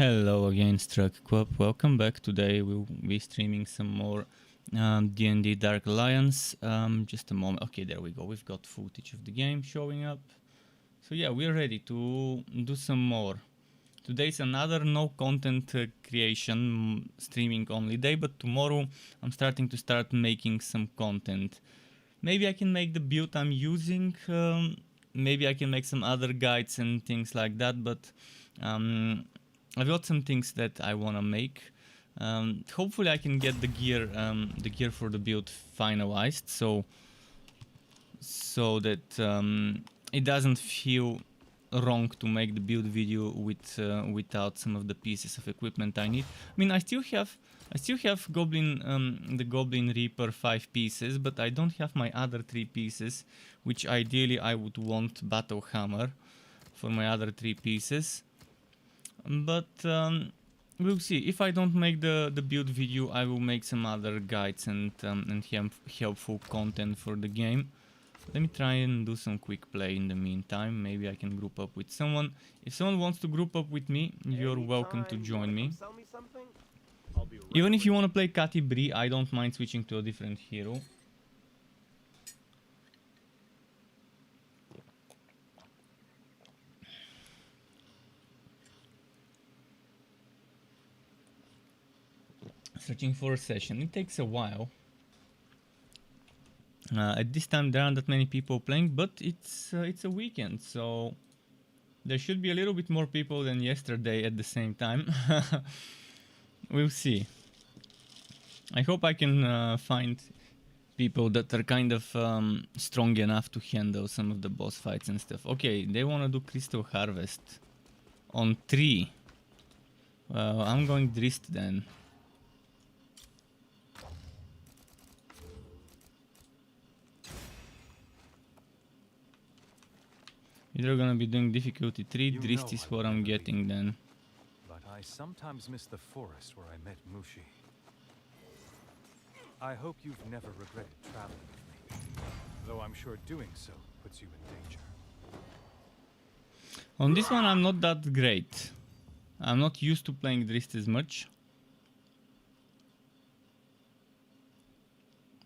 Hello again, Struck Quap. Welcome back. Today we'll be streaming some more D&D Dark Alliance. Just a moment. Okay, there we go. We've got footage of the game showing up. So yeah, we're ready to do some more. Today's another no content creation streaming only day, but tomorrow I'm starting to making some content. Maybe I can make the build I'm using. Maybe I can make some other guides and things like that, but I've got some things that I want to make. Hopefully I can get the gear for the build finalized, so that it doesn't feel wrong to make the build video without some of the pieces of equipment I need. I mean, I still have the Goblin Reaper 5 pieces, but I don't have my other 3 pieces, which ideally I would want Battle Hammer for my other 3 pieces. But we'll see. If I don't make the build video, I will make some other guides and helpful content for the game. Let me try and do some quick play in the meantime. Maybe I can group up with someone. If someone wants to group up with me, you're welcome to join me. Even if you want to play Kati Bree, I don't mind switching to a different hero. Searching for a session. It takes a while. At this time there aren't that many people playing, but it's a weekend, so there should be a little bit more people than yesterday at the same time. We'll see. I hope I can find people that are kind of strong enough to handle some of the boss fights and stuff. Okay, they want to do Crystal Harvest on 3. Well, I'm going Drist then. They're gonna be doing difficulty 3, Drist is what I'm getting then. But I sometimes miss the forest where I met Mushi. I hope you've never regretted traveling with me, though I'm sure doing so puts you in danger. On this one I'm not that great. I'm not used to playing Drist as much.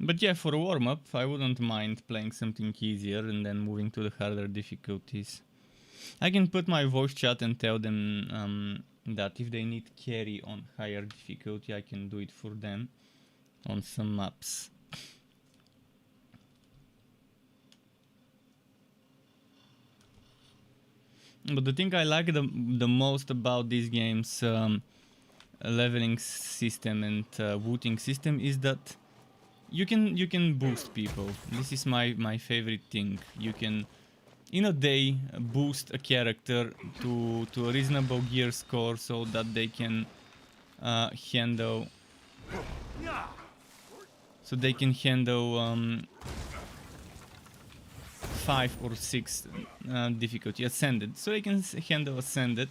But yeah, for a warm-up, I wouldn't mind playing something easier and then moving to the harder difficulties. I can put my voice chat and tell them that if they need carry on higher difficulty, I can do it for them on some maps. But the thing I like the most about these games, leveling system and looting system, is that you can boost people. This is my favorite thing. You can, in a day, boost a character to a reasonable gear score so that they can handle 5 or 6 difficulty ascended, so they can handle ascended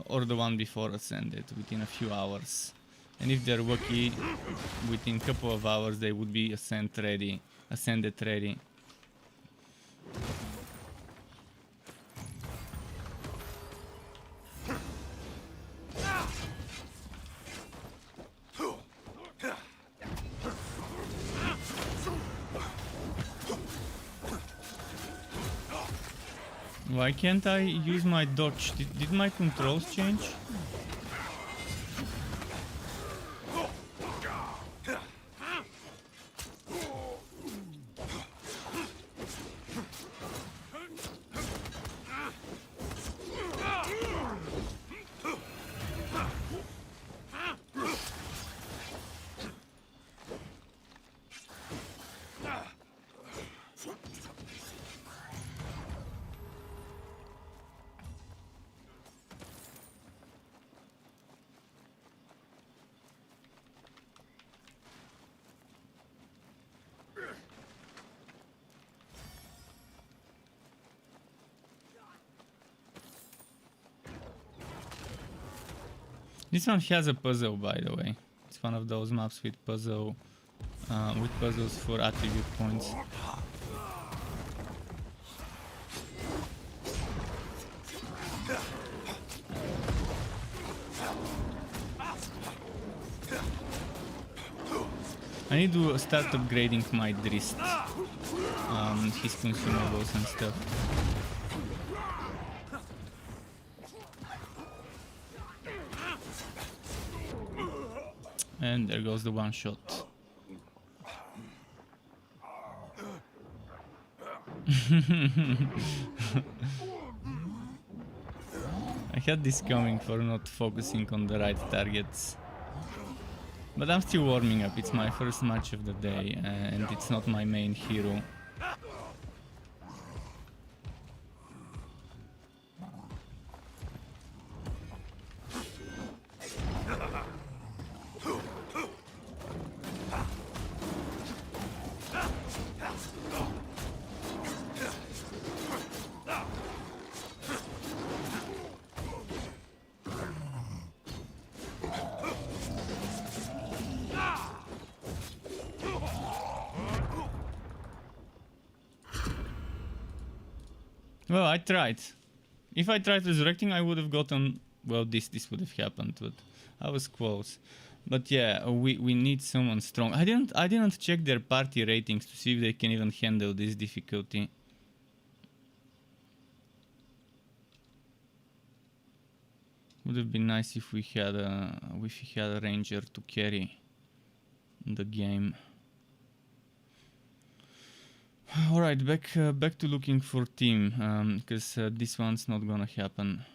or the one before ascended within a few hours. And if they're lucky, within a couple of hours they would be ascended ready. Why can't I use my dodge? Did my controls change? This one has a puzzle, by the way. It's one of those maps with puzzles for attribute points. I need to start upgrading my Drist, his consumables and stuff. And there goes the one shot. I had this coming for not focusing on the right targets. But I'm still warming up. It's my first match of the day and it's not my main hero. Well, I tried. If I tried resurrecting, I would have gotten... Well, this would have happened, but I was close. But yeah, we need someone strong. I didn't check their party ratings to see if they can even handle this difficulty. Would have been nice if we had a ranger to carry the game. Alright, back to looking for team, because this one's not gonna happen.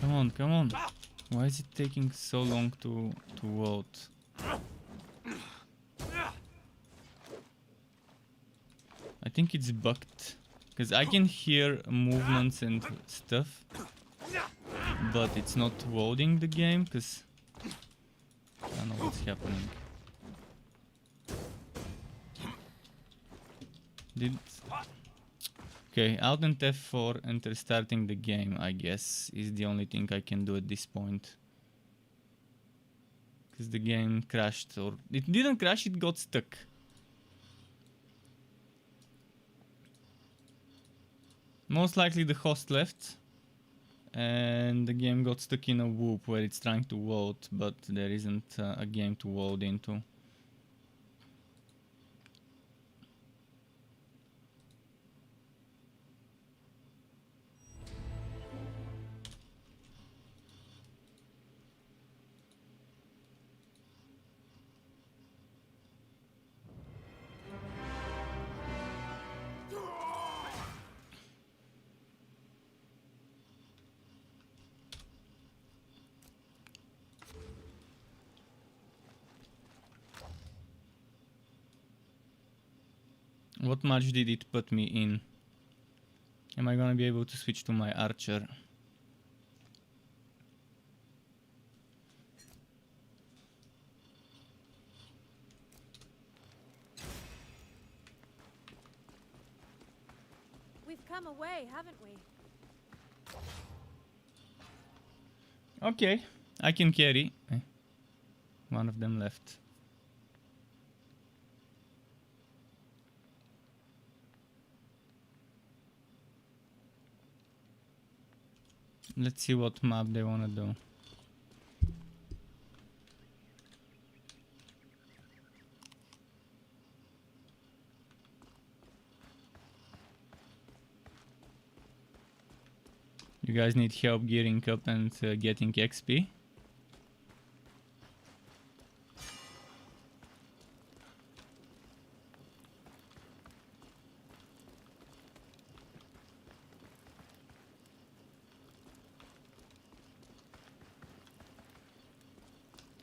Come on, come on. Why is it taking so long to vote? I think it's bugged. Because I can hear movements and stuff, but it's not loading the game because I don't know what's happening. Okay, Alt and F4 and restarting the game, I guess, is the only thing I can do at this point. Because the game crashed, or it didn't crash, it got stuck. Most likely the host left and the game got stuck in a loop where it's trying to vote, but there isn't a game to vote into. What match did it put me in? Am I gonna be able to switch to my archer? We've come away, haven't we? Okay, I can carry. One of them left. Let's see what map they wanna do. You guys need help gearing up and getting XP?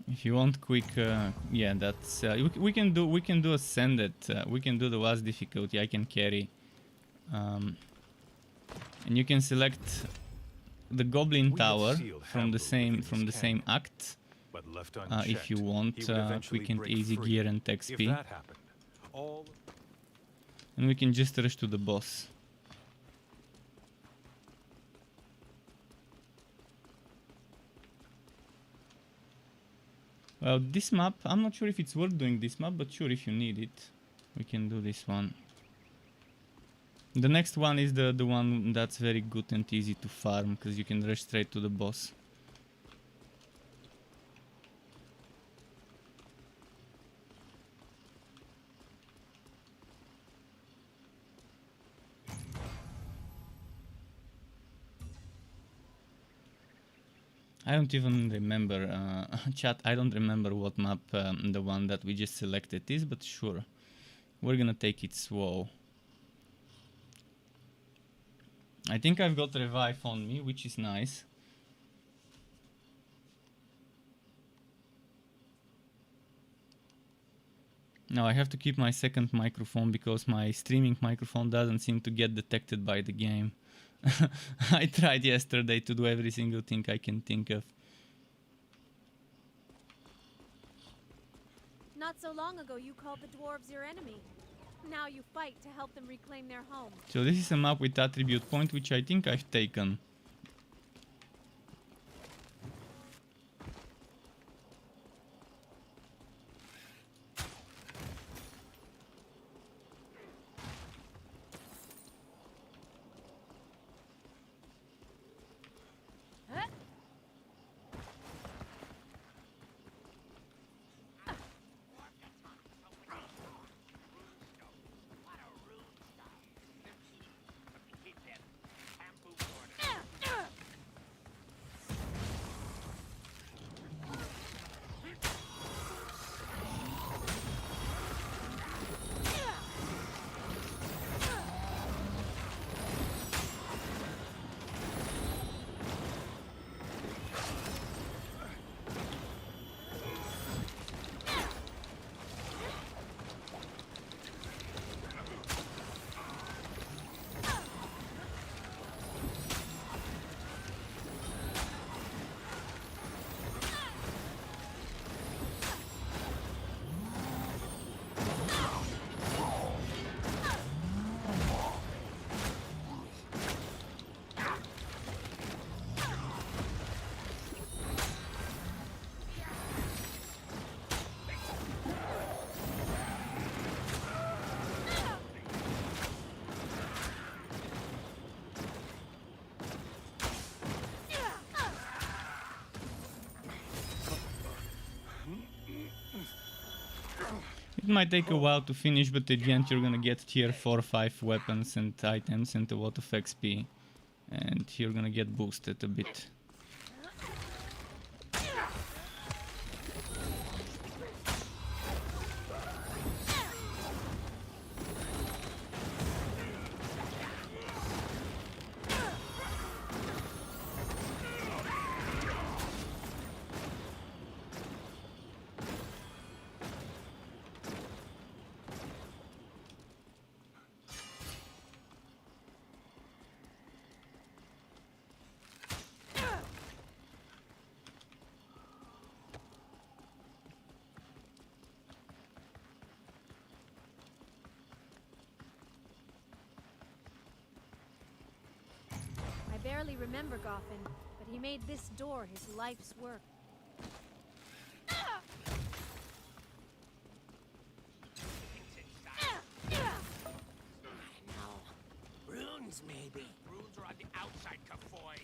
If you want quick, yeah, that's we can do ascended. We can do the last difficulty. I can carry, and you can select the Goblin Tower from the same act. If you want quick and easy gear and XP, and we can just rush to the boss. Well, this map, I'm not sure if it's worth doing this map, but sure, if you need it, we can do this one. The next one is the one that's very good and easy to farm, because you can rush straight to the boss. I don't even remember, chat, I don't remember what map the one that we just selected is, but sure. We're gonna take it slow. I think I've got revive on me, which is nice. Now I have to keep my second microphone because my streaming microphone doesn't seem to get detected by the game. I tried yesterday to do every single thing I can think of. Not so long ago, you called the dwarves your enemy. Now you fight to help them reclaim their home. So this is a map with attribute point, which I think I've taken. It might take a while to finish, but at the end you're gonna get tier 4-5 weapons and items and a lot of XP. And you're gonna get boosted a bit. I barely remember Goffin, but he made this door his life's work. Runes, maybe. Runes are on the outside, Kafoy.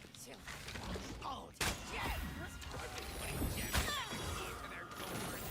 Oh, yes! Putting gems into their doors.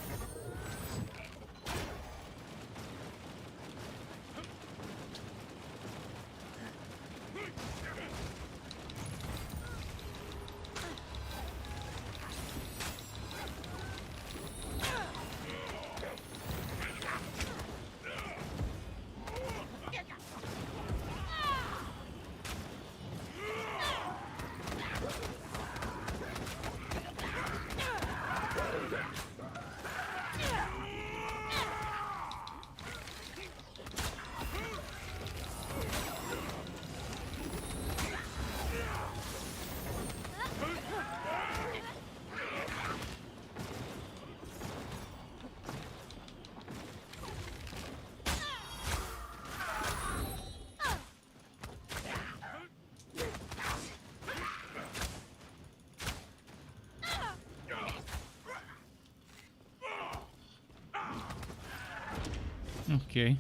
Okay.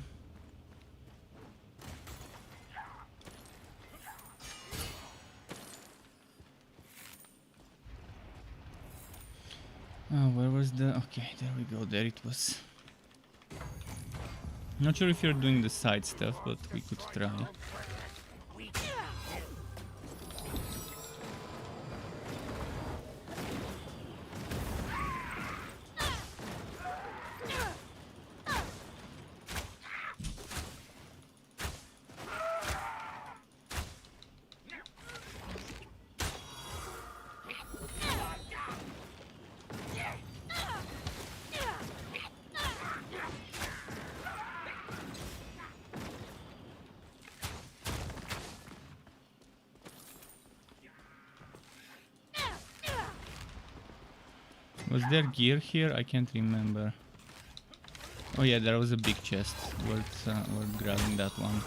Where was the... Okay, there we go. There it was. Not sure if you're doing the side stuff, but we could try. Was there gear here? I can't remember. Oh yeah, there was a big chest. Worth grabbing that one.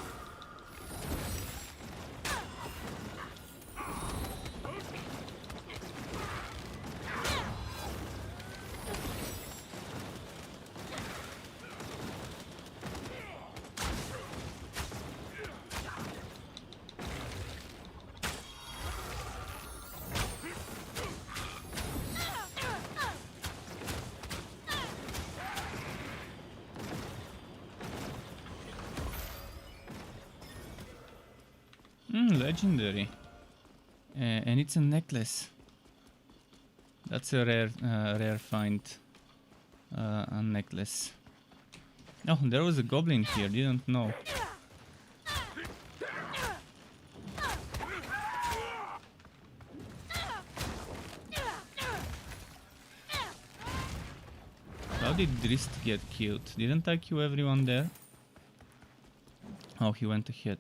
Legendary. And it's a necklace. That's a rare find. A necklace. Oh, there was a goblin here. Didn't know. How did Drist get killed? Didn't I kill everyone there? Oh, he went ahead.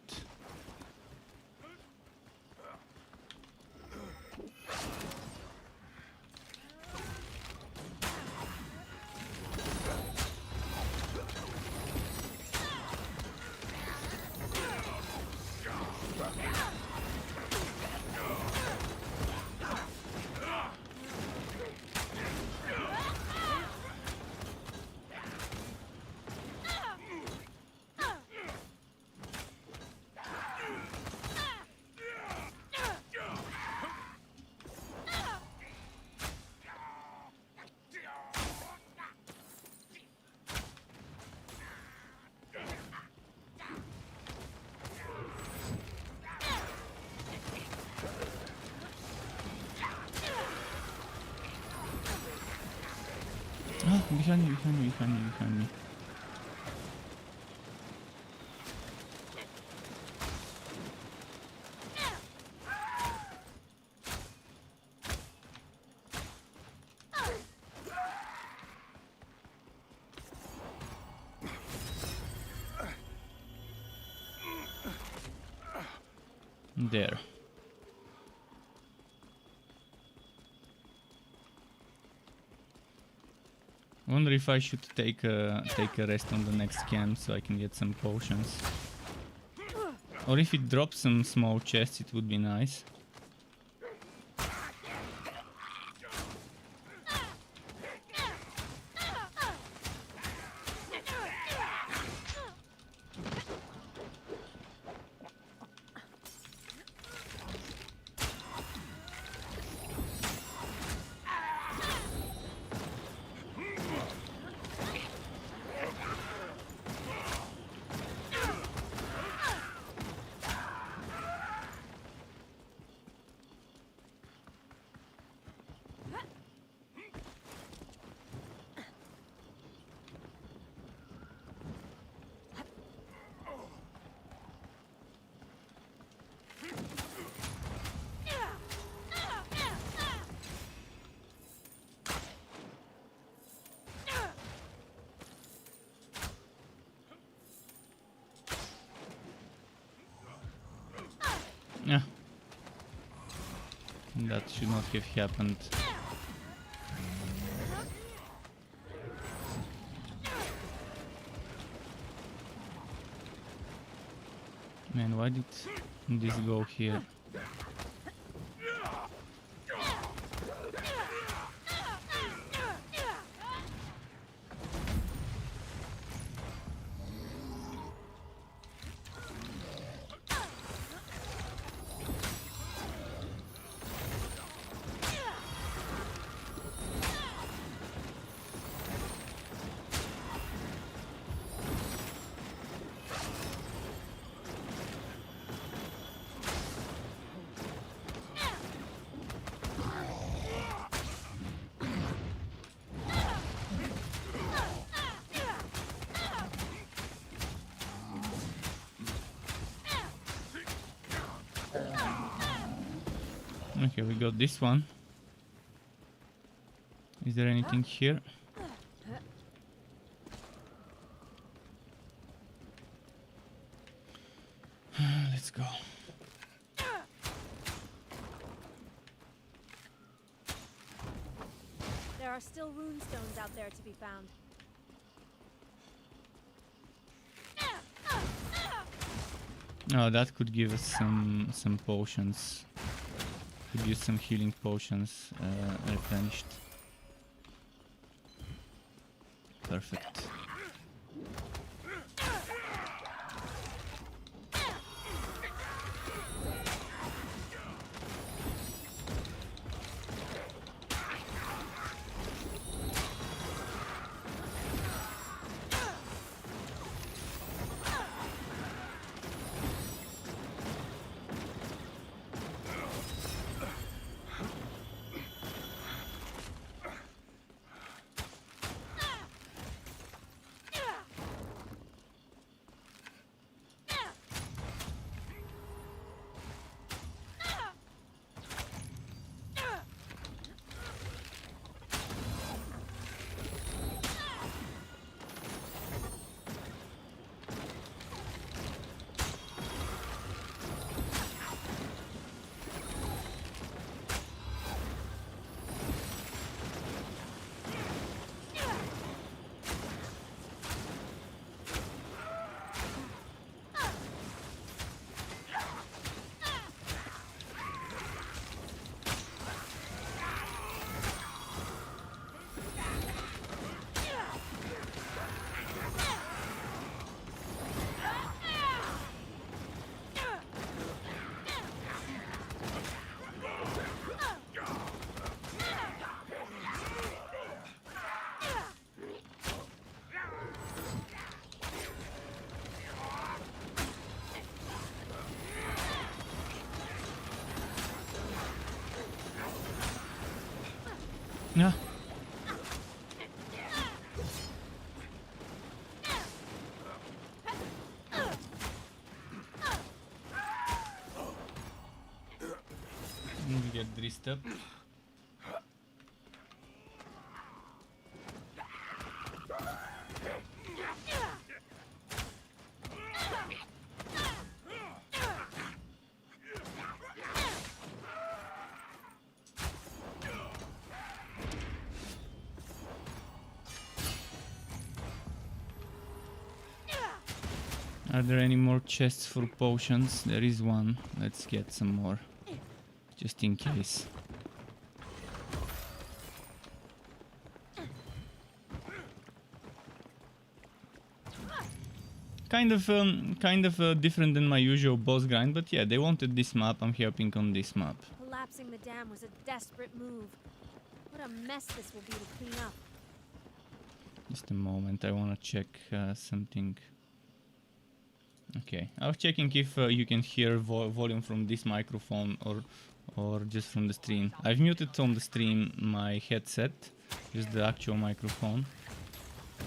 Behind me. There. Wonder if I should take a rest on the next camp so I can get some potions. Or if it drops some small chests, it would be nice. Yeah. That should not have happened. Man, why did this go here? Okay, we got this one. Is there anything here? Let's go. There are still rune stones out there to be found. Oh, that could give us some potions. Could use some healing potions replenished. Perfect. Yeah. We get dressed up. Are there any more chests for potions? There is one. Let's get some more. Just in case. Kind of different than my usual boss grind, but yeah, they wanted this map. I'm helping on this map. Collapsing the dam was a desperate move. What a mess this will be to clean up. Just a moment, I wanna check something. Okay, I was checking if you can hear volume from this microphone or just from the stream. I've muted on the stream my headset, just the actual microphone,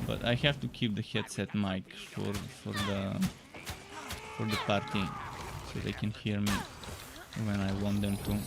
but I have to keep the headset mic for the party, so they can hear me when I want them to.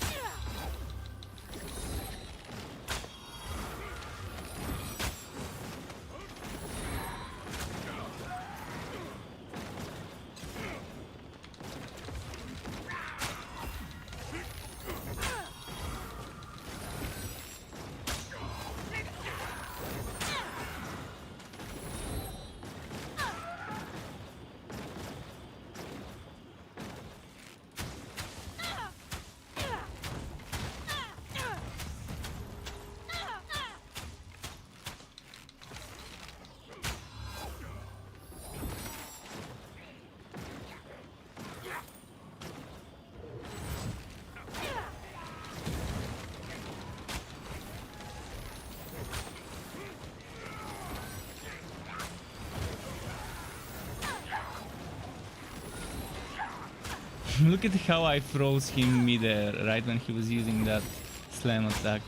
Look at how I froze him midair right when he was using that slam attack.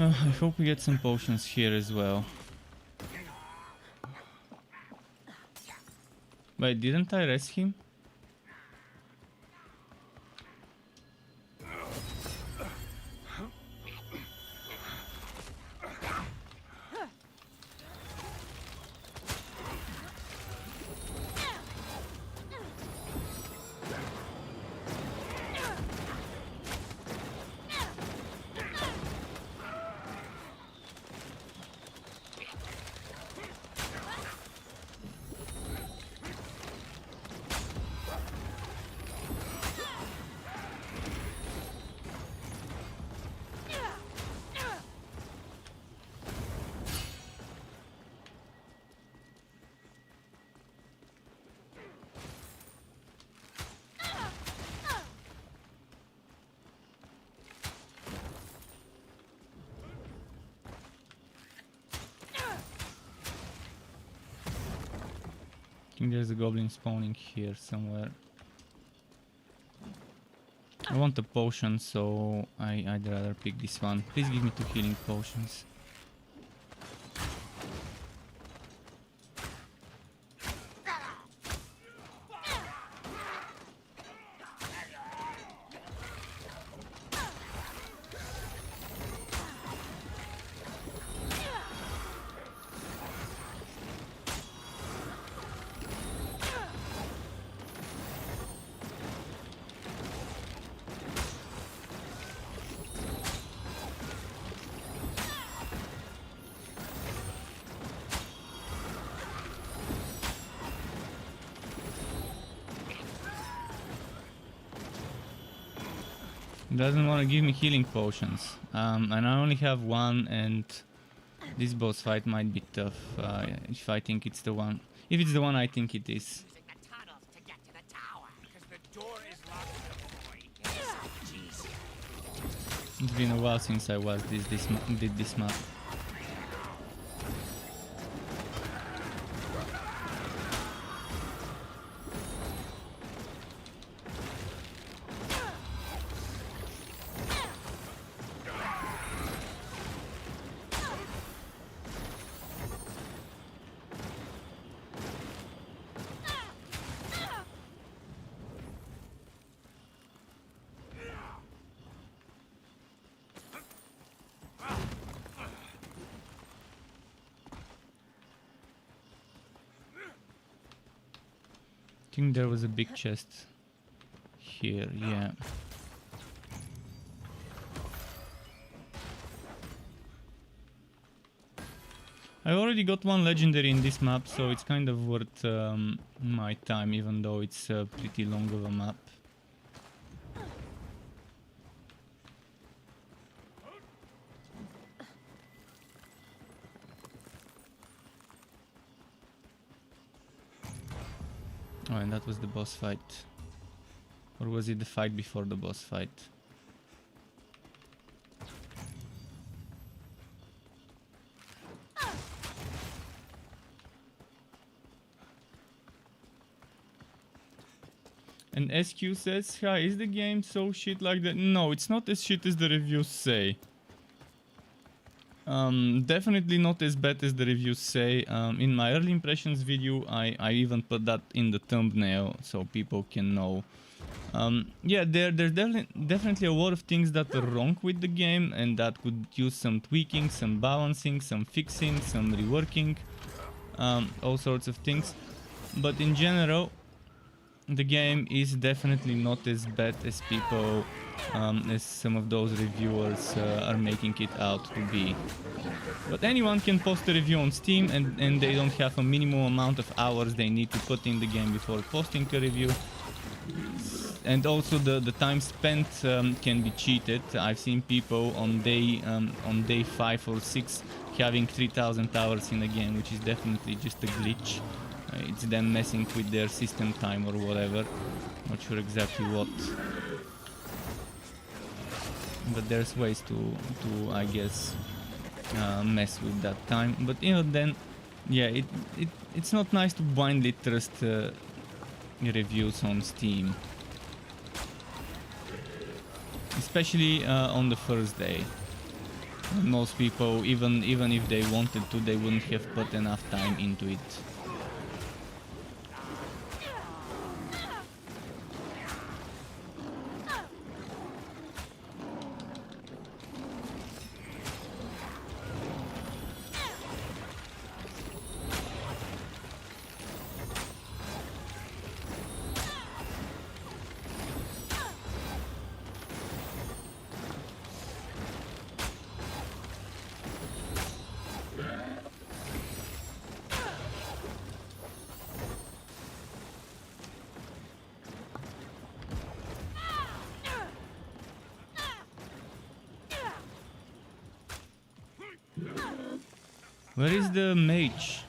I hope we get some potions here as well. Wait, didn't I rest him? I think there's a goblin spawning here somewhere. I want a potion, so I'd rather pick this one. Please give me 2 healing potions. Doesn't want to give me healing potions, and I only have one, and this boss fight might be tough. If I think it's the one, if it's the one I think it is. Using the tunnels to get to the tower, because the door is locked to the void. Yes, jeez. It's been a while since I did this map. I think there was a big chest here, yeah. I already got one legendary in this map, so it's kind of worth my time, even though it's pretty long of a map. Oh, and that was the boss fight. Or was it the fight before the boss fight? And SQ says, hi, is the game so shit like that? No, it's not as shit as the reviews say. Definitely not as bad as the reviews say. In my early impressions video, I even put that in the thumbnail so people can know. Yeah, there's definitely a lot of things that are wrong with the game and that could use some tweaking, some balancing, some fixing, some reworking, all sorts of things. But in general, the game is definitely not as bad as people, as some of those reviewers are making it out to be. But anyone can post a review on Steam and they don't have a minimum amount of hours they need to put in the game before posting a review. And also the time spent can be cheated. I've seen people on day 5 or 6 having 3,000 hours in a game, which is definitely just a glitch. It's them messing with their system time or whatever. Not sure exactly what. But there's ways to I guess mess with that time. But you know, then yeah, it's not nice to blindly trust reviews on Steam, especially on the first day. Most people, even if they wanted to, they wouldn't have put enough time into it. Where is the mage?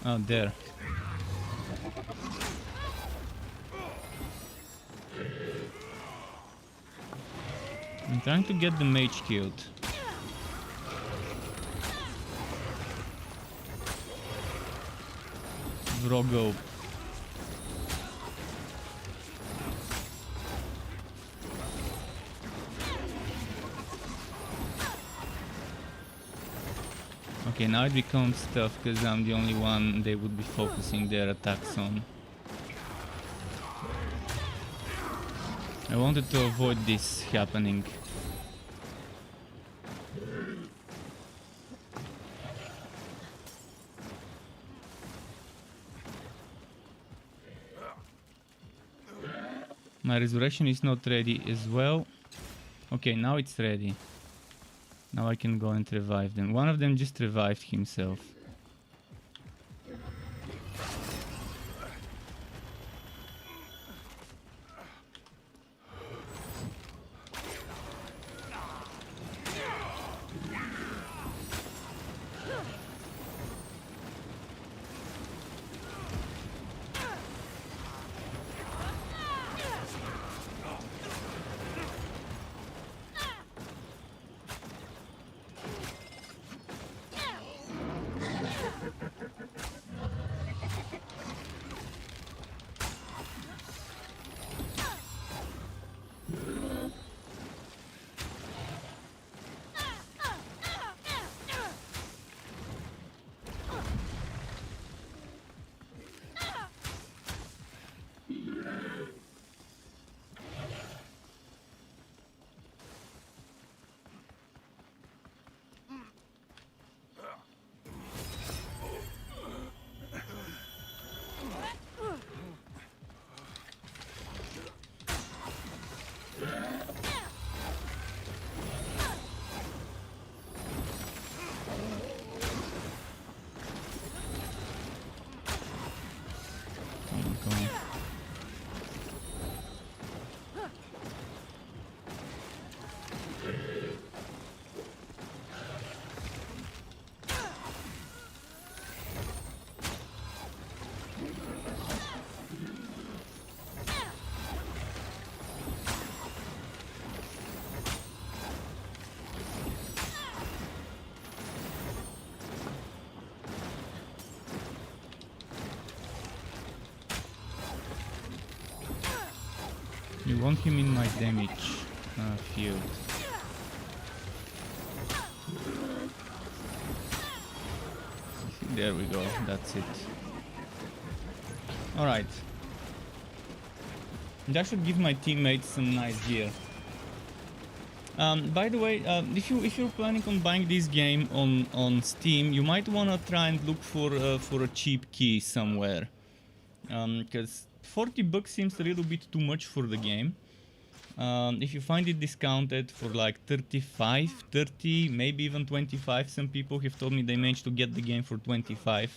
Oh, there. I'm trying to get the mage killed. Vrogo. Okay, now it becomes tough because I'm the only one they would be focusing their attacks on. I wanted to avoid this happening. My resurrection is not ready as well. Okay, now it's ready. Now I can go and revive them. One of them just revived himself. You want him in my damage field. There we go, that's it. Alright. That should give my teammates some nice gear. By the way, if you're planning on buying this game on Steam, you might wanna try and look for a cheap key somewhere, because $40 seems a little bit too much for the game. If you find it discounted for like 35, 30, maybe even 25, some people have told me they managed to get the game for 25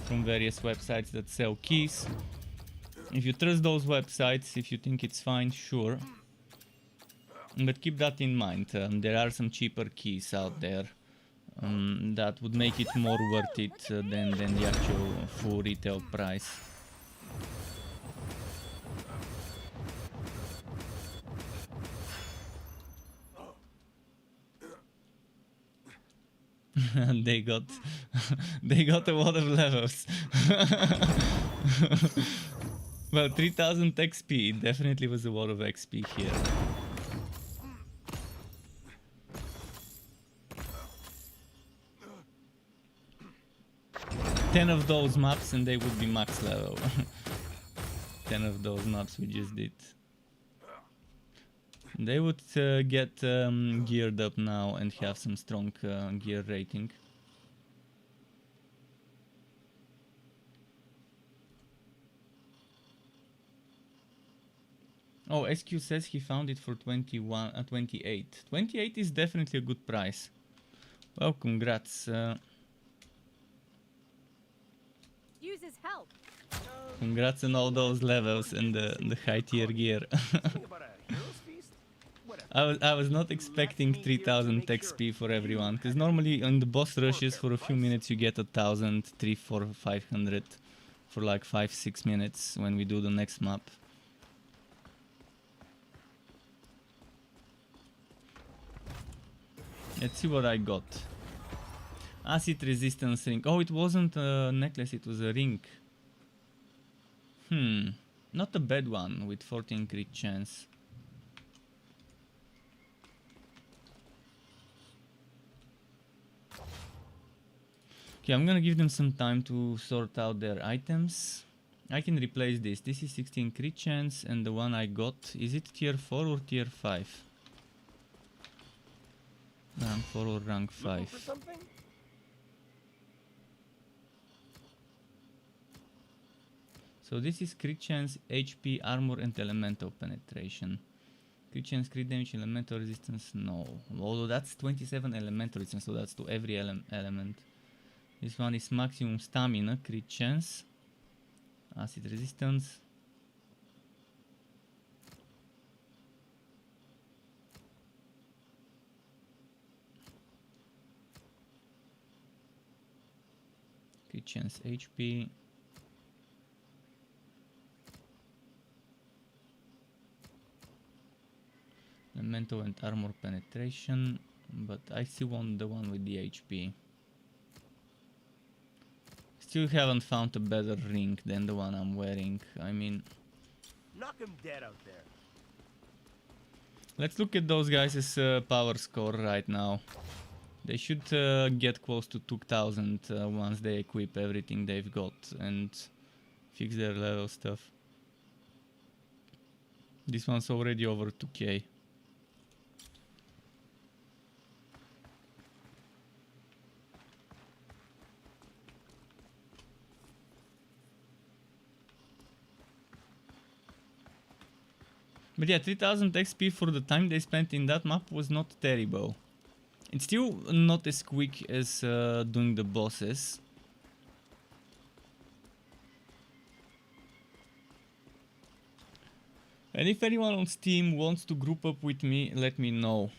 from various websites that sell keys. If you trust those websites, if you think it's fine, sure. But keep that in mind, there are some cheaper keys out there that would make it more worth it than the actual full retail price. they got a lot of levels. Well, 3000 XP, it definitely was a lot of XP here. 10 of those maps and they would be max level. 10 of those maps we just did. They would get geared up now and have some strong gear rating. Oh, SQ says he found it for 28. 28 is definitely a good price. Well, congrats. Use his help. Congrats on all those levels and the high tier gear. Think about a hero's feast? Whatever. I was not expecting 3000 XP for everyone, because normally on the boss rushes for a few minutes you get 1000, 3, 4, 500 for like 5-6 minutes when we do the next map. Let's see what I got. Acid resistance ring. Oh, it wasn't a necklace, it was a ring. Not a bad one with 14 crit chance. Okay, I'm gonna give them some time to sort out their items. I can replace this. This is 16 crit chance, and the one I got, is it tier 4 or tier 5? Rank 4 or rank 5? So this is crit chance, HP, armor and elemental penetration. Crit chance, crit damage, elemental resistance, no. Although that's 27 elemental resistance, so that's to every element. This one is maximum stamina, crit chance, acid resistance. Crit chance, HP. Elemental and armor penetration, but I still want the one with the HP. Still haven't found a better ring than the one I'm wearing. I mean, Knock him dead out there. let's look at those guys' power score right now. They should get close to 2000 once they equip everything they've got and fix their level stuff. This one's already over 2k. But yeah, 3000 XP for the time they spent in that map was not terrible. It's still not as quick as doing the bosses. And if anyone on Steam wants to group up with me, let me know.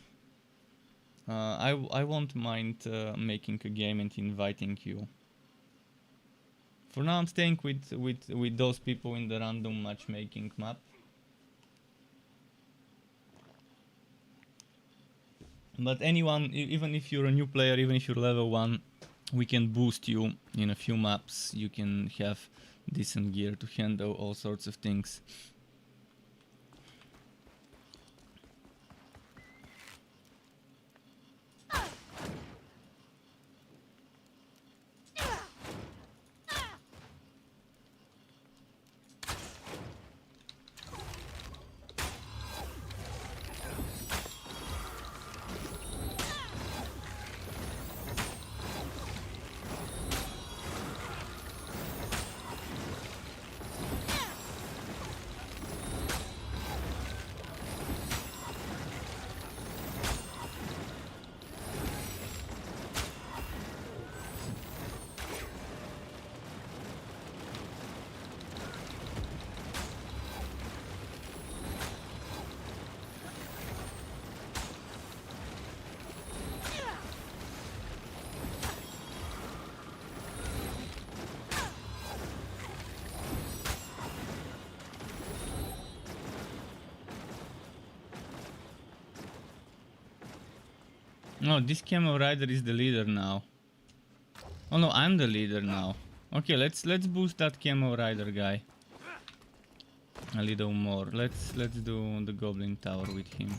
I won't mind making a game and inviting you. For now I'm staying with those people in the random matchmaking map. But anyone, even if you're a new player, even if you're level 1, we can boost you in a few maps. You can have decent gear to handle all sorts of things. No, this camel rider is the leader now. Oh no, I'm the leader now. Okay, let's boost that camel rider guy a little more. Let's do the goblin tower with him.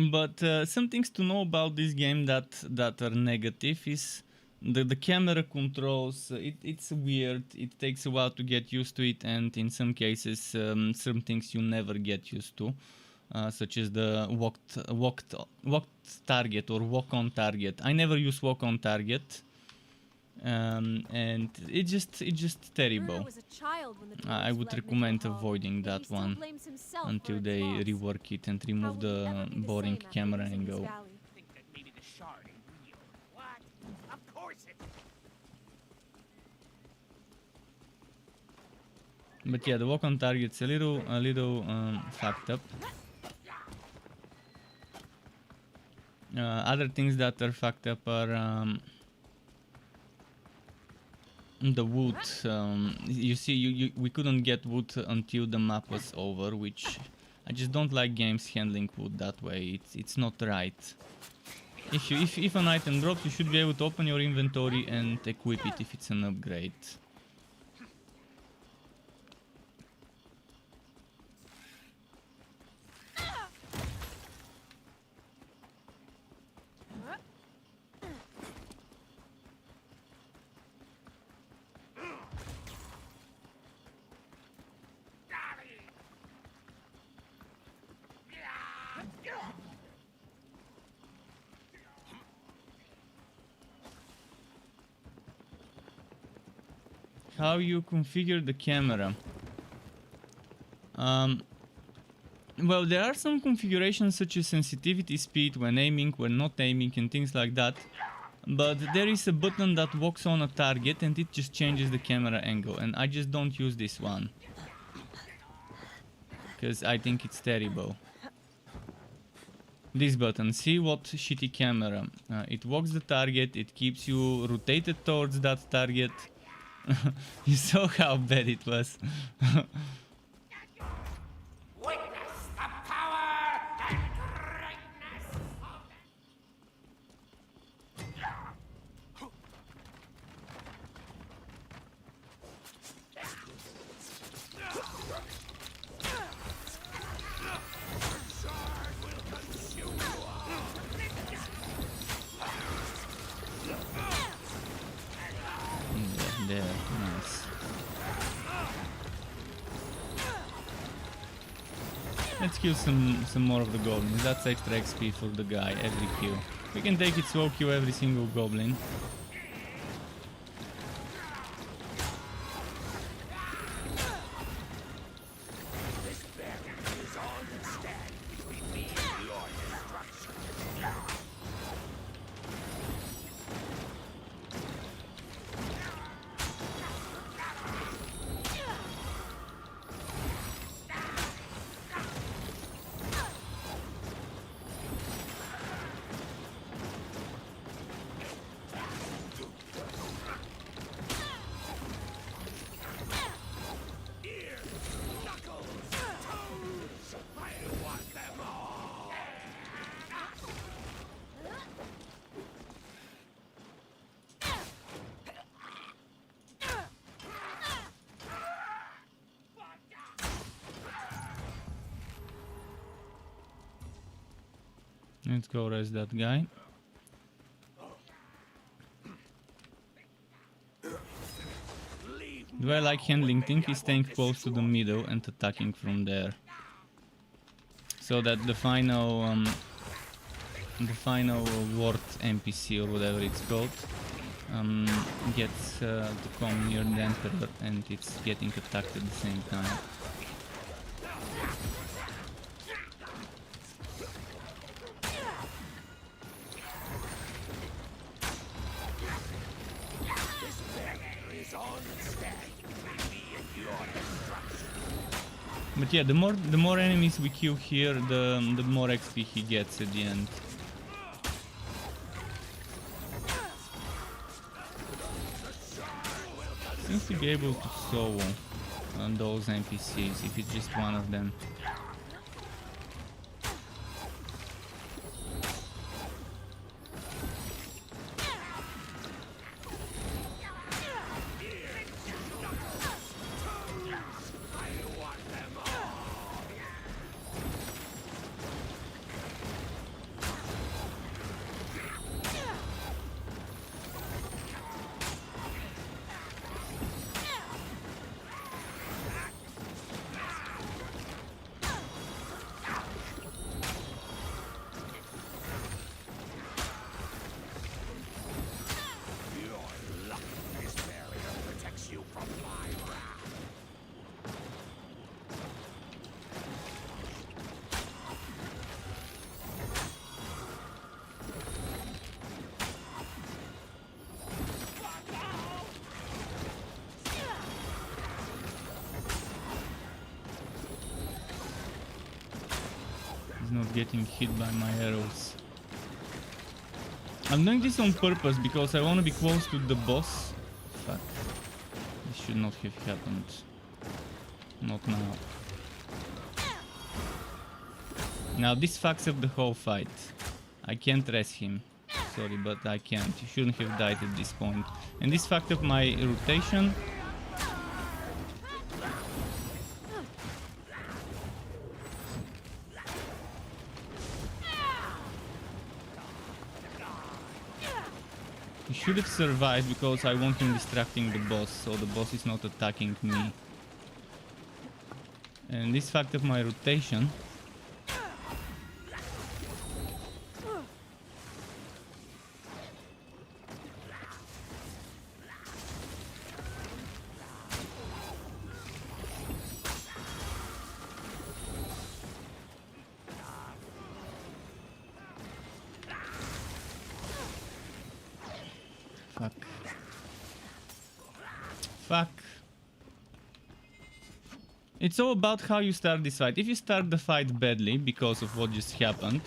But some things to know about this game that are negative is the camera controls. It's weird. It takes a while to get used to it, and in some cases, some things you never get used to, such as the walked target or walk on target. I never use walk on target, and it's just Bruno terrible. was a child when the I dwarves would led recommend Mithril Hall, avoiding yet he that still one blames himself until for its they loss. rework it and How remove will he ever the be the boring same after camera losing this angle. valley? Think that maybe the shard ain't real. What? Of course it is. But yeah, the walk on target's a little fucked up. Other things that are fucked up are the wood. You see, we couldn't get wood until the map was over, which I just don't like games handling wood that way. It's not right. If an item drops, you should be able to open your inventory and equip it if it's an upgrade. How you configure the camera? Well, there are some configurations such as sensitivity, speed, when aiming, when not aiming, and things like that. But there is a button that walks on a target and it just changes the camera angle, and I just don't use this one, because I think it's terrible. This button, see what shitty camera. It walks the target, it keeps you rotated towards that target. You saw how bad it was. Witness the power and greatness of There, nice. Let's kill some more of the goblins. That's extra XP for the guy every kill. We can take it slow, kill every single goblin. Let's go rest that guy. Do I like handling things? Is staying close to the middle and attacking from there, so that the final ward NPC or whatever it's called gets to come near the Emperor and it's getting attacked at the same time. But yeah, the more enemies we kill here, the more XP he gets at the end. Seems to be able to solo on those NPCs if it's just one of them. He's not getting hit by my arrows. I'm doing this on purpose because I want to be close to the boss. Fuck. This should not have happened. Not now. Now this fucks up the whole fight. I can't rest him. Sorry, but I can't. You shouldn't have died at this point. And this fucked up my rotation. He should have survived because I want him distracting the boss, so the boss is not attacking me. And this fucked up my rotation. Fuck. Fuck. It's all about how you start this fight. If you start the fight badly because of what just happened,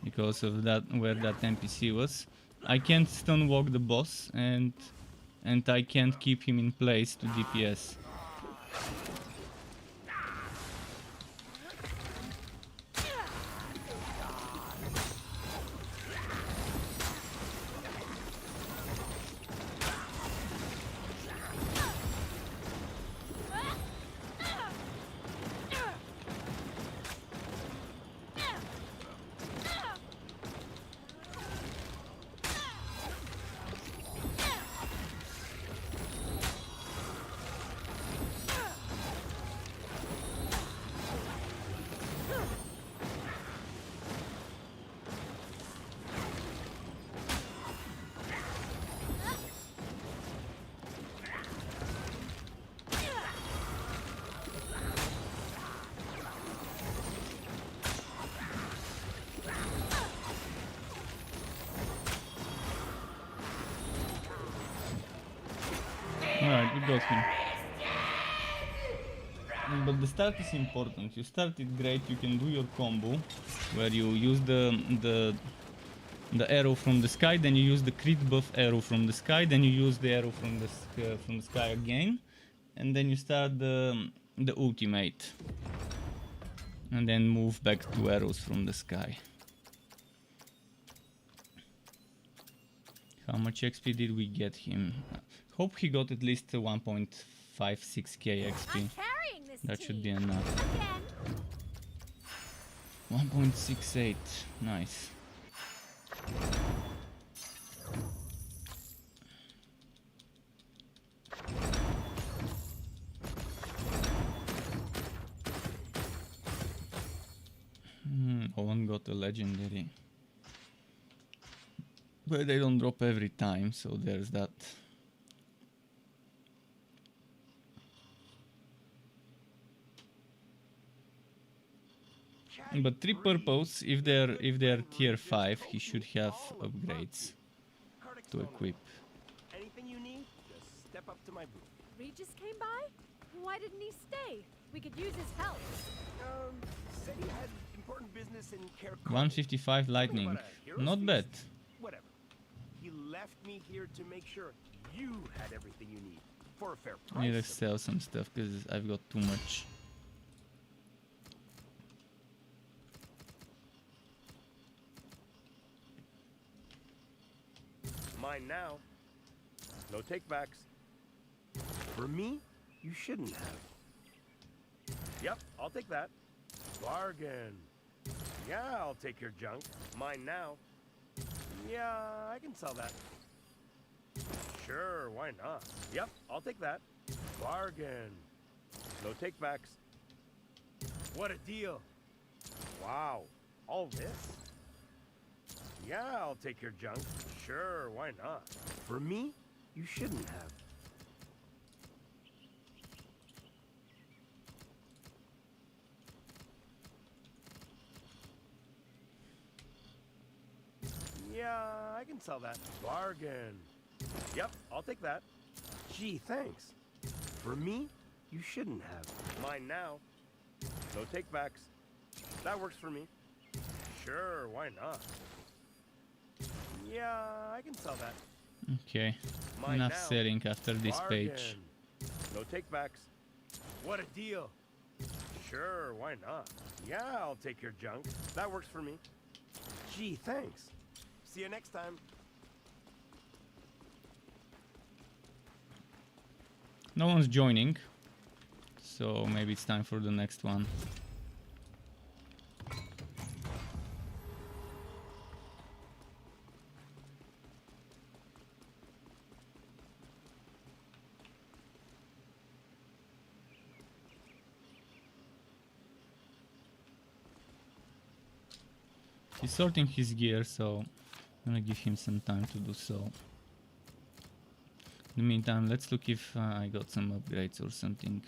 because of that where that NPC was, I can't stun walk the boss and I can't keep him in place to DPS. Alright, we got him. But the start is important. You started great, you can do your combo where you use the arrow from the sky, then you use the crit buff arrow from the sky, then you use the arrow from the sky again, and then you start the ultimate. And then move back to arrows from the sky. How much XP did we get him? Hope he got at least 1.56k XP. That should be enough. 1.68. Nice. Owen got a legendary. But they don't drop every time, so there's that. But 3 purples, if they're tier 5, he should have upgrades to equip. Anything you need, just step up to my booth. Regis came by? Why didn't he stay? We could use his help. Said he had important business in Care. 155 lightning. Not bad. Whatever. He left me here to make sure you had everything you need for a fair I need to price. sell some stuff because I've got too much. Mine now. No takebacks. For me, you shouldn't have. Yep, I'll take that. Bargain. Yeah, I'll take your junk. Mine now. Yeah, I can sell that. Sure, why not? Yep, I'll take that. Bargain. No takebacks. What a deal. Wow, all this? Yeah, I'll take your junk. Sure, why not? For me, you shouldn't have. Yeah, I can sell that. Bargain. Yep, I'll take that. Gee, thanks. For me, you shouldn't have. Mine now. No takebacks. That works for me. Sure, why not? Yeah, I can sell that. Okay, Mine enough now. selling after this page. Bargain. No takebacks. What a deal. Sure, why not? Yeah, I'll take your junk. That works for me. Gee, thanks. See you next time. No one's joining, so maybe it's time for the next one. He's sorting his gear, so I'm gonna give him some time to do so. In the meantime, let's look if I got some upgrades or something.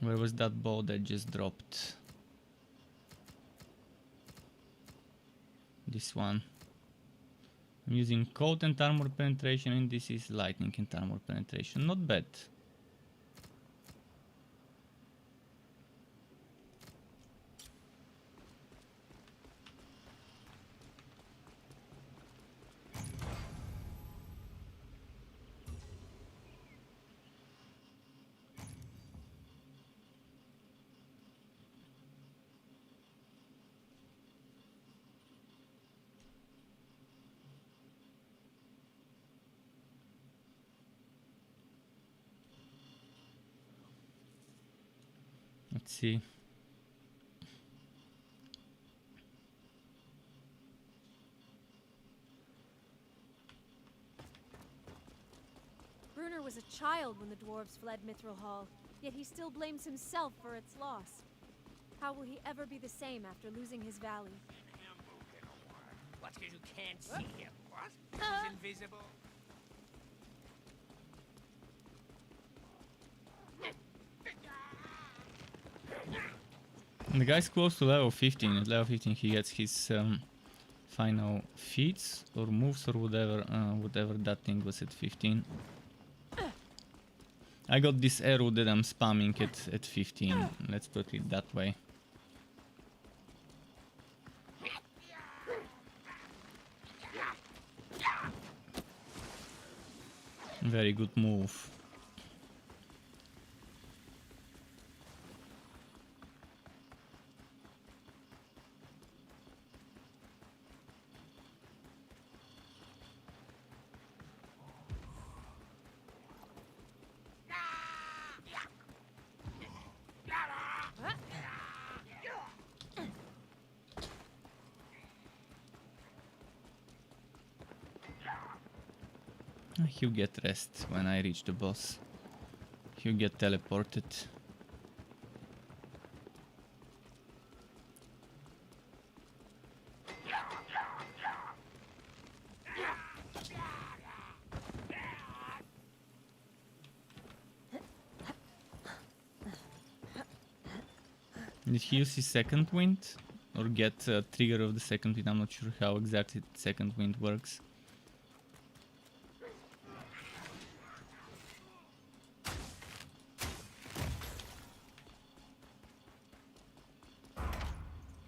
Where was that bow that just dropped? This one. I'm using cold and armor penetration, and this is lightning and armor penetration. Not bad. Let's see. Bruner was a child when the dwarves fled Mithril Hall, yet he still blames himself for its loss. How will he ever be the same after losing his valley? What, because you can't see him? What? He's invisible? And the guy's close to level 15. At level 15 he gets his final feats or moves or whatever, whatever that thing was at 15. I got this arrow that I'm spamming at 15. Let's put it that way. Very good move. He'll get rest when I reach the boss. He'll get teleported. Did he use his second wind? Or get a trigger of the second wind? I'm not sure how exactly second wind works.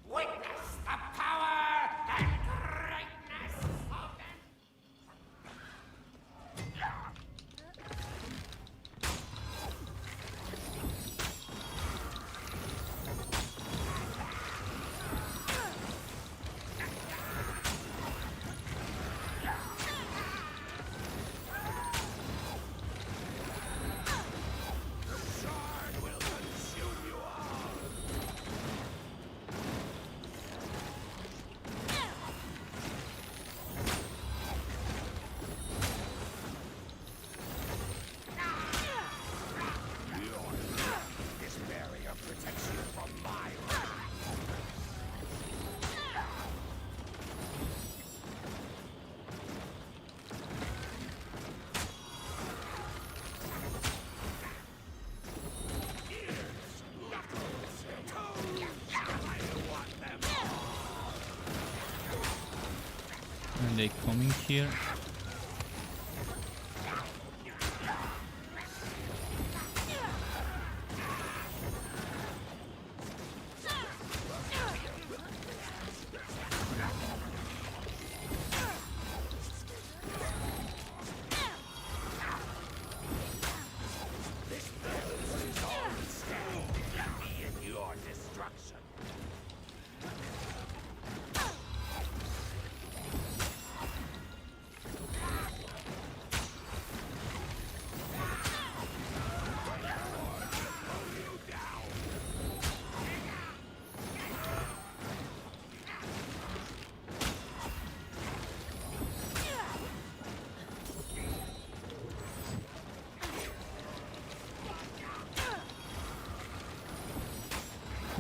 Witness the power and greatness of them! This barrier protects you from my wrath. Are they coming here?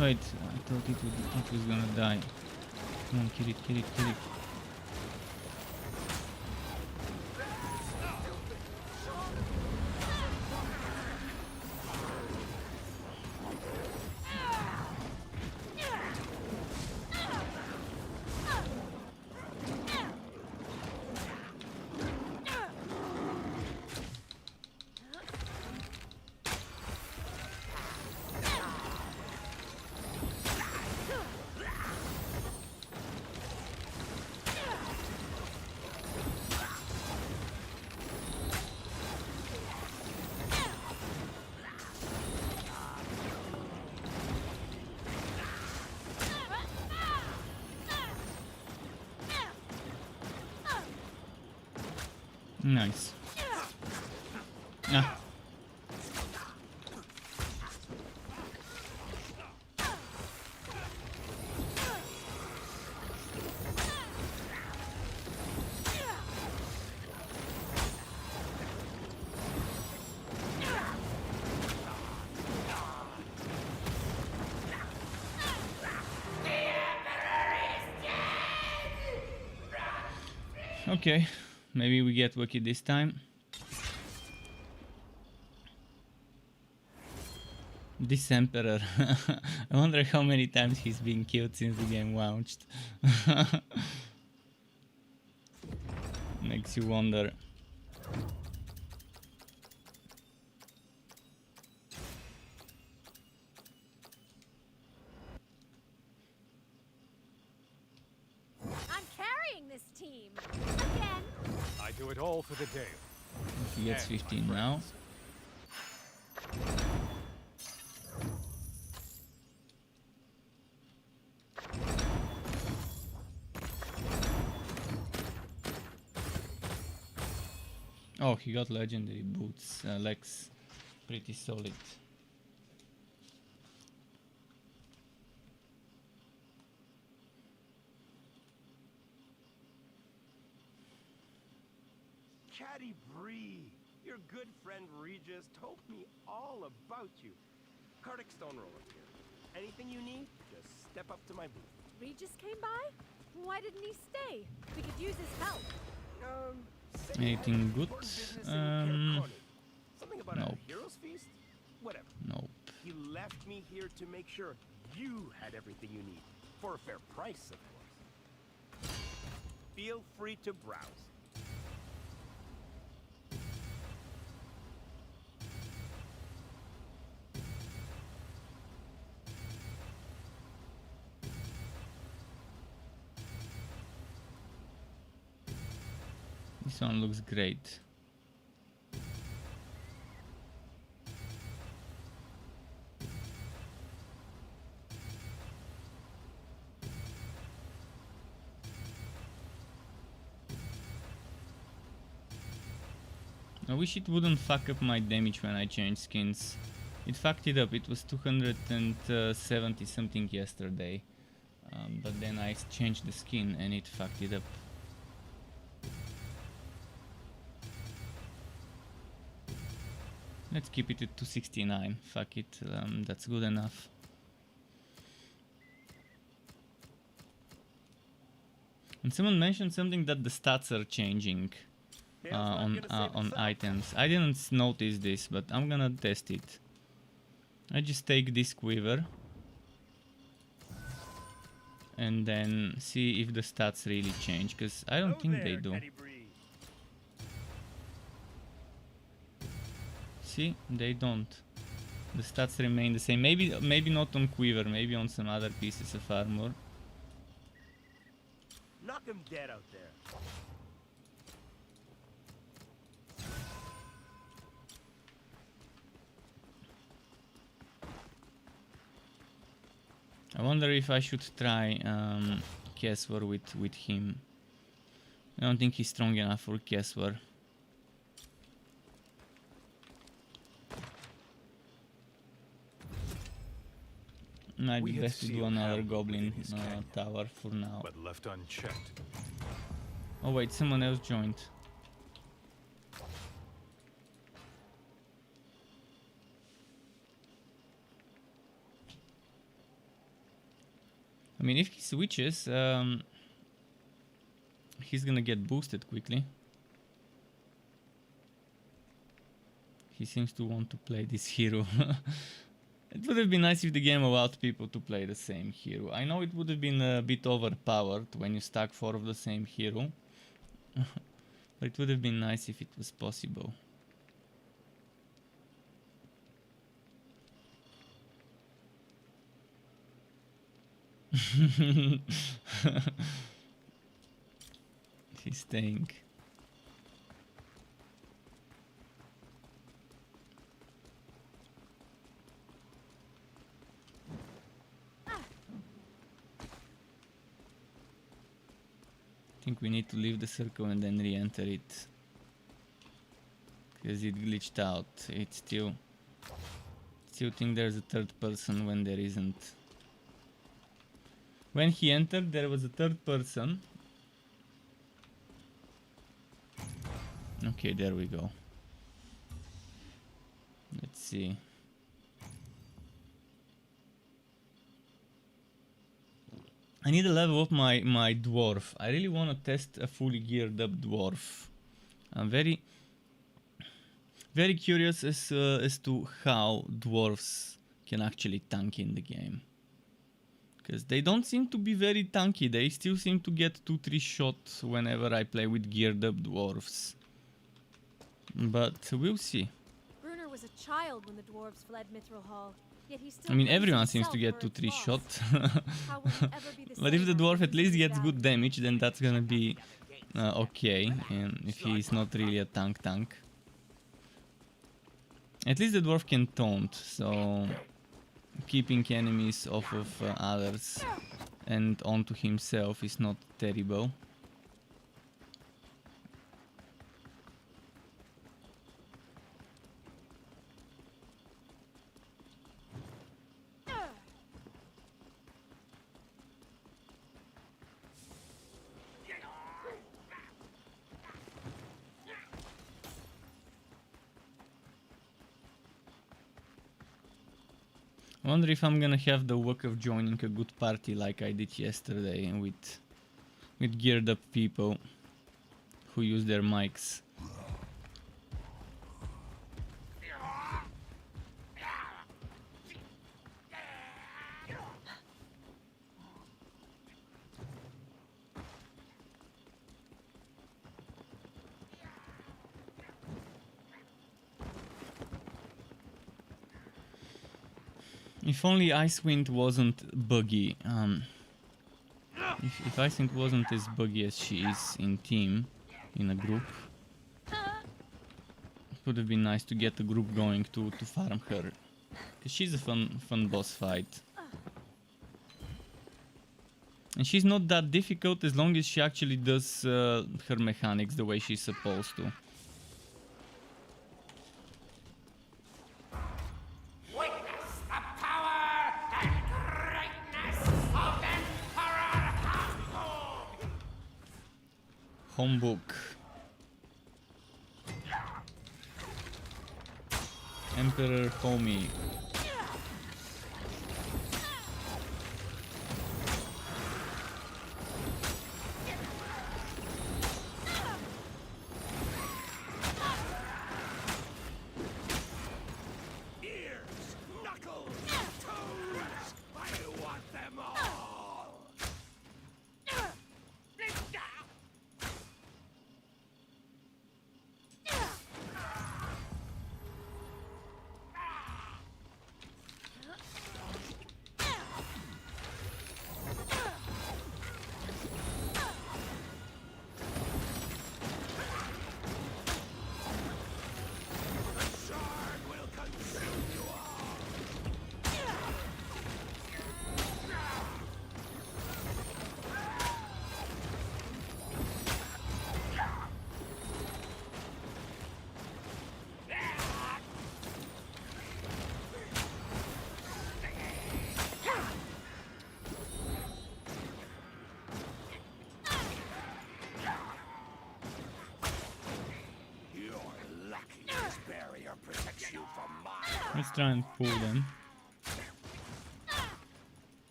Wait, I thought it was gonna die. Come on, kill it, kill it, kill it. Nice. Ah. Okay, maybe we get lucky this time. This Emperor. I wonder how many times he's been killed since the game launched. Makes you wonder. I'm carrying this team. Again. I do it all for the Dale. He gets And my 15 now. friends. Oh, he got legendary boots, legs, pretty solid. Chatty Bree, your good friend Regis told me all about you. Kardic Stoneroller here. Anything you need, just step up to my booth. Regis came by? Why didn't he stay? We could use his help. Say Anything I had good? important business in Kirkconnell. Something about nope. a hero's feast? Whatever. Nope. He left me here to make sure you had everything you need. For a fair price, of course. Feel free to browse. This one looks great. I wish it wouldn't fuck up my damage when I change skins. It fucked it up. It was 270 something yesterday. But then I changed the skin and it fucked it up. Let's keep it at 269. Fuck it, that's good enough. And someone mentioned something that the stats are changing on items. I didn't notice this, but I'm gonna test it. I just take this quiver and then see if the stats really change, because I don't think they do. See, they don't. The stats remain the same. Maybe not on quiver, maybe on some other pieces of armor. Knock him dead out there. I wonder if I should try Keswar with him. I don't think he's strong enough for Keswar. Might be best to do another goblin tower for now. But left unchecked. Oh wait, someone else joined. I mean, if he switches, he's gonna get boosted quickly. He seems to want to play this hero. It would have been nice if the game allowed people to play the same hero. I know it would have been a bit overpowered when you stack 4 of the same hero. But it would have been nice if it was possible. He's staying. I think we need to leave the circle and then re-enter it. Because it glitched out. It still think there's a third person when there isn't. When he entered, there was a third person. Okay, there we go. Let's see. I need to level up my dwarf. I really want to test a fully geared up dwarf. I'm very curious as to how dwarves can actually tank in the game. Because they don't seem to be very tanky. They still seem to get 2-3 shots whenever I play with geared up dwarves. But we'll see. Bruner was a child when the dwarves fled Mithril Hall. Yet he still I mean, blames everyone seems himself to get for its 2-3 loss. shots. How will he ever be the But if same the after dwarf at losing least his gets good valley? damage, then that's gonna be okay. And if he is not really a tank. At least the dwarf can taunt, so keeping enemies off of others and onto himself is not terrible. I wonder if I'm gonna have the luck of joining a good party like I did yesterday with geared up people who use their mics. If only Icewind wasn't buggy. If Icewind wasn't as buggy as she is in team, in a group, it would have been nice to get a group going to farm her. Because she's a fun boss fight. And she's not that difficult as long as she actually does her mechanics the way she's supposed to. Witness the power and greatness of Emperor Hamburg! Homebook. Emperor Homie. Ears, knuckles, toes. I want them all. The shard will consume you all. You're lucky this barrier protects you from my Let's try and pull them.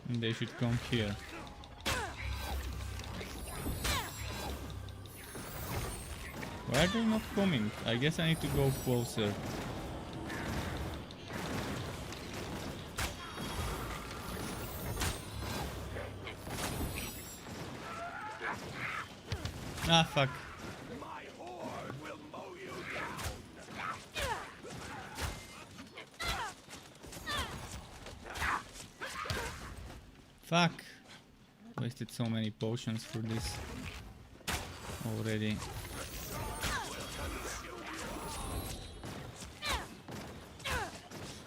They should come here. Why are they not coming? I guess I need to go closer. Ah, fuck. My horde will mow you down. Fuck. Wasted so many potions for this already.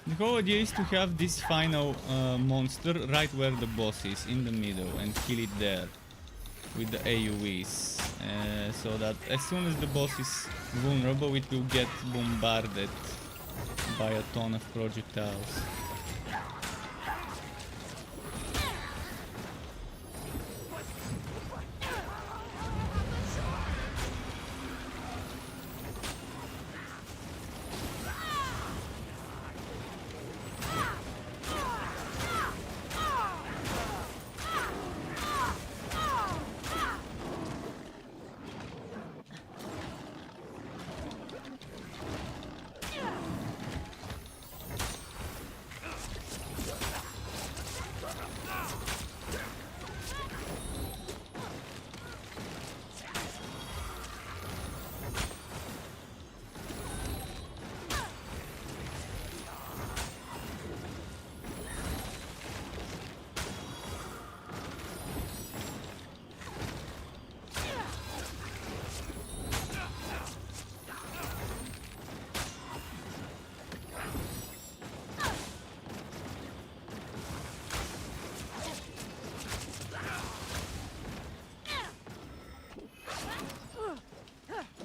The whole idea is to have this final monster right where the boss is, in the middle, and kill it there with the AoEs, so that as soon as the boss is vulnerable it will get bombarded by a ton of projectiles.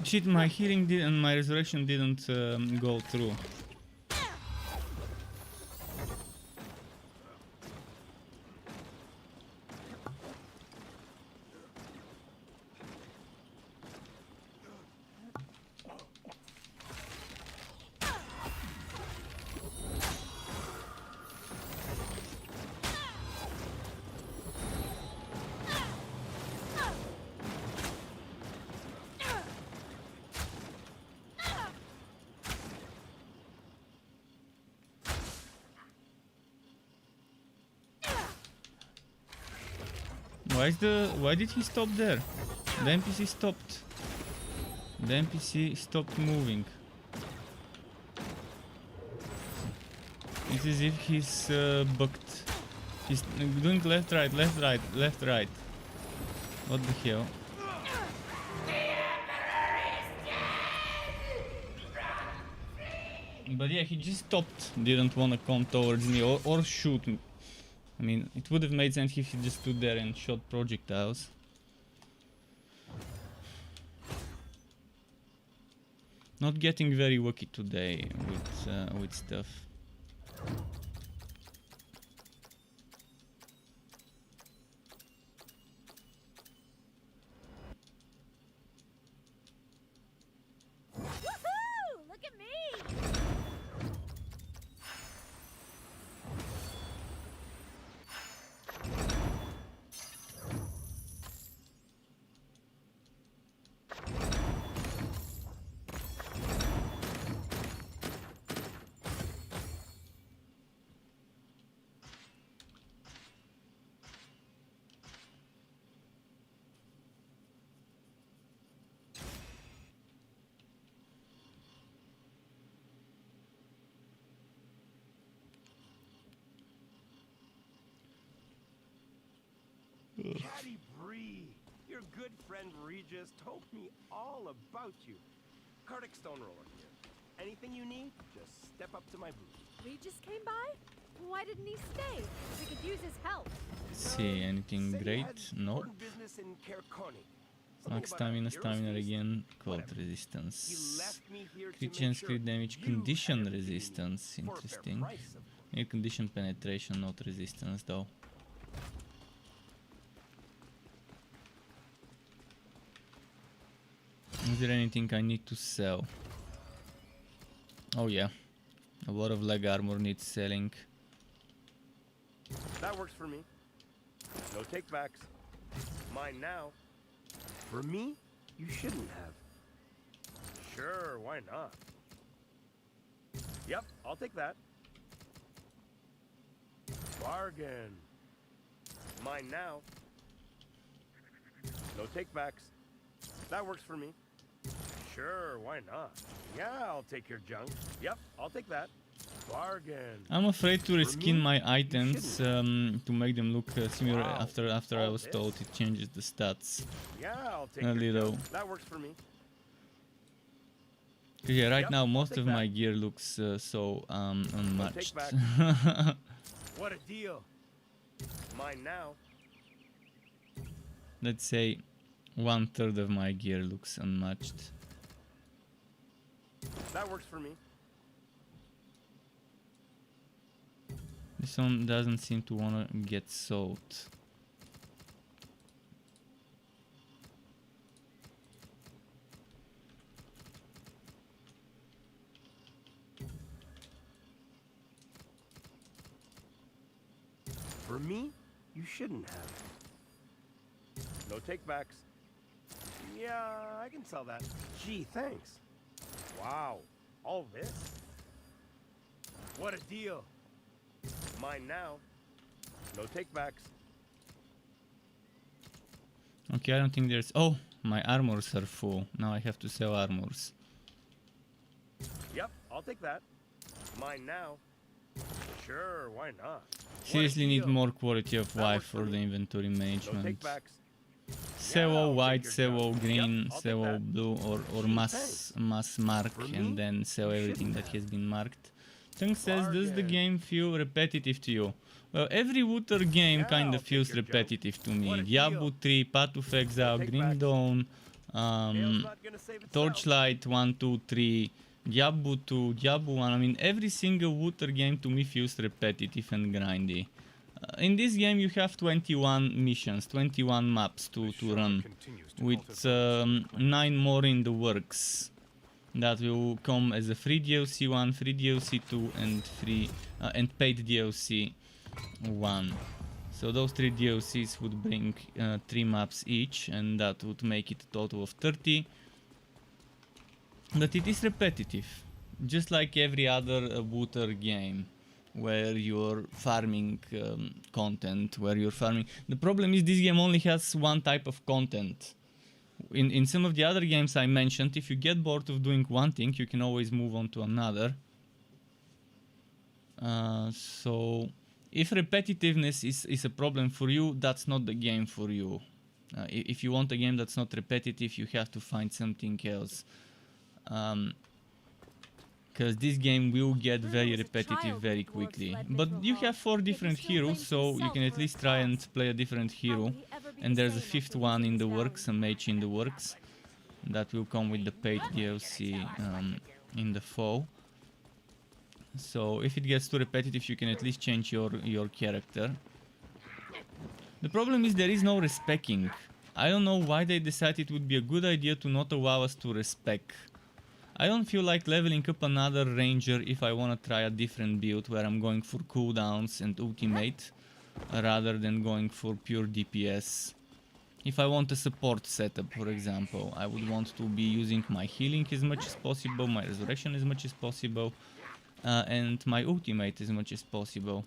Shit, my healing did and my resurrection didn't go through. Why did he stop there? The NPC stopped. The NPC stopped moving. It's as if he's bugged. He's doing left, right, left, right, left, right. What the hell? But yeah, he just stopped. Didn't want to come towards me or shoot me. I mean, it would have made sense if he just stood there and shot projectiles. Not getting very lucky today with stuff. Woohoo! Look at me! Caddy Bree, your good friend Regis told me all about you. Cardic Stone Roller here. Anything you need, just step up to my booth. Regis came by? Why didn't he stay? We could use his help. See anything Said he great? had Nope. important business in Caerconning. Something Max about a stamina, hero's stamina feast? again, cold Whatever. He resistance. left me here to Crit make chance, sure crit damage, you condition had everything you resistance. need. For a fair Interesting. price, of course. Air condition penetration, not resistance though. Is there anything I need to sell? Oh yeah, a lot of leg armor needs selling. That works for me. No takebacks. Mine now. For me? You shouldn't have. Sure, why not? Yep, I'll take that. Bargain. Mine now. No takebacks. That works for me. Sure, why not? Yeah, I'll take your junk. Yep, I'll take that. Bargain. I'm afraid to reskin me, my you items to make them look similar. Wow, After I all was this? told it changes the stats. Yeah, I'll take A your little. junk. That works for me. 'Cause yeah, right Yep, now I'll most take of that. my gear looks so unmatched. takebacks. What a deal. Mine now. Let's say 1/3 of my gear looks unmatched. That works for me. This one doesn't seem to wanna get sold. For me, you shouldn't have. No takebacks. Yeah, I can sell that. Gee, thanks. Wow, all this? What a deal. Mine now. No takebacks. Okay, I don't think there's... Oh, my armors are full. Now I have to sell armors. Yep, I'll take that. Mine now. Sure, why not? Seriously need deal. more quality of That life works for for the me. inventory No management. takebacks. Sell Yeah, all I'll take white, your sell junk. all Yep, green, I'll sell take all that. blue, or Gee, mass mark, For me, and then sell you everything shouldn't that have. has been marked. Tung says, does the Bargain. game feel repetitive to you? Well, every Wooter game Yeah, kinda I'll take feels your junk. repetitive to me. What a Diablo deal. 3, Path of Exile, take Grim backs. Dawn, Tail's not gonna save itself. Torchlight 1, 2, 3, Diablo 2, Diablo 1. I mean, every single Wooter game to me feels repetitive and grindy. In this game you have 21 missions, 21 maps to Shaw run, continues to with cultivate 9 more in the works. That will come as a free DLC 1, free DLC 2 and paid DLC 1. So those 3 DLCs would bring 3 maps each, and that would make it a total of 30. But it is repetitive, just like every other Wooter game, where you're farming content, where you're farming... The problem is this game only has one type of content. In some of the other games I mentioned, if you get bored of doing one thing, you can always move on to another. So if repetitiveness is a problem for you, that's not the game for you. If you want a game that's not repetitive, you have to find something else. Because this game will get very repetitive very quickly. But you have 4 different heroes, so you can at least try and play a different hero. And there's a 5th one in the works, a mage in the works. That will come with the paid DLC in the fall. So if it gets too repetitive, you can at least change your character. The problem is there is no respecking. I don't know why they decided it would be a good idea to not allow us to respec. I don't feel like leveling up another ranger if I want to try a different build where I'm going for cooldowns and ultimate rather than going for pure DPS. If I want a support setup, for example, I would want to be using my healing as much as possible, my resurrection as much as possible, and my ultimate as much as possible.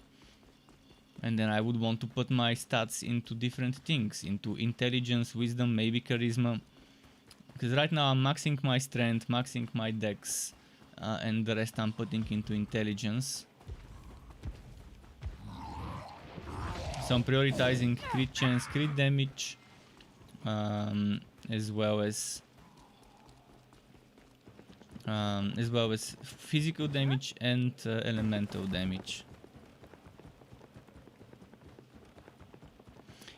And then I would want to put my stats into different things, into intelligence, wisdom, maybe charisma. Because right now I'm maxing my strength, maxing my dex, and the rest I'm putting into intelligence. So I'm prioritizing crit chance, crit damage, as well as physical damage and elemental damage.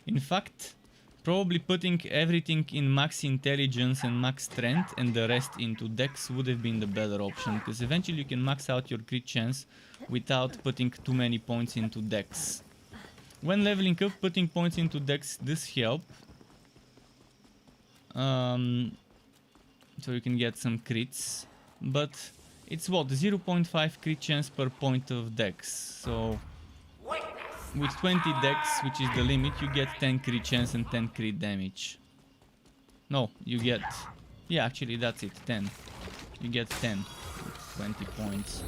In fact, probably putting everything in max intelligence and max strength and the rest into dex would have been the better option, because eventually you can max out your crit chance without putting too many points into dex. When leveling up, putting points into dex does help. So you can get some crits, but it's what, 0.5 crit chance per point of dex, so with 20 dex, which is the limit, you get 10 crit chance and 10 crit damage. No, you get... Yeah, actually that's it, 10. You get 10 with 20 points.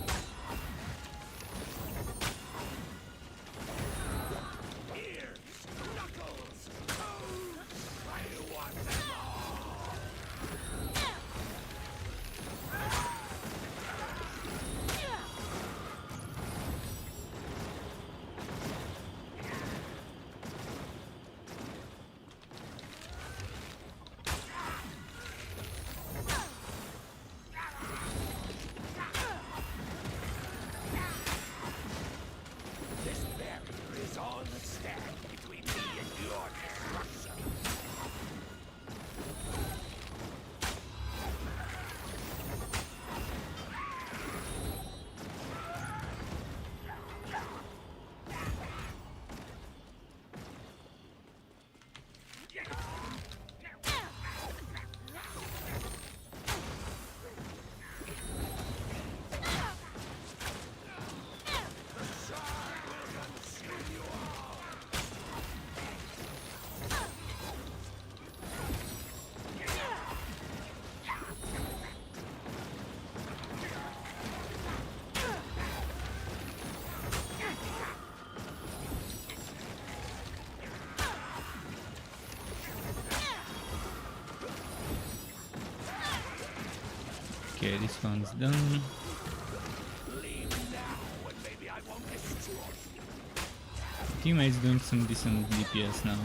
Okay, this one's done. Teammates doing some decent DPS now.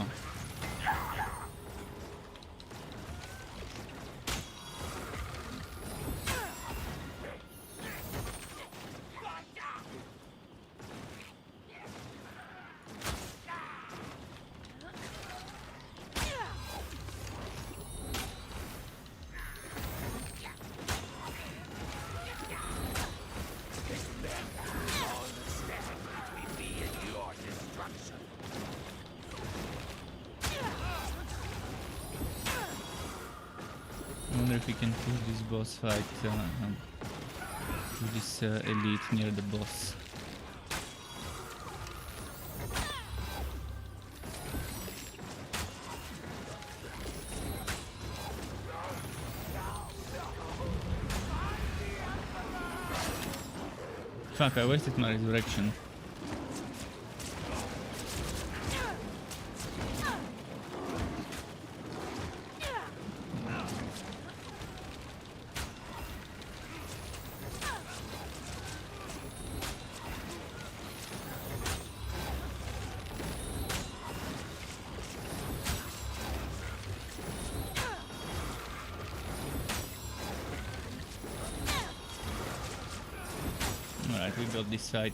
I wonder if we can push this boss fight to this elite near the boss. Fuck, I wasted my resurrection. Alright, we got this side.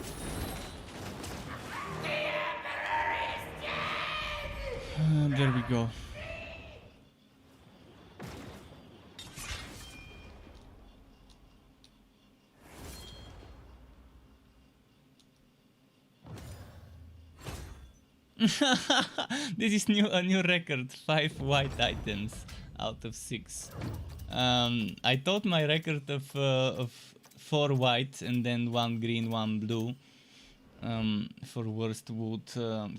There we go. This is a new record. 5 white items out of 6. I thought my record of 4 white and then 1 green, 1 blue for worst wood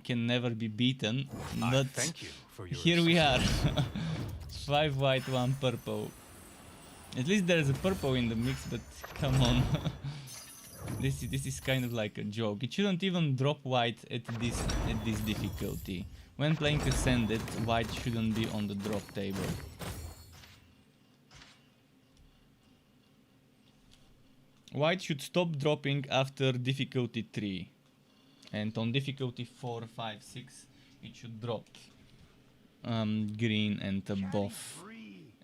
can never be beaten, but thank you for your here we are. 5 white, 1 purple. At least there's a purple in the mix, but come on. This is kind of like a joke. It shouldn't even drop white at this difficulty. When playing Ascended, white shouldn't be on the drop table. White should stop dropping after difficulty 3. And on difficulty 4, 5, 6, it should drop green and above.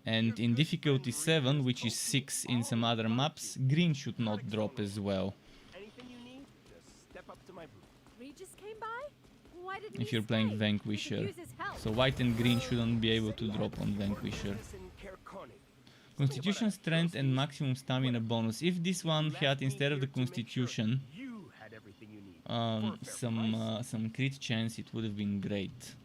And in difficulty 7, which is 6 in some other maps, green should not drop as well. Anything you need, just step up to my booth. Regis came by? Why didn't If he you're playing stay? Vanquisher. We could use his help. So white and green shouldn't be able to drop on Vanquisher. Constitution strength and maximum stamina bonus. If this one had, instead of the constitution, some crit chance, it would have been great.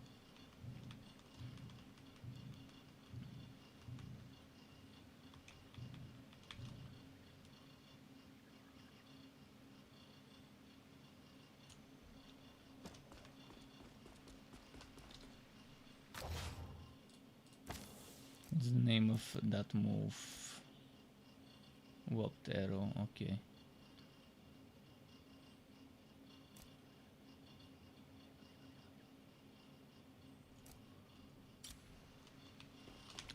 What's the name of that move? Warped arrow, okay.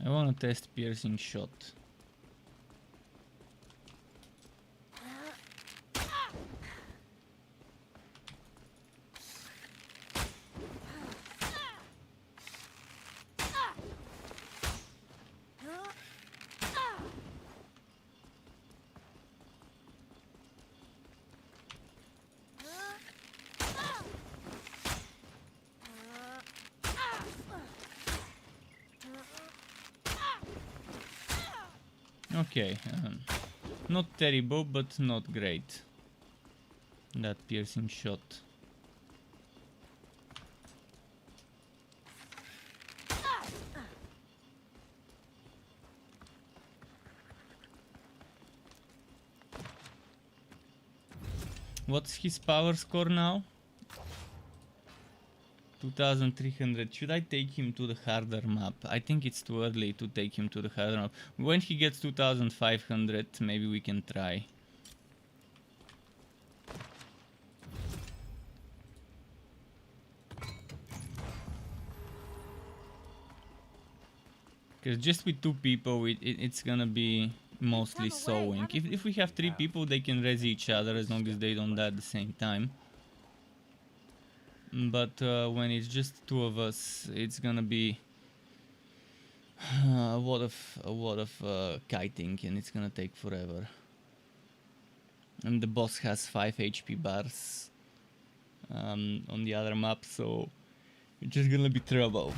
I wanna test piercing shot. Okay, not terrible, but not great. That piercing shot. What's his power score now? 2300. Should I take him to the harder map? I think it's too early to take him to the harder map. When he gets 2500, maybe we can try. Because just with 2 people, it's gonna be mostly sewing. If we have 3 people, they can res each other as long as they don't die at the same time. But when it's just 2 of us, it's gonna be a lot of kiting, and it's gonna take forever. And the boss has 5 HP bars on the other map, so it's just gonna be trouble.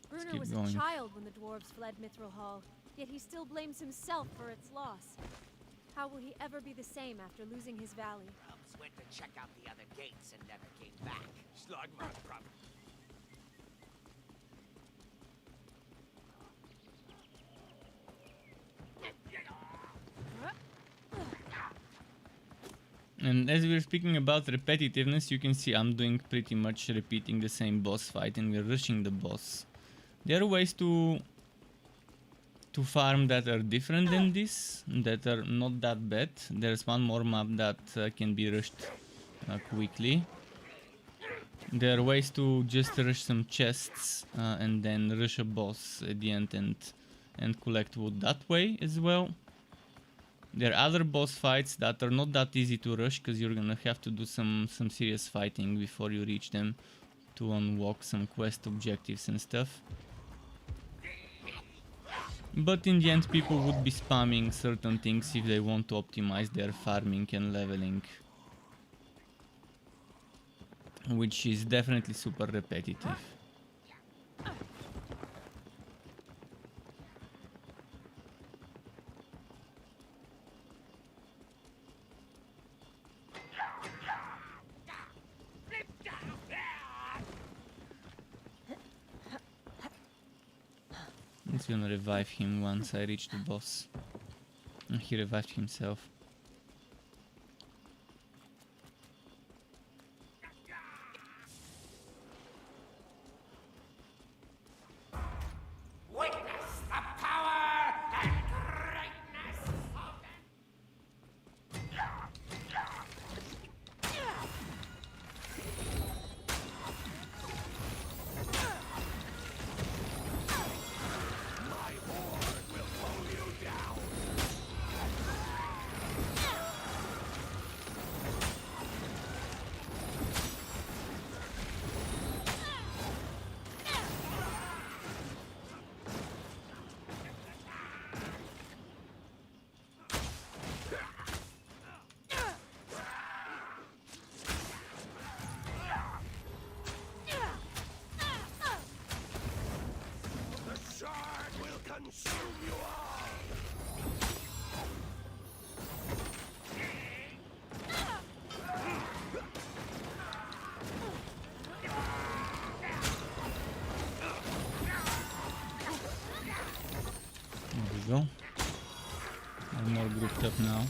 Bruno was a child when the dwarves fled Mithril Hall, yet he still blames himself for its loss. How will he ever be the same after losing his valley? Grubs went to check out the other gates and never came back. Slugmark problem. And as we're speaking about repetitiveness, you can see I'm doing pretty much repeating the same boss fight, and we're rushing the boss. There are ways to farm that are different than this, that are not that bad. There's one more map that can be rushed quickly. There are ways to just rush some chests and then rush a boss at the end and collect wood that way as well. There are other boss fights that are not that easy to rush, because you're gonna have to do some serious fighting before you reach them to unlock some quest objectives and stuff. But in the end, people would be spamming certain things if they want to optimize their farming and leveling, which is definitely super repetitive. It's gonna revive him once I reach the boss. He revived himself. Witness the power and greatness of go. I'm more grouped up now.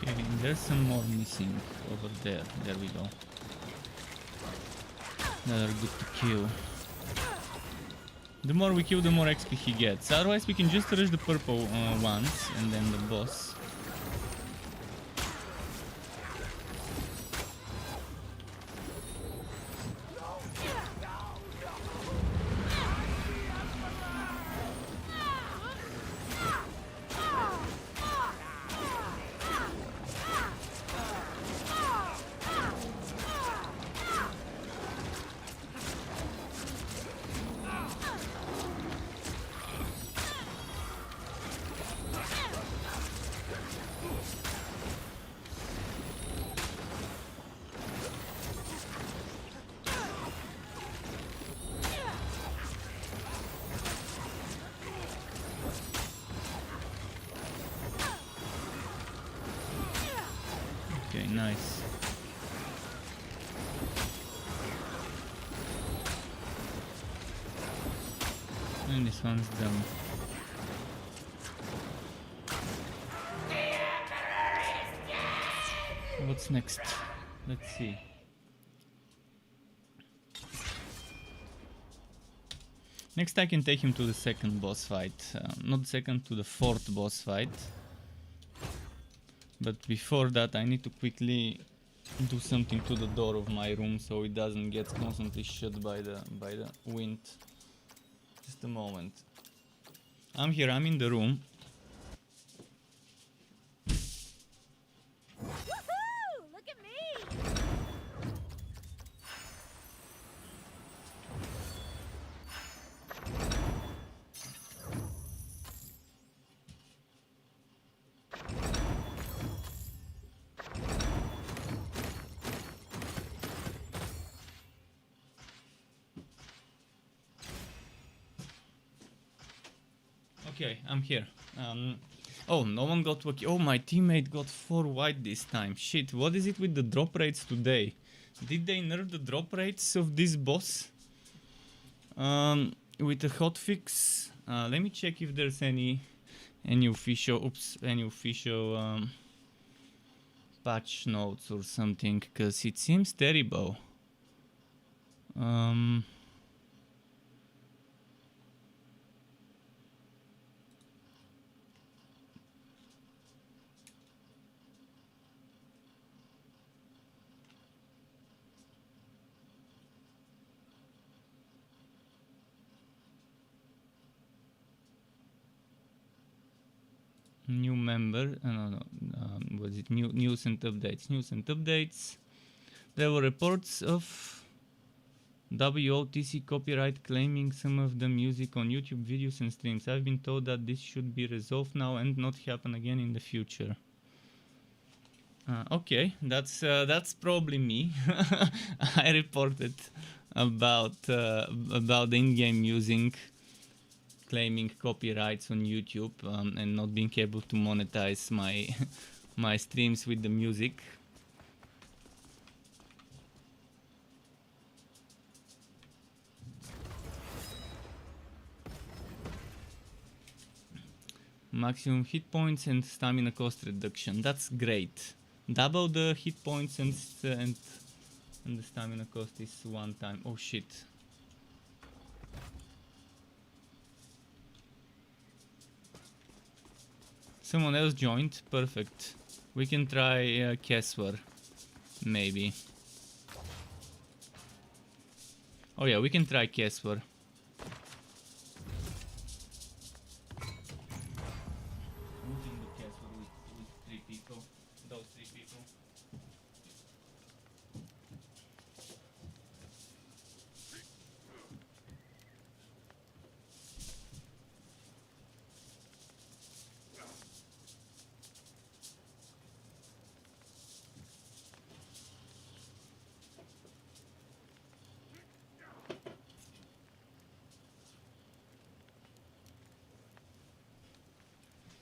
Okay, there's some more missing over there. There we go. That are good to kill. The more we kill, the more XP he gets. Otherwise, we can just rush the purple ones and then the boss. Okay, nice. And this one's done. What's next? Let's see. Next I can take him to the second boss fight. Not second, to the fourth boss fight. But before that I need to quickly do something to the door of my room so it doesn't get constantly shut by the wind. Just a moment. I'm here, I'm in the room. Woohoo! Look at me! Okay, I'm here. Oh, no one got what. Oh, my teammate got 4 white this time. Shit, what is it with the drop rates today? Did they nerf the drop rates of this boss? With a hotfix? Let me check if there's any official patch notes or something, because it seems terrible. New member, was it news and updates? News and updates. There were reports of WOTC copyright claiming some of the music on YouTube videos and streams. I've been told that this should be resolved now and not happen again in the future. Okay, that's probably me. I reported about the in-game music claiming copyrights on YouTube and not being able to monetize my my streams with the music. Maximum hit points and stamina cost reduction. That's great. Double the hit points and the stamina cost is one time. Oh shit. Someone else joined. Perfect. We can try Keswer. Maybe. Oh yeah, we can try Keswer.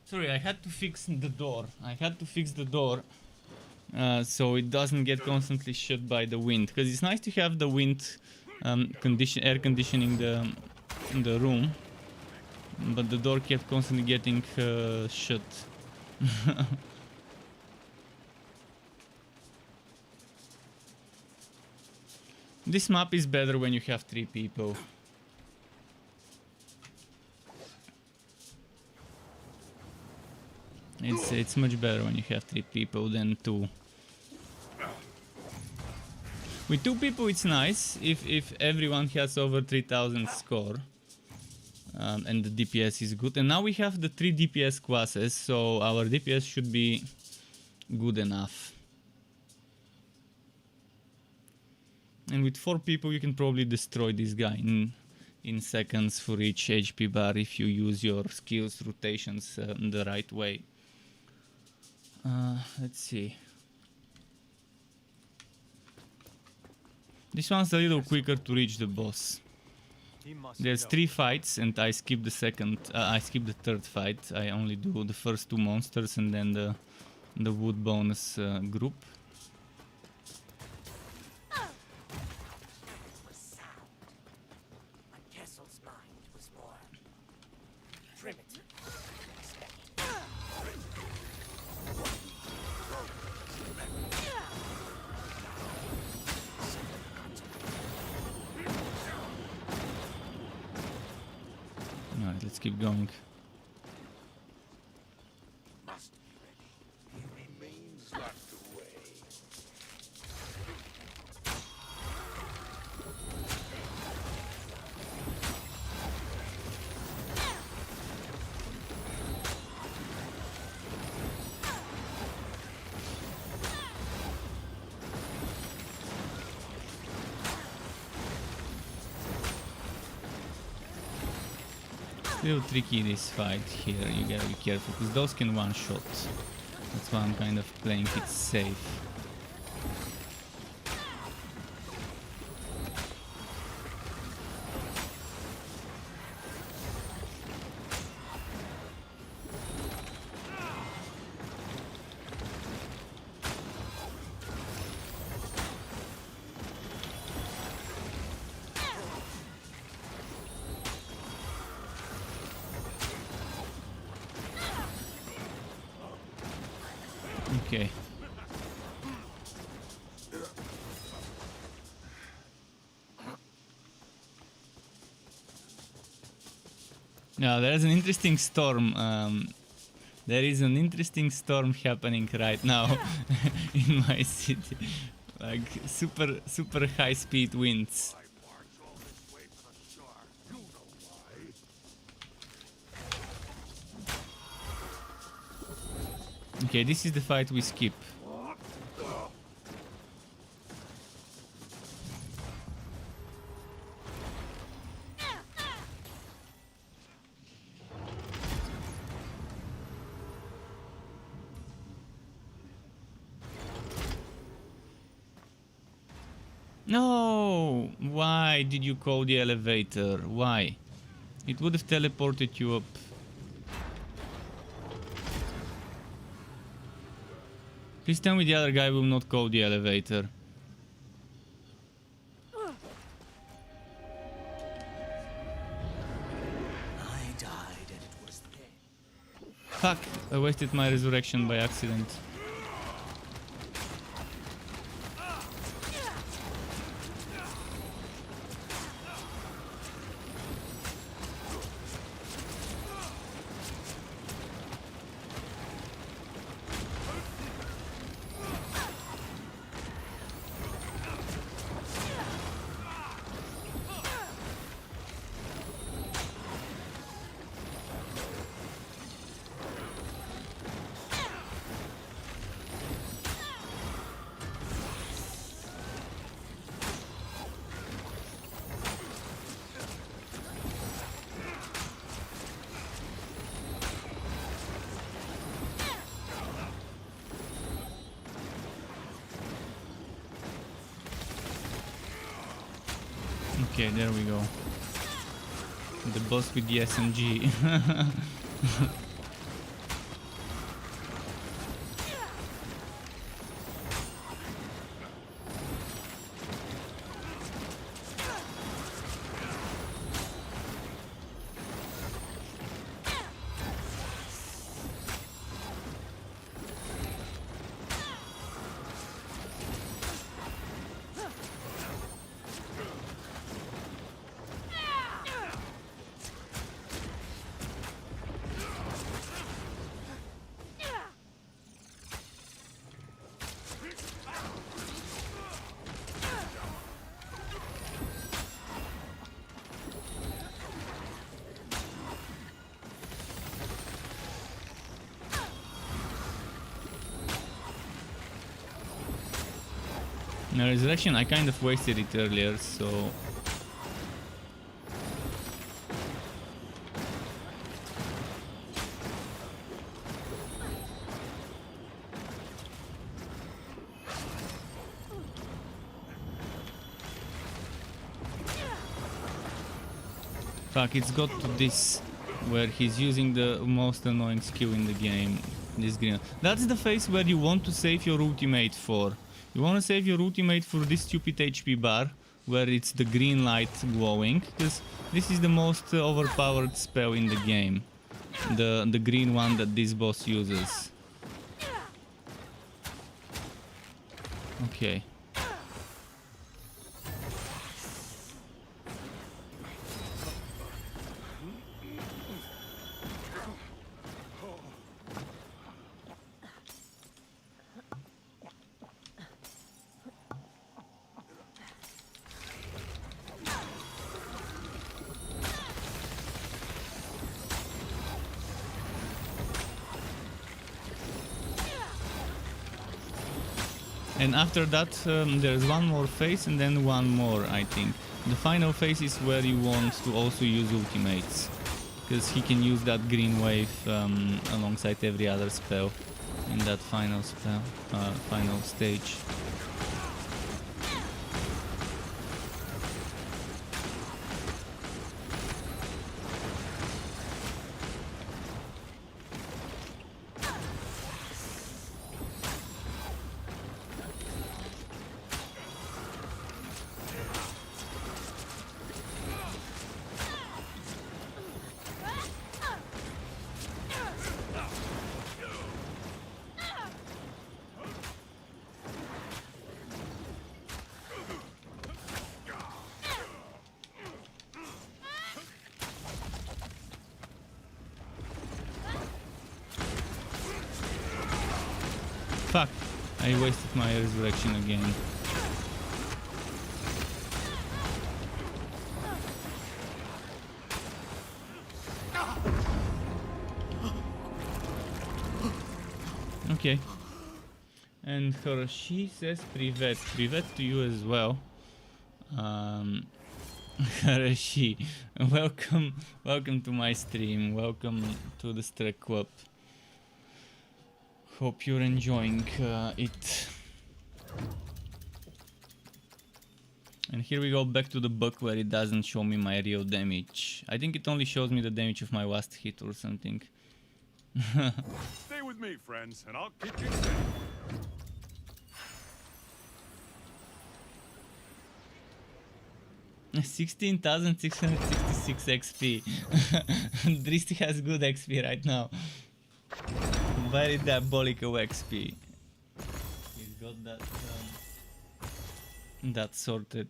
Sorry, I had to fix the door. So it doesn't get constantly shut by the wind. Because it's nice to have the wind air conditioning the room. But the door kept constantly getting shut. This map is better when you have 3 people. It's much better when you have 3 people than 2. With 2 people it's nice if everyone has over 3000 score and the DPS is good. And now we have the 3 DPS classes, so our DPS should be good enough. And with 4 people you can probably destroy this guy in seconds for each HP bar if you use your skills rotations the right way. Let's see. This one's a little quicker to reach the boss. There's 3 fights and I skipped the third fight. I only do the first 2 monsters and then the wood bonus group. Alright, let's keep going. Still tricky this fight here, you gotta be careful, because those can one-shot. That's why I'm kind of playing it safe. Okay. Now there's an interesting storm. There is an interesting storm happening right now in my city. Like super high speed winds. Okay, this is the fight we skip. No! Why did you call the elevator? Why? It would have teleported you up. Please tell me the other guy will not call the elevator. I died and it was there. Fuck! I wasted my resurrection by accident. Okay, there we go. The boss with the SMG. Now resurrection, I kind of wasted it earlier, so fuck, it's got to this where he's using the most annoying skill in the game. This green. That's the phase where you want to save your ultimate for. You want to save your ultimate for this stupid HP bar, where it's the green light glowing, because this is the most overpowered spell in the game. The green one that this boss uses. Okay. And after that there's one more phase and then one more, I think. The final phase is where you want to also use ultimates, because he can use that green wave alongside every other spell in that final spell, final stage. Fuck, I wasted my resurrection again. Okay. And she says privet. Privet to you as well. She, welcome to my stream. Welcome to the Strek Club. Hope you're enjoying it. And here we go back to the book where it doesn't show me my real damage. I think it only shows me the damage of my last hit or something. Stay with me, friends, and I'll keep you safe. 16,666 XP. Dristy has good XP right now. very diabolical XP. He's got that that sorted.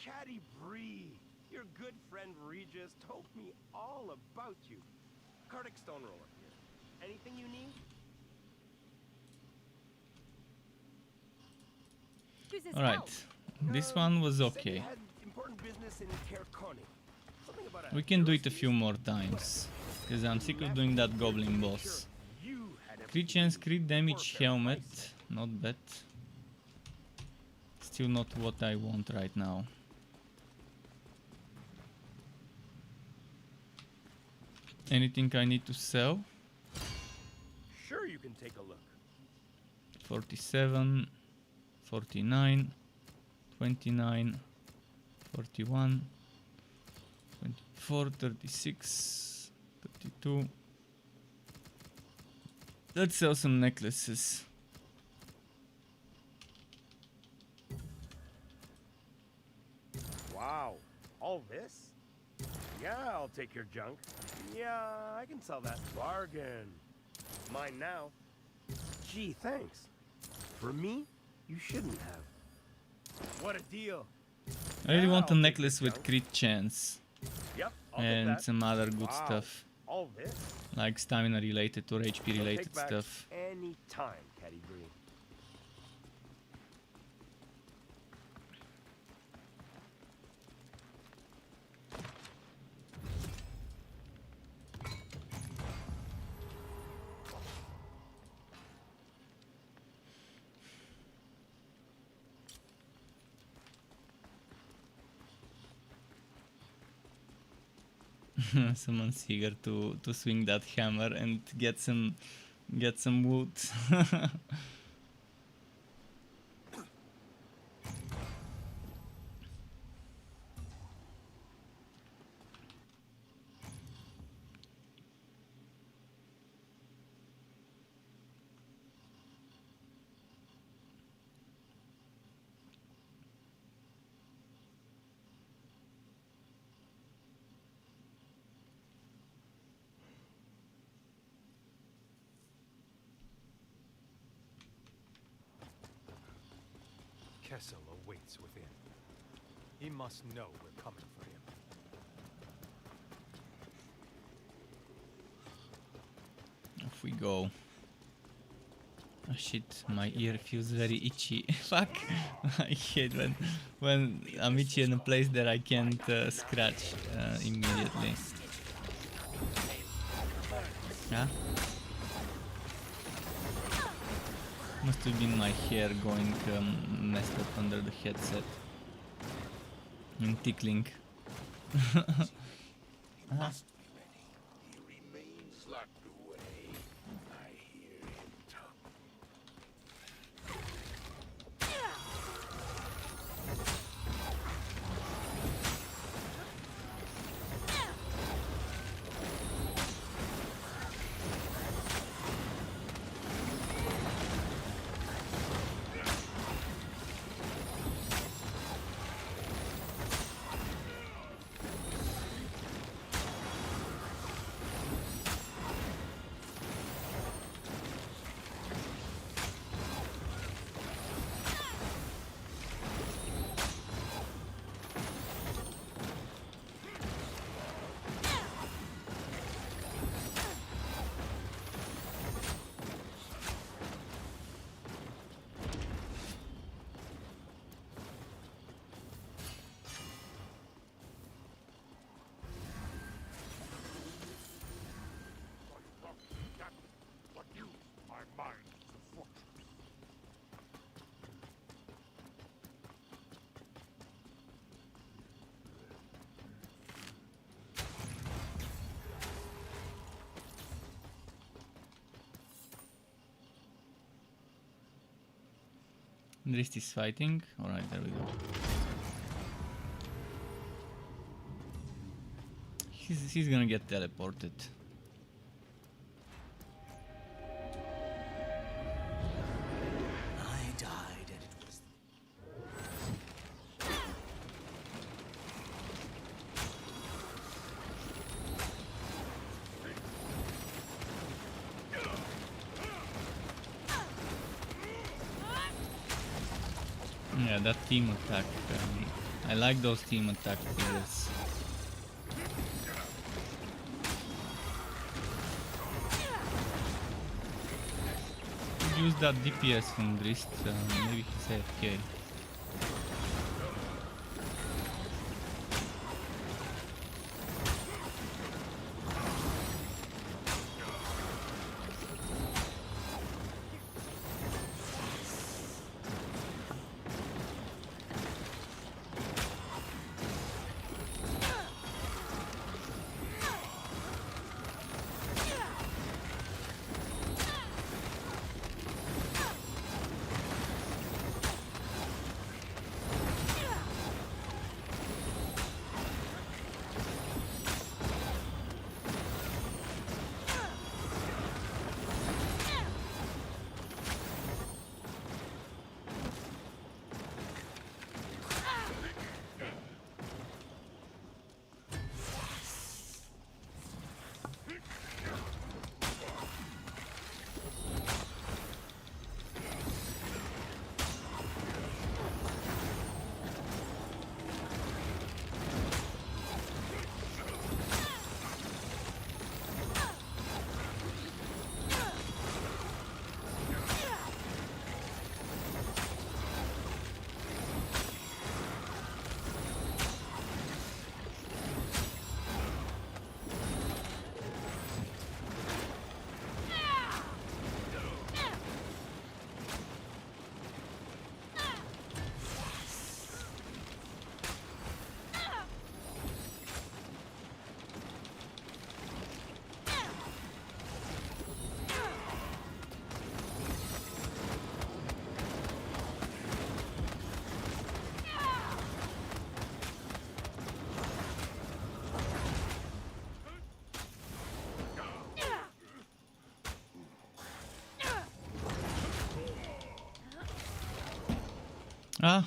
Caddy Bree, your good friend Regis told me all about you. Cardic Stone Roller here. Anything you need? Who's his All right, help? this one was Said okay. you had important business in Kerkoni. Something about a We can do it a hero few more times, because I'm sick of doing that goblin boss. You had Crit chance, crit damage, helmet, not bad. Still not what I want right now. Anything I need to sell? Sure, you can take a look. 47, 49, 29, 41, 24, 36, 32. Let's sell some necklaces. Wow, all this? Yeah, I'll take your junk. Yeah, I can sell that. Bargain. Mine now. Gee, thanks. For me, you shouldn't have. What a deal. I really Yeah, want a I'll take necklace your with junk. crit chance Yep, I'll take and that. some other good Wow, stuff, all this? like stamina related or HP No related takebacks stuff. any time, Caddy Bree. Someone's eager to swing that hammer and get some wood. Kessel awaits within. He must know we're coming for him. Off we go. Oh shit, my ear feels very itchy. Fuck! I hate when I'm itchy in a place that I can't scratch immediately. Huh? Must have been my hair going messed up under the headset and tickling. Ah. Drist is fighting. Alright, there we go. He's gonna get teleported. I died and it was Yeah, that team attack. I like those team attack figures. Use that DPS from Drist, maybe he's AFK. Ah,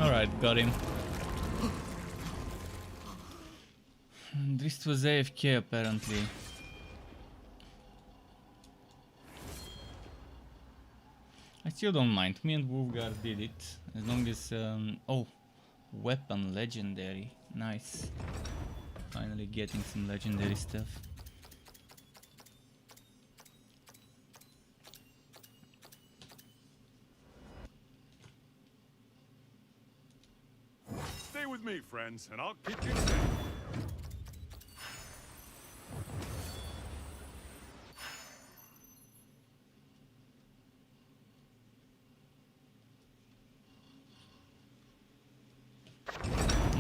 alright, got him. Drist was AFK apparently. I still don't mind. Me and Wolfguard did it. As long as oh, weapon legendary. Nice. Finally getting some legendary stuff. Stay with me, friends, and I'll keep you safe.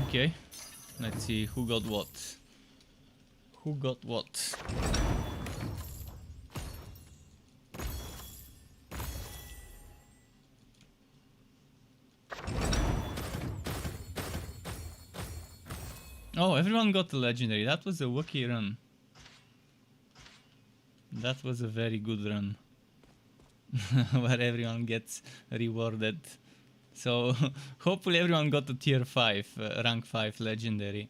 Okay, let's see who got what. Who got what? Oh, everyone got the legendary. That was a Wookiee run. That was a very good run. Where everyone gets rewarded. So hopefully everyone got the tier 5, rank 5 legendary.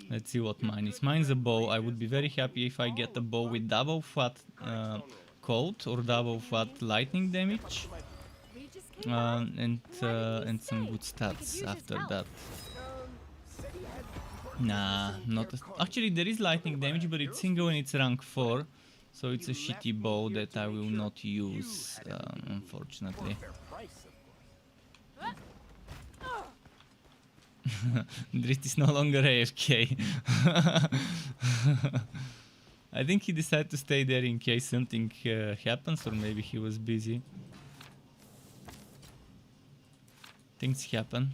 Let's see what mine is. Mine's a bow. I would be very happy if I get a bow with double fat coat or double fat lightning damage. and some good stats after that. Said he had Nah, not actually. There is lightning damage, but it's single and it's rank 4, so it's a shitty bow that I will not use, unfortunately. fair price, of course. Drit is no longer AFK. I think he decided to stay there in case something happens, or maybe he was busy. Things happen.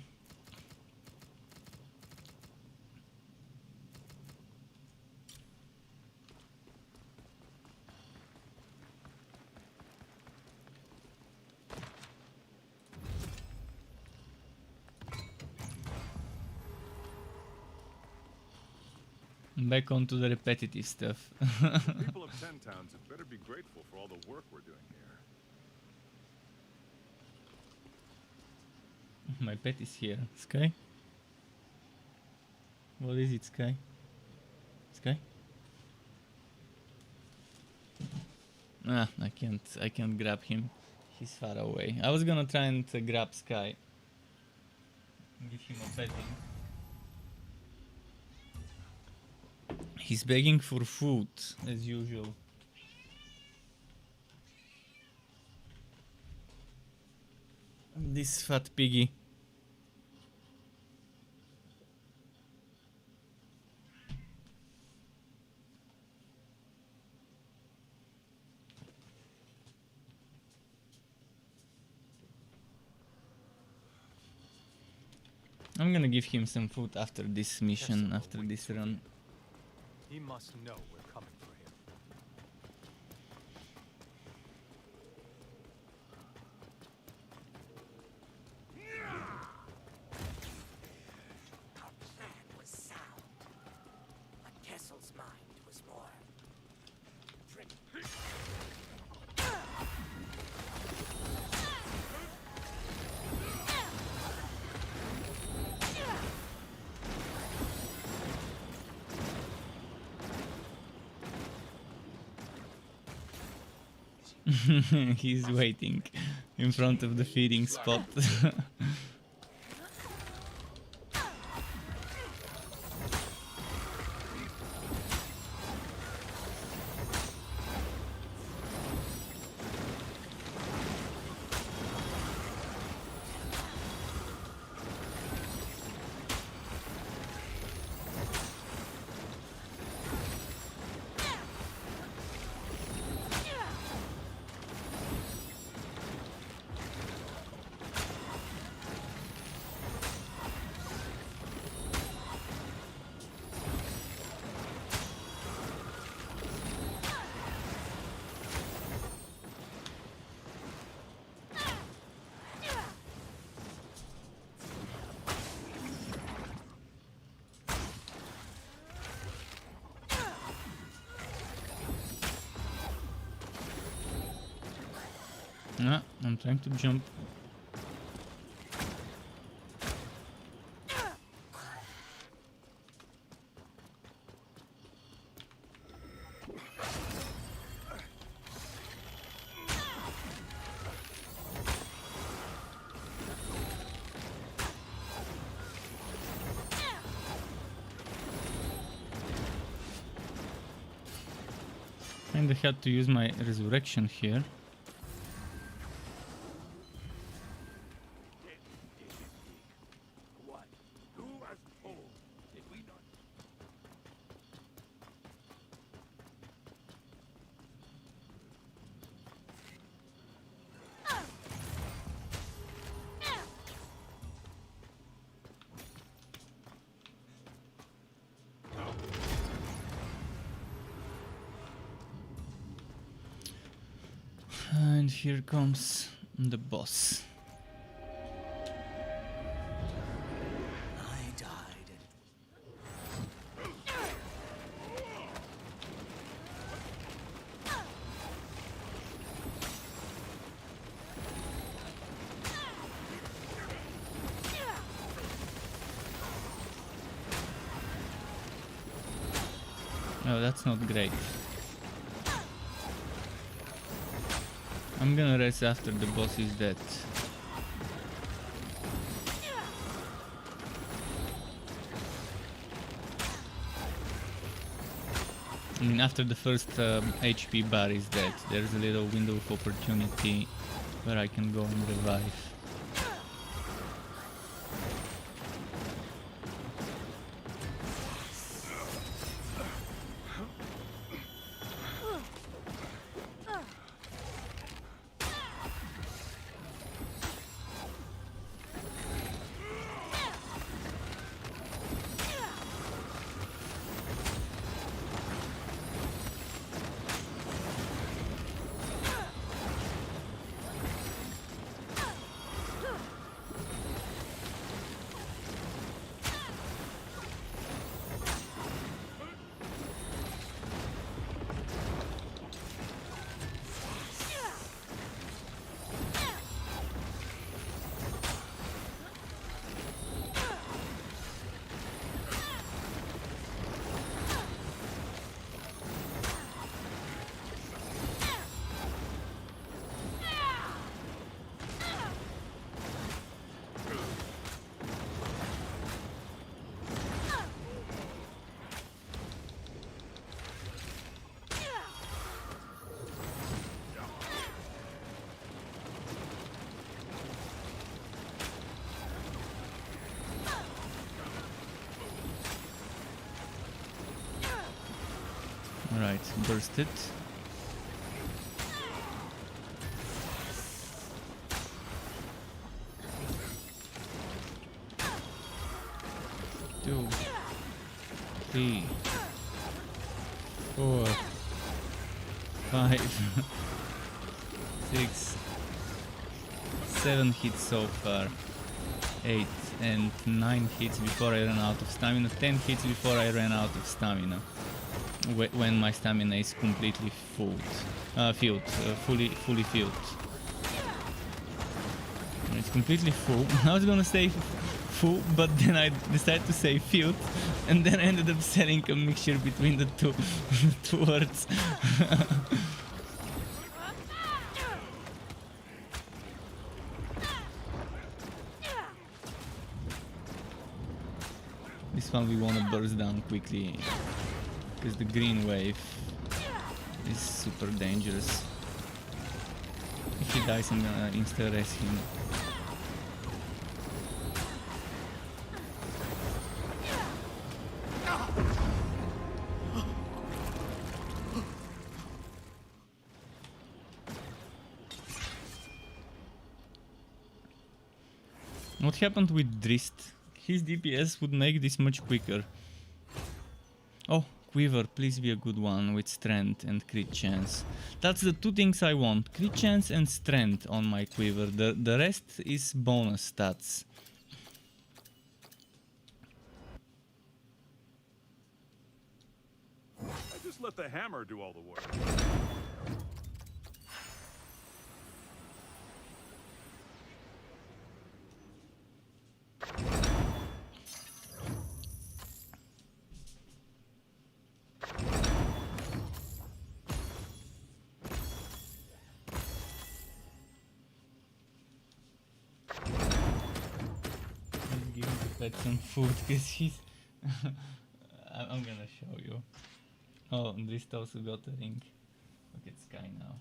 Back onto the repetitive stuff. People of Ten Towns had better be grateful for all the work we're doing here. My pet is here. Sky? What is it, Sky? Sky? Ah, I can't grab him. He's far away. I was gonna try and grab Sky. Give him a petting. He's begging for food, as usual. This fat piggy. I'm gonna give him some food after this mission, after this run. He must know we're coming for him. Our plan was sound, but Kessel's mind was more. He's waiting in front of the feeding spot. I'm trying to jump. Kinda had to use my resurrection here. What? Who has told? Did we not? And here comes the boss. I died. Oh, that's not great. I'm gonna rest after the boss is dead. I mean, after the first HP bar is dead, there's a little window of opportunity where I can go and revive. Alright, burst it. Two, 3, 4, 5, 6, 7 hits so far. 8 and 9 hits before I ran out of stamina. 10 hits before I ran out of stamina. When my stamina is completely fully filled. It's completely full. I was gonna say full, but then I decided to say filled, and then I ended up selling a mixture between the two words. This one we wanna burst down quickly, because the green wave is super dangerous. If he dies, I'm gonna insta-res him. What happened with Drist? His DPS would make this much quicker. Oh, Quiver, please be a good one with strength and crit chance. That's the two things I want. Crit chance and strength on my Quiver. The rest is bonus stats. I just let the hammer do all the work. Give the pet some food, because he's... I'm gonna show you. Oh, Drist also got a ring. Look at Sky now.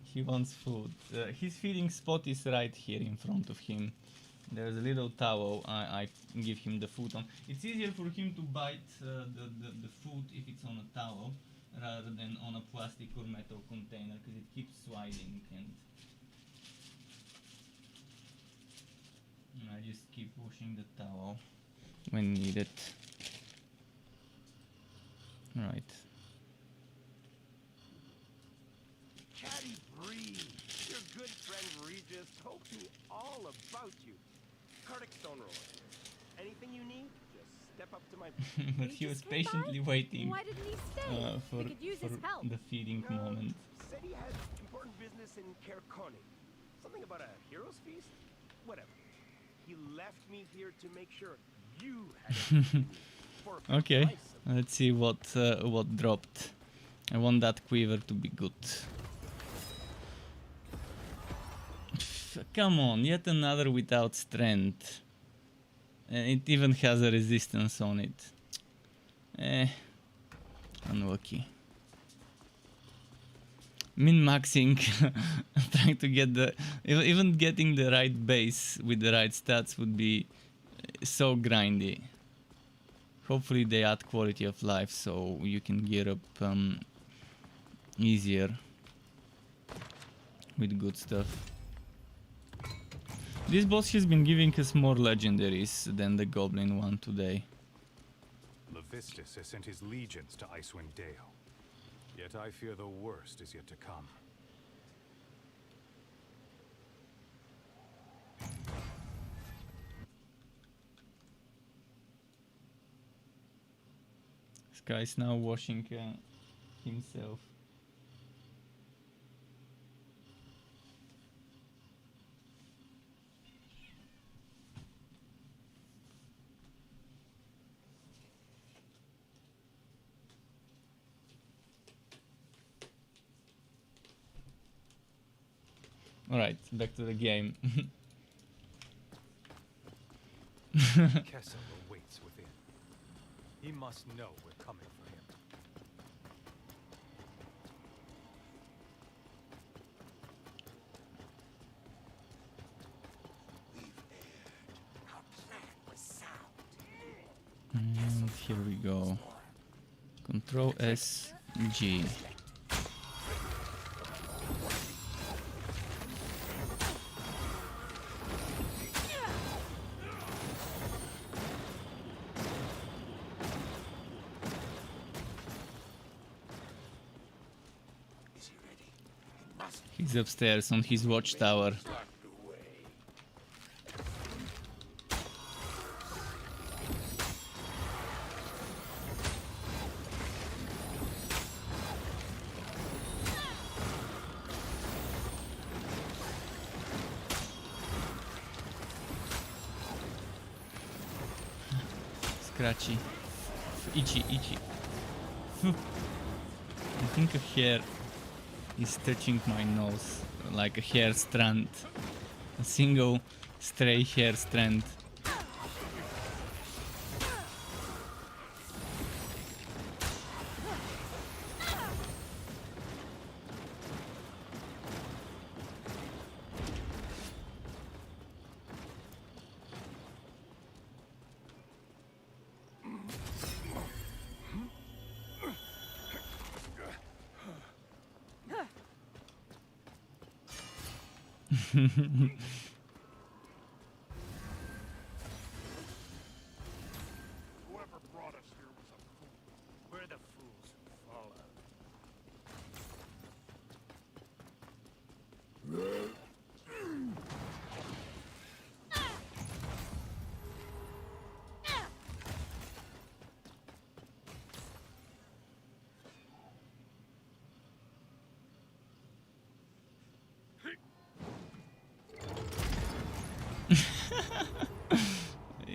He wants food. His feeding spot is right here in front of him. There's a little towel I give him the food on. It's easier for him to bite the food if it's on a towel rather than on a plastic or metal container, because it keeps sliding, and I just keep washing the towel when needed. Right. Chatty Bree, your good friend Regis told me all about you. Cardic Stone Roller. Anything you need, just step up to my... But he was patiently waiting Why didn't he stay? for We could use his help. the feeding No, moment. said he had important business in Kerkoni. Something about a hero's feast? Whatever. He left me here to make sure you had everything for a Okay, price of- let's see what dropped. I want that Quiver to be good. Come on, yet another without strength. And it even has a resistance on it. Unlucky. Min-maxing, trying to get the... Even getting the right base with the right stats would be so grindy. Hopefully they add quality of life so you can gear up easier with good stuff. This boss has been giving us more legendaries than the goblin one today. Levistus has sent his legions to Icewind Dale. Yet I fear the worst is yet to come. This guy's now washing himself. Alright, back to the game. Kessel awaits within. He must know we're coming for him. Our plan was sound. And here we go. Control S, G. Is he ready? He must He's upstairs on his watchtower. start the way. Scratchy. Itchy, itchy. I think a hair is touching my nose, like a hair strand. A single stray hair strand. Whoever brought us here was a fool. We're the fools who follow.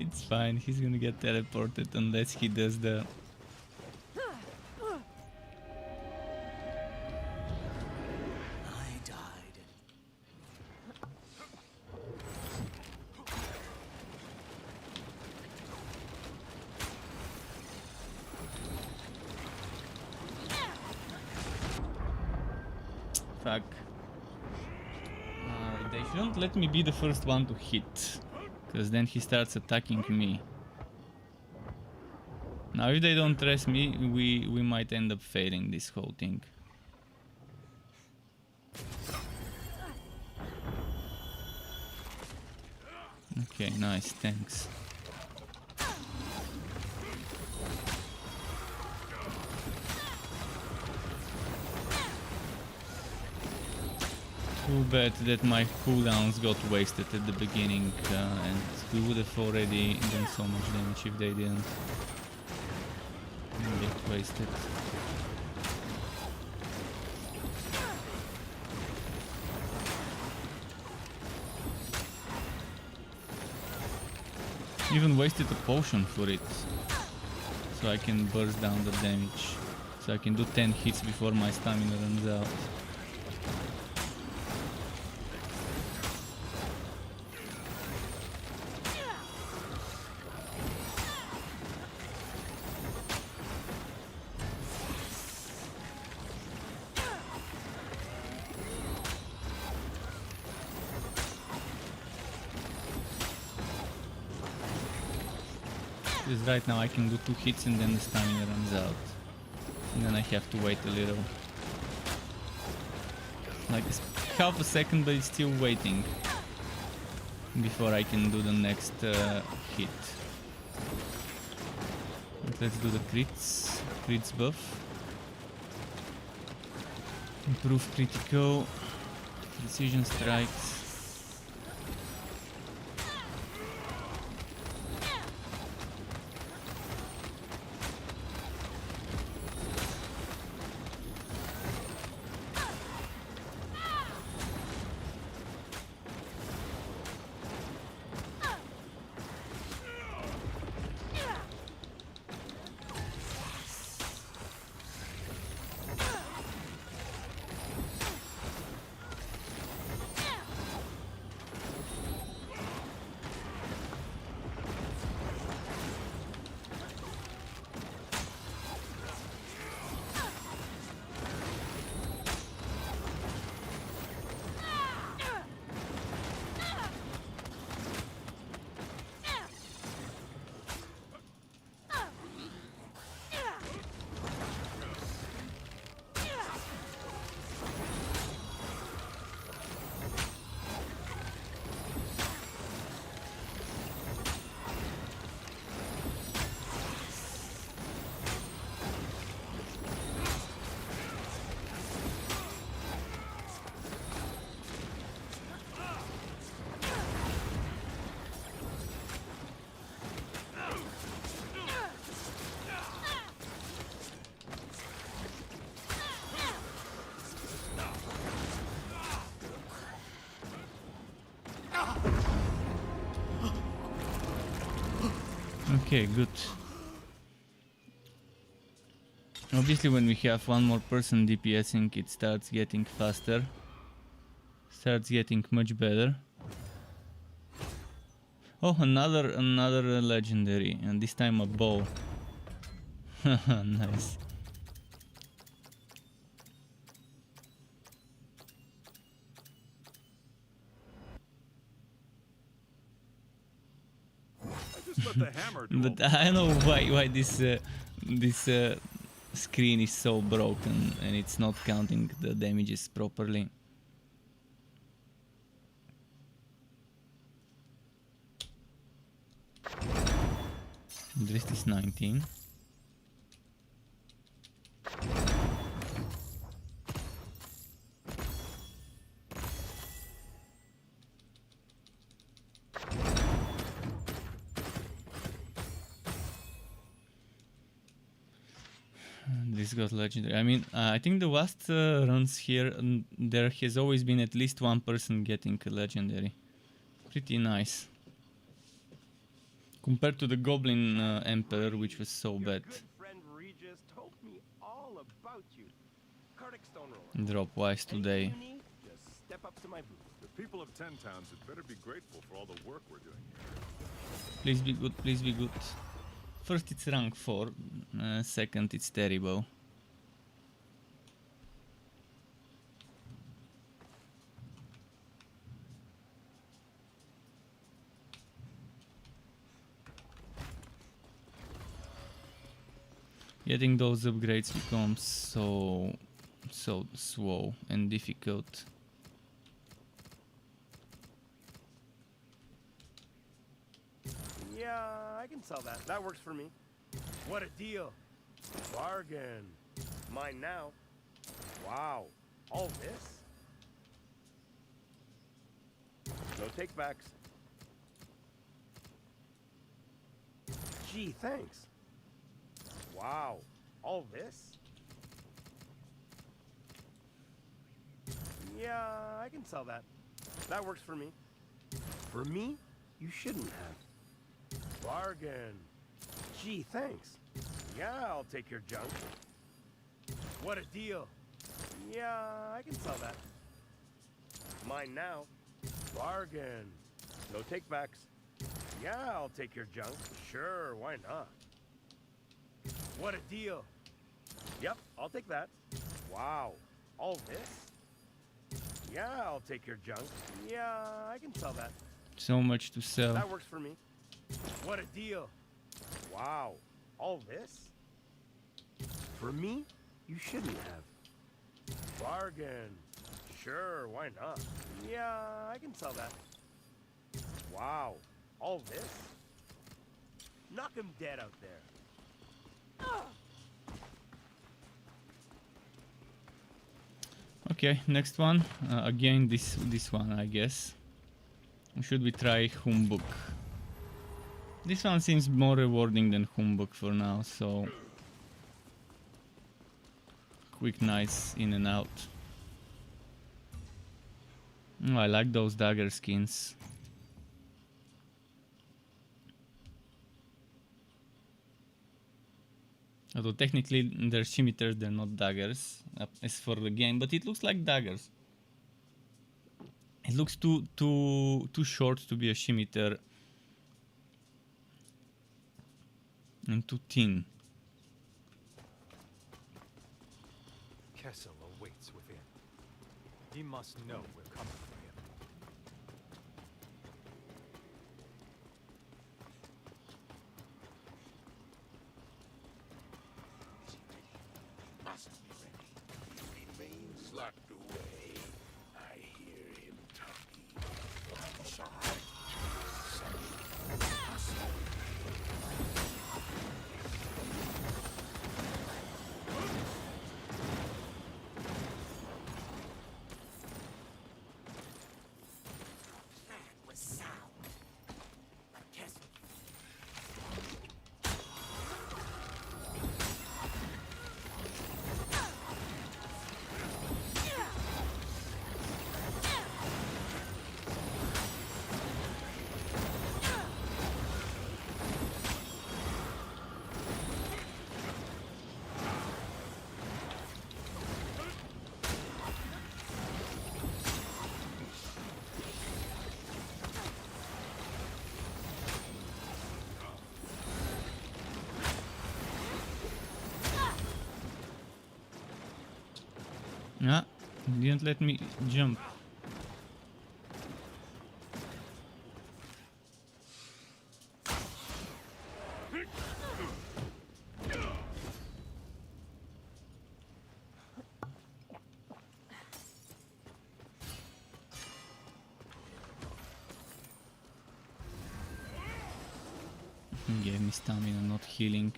It's fine, he's gonna get teleported unless he does the... I died. Fuck. They shouldn't let me be the first one to hit, because then he starts attacking me. Now if they don't trust me, we might end up failing this whole thing. Okay, nice, thanks. Too bad that my cooldowns got wasted at the beginning, and we would have already done so much damage if they didn't get wasted. Even wasted a potion for it, so I can burst down the damage, so I can do 10 hits before my stamina runs out. Because right now I can do 2 hits and then the stamina runs out. And then I have to wait a little. Like half a second, but it's still waiting before I can do the next hit. But let's do the crits buff. Improve critical, precision strikes. Okay, good. Obviously when we have one more person DPSing, it starts getting faster. Starts getting much better. Oh, another legendary, and this time a bow. Nice. Let the hammer do But I don't know why this screen is so broken and it's not counting the damages properly. This is 19. This got legendary. I mean, I think the last runs here, there has always been at least one person getting a legendary. Pretty nice. Compared to the Goblin Emperor, which was so bad. Good friend Regis told me all about you. Cardic stone roller. Drop wise today. Anything you need, just step up to my booth. The people of 10 Towns had better be grateful for all the work we're doing here. Please be good, please be good. First it's rank 4, second it's terrible. Getting those upgrades becomes so slow and difficult. Yeah, I can sell that. That works for me. What a deal. Bargain. Mine now. Wow. All this? No takebacks. Gee, thanks. Wow. All this? Yeah, I can sell that. That works for me. For me? You shouldn't have. Bargain. Gee, thanks. Yeah, I'll take your junk. What a deal. Yeah, I can sell that. Mine now. Bargain. No takebacks. Yeah, I'll take your junk. Sure, why not? What a deal. Yep, I'll take that. Wow. All this? Yeah, I'll take your junk. Yeah, I can sell that. So much to sell. That works for me. What a deal. Wow, all this? For me? You shouldn't have. Bargain. Sure, why not? Yeah, I can sell that. Wow, all this? Knock him dead out there. Okay, next one. Again, this one, I guess. Should we try Humbug? This one seems more rewarding than Humbug for now, so quick, nice in and out. Oh, I like those dagger skins. Although technically they're scimitars, they're not daggers, as for the game, but it looks like daggers. It looks too short to be a scimitar and too thin. Kessel awaits within. He must know we're coming for him. Must be ready. Remains locked away. I hear him talking. Shot. Plan was sound. But Kessel. Ah, didn't let me jump. Gave me stamina, not healing.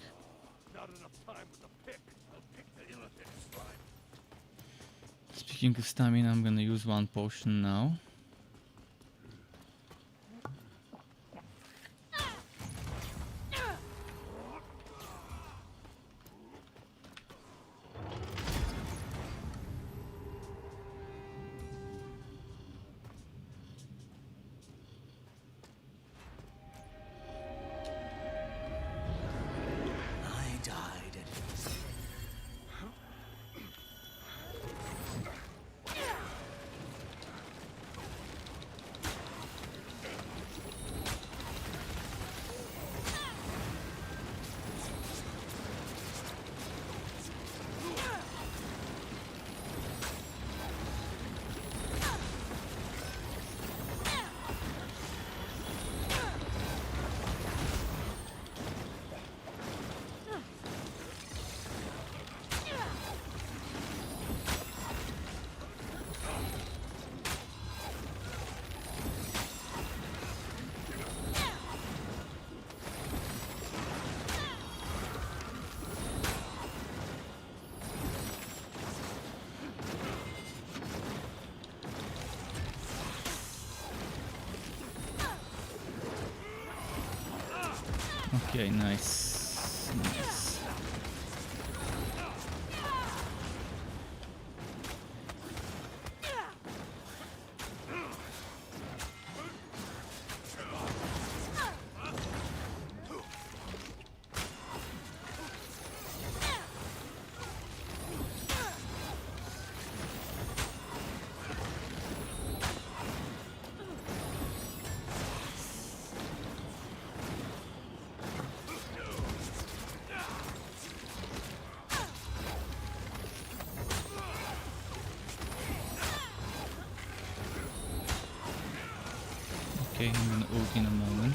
Not enough time with the pick. I'll pick the elephant's slime. Speaking of stamina, I'm gonna use one potion now. I died at his Okay, nice. Nice. Okay, I'm gonna ult in a moment.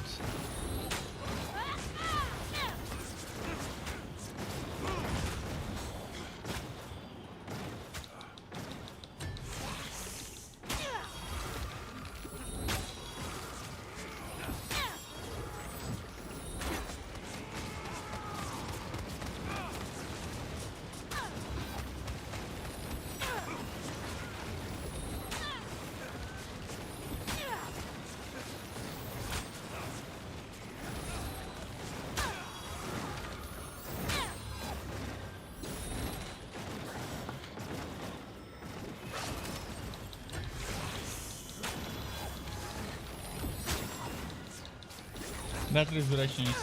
Battle Resurrection is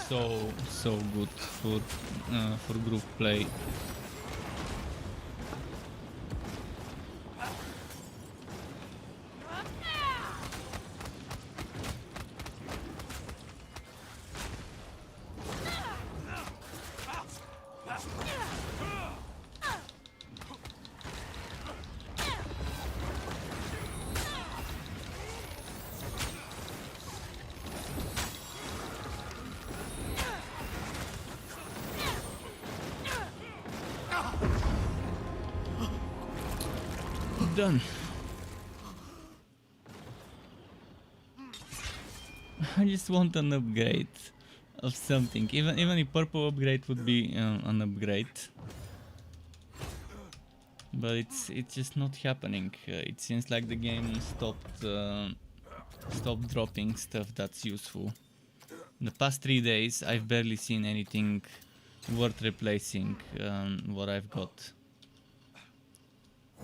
so good for group play. Done. I just want an upgrade of something. Even a purple upgrade would be an upgrade. But it's just not happening. It seems like the game stopped dropping stuff that's useful. In the past 3 days, I've barely seen anything worth replacing what I've got.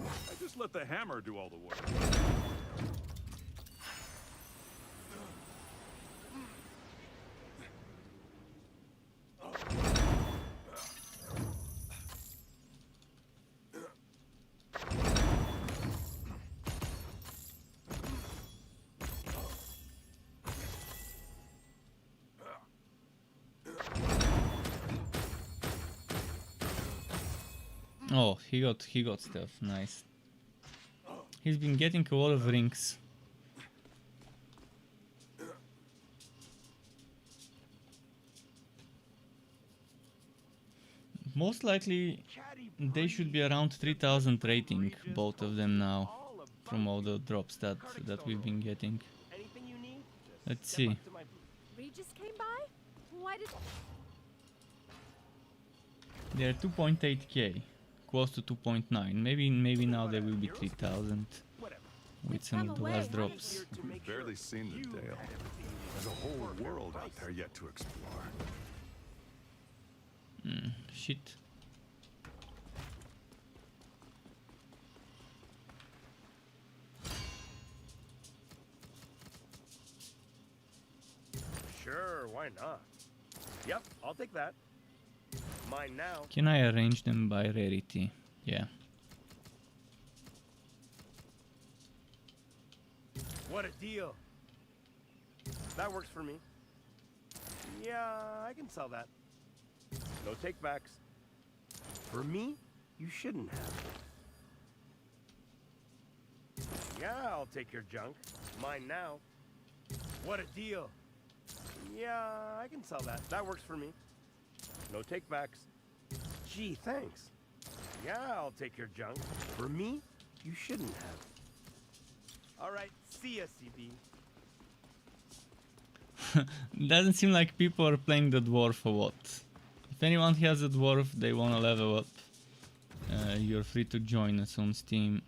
I just let the hammer do all the work. Oh, he got stuff. Nice. He's been getting a lot of rings. Most likely they should be around 3000 rating, both of them now, from all the drops that we've been getting. Anything you need? Let's see. To my booth. Regis came by? Why did... They're 2.8k, close to 2.9. Maybe now they will be 3000 Whatever. with some of the last drops. We've barely seen the Dale. There's a whole world out there yet to explore. Shit. Sure, why not? Yep, I'll take that. Mine now. Can I arrange them by rarity? Yeah. What a deal. That works for me. Yeah, I can sell that. No takebacks. For me, you shouldn't have. Yeah, I'll take your junk. Mine now. What a deal. Yeah, I can sell that. That works for me. No takebacks. Gee, thanks. Yeah, I'll take your junk. For me, you shouldn't have. All right, see ya, CB. Doesn't seem like people are playing the dwarf a lot. If anyone has a dwarf they wanna level up, you're free to join us on Steam.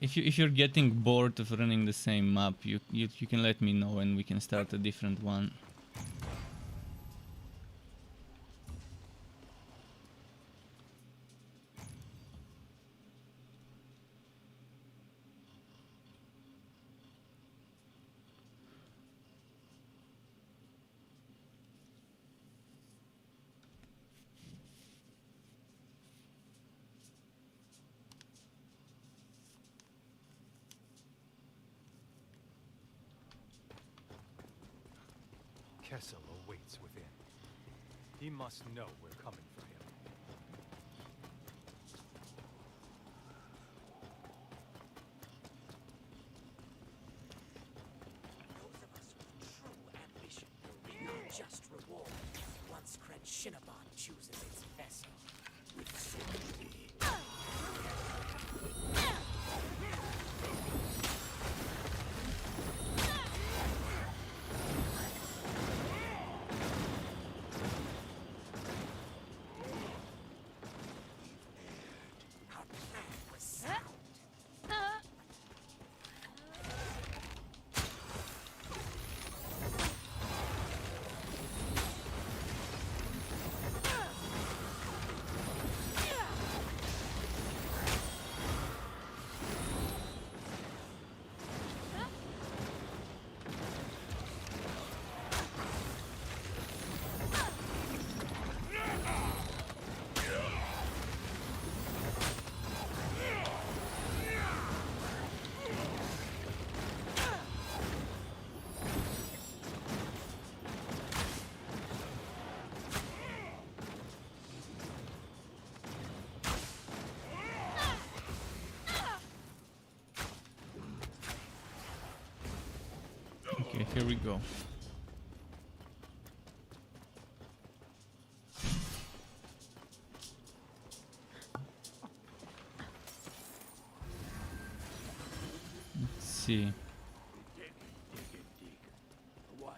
If you're getting bored of running the same map, you can let me know and we can start a different one. Kessel awaits within. He must know we're coming for him. Those of us with true ambition will reap no just reward once Kren Shinabon chooses its vessel with certainty. Our plan was sound. Here we go. Let's see. What?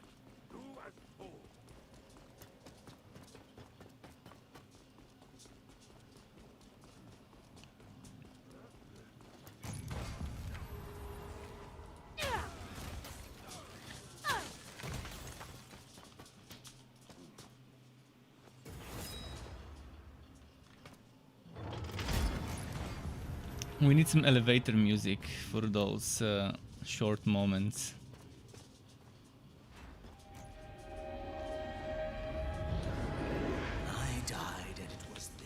Do as told. We need some elevator music for those short moments. I died and it was there.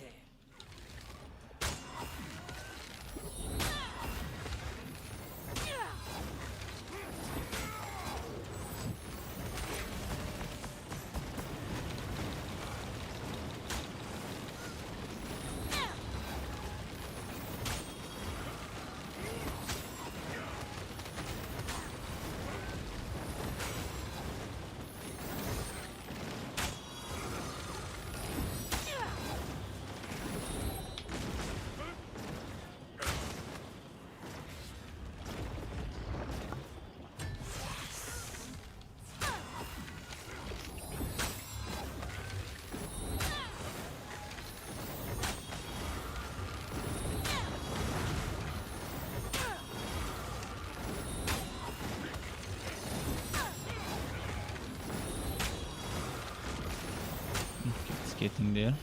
It's getting there.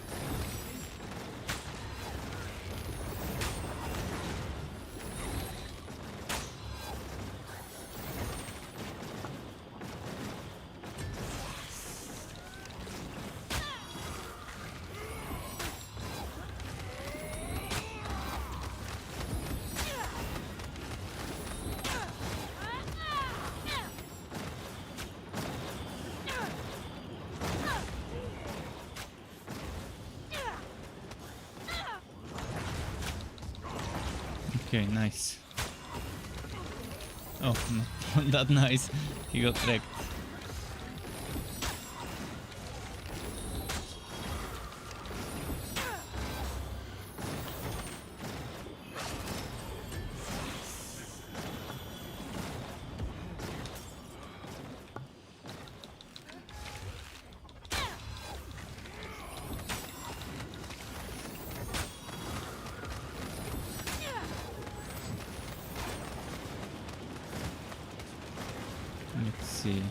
Okay, nice. Oh, not that nice. He got wrecked. Let's see.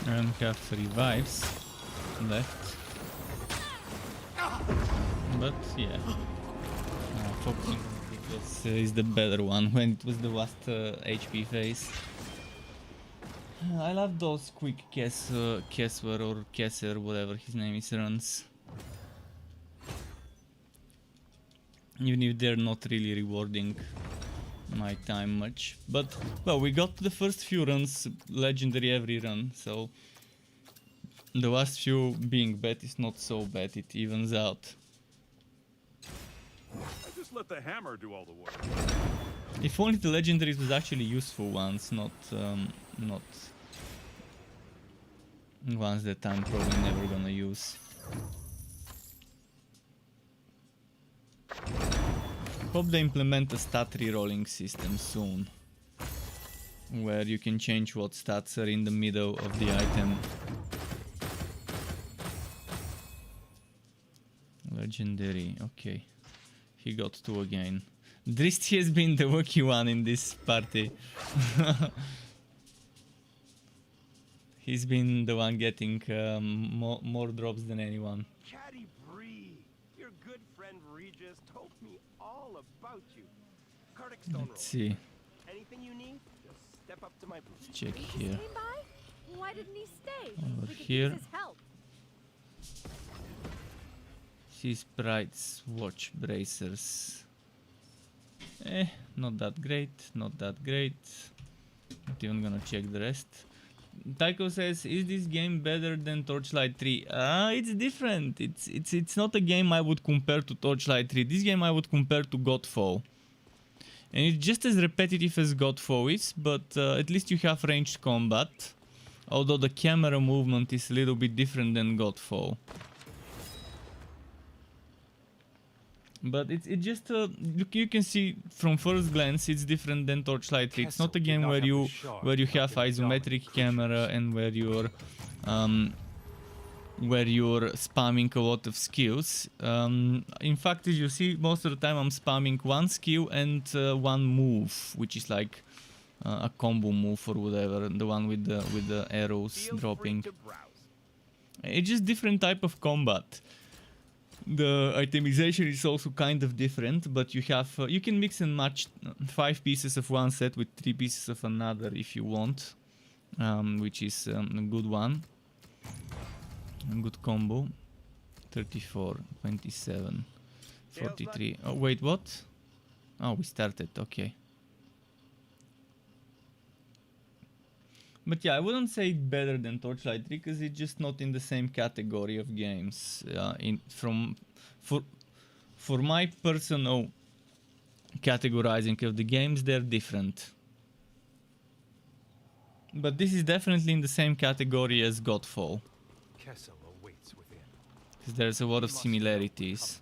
I only have 3 revives left. But yeah, focusing on it is the better one when it was the last HP phase. I love those quick Kessler or Kesser, whatever his name is, runs. Even if they're not really rewarding my time much. But, well, we got the first few runs legendary every run, so the last few being bad is not so bad, it evens out. I just let the hammer do all the work. If only the legendaries was actually useful ones, not ones that I'm probably never gonna use. Hope they implement a stat rerolling system soon, where you can change what stats are in the middle of the item. Legendary, okay. He got 2 again. Dristy has been the lucky one in this party. He's been the one getting more drops than anyone. Cat just told me all about you. Cardic Stone Let's see. Anything you need, just step up to my booth. Check He just here. came by? Why didn't he stay? Over We could here. use his help. See sprites, watch bracers. Not that great, not that great. Not even gonna check the rest. Tycho says, is this game better than Torchlight 3? It's different. It's not a game I would compare to Torchlight 3. This game I would compare to Godfall. And it's just as repetitive as Godfall is, but at least you have ranged combat. Although the camera movement is a little bit different than Godfall. But it's just you can see from first glance it's different than Torchlight 3. It's not a game where you have isometric camera and where you're spamming a lot of skills. In fact, as you see, most of the time I'm spamming one skill and one move, which is like a combo move or whatever, the one with the arrows dropping. It's just different type of combat. The itemization is also kind of different, but you have you can mix and match 5 pieces of one set with 3 pieces of another if you want, which is a good one, a good combo. 34, 27, 43. Oh wait, what? Oh, we started. Okay. But yeah, I wouldn't say it better than Torchlight 3 because it's just not in the same category of games. For my personal categorizing of the games, they're different. But this is definitely in the same category as Godfall. Kessel awaits within. Because there's a lot of similarities.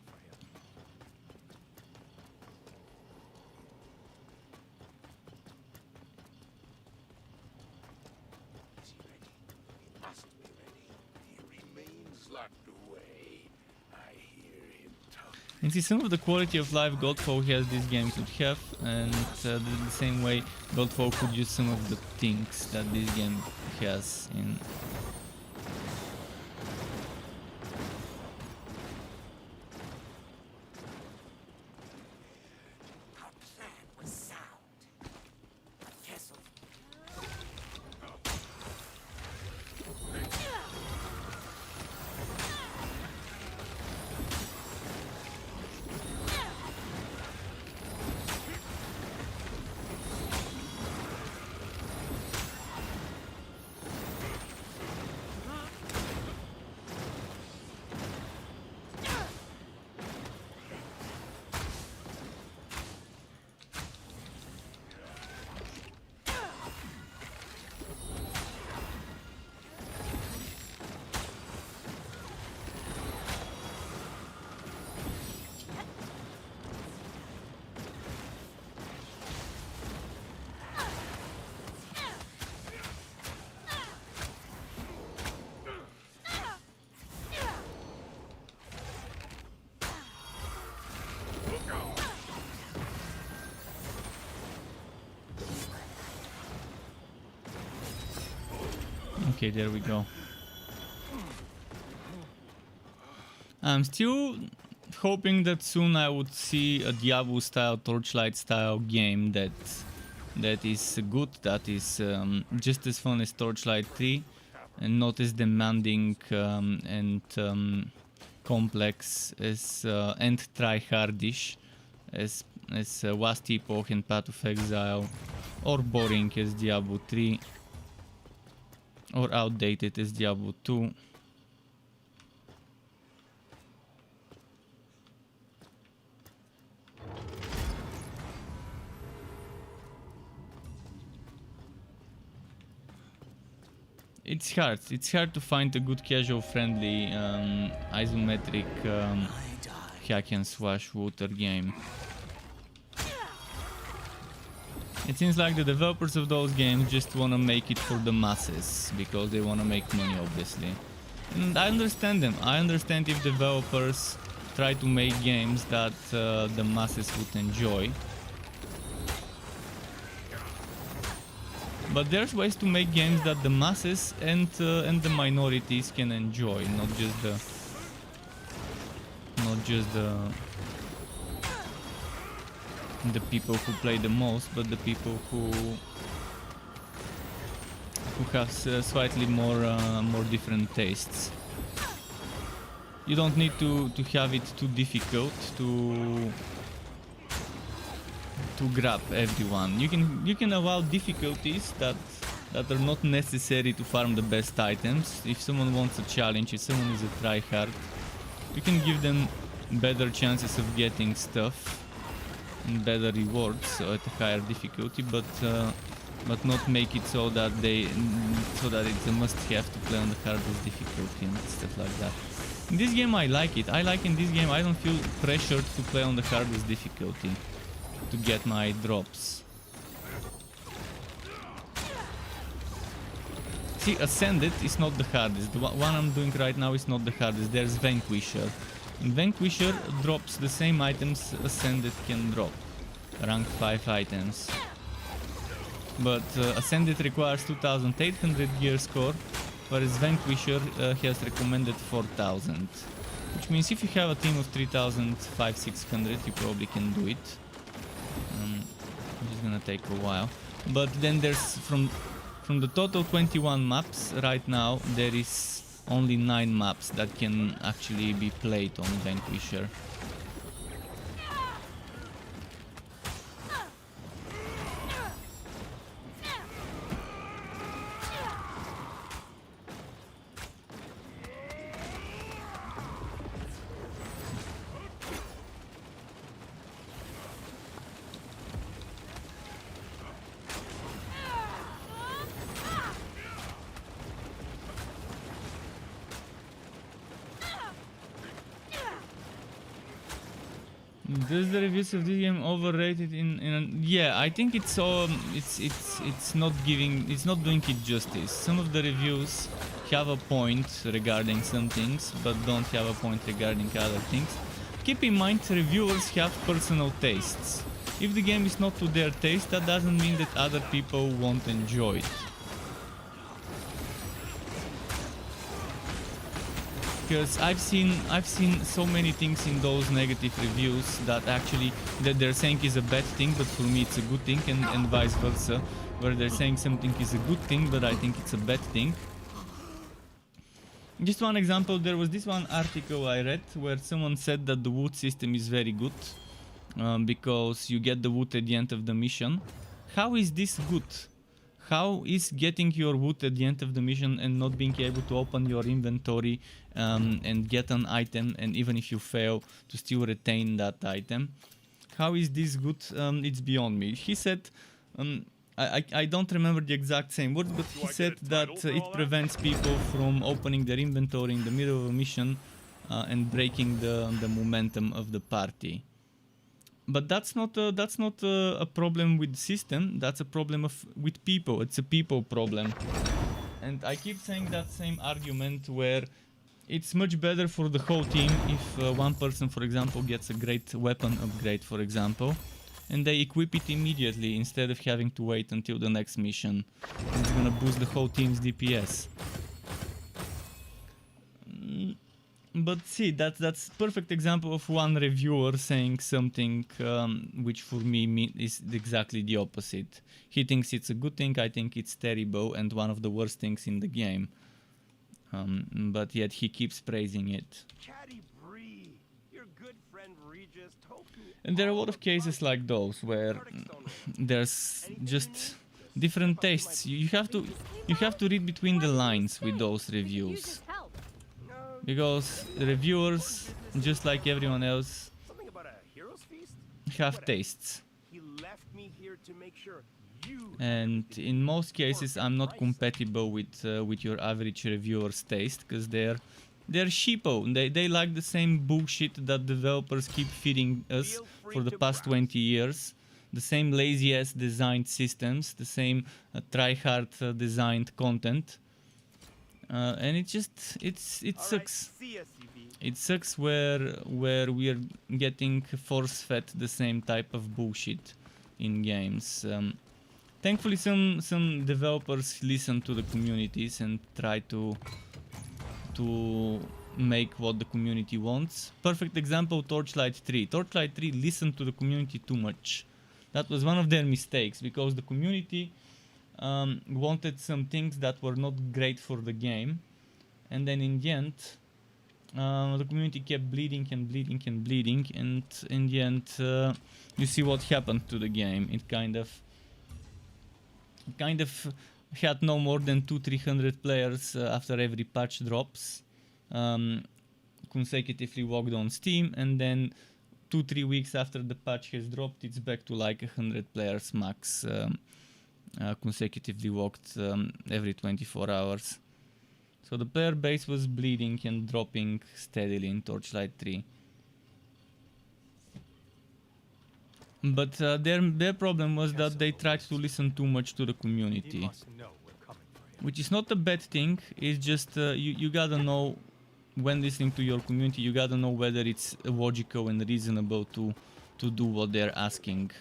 And see, some of the quality of life Godfall has, this game could have, and the same way Godfall could use some of the things that this game has in. Our plan was sound. Kessel. Okay, there we go. I'm still hoping that soon I would see a Diablo style, Torchlight style game that is good, that is just as fun as Torchlight 3 and not as demanding and complex as and tryhardish as Last Epoch and Path of Exile, or boring as Diablo 3, or outdated as Diablo 2. It's hard to find a good casual friendly isometric hack and slash shooter game. It seems like the developers of those games just wanna make it for the masses, because they wanna make money, obviously. And I understand them. I understand if developers try to make games that the masses would enjoy. But there's ways to make games that the masses and the minorities can enjoy, not just the the people who play the most, but the people who have slightly more different tastes. You don't need to have it too difficult to grab everyone. You can allow difficulties that are not necessary to farm the best items. If someone wants a challenge, if someone is a tryhard, you can give them better chances of getting stuff and better rewards at a higher difficulty, but not make it so that it's a must-have to play on the hardest difficulty and stuff like that. In this game I like it. In this game I don't feel pressured to play on the hardest difficulty to get my drops. See, Ascended is not the hardest. The one I'm doing right now is not the hardest. There's Vanquisher. And Vanquisher drops the same items Ascended can drop. Rank 5 items. But Ascended requires 2800 gear score, whereas Vanquisher has recommended 4000. Which means if you have a team of 3500-600, you probably can do it. It's gonna take a while. But then there's from the total 21 maps right now, there is only 9 maps that can actually be played on Vanquisher. Does the reviews of this game overrated yeah, I think it's not doing it justice. Some of the reviews have a point regarding some things, but don't have a point regarding other things. Keep in mind, reviewers have personal tastes. If the game is not to their taste, that doesn't mean that other people won't enjoy it. Because I've seen so many things in those negative reviews that actually that they're saying is a bad thing, but for me it's a good thing, and vice versa, where they're saying something is a good thing, but I think it's a bad thing. Just one example, there was this one article I read where someone said that the wood system is very good because you get the wood at the end of the mission. How is this good? How is getting your wood at the end of the mission and not being able to open your inventory and get an item, and even if you fail to still retain that item? How is this good? It's beyond me. He said, I don't remember the exact same words, but he said that it prevents people from opening their inventory in the middle of a mission and breaking the momentum of the party. But that's not a problem with the system. That's a problem with people. It's a people problem. And I keep saying that same argument where it's much better for the whole team if one person, for example, gets a great weapon upgrade, for example, and they equip it immediately instead of having to wait until the next mission. It's gonna boost the whole team's DPS. But see, that's perfect example of one reviewer saying something which for me is exactly the opposite. He thinks it's a good thing, I think it's terrible and one of the worst things in the game. But yet he keeps praising it. And there are a lot of cases like those where there's just different tastes. You have to read between the lines with those reviews. Because the reviewers, just like everyone else, have tastes. And in most cases I'm not compatible with your average reviewer's taste, because they're sheeple. They like the same bullshit that developers keep feeding us for the past 20 years. The same lazy ass designed systems, the same try-hard designed content. And it sucks. It sucks where we are getting force-fed the same type of bullshit in games. Thankfully, some developers listen to the communities and try to make what the community wants. Perfect example: Torchlight 3. Torchlight 3 listened to the community too much. That was one of their mistakes, because the community wanted some things that were not great for the game, and then in the end the community kept bleeding and bleeding and bleeding, and in the end you see what happened to the game. It kind of had no more than 200-300 players after every patch drops, consecutively walked on Steam, and then 2-3 weeks after the patch has dropped, it's back to like 100 players max, consecutively walked every 24 hours. So the player base was bleeding and dropping steadily in Torchlight 3. But their problem was that they tried to listen too much to the He community, must know we're coming for him. which is not a bad thing. It's just you gotta know, when listening to your community, you gotta know whether it's logical and reasonable to do what they're asking,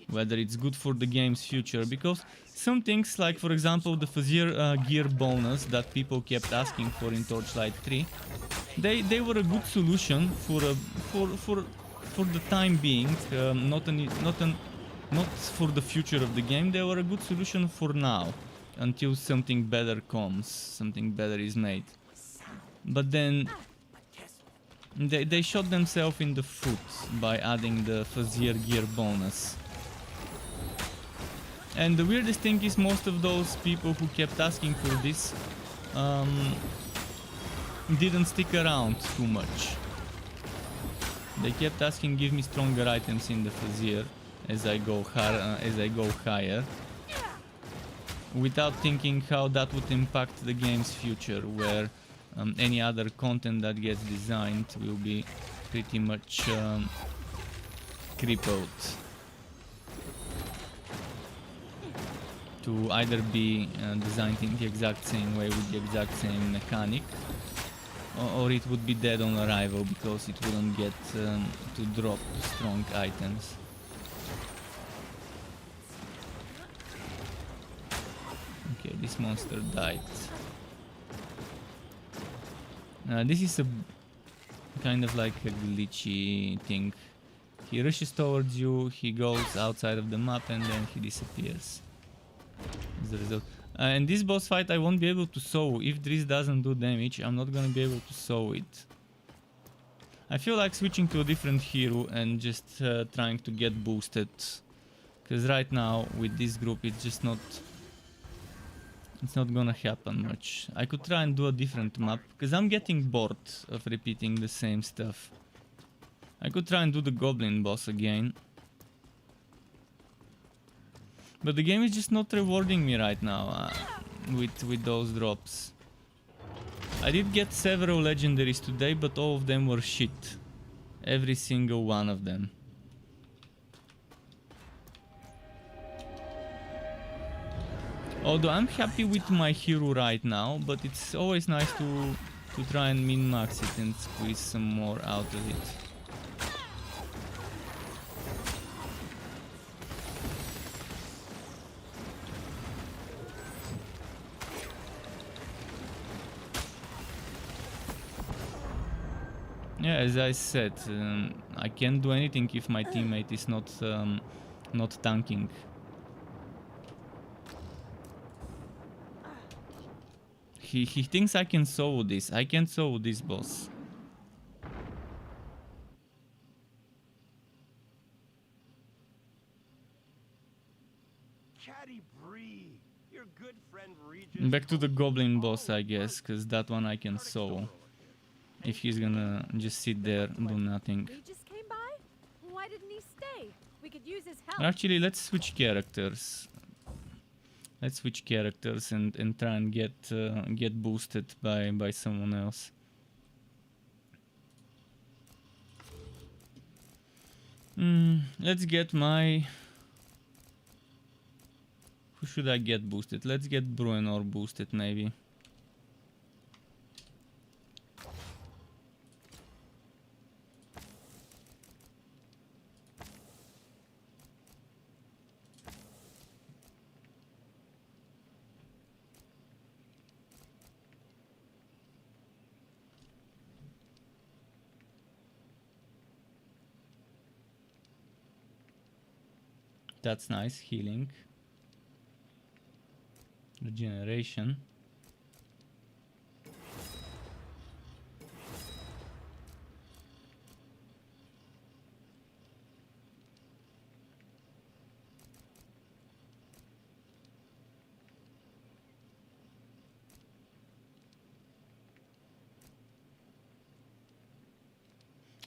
whether it's good for the game's future. Because some things, like for example the Fazir gear bonus that people kept asking for in Torchlight 3, they were a good solution for the time being, not for the future of the game. They were a good solution for now, until something better comes, something better is made. But then they shot themselves in the foot by adding the Fazir gear bonus. And the weirdest thing is, most of those people who kept asking for this didn't stick around too much. They kept asking, give me stronger items in the Fazir as I go higher, without thinking how that would impact the game's future, where any other content that gets designed will be pretty much crippled to either be designed in the exact same way with the exact same mechanic, or it would be dead on arrival because it wouldn't get to drop strong items. Okay, this monster died. This is a kind of like a glitchy thing. He rushes towards you, he goes outside of the map, and then he disappears. As a result. In this boss fight I won't be able to sow. If Driz doesn't do damage, I'm not gonna be able to sow it. I feel like switching to a different hero and just trying to get boosted. Because right now with this group it's just not... It's not gonna happen much. I could try and do a different map, because I'm getting bored of repeating the same stuff. I could try and do the goblin boss again. But the game is just not rewarding me right now with those drops. I did get several legendaries today, but all of them were shit. Every single one of them. Although I'm happy with my hero right now, but it's always nice to try and min-max it and squeeze some more out of it. Yeah, as I said, I can't do anything if my teammate is not tanking. He thinks I can solo this. I can't solo this boss. Catty breed. Your good friend Regis. Back to the goblin boss, I guess, because that one I can solo. If he's gonna just sit there and do nothing. He just came by? Why didn't he stay? We could use his help. Actually, let's switch characters. Let's switch characters and try and get boosted by someone else. Let's get my... Who should I get boosted? Let's get Bruenor boosted, maybe. That's nice. Healing. Regeneration.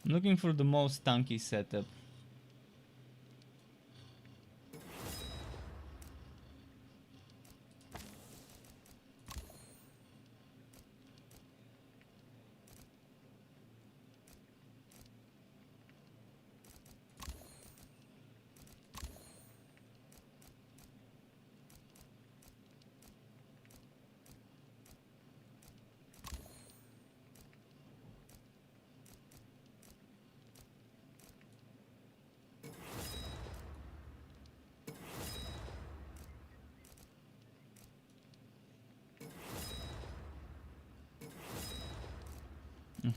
I'm looking for the most tanky setup.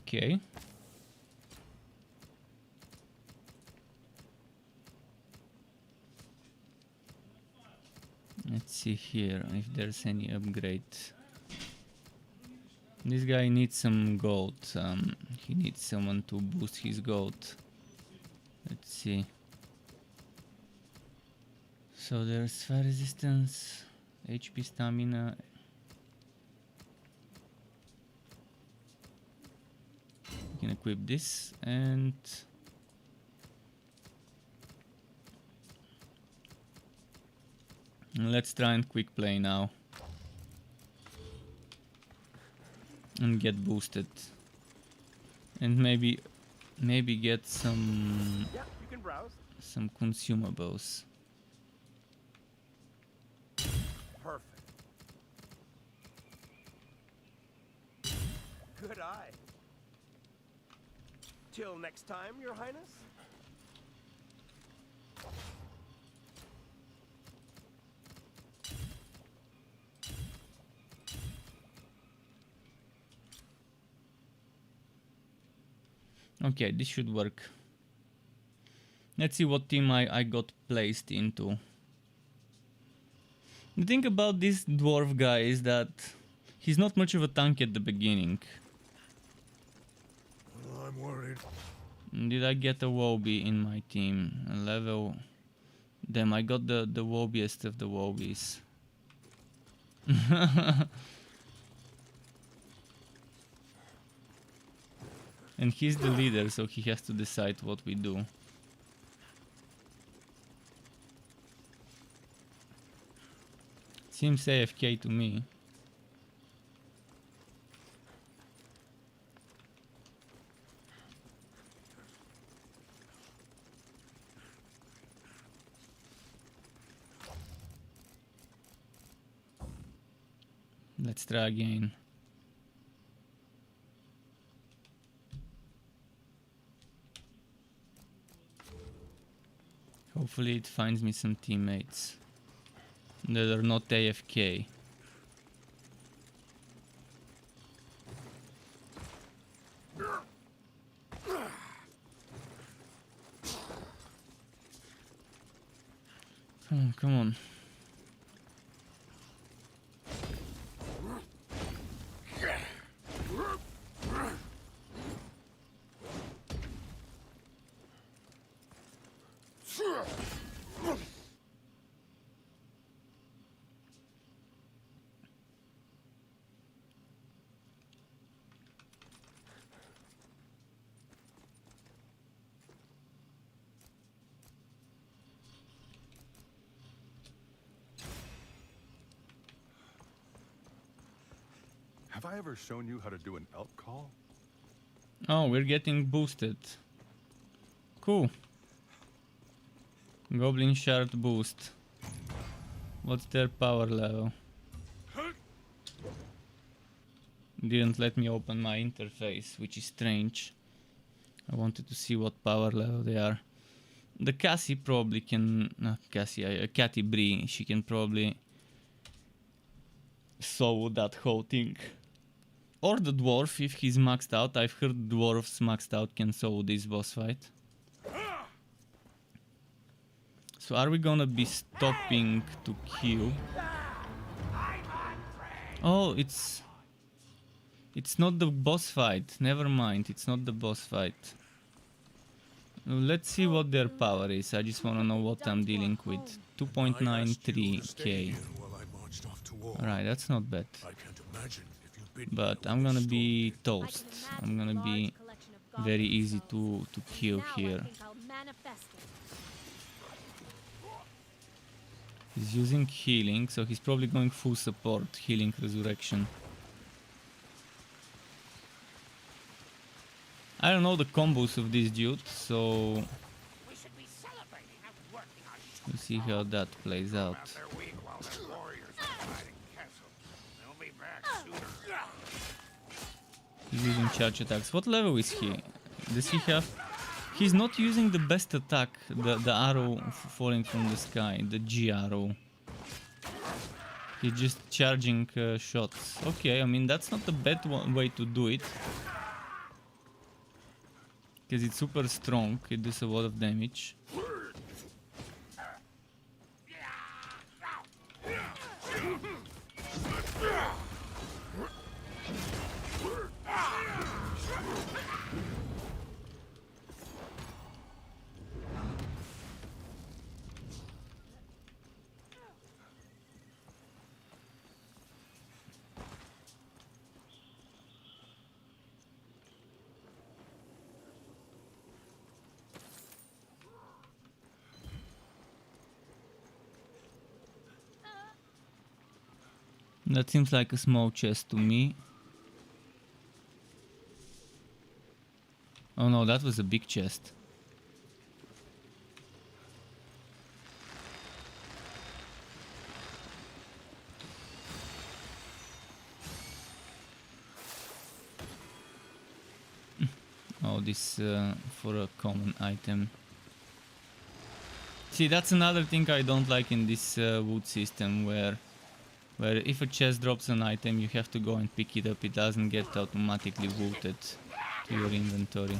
Okay. Let's see here if there's any upgrade. This guy needs some gold. He needs someone to boost his gold. Let's see. So there's fire resistance, HP stamina. You can equip this and let's try and quick play now and get boosted and maybe get some Yeah, you can browse. some consumables. Perfect. Good eye. Till next time, Your Highness. Okay, this should work. Let's see what team I got placed into. The thing about this dwarf guy is that he's not much of a tank at the beginning. Well, I'm worried. Did I get a Wobie in my team? A level... Damn, I got the Wobiest of the Wobies. And he's the leader, so he has to decide what we do. Seems AFK to me. Let's try again. Hopefully it finds me some teammates that are not AFK. Come on, come on. Have I ever shown you how to do an elk call? Oh, we're getting boosted. Cool. Goblin Shard boost. What's their power level? Didn't let me open my interface, which is strange. I wanted to see what power level they are. The Cassie probably can... Not Cassie, Catty Bree. She can probably solve that whole thing. Or the dwarf, if he's maxed out. I've heard dwarves maxed out can solve this boss fight. So So are we gonna be stopping to queue? Oh, it's not the boss fight. Never mind, it's not the boss fight. Let's see what their power is. I just wanna know what I'm dealing with. 2.93k. Alright, that's not bad. But I'm gonna be toast. I'm gonna be very easy to kill here. He's using healing, so he's probably going full support, healing, resurrection. I don't know the combos of this dude, so we'll see how that plays out. He's using charge attacks. What level is he? Does he have... He's not using the best attack, the arrow falling from the sky, the G arrow. He's just charging shots. Okay, I mean that's not a bad way to do it. Because it's super strong, it does a lot of damage. That seems like a small chest to me. Oh no, that was a big chest. Oh, this for a common item. See, that's another thing I don't like in this wood system, where if a chest drops an item, you have to go and pick it up. It doesn't get automatically looted to your inventory.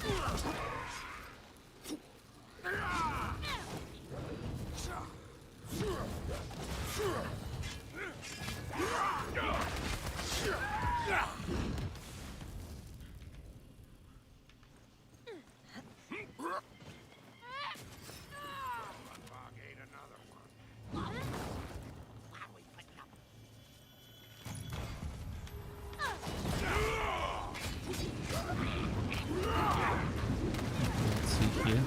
Let's see here.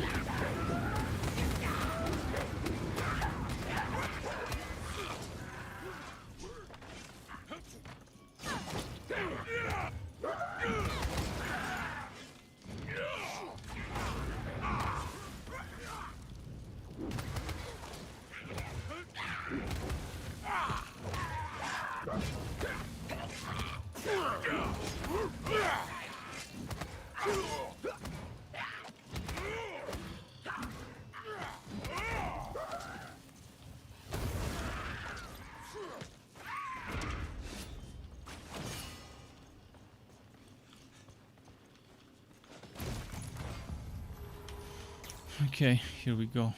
Okay, here we go.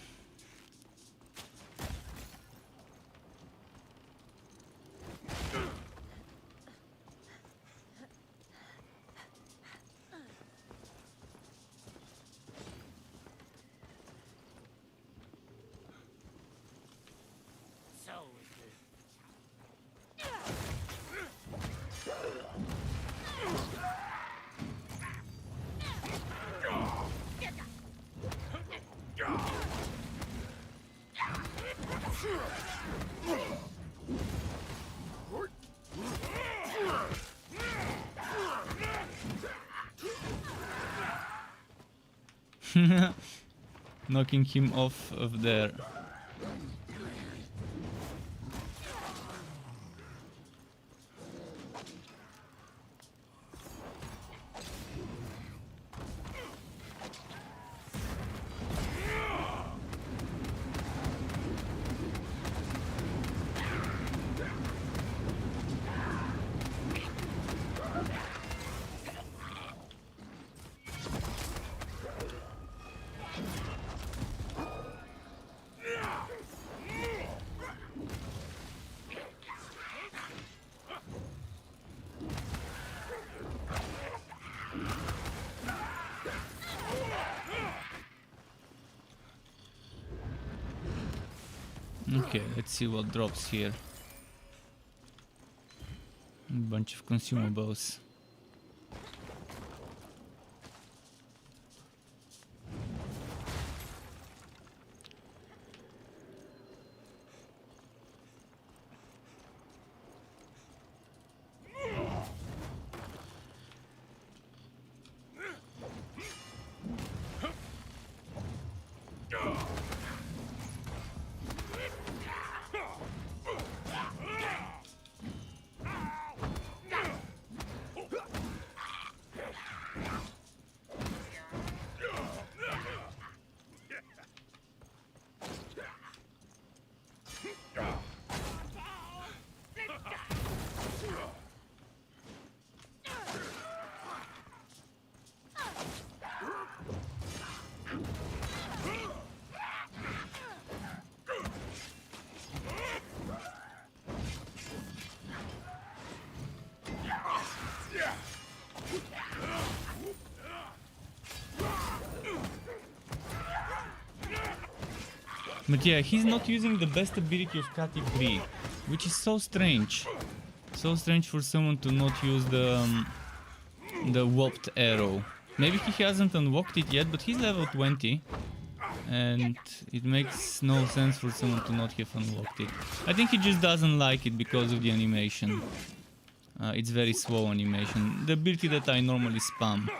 Knocking him off of there. Okay, let's see what drops here. A bunch of consumables. But yeah, he's not using the best ability of Kati Bree, which is so strange. So strange for someone to not use the warped arrow. Maybe he hasn't unlocked it yet, but he's level 20. And it makes no sense for someone to not have unlocked it. I think he just doesn't like it because of the animation. It's very slow animation. The ability that I normally spam.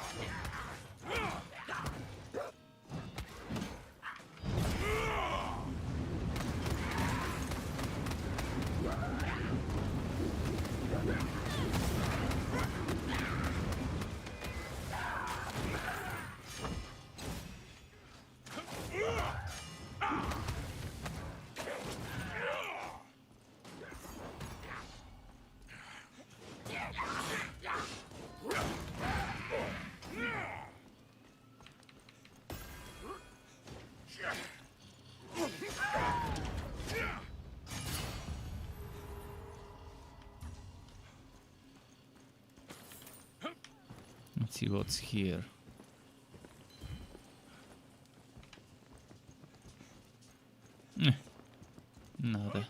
Let's see what's here. Nada.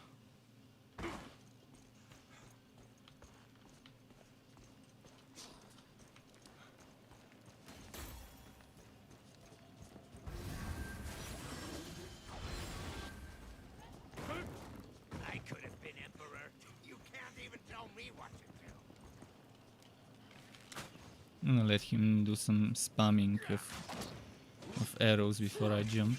I could have been emperor. You can't even tell me what to do. I'm gonna let him do some spamming of arrows before I jump.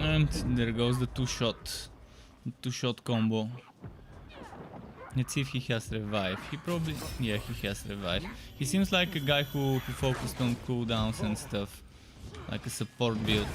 And there goes the two-shot combo. Let's see if he has revive. He probably, yeah, he has revive. He seems like a guy who focused on cooldowns and stuff, like a support build.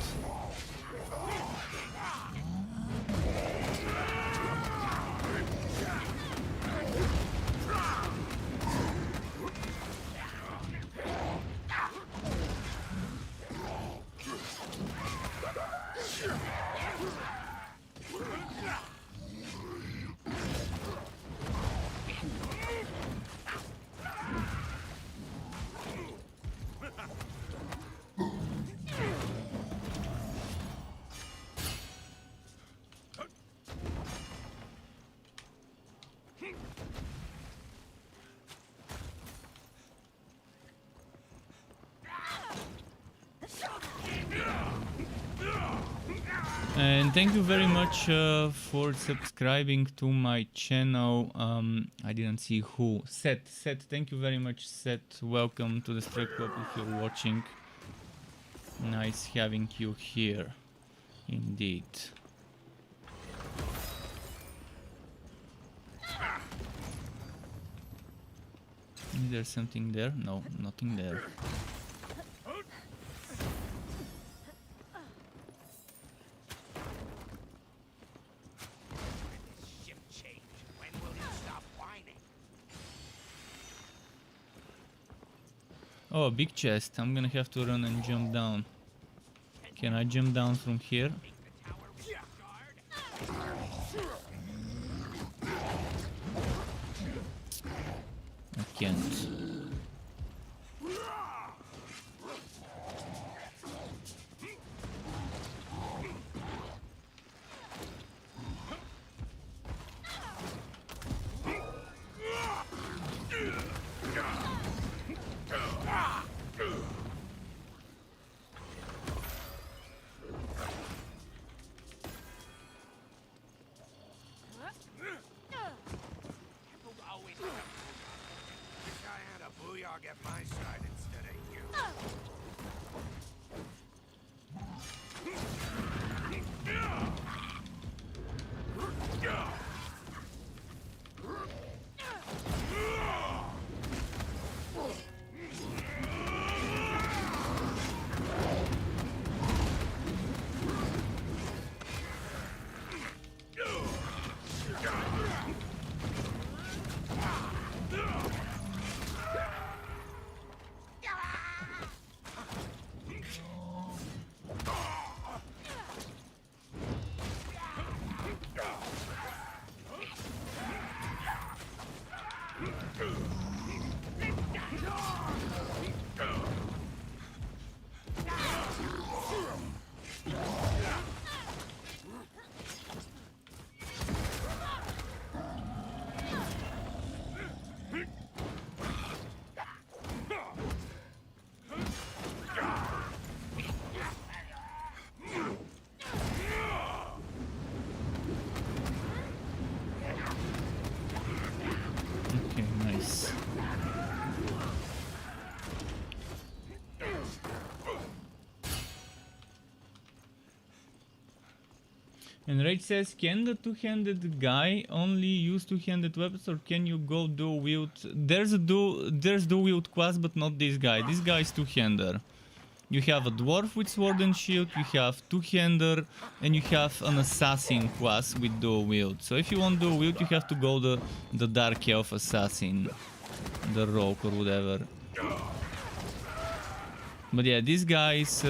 And thank you very much for subscribing to my channel. I didn't see who. Seth, thank you very much, Seth. Welcome to the Strike Club if you're watching. Nice having you here. Indeed. Is there something there? No, nothing there. Shift change. When will you stop whining? Oh, a big chest. I'm gonna have to run and jump down. Can I jump down from here? I can't. Always wish I had a booyah at my side instead of you. Okay, nice. And Rage says, can the two-handed guy only use two-handed weapons, or can you go dual wield? There's dual wield class, but not this guy. This guy is two-hander. You have a dwarf with sword and shield, you have two-hander, and you have an assassin class with dual wield. So if you want dual wield, you have to go the dark elf assassin, the rogue or whatever. But yeah, this guy is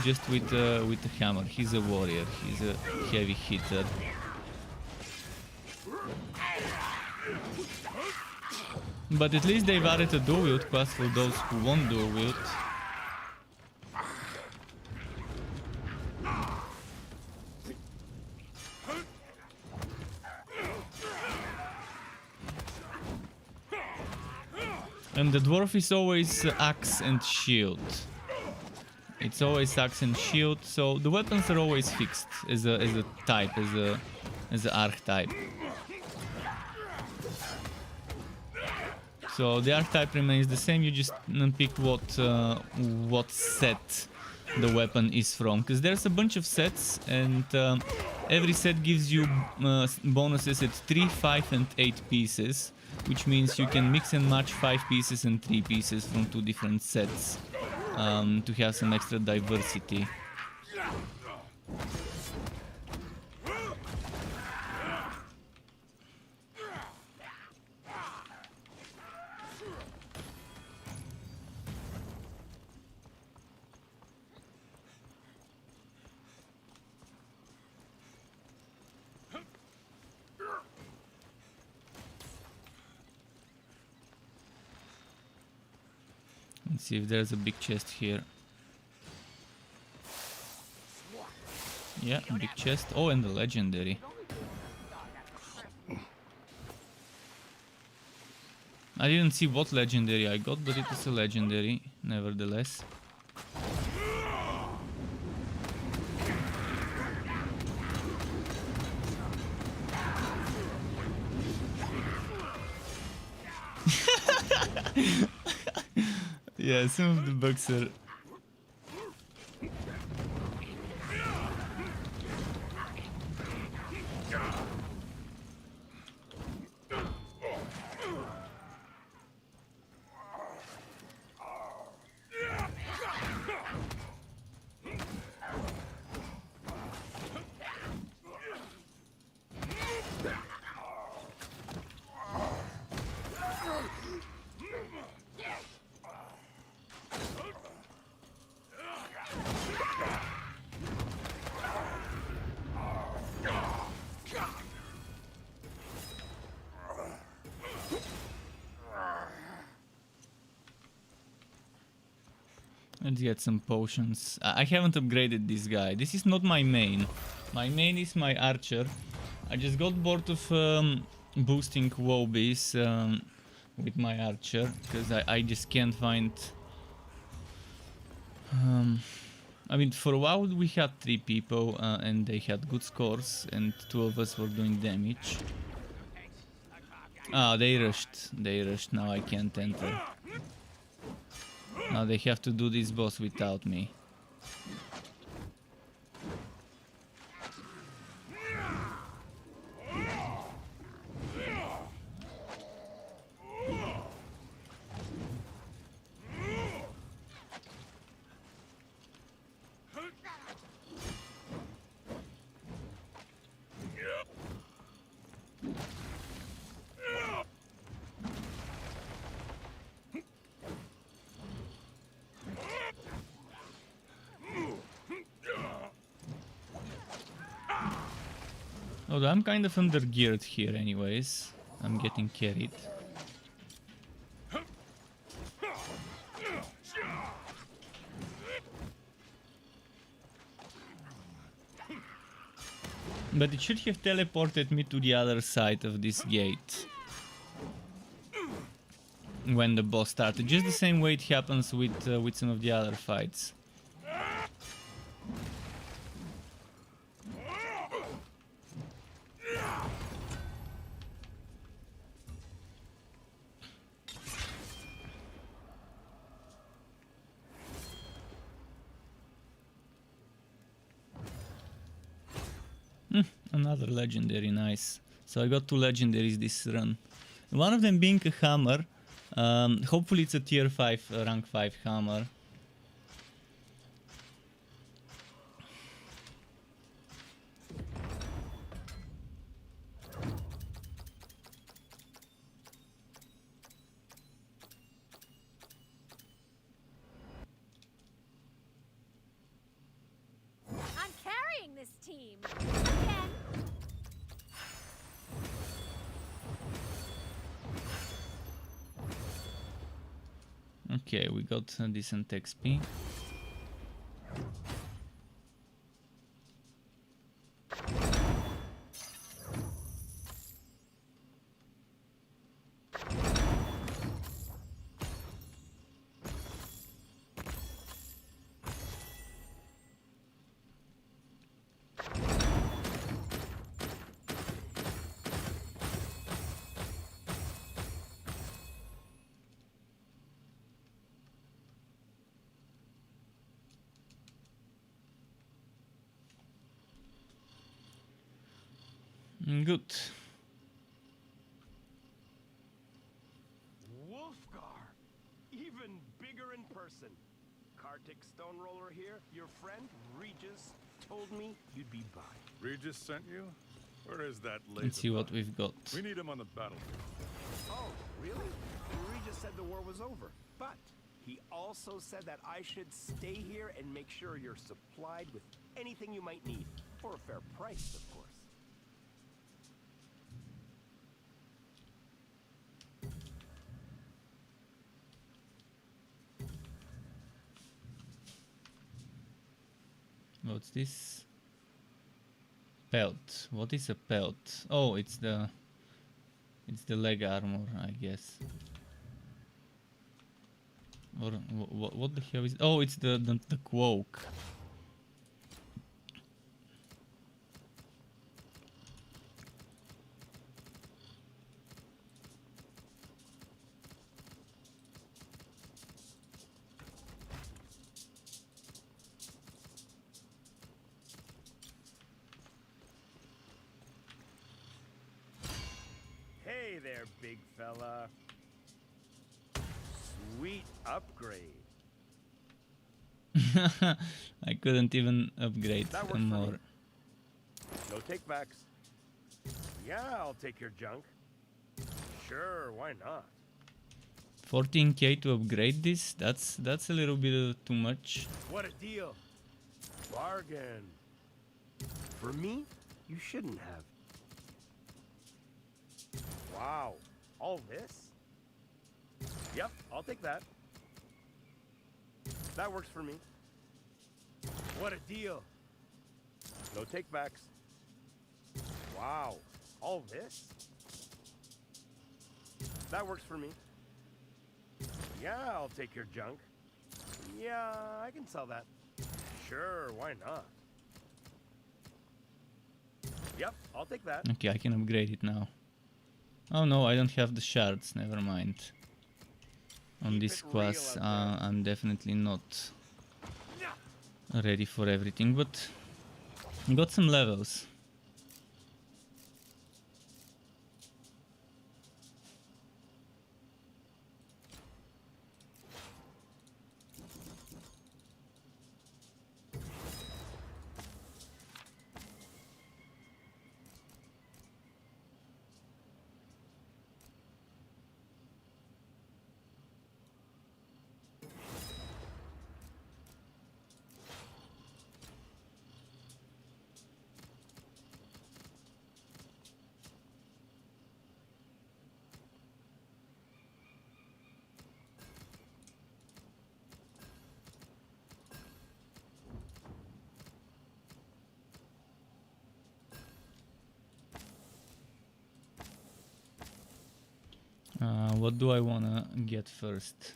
just with a hammer. He's a warrior. He's a heavy hitter. But at least they've added a dual wield class for those who want dual wield. And the dwarf is always axe and shield. It's always axe and shield, so the weapons are always fixed as a type, as an archetype. So the archetype remains the same. You just pick what set the weapon is from, because there's a bunch of sets, and every set gives you bonuses at 3, 5, and 8 pieces, which means you can mix and match 5 pieces and 3 pieces from 2 different sets. To have some extra diversity. Let's see if there's a big chest here. Yeah, big chest. Oh, and the legendary. I didn't see what legendary I got, but it is a legendary, nevertheless. Yeah, some of the bugs are. Let's get some potions. I haven't upgraded this guy. This is not my main. My main is my archer. I just got bored of boosting Wobies with my archer because I just can't find. I mean, for a while we had 3 people and they had good scores, and 2 of us were doing damage. Ah, they rushed. They rushed. Now I can't enter. Now they have to do this boss without me. Although I'm kind of under geared here anyways. I'm getting carried. But it should have teleported me to the other side of this gate when the boss started. Just the same way it happens with some of the other fights. Another legendary, nice. So I got 2 legendaries this run. One of them being a hammer. Hopefully it's a tier 5, rank 5 hammer. I'm carrying this team. Again. Okay, we got a decent XP. Good. Wolfgar! Even bigger in person. Kartik Stoneroller here, your friend Regis told me you'd be by. Regis sent you? Where is that laser? Let's see what we've got. We need him on the battlefield. Oh, really? Regis said the war was over, but he also said that I should stay here and make sure you're supplied with anything you might need, for a fair price, of course. What's this? Pelt. What is a pelt? Oh, it's the leg armor, I guess. Or what the hell is? Oh, it's the cloak. there, big fella. Sweet upgrade. I couldn't even upgrade That works for me. more. No takebacks. Yeah, I'll take your junk. Sure, why not? 14k to upgrade this? That's a little bit too much. What a deal. Bargain. For me, you shouldn't have. Wow, all this? Yep, I'll take that. That works for me. What a deal. No takebacks. Wow, all this? That works for me. Yeah, I'll take your junk. Yeah, I can sell that. Sure, why not? Yep, I'll take that. Okay, I can upgrade it now. Oh no, I don't have the shards, never mind. On Keep this it real class, out there. I'm definitely not ready for everything, but got some levels. What do I wanna get first?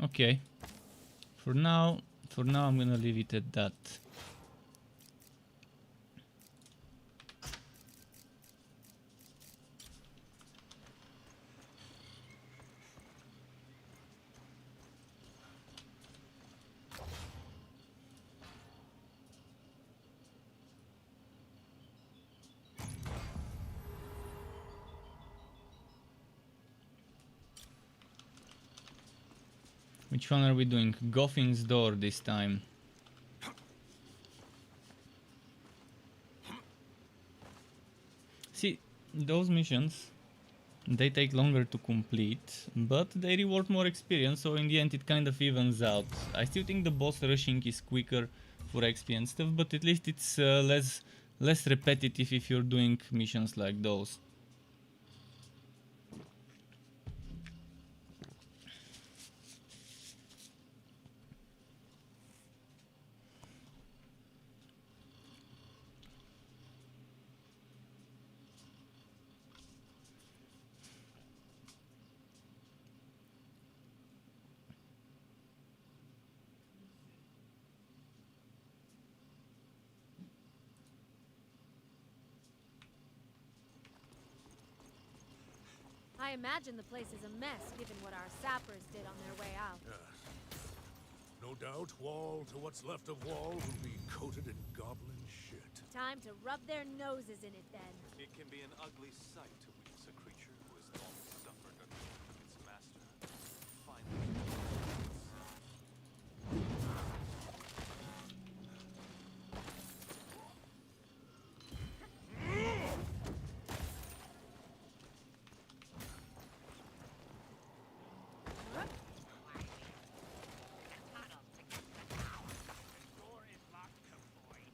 Okay. For now I'm gonna leave it at that. Which one are we doing? Goffin's Door this time. See, those missions, they take longer to complete, but they reward more experience, so in the end it kind of evens out. I still think the boss rushing is quicker for XP and stuff, but at least it's less repetitive if you're doing missions like those. I imagine the place is a mess, given what our sappers did on their way out. No doubt, Wall to what's left of Wall will be coated in goblin shit. Time to rub their noses in it then. It can be an ugly sight to witness a creature who has long suffered under its master. Finally.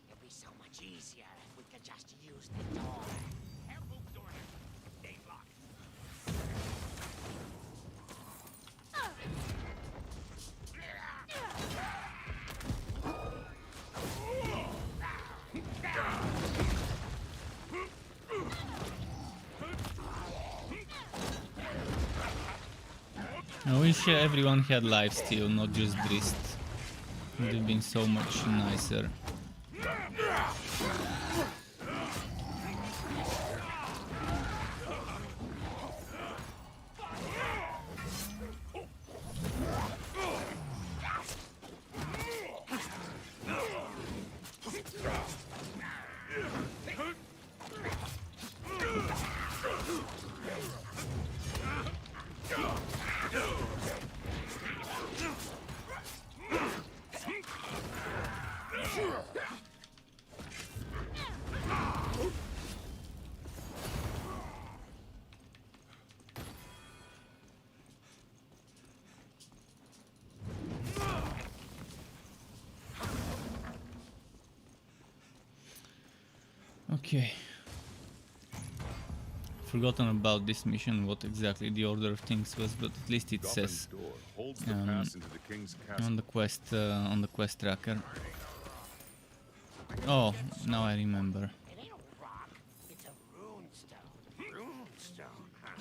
It'd be so much easier if we could just use the door. Careful, door. Stay locked. I wish everyone had lifesteal, not just Drist. Would have been so much nicer. Okay. Forgotten about this mission, what exactly the order of things was, but at least it Gotham's says door holds the um, pass into the king's castle. on the quest tracker. Oh, now I remember. It ain't a rock, it's a rune stone. Rune stone, huh?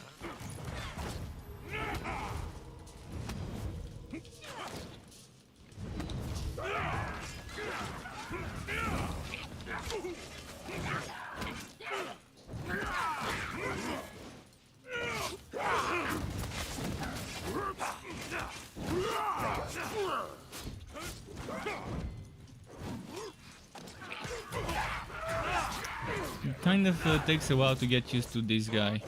It kind of takes a while to get used to this guy.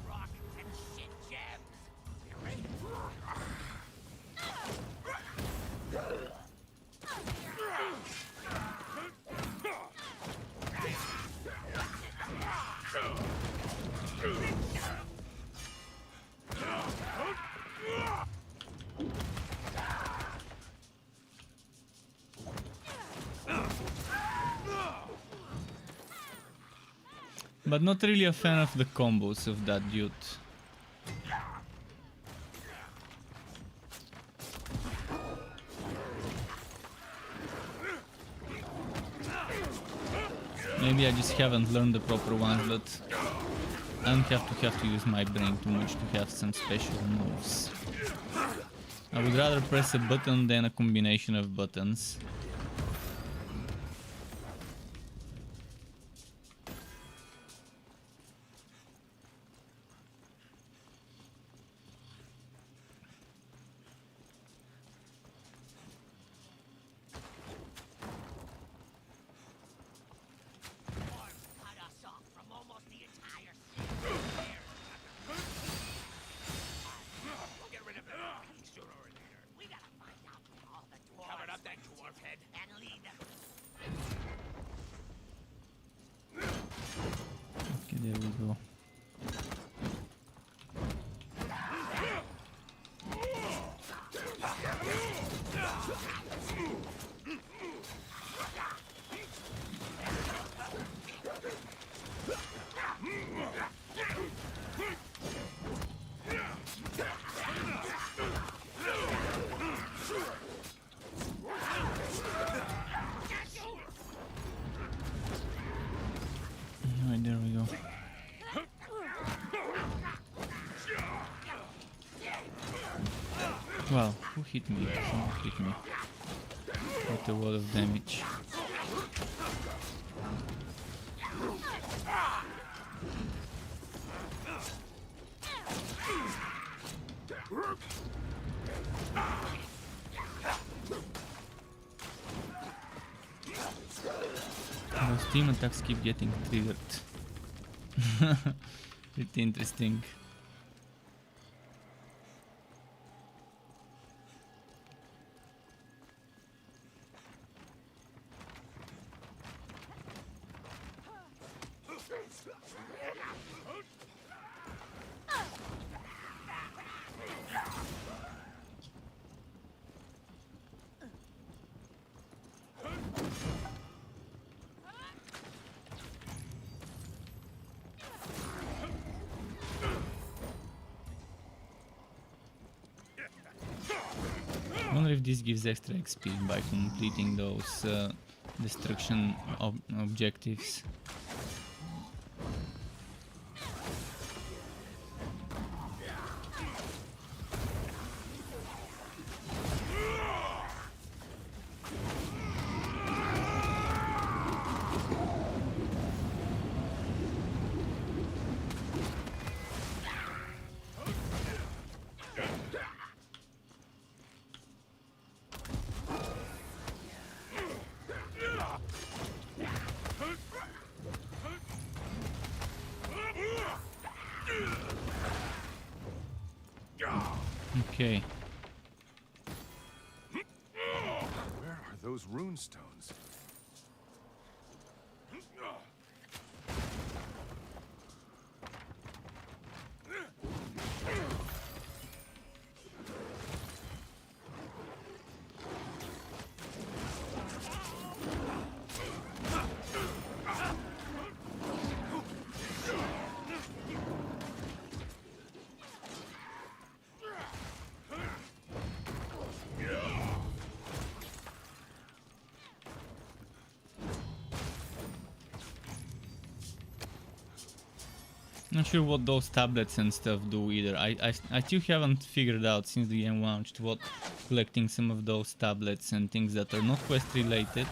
Rock and shit gems. But not really a fan of the combos of that dude. Maybe I just haven't learned the proper ones, but I don't have to use my brain too much to have some special moves. I would rather press a button than a combination of buttons. Cut us off from almost the entire city. We'll get rid of them sooner or later. We gotta find out where all the dwarves covered up that dwarf head and lead them. Okay, there we go. Alright, there we go. Wow, who hit me? Someone hit me. What a lot of damage. Those team attacks keep getting triggered. Pretty interesting. I wonder if this gives extra XP by completing those destruction objectives. Okay. runestones. Not sure what those tablets and stuff do either. I still haven't figured out since the game launched what collecting some of those tablets and things that are not quest related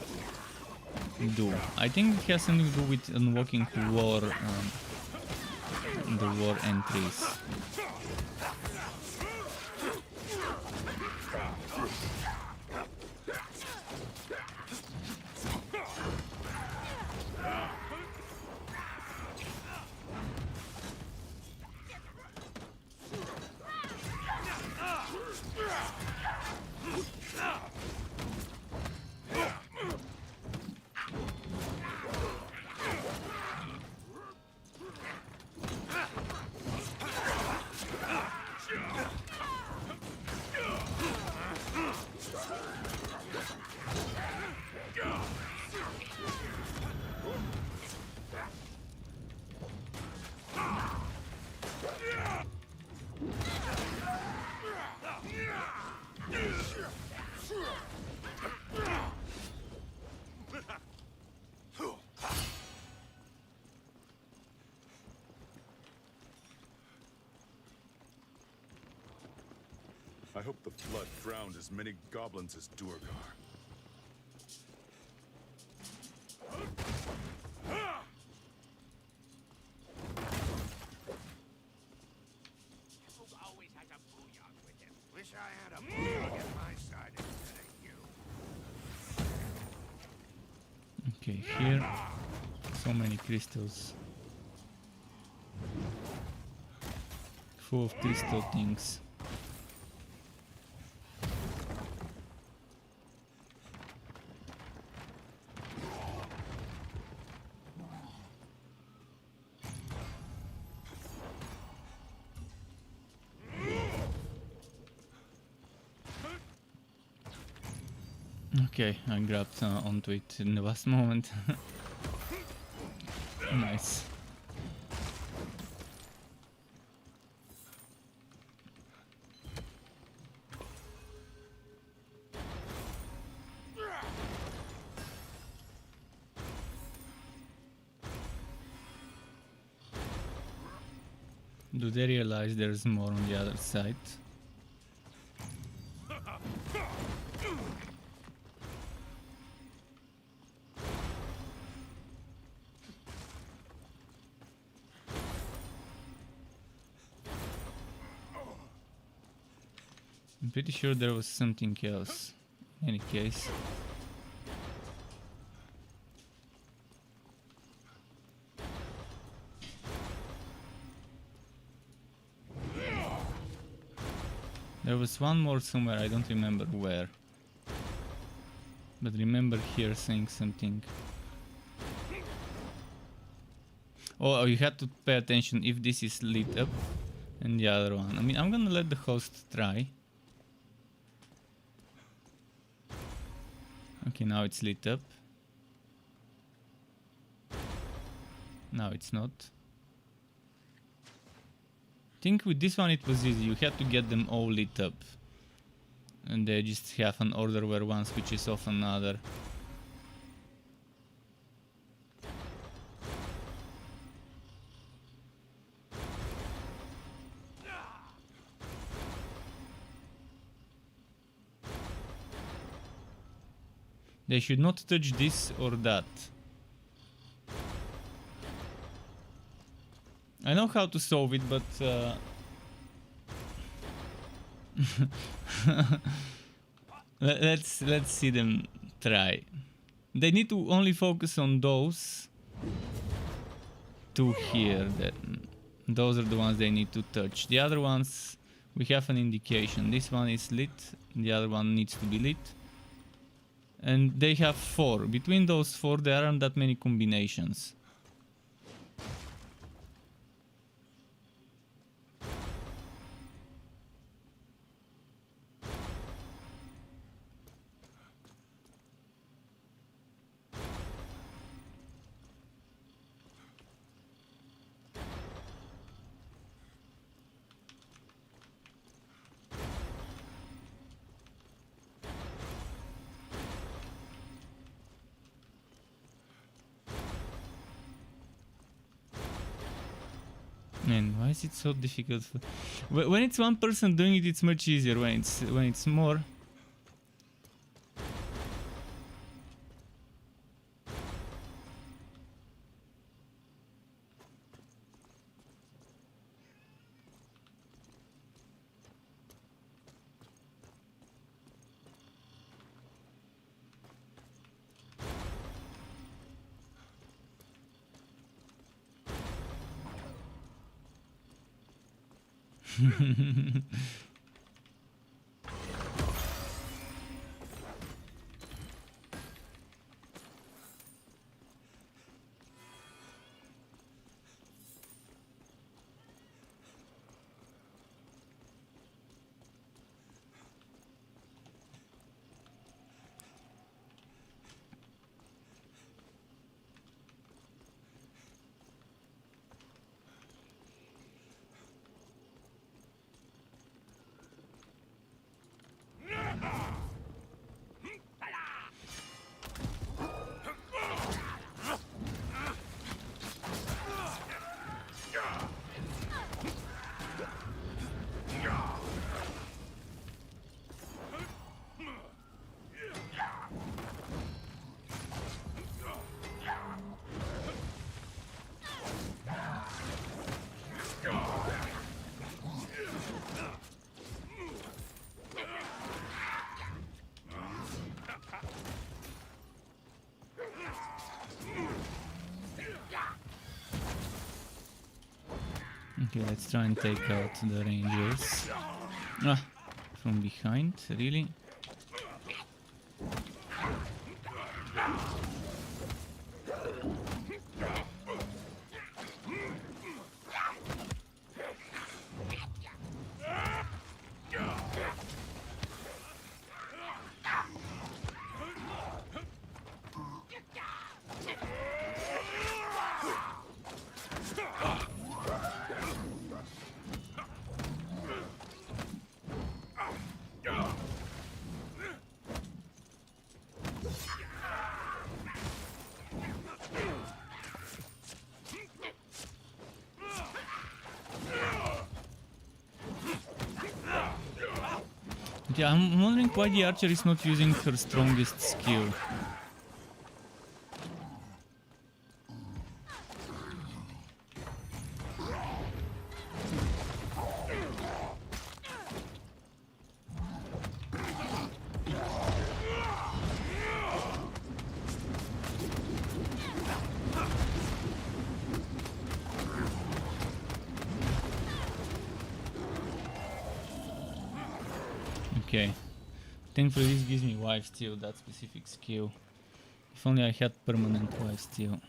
do. I think it has something to do with unlocking war, the war entries. I hope the flood drowned as many goblins as Duergar. Always has a booyah with him. Wish I had a booyah at my side instead of you. Okay, here, so many crystals. Full of crystal things. Okay, I grabbed onto it in the last moment. Nice. Do they realize there's more on the other side? I'm pretty sure there was something else. In any case. There was one more somewhere, I don't remember where. But remember here saying something. Oh, you had to pay attention if this is lit up and the other one. I mean, I'm gonna let the host try. Okay, now it's lit up. Now it's not. I think with this one it was easy. You had to get them all lit up. And they just have an order where one switches off another. They should not touch this or that. I know how to solve it, but let's see them try. They need to only focus on those two here. Those are the ones they need to touch. The other ones, we have an indication. This one is lit, the other one needs to be lit. And they have 4. Between those 4 there aren't that many combinations. Man, why is it so difficult? When it's one person doing it, it's much easier. When it's more. Okay, let's try and take out the rangers. Ah, from behind, really? Yeah, I'm wondering why the archer is not using her strongest skill. Okay. Thankfully this gives me wife steal, that specific skill. If only I had permanent wife steal.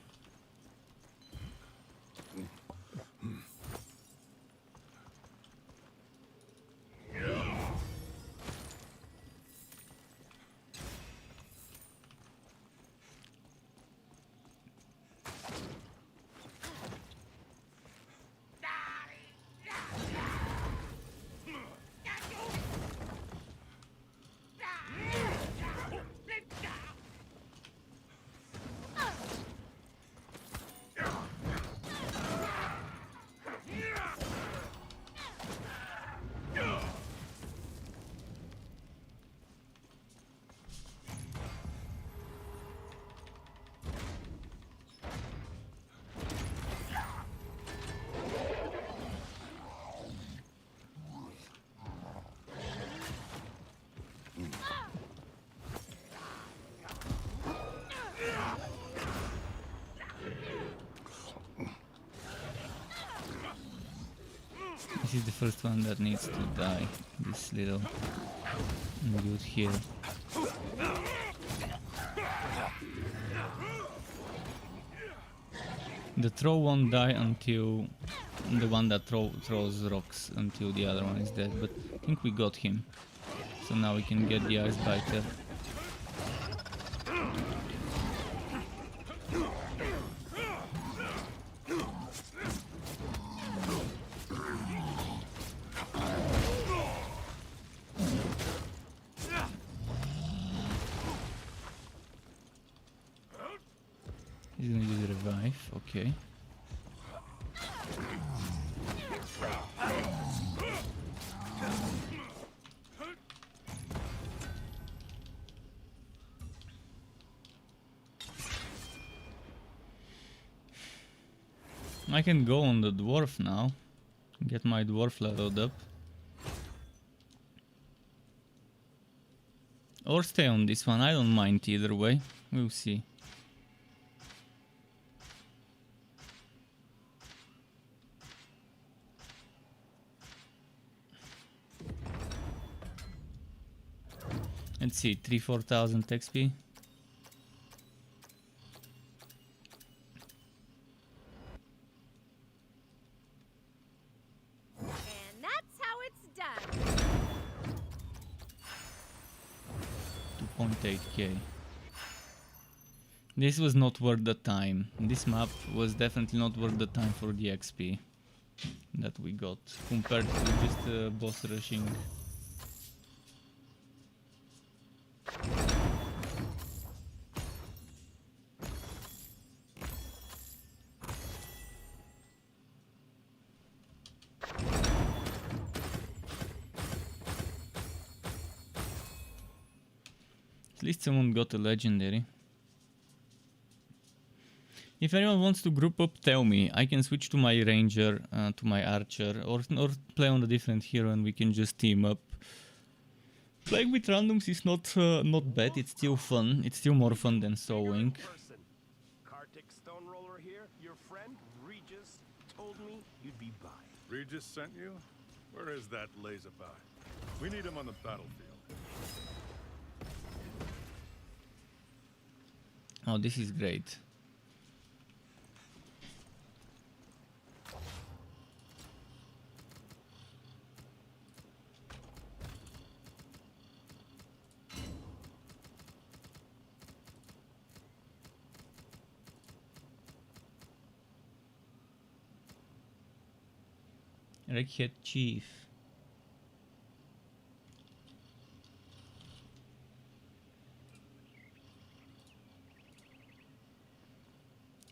This is the first one that needs to die. This little dude here. The throw won't die until the one that throws rocks until the other one is dead, but I think we got him. So now we can get the ice biter. He's gonna use revive, okay. I can go on the dwarf now, get my dwarf leveled up. Or stay on this one, I don't mind either way, we'll see. Let's see, 3,000-4,000 XP. And that's how it's done. 2.8k. This was not worth the time. This map was definitely not worth the time for the XP that we got compared to just boss rushing. At least someone got a legendary. If anyone wants to group up, tell me. I can switch to my ranger, to my archer, or play on a different hero and we can just team up. Playing with randoms is not bad, it's still fun. It's still more fun than soloing. Kartik Stone Roller here. Your friend Regis told me you'd be by. Regis sent you? Where is that laserby? We need him on the battlefield. Oh, this is great. Redhead Chief.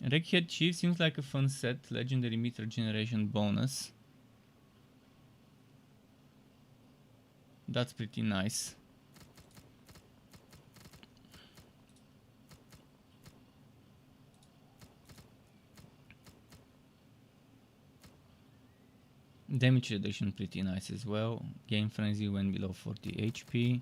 Redhead Chief seems like a fun set. Legendary meter generation bonus. That's pretty nice. Damage reduction pretty nice as well. Game frenzy when below 40 HP.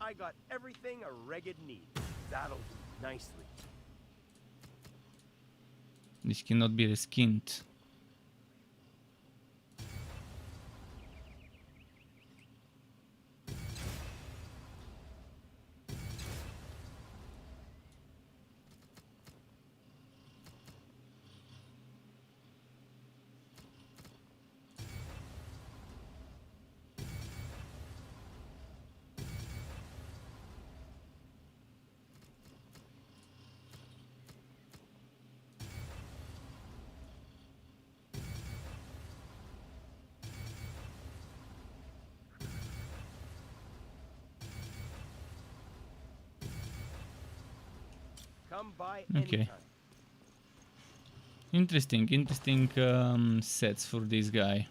I got everything a Regged needs. That'll do nicely. This cannot be reskinned. Come by Okay. anytime. Interesting sets for this guy.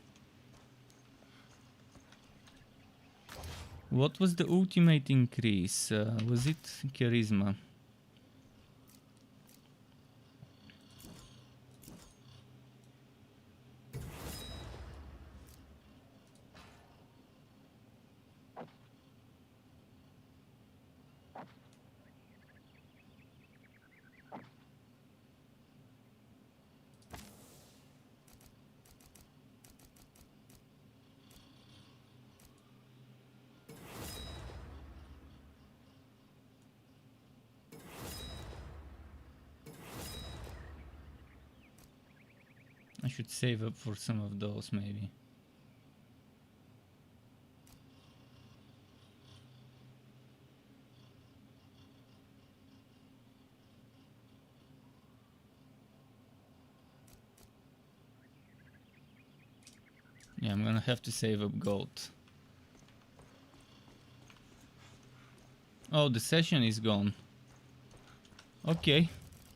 What was the ultimate increase? Was it charisma? I should save up for some of those maybe. Yeah, I'm gonna have to save up gold. Oh, the session is gone. Okay.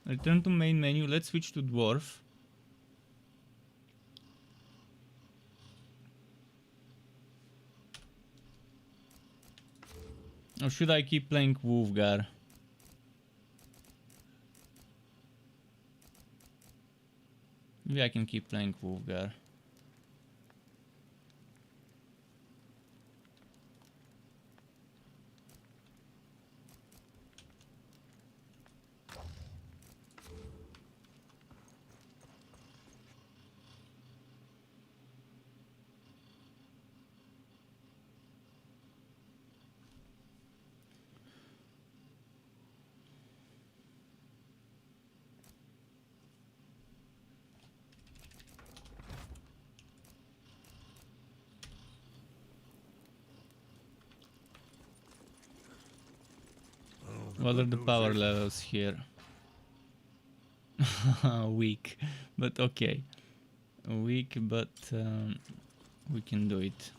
Return to main menu. Let's switch to dwarf. Or should I keep playing Wolfgar? Maybe I can keep playing Wolfgar. What are the power levels here? Weak, but okay. Weak, but we can do it.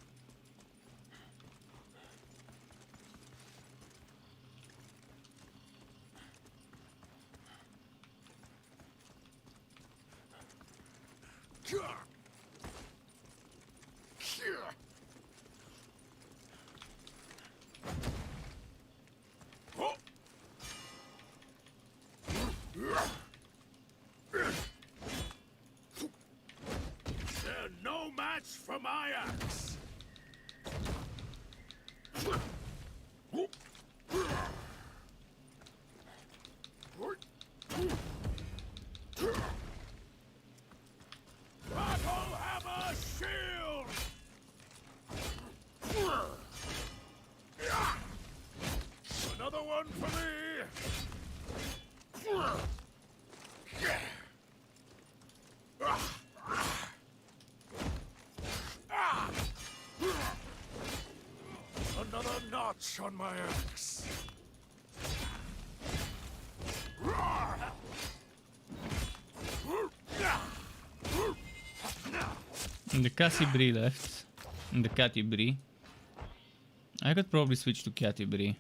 They're no match for my axe. Battle hammer shield. Another one for me. Another notch on my axe. And the Cassibri left. And the Catibri. I could probably switch to Catibri.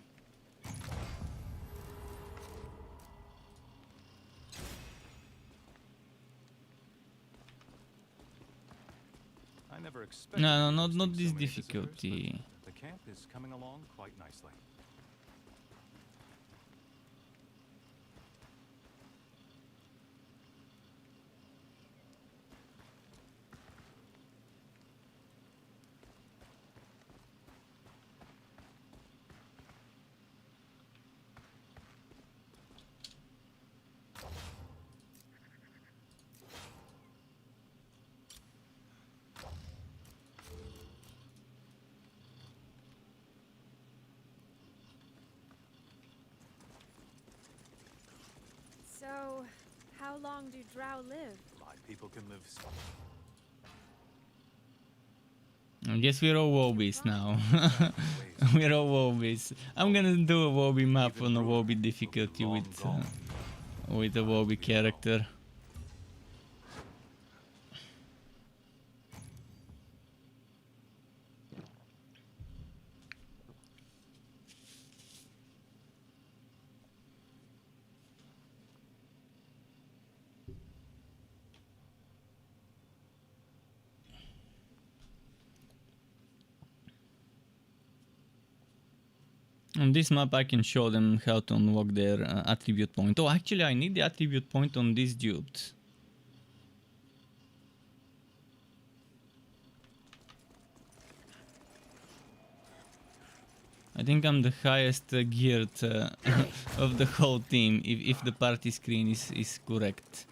I never expected No, to not be not hosting this so many visitors, difficulty. but the camp is coming along quite nicely. So, how long do drow live? My people can live. I guess we're all Wobbies now. We're all Wobbies. I'm gonna do a Wobby map on a Wobby difficulty with a Wobby character. On this map I can show them how to unlock their attribute point. Oh, actually I need the attribute point on this dude. I think I'm the highest geared of the whole team, if the party screen is correct.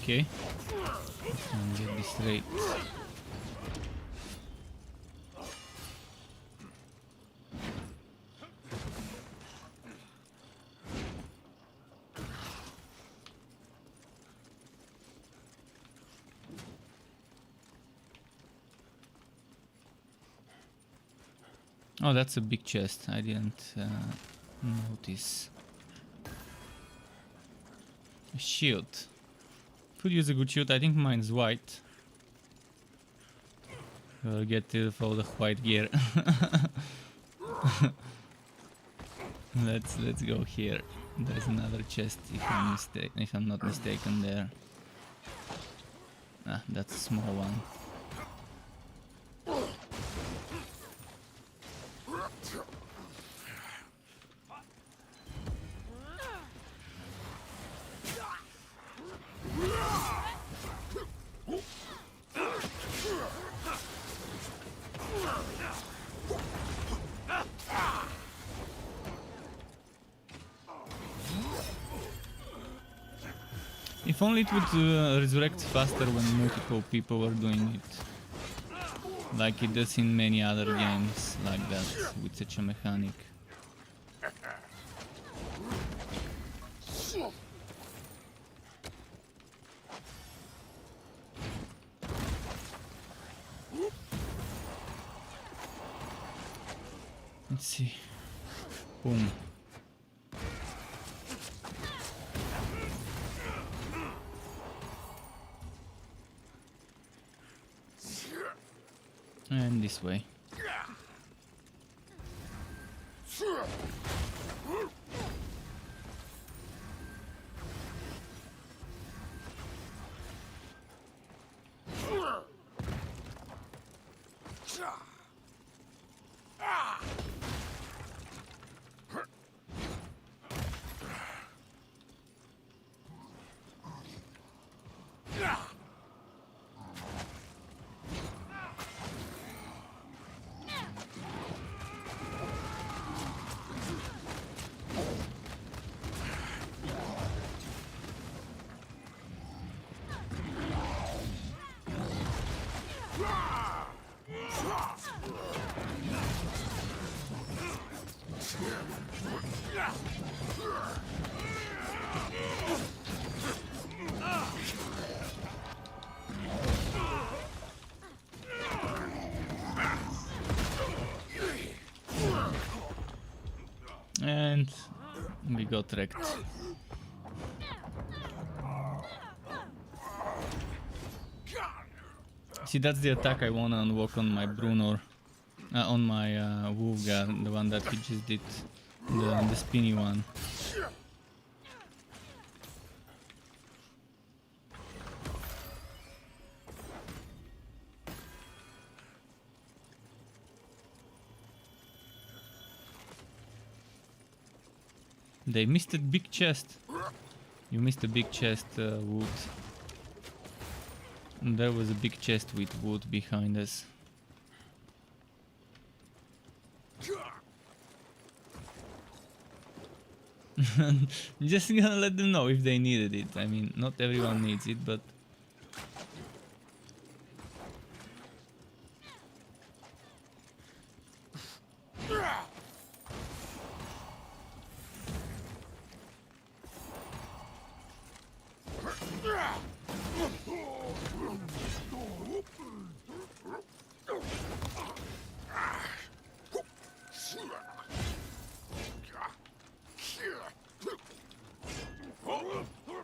Okay. And get this straight. Oh, that's a big chest. I didn't notice. A shield. Could use a good shield. I think mine's white. We'll get rid of all the white gear. Let's go here. There's another chest if I'm not mistaken there. Ah, that's a small one. If only it would resurrect faster when multiple people were doing it. Like it does in many other games like that, with such a mechanic. Let's see. Boom. And this way. And we got wrecked. See, that's the attack I wanna unlock on my Brunor, on my Wolfgar, the one that we just did, the spinny one. They missed a big chest. You missed a big chest, Wood. There was a big chest with wood behind us. Just gonna let them know if they needed it. I mean, not everyone needs it, but...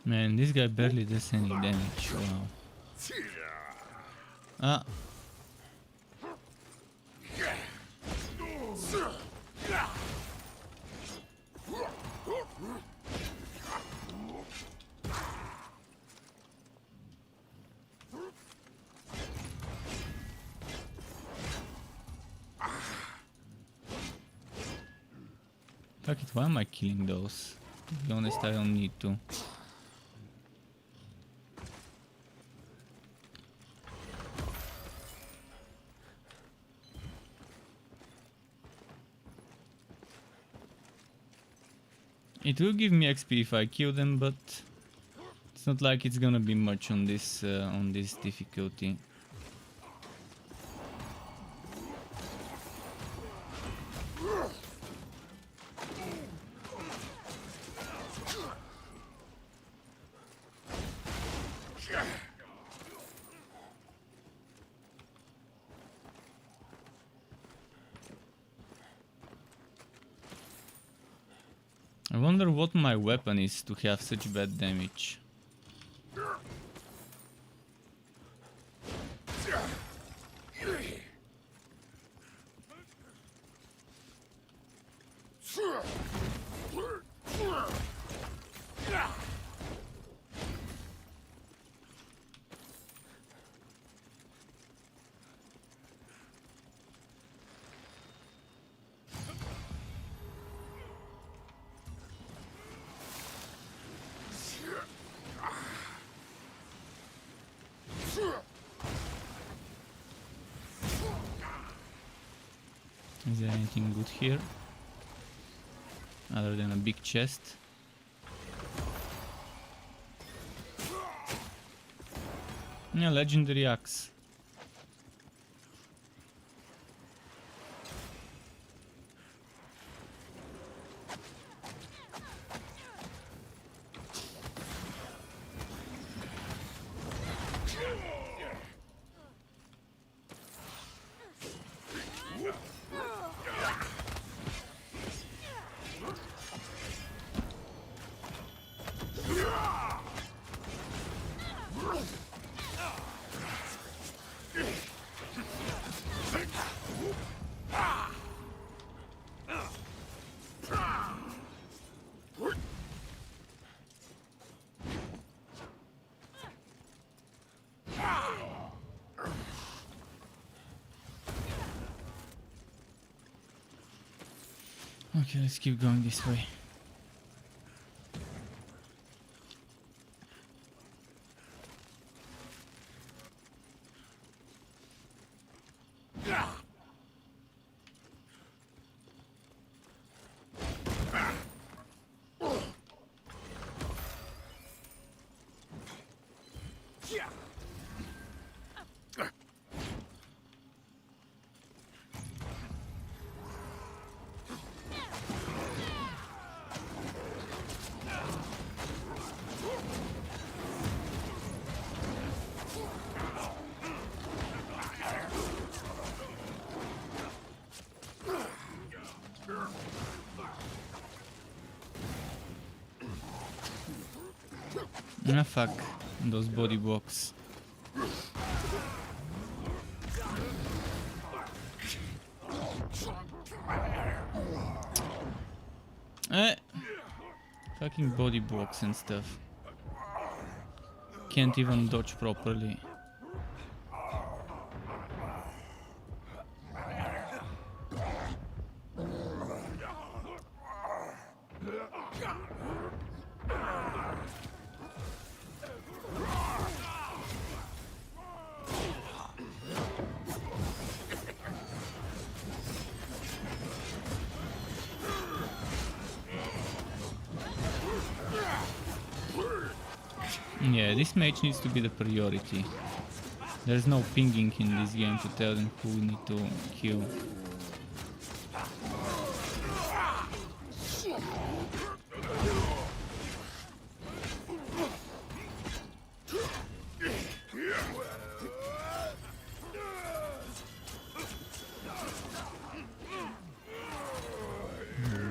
Man, this guy barely does any damage. Wow. Ah. Fuck it, why am I killing those? To be honest, I don't need to. It will give me XP if I kill them, but It's not like it's gonna be much on this difficulty. I wonder what my weapon is to have such bad damage. Is there anything good here? Other than a big chest? Yeah, legendary axe. Okay, let's keep going this way. Ah, fuck. Those body blocks. Fucking body blocks and stuff. Can't even dodge properly. Yeah, this mage needs to be the priority. There's no pinging in this game to tell them who we need to kill.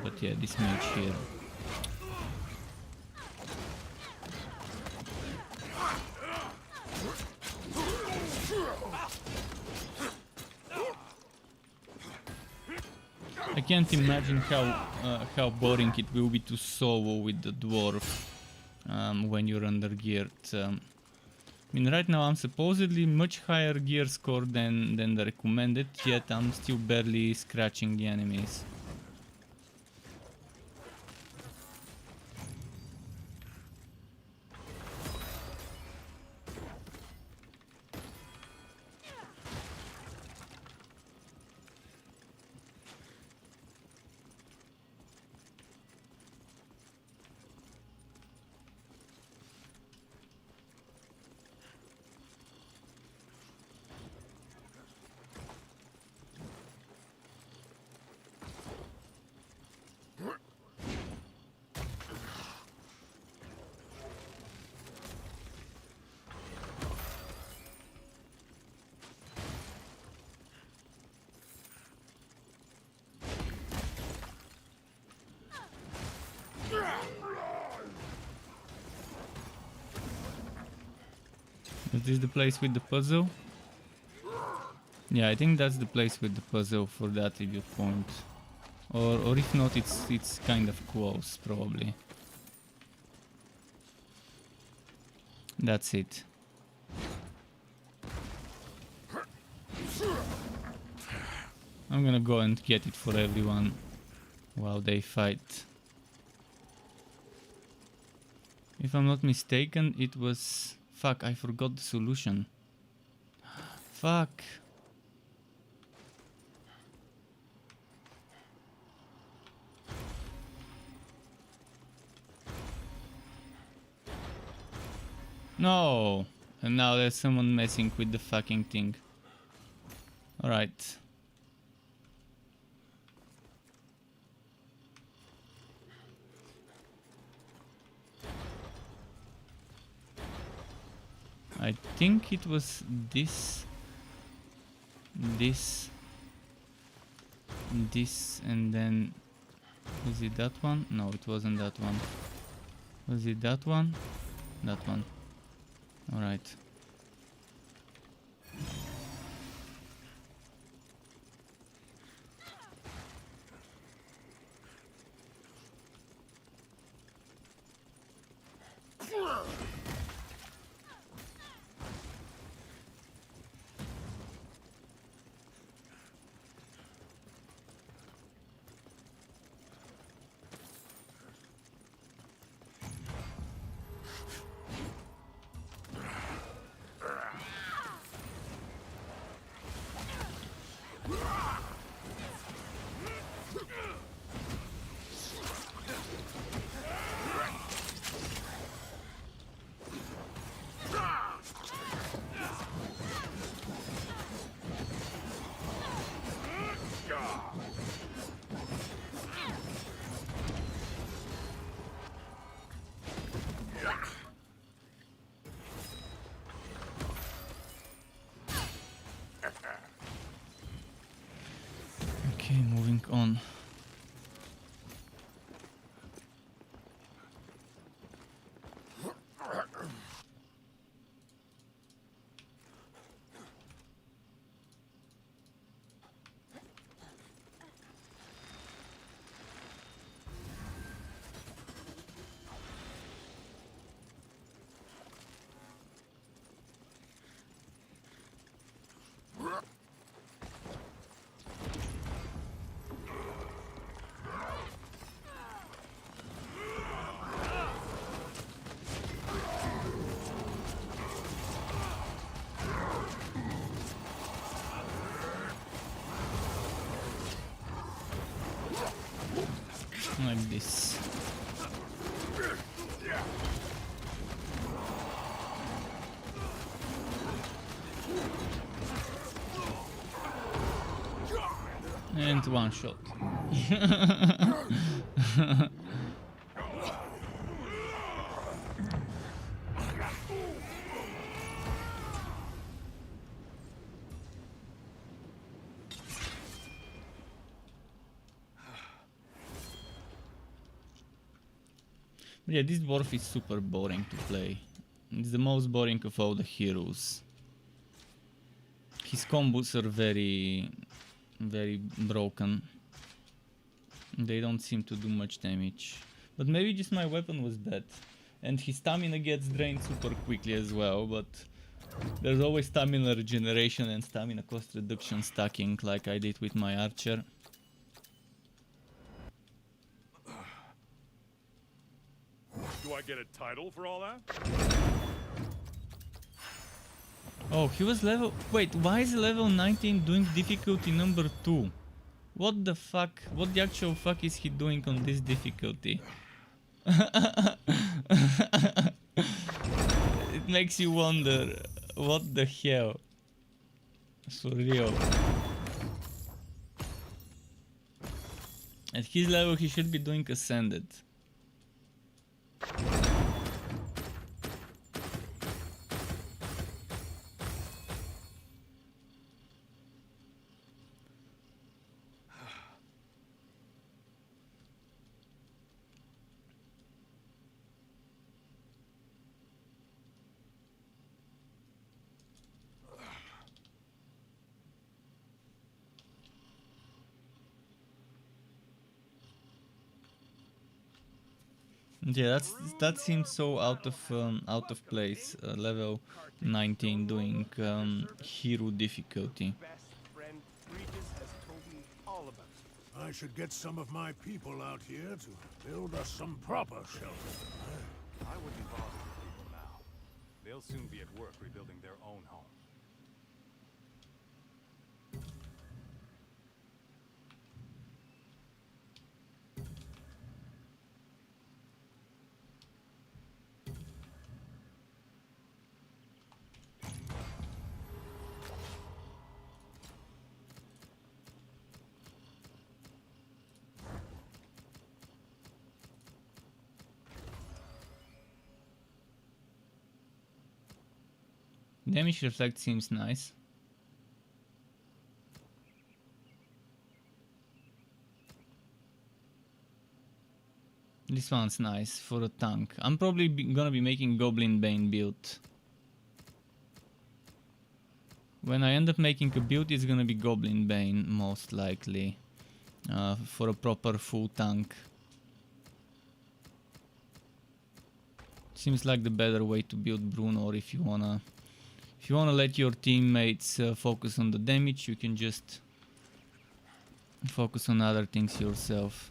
But yeah, this mage here. I can't imagine how boring it will be to solo with the dwarf when you're under geared. I mean, right now I'm supposedly much higher gear score than the recommended, yet I'm still barely scratching the enemies. Is this the place with the puzzle? Yeah, I think that's the place with the puzzle for the attribute point. Or if not, it's kind of close, probably. That's it. I'm gonna go and get it for everyone while they fight. If I'm not mistaken, it was... Fuck, I forgot the solution. Fuck. No! And now there's someone messing with the fucking thing. Alright. I think it was this, and then... Was it that one? No, it wasn't that one. Was it that one? That one. Alright. Okay, moving on. Like this. And one shot. Yeah, this dwarf is super boring to play. It's the most boring of all the heroes. His combos are very broken. They don't seem to do much damage. But maybe just my weapon was bad. And his stamina gets drained super quickly as well, but there's always stamina regeneration and stamina cost reduction stacking like I did with my archer. Do I get a title for all that? Oh, he was level... Wait, why is level 19 doing difficulty number 2? What the fuck? What the actual fuck is he doing on this difficulty? It makes you wonder, what the hell? For real. At his level he should be doing Ascended. Yeah, that seems so out of place. Level 19 doing hero difficulty. Best friend Regis has told me all about you. I should get some of my people out here to build us some proper shelter. I wouldn't bother with people now. They'll soon be at work rebuilding their own home. Damage reflect seems nice. This one's nice for a tank. I'm probably gonna be making Goblin Bane build. When I end up making a build, it's gonna be Goblin Bane most likely, for a proper full tank. Seems like the better way to build Bruno, or if you wanna let your teammates focus on the damage, you can just focus on other things yourself.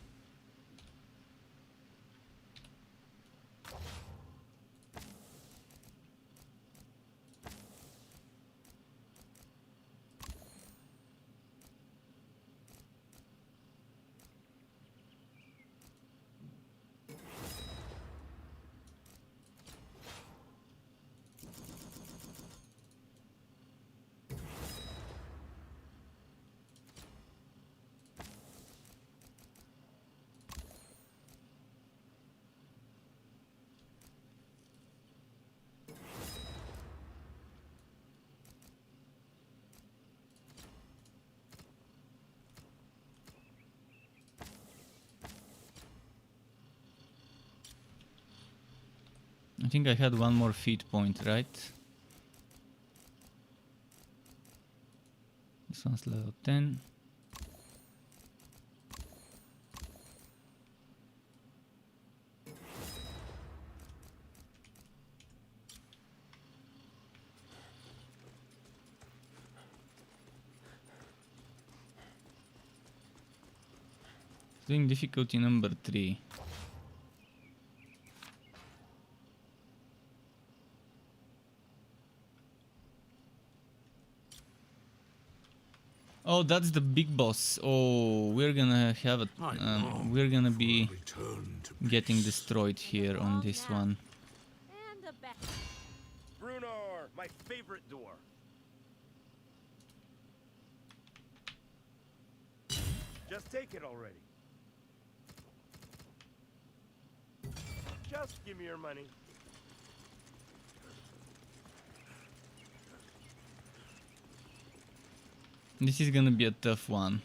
I think I had one more feat point, right? This one's level 10. Doing difficulty number 3. Oh, that's the big boss. Oh, we're gonna have a we're gonna be Return to getting destroyed here on this one. And a back. Brunar, my favorite door. Just take it already. Just give me your money. This is gonna be a tough one.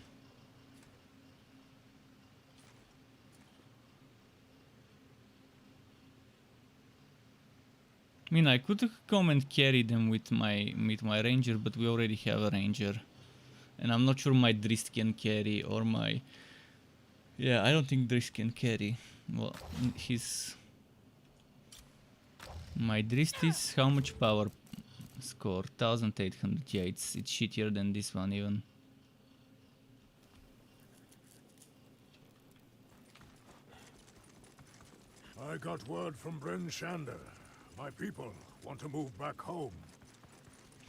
I mean, I could come and carry them with my ranger, but we already have a ranger, and I'm not sure my Drist can carry, or my... Yeah, I don't think Drist can carry. Well, my Drist is how much power score? 1800. Yeah, it's shittier than this one even. I got word from Bryn Shander. My people want to move back home.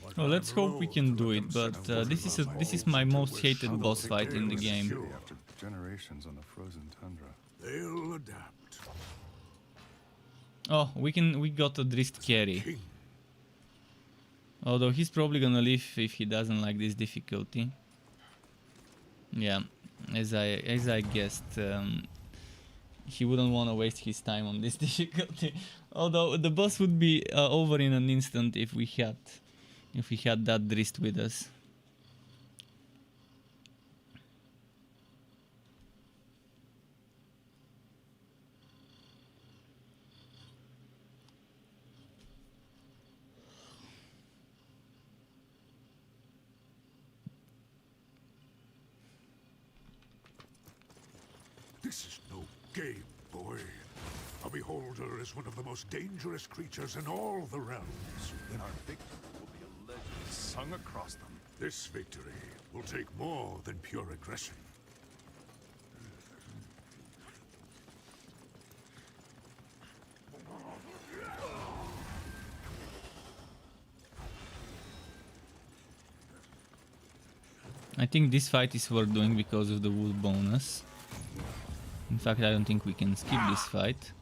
But Well, let's I'm hope we loath can to do let it, them but set this is my most hated How boss the fight in the tale is game. sure. After generations on the frozen tundra. They'll adapt. Oh, we got a Drist carry. King. Although he's probably gonna leave if he doesn't like this difficulty. Yeah, as I guessed, he wouldn't want to waste his time on this difficulty. Although the boss would be over in an instant if we had that Drist with us. This is no game, boy. A beholder is one of the most dangerous creatures in all the realms. Then our victory will be a legend sung across them. This victory will take more than pure aggression. I think this fight is worth doing because of the wood bonus. In fact, I don't think we can skip this fight.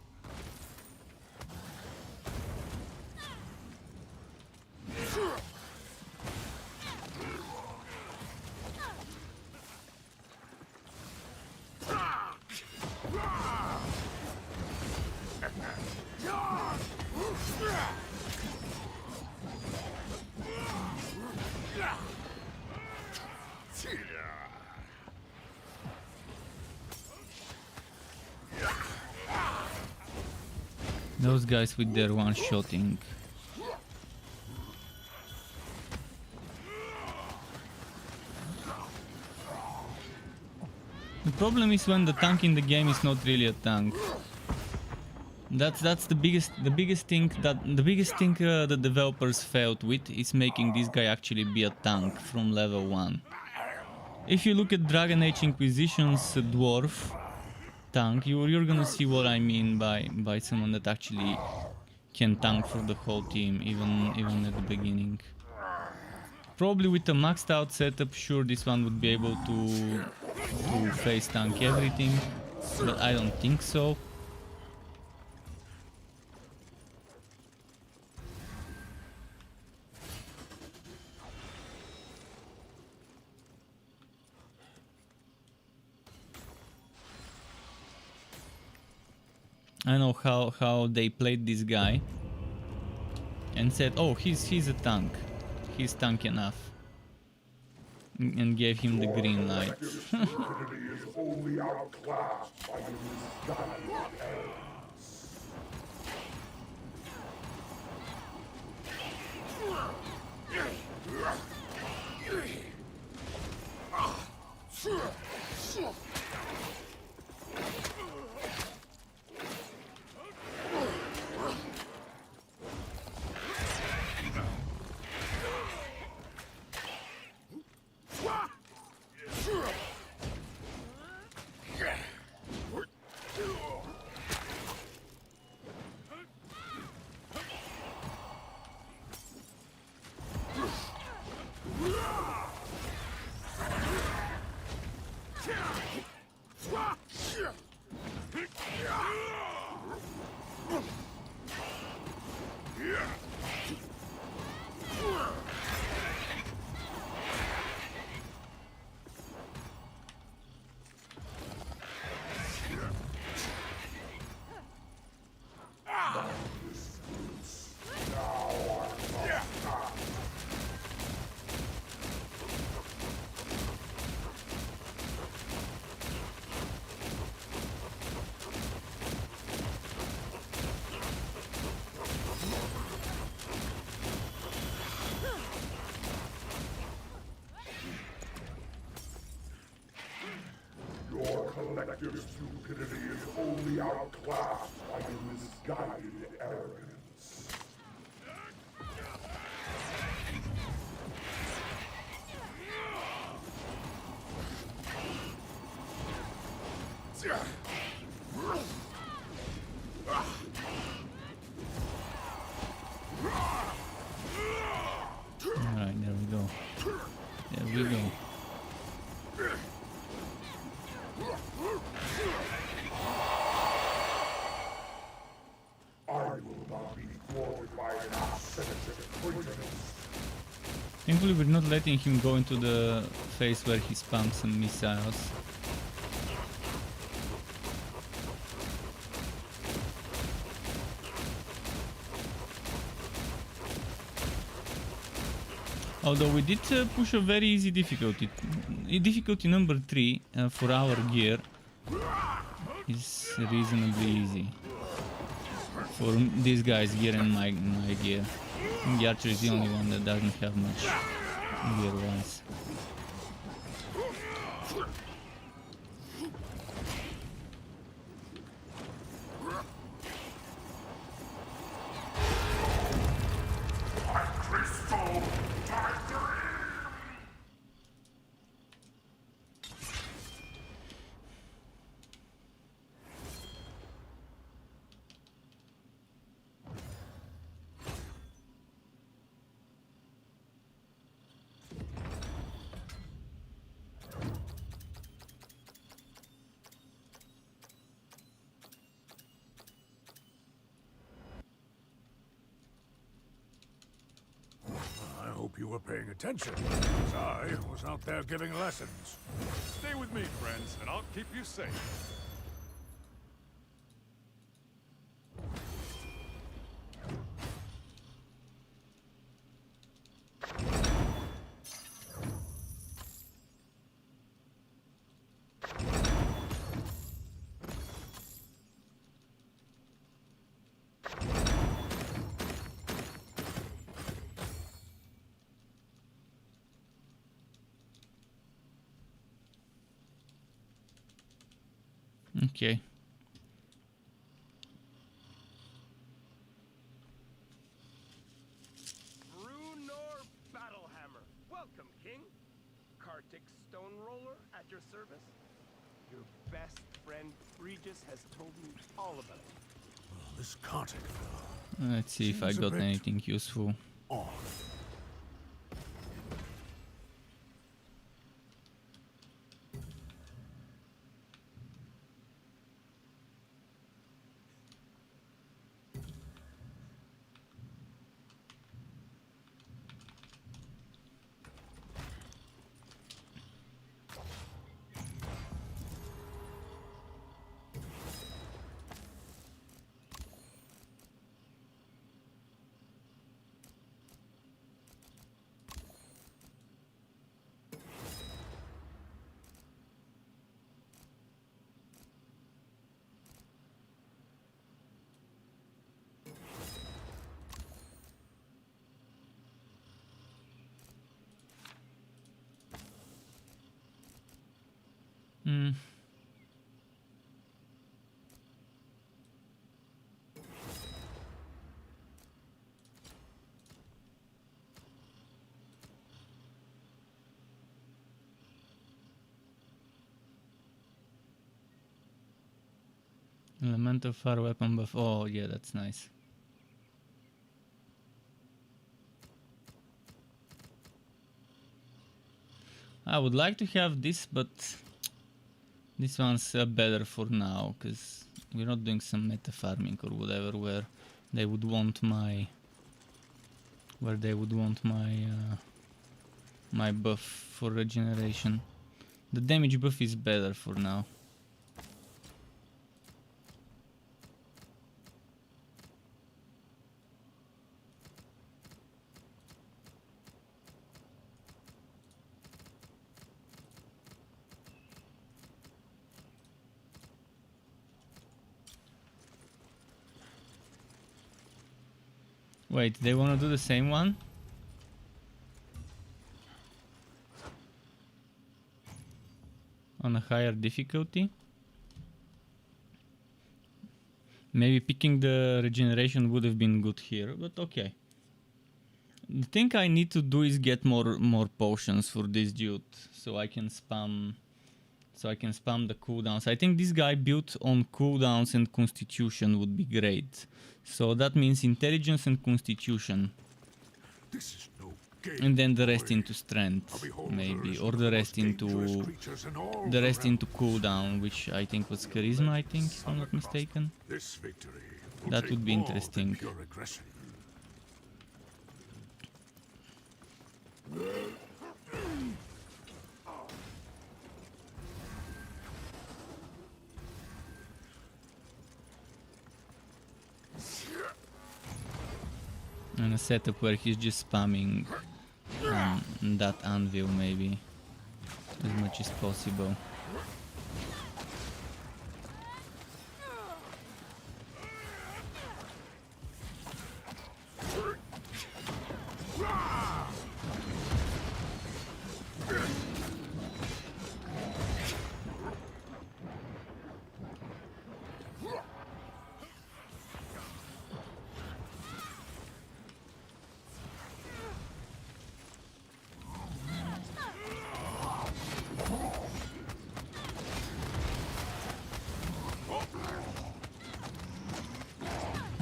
Those guys with their one-shotting. The problem is when the tank in the game is not really a tank. That's the biggest thing that the developers failed with is making this guy actually be a tank from level 1. If you look at Dragon Age Inquisition's dwarf tank, you're gonna see what I mean by someone that actually can tank for the whole team, even at the beginning. Probably with a maxed out setup, sure, this one would be able to face tank everything, but I don't think so. I know how they played this guy and said, oh, he's a tank, he's tank enough, and gave him the green light. Collective stupidity is only outclassed by your misguided arrogance. Alright, there we go. There we go. Thankfully we're not letting him go into the phase where he spams some missiles. Although we did push a very easy difficulty. Difficulty number 3 for our gear is reasonably easy. For these guys' gear and my gear. The archer is the only one that doesn't have much gear-wise. were paying attention, as I was out there giving lessons. Stay with me, friends, and I'll keep you safe. Okay. Brunor Battlehammer. Welcome, King. Kartik Stoneroller at your service. Your best friend Regis has told me all about it. This Kartik fellow. Let's see if I Seems a got bit anything useful. off. Hmm. Elemental fire weapon buff. Oh yeah, that's nice. I would like to have this, but this one's better for now, because we're not doing some meta farming or whatever where they would want my my buff for regeneration. The damage buff is better for now. Wait, they want to do the same one? On a higher difficulty? Maybe picking the regeneration would have been good here, but okay. The thing I need to do is get more potions for this dude, so I can spam the cooldowns. I think this guy built on cooldowns and constitution would be great. So that means intelligence and constitution. This is no game, And then the rest boy. into strength, A beholder maybe, is or one of the the rest most dangerous into creatures in all the rest realm. into cooldown, which I think was charisma. I think, if I'm not mistaken. This victory will That take would be more than interesting. pure aggression. And a setup where he's just spamming that anvil, maybe, as much as possible.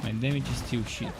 My damage is still shit.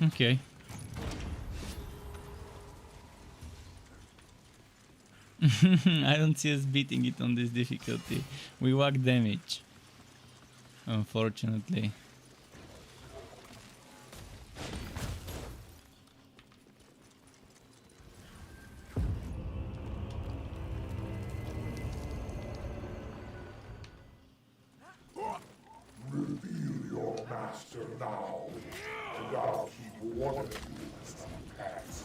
Okay. I don't see us beating it on this difficulty. We whack damage, unfortunately. Reveal your master now, and I'll keep one of you as the pets.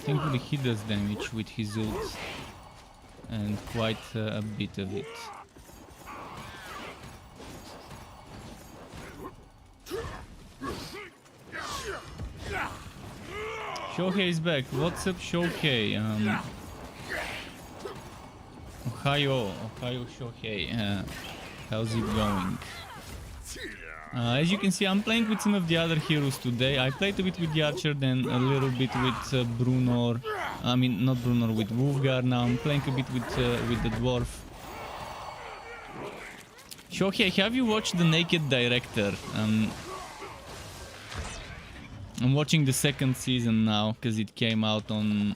Thankfully he does damage with his ult, and quite a bit of it. Shohei is back. What's up, Shohei? Ohio Shohei. How's it going? As you can see, I'm playing with some of the other heroes today. I played a bit with the Archer, then a little bit with Brunor. I mean, not Brunor, with Wolfgar. Now I'm playing a bit with the Dwarf. Shohei, have you watched The Naked Director? I'm watching the second season now because it came out on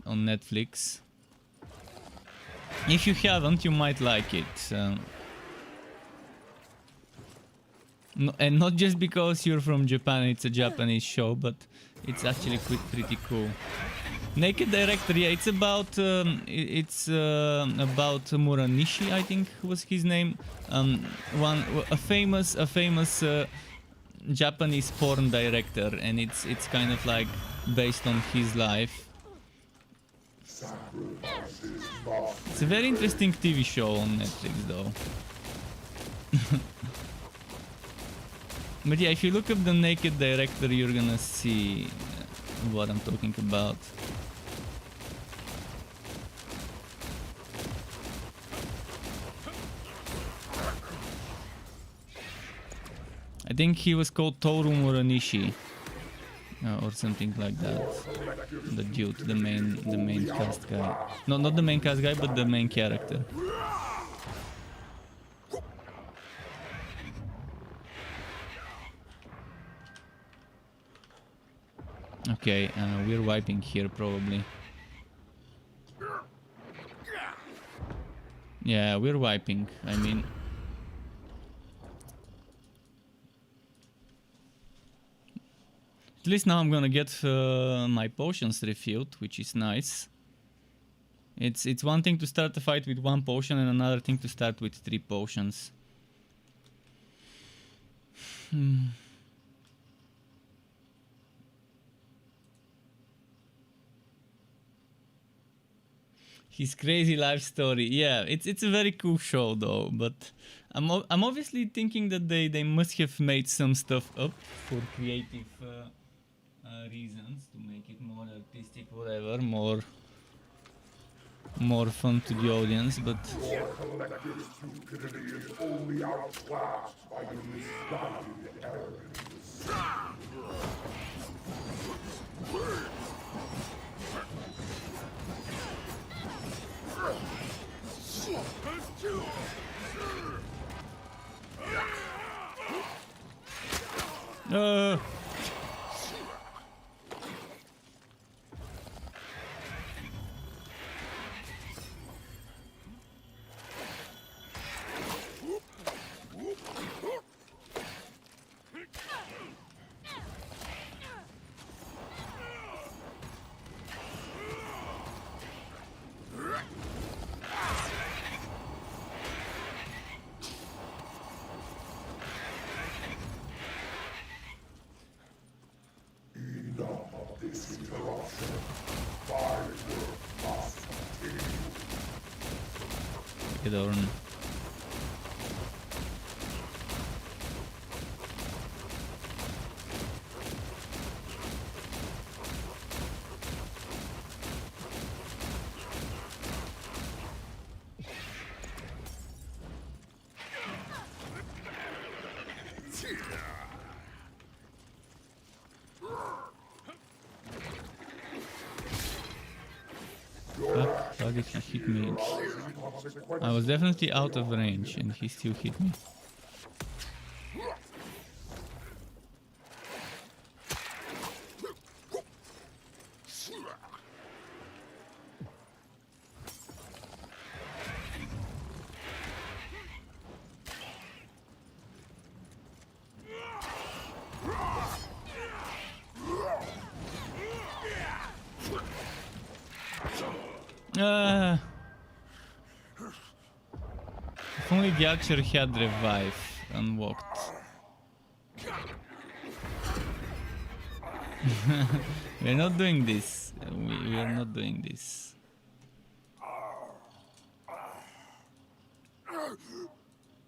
Netflix. If you haven't, you might like it. No, and not just because you're from Japan, it's a Japanese show, but it's actually pretty cool. Naked Director, yeah, it's about Muranishi, I think was his name. A famous Japanese porn director, and it's kind of like based on his life. It's a very interesting TV show on Netflix, though. But yeah, if you look up The Naked Director, you're gonna see what I'm talking about. I think he was called Toru Muranishi, or something like that. The dude, the main cast guy. No, not the main cast guy, but the main character. Okay, we're wiping here probably. Yeah, we're wiping. I mean, at least now I'm gonna get my potions refilled, which is nice. It's one thing to start a fight with 1 potion and another thing to start with 3 potions. His crazy life story. Yeah, it's a very cool show though, but I'm obviously thinking that they must have made some stuff up for creative reasons to make it more artistic, whatever, more fun to the audience, but Your collective stupidity is only outclassed by your misguided arrogance. Enough of this interruption. My work Adorn. Fuck, how did he hit me? I was definitely out of range and he still hit me. If only the archer had revive unlocked. We're not doing this. We are not doing this.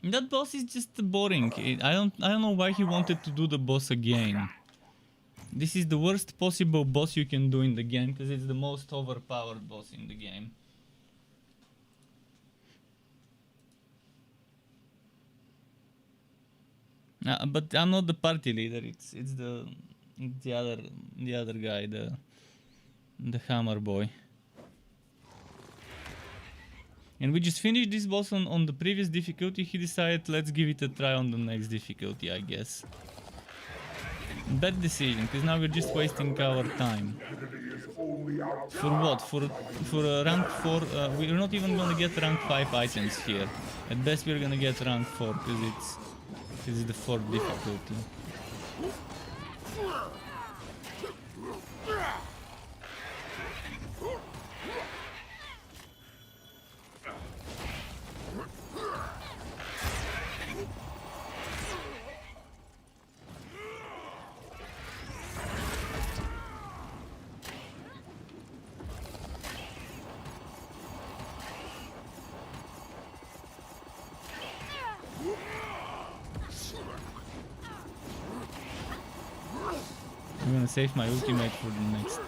That boss is just boring. I don't know why he wanted to do the boss again. This is the worst possible boss you can do in the game because it's the most overpowered boss in the game. But I'm not the party leader. It's the other guy, the hammer boy. And we just finished this boss on the previous difficulty. He decided let's give it a try on the next difficulty, I guess. Bad decision, because now we're just wasting our time. For what? For a rank 4? We're not even gonna get rank 5 items here. At best we're gonna get rank 4, because it's the 4th difficulty. I'm gonna save my ultimate for the next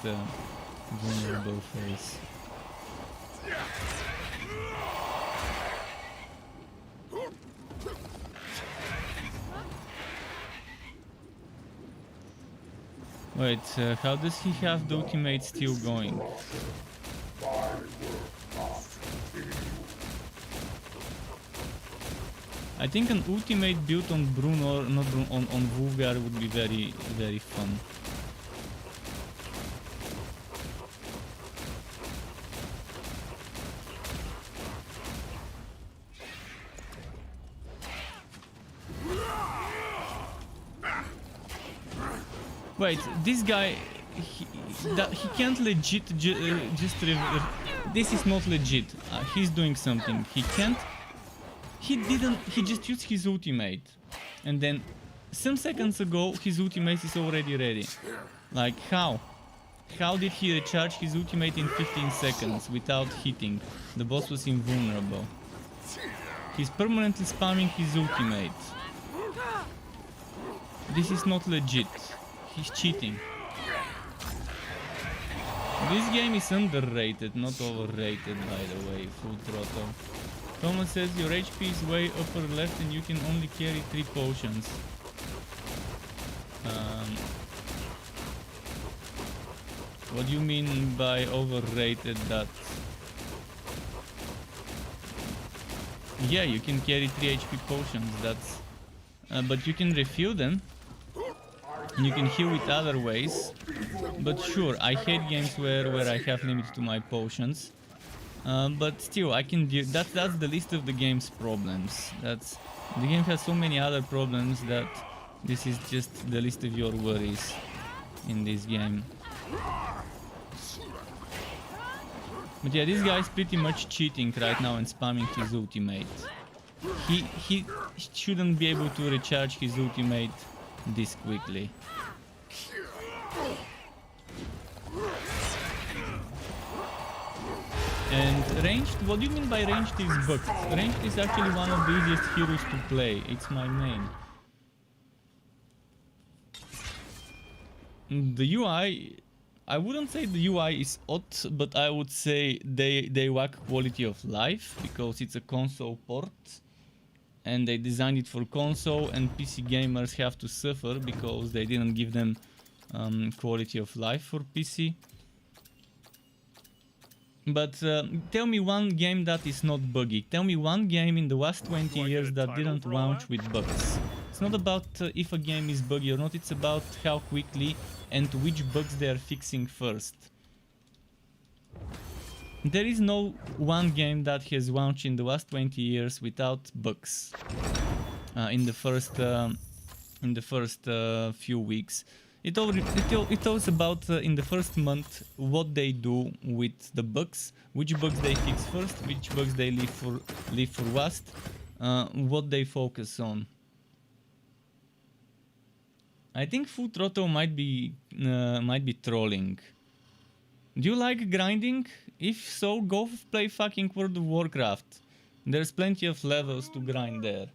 vulnerable phase. Wait, how does he have the ultimate still going? I think an ultimate built on Bruno, not Bruno, on Vulgar would be very, very fun. Wait, this guy, he can't legit this is not legit. He's doing something. He just used his ultimate. And then some seconds ago, his ultimate is already ready. Like, how? How did he recharge his ultimate in 15 seconds without hitting? The boss was invulnerable. He's permanently spamming his ultimate. This is not legit. He's cheating. This game is underrated, not overrated, by the way. Full throttle. Thomas says your HP is way upper left and you can only carry 3 potions. What do you mean by overrated? That? Yeah, you can carry 3 HP potions. That's, but you can refill them. And you can heal with other ways. But sure, I hate games where I have limits to my potions. But still, I can do that's the list of the game's problems. The game has so many other problems that this is just the list of your worries in this game. But yeah, this guy is pretty much cheating right now and spamming his ultimate. He shouldn't be able to recharge his ultimate this quickly. And ranged, what do you mean by ranged is bugged? Ranged is actually one of the easiest heroes to play. It's my main. The UI, I wouldn't say the UI is odd, but I would say they lack quality of life because it's a console port and they designed it for console, and PC gamers have to suffer because they didn't give them quality of life for PC. But tell me one game that is not buggy. Tell me one game in the last 20 years that didn't launch with bugs. It's not about if a game is buggy or not, it's about how quickly and which bugs they are fixing first. There is no one game that has launched in the last 20 years without bugs in the first few weeks. It tells about in the first month what they do with the bugs, which bugs they fix first, which bugs they leave for last, what they focus on. I think Full Throttle might be trolling. Do you like grinding? If so, go play fucking World of Warcraft. There's plenty of levels to grind there.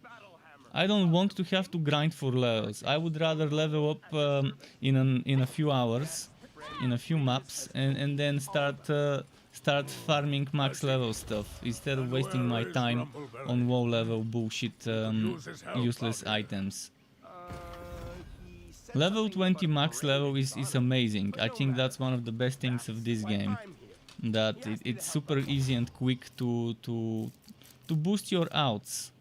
I don't want to have to grind for levels. I would rather level up in a few hours, in a few maps, and then start farming max level stuff instead of wasting my time on low level bullshit useless items. Level 20 max level is amazing. I think that's one of the best things of this game. That it's super easy and quick to boost your outs.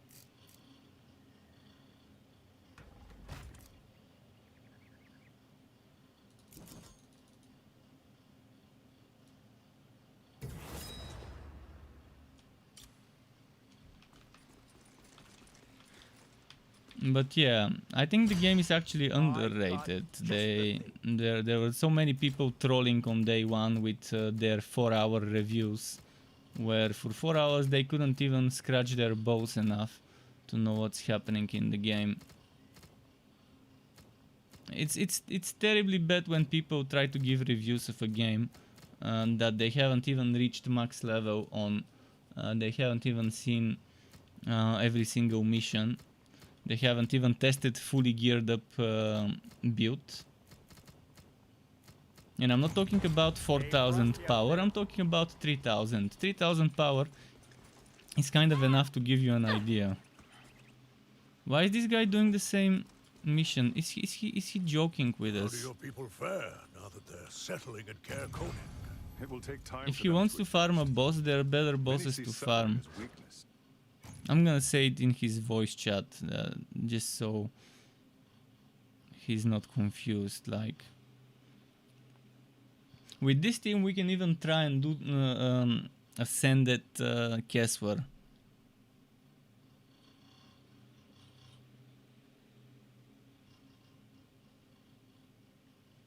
But yeah, I think the game is actually underrated. There were so many people trolling on day one with their 4-hour reviews, where for 4 hours they couldn't even scratch their balls enough to know what's happening in the game. It's terribly bad when people try to give reviews of a game that they haven't even reached max level on. They haven't even seen every single mission. They haven't even tested fully geared up build. And I'm not talking about 4000 power, I'm talking about 3000. 3000 power is kind of enough to give you an idea. Why is this guy doing the same mission? Is he joking with How do us? your people fare now that they're settling in Caer Konig? It will take time If for he them wants to to farm a adjust. boss, there are better Many bosses see to suffering farm. as weakness. I'm gonna say it in his voice chat, just so he's not confused. Like, with this team, we can even try and do ascended Keswer.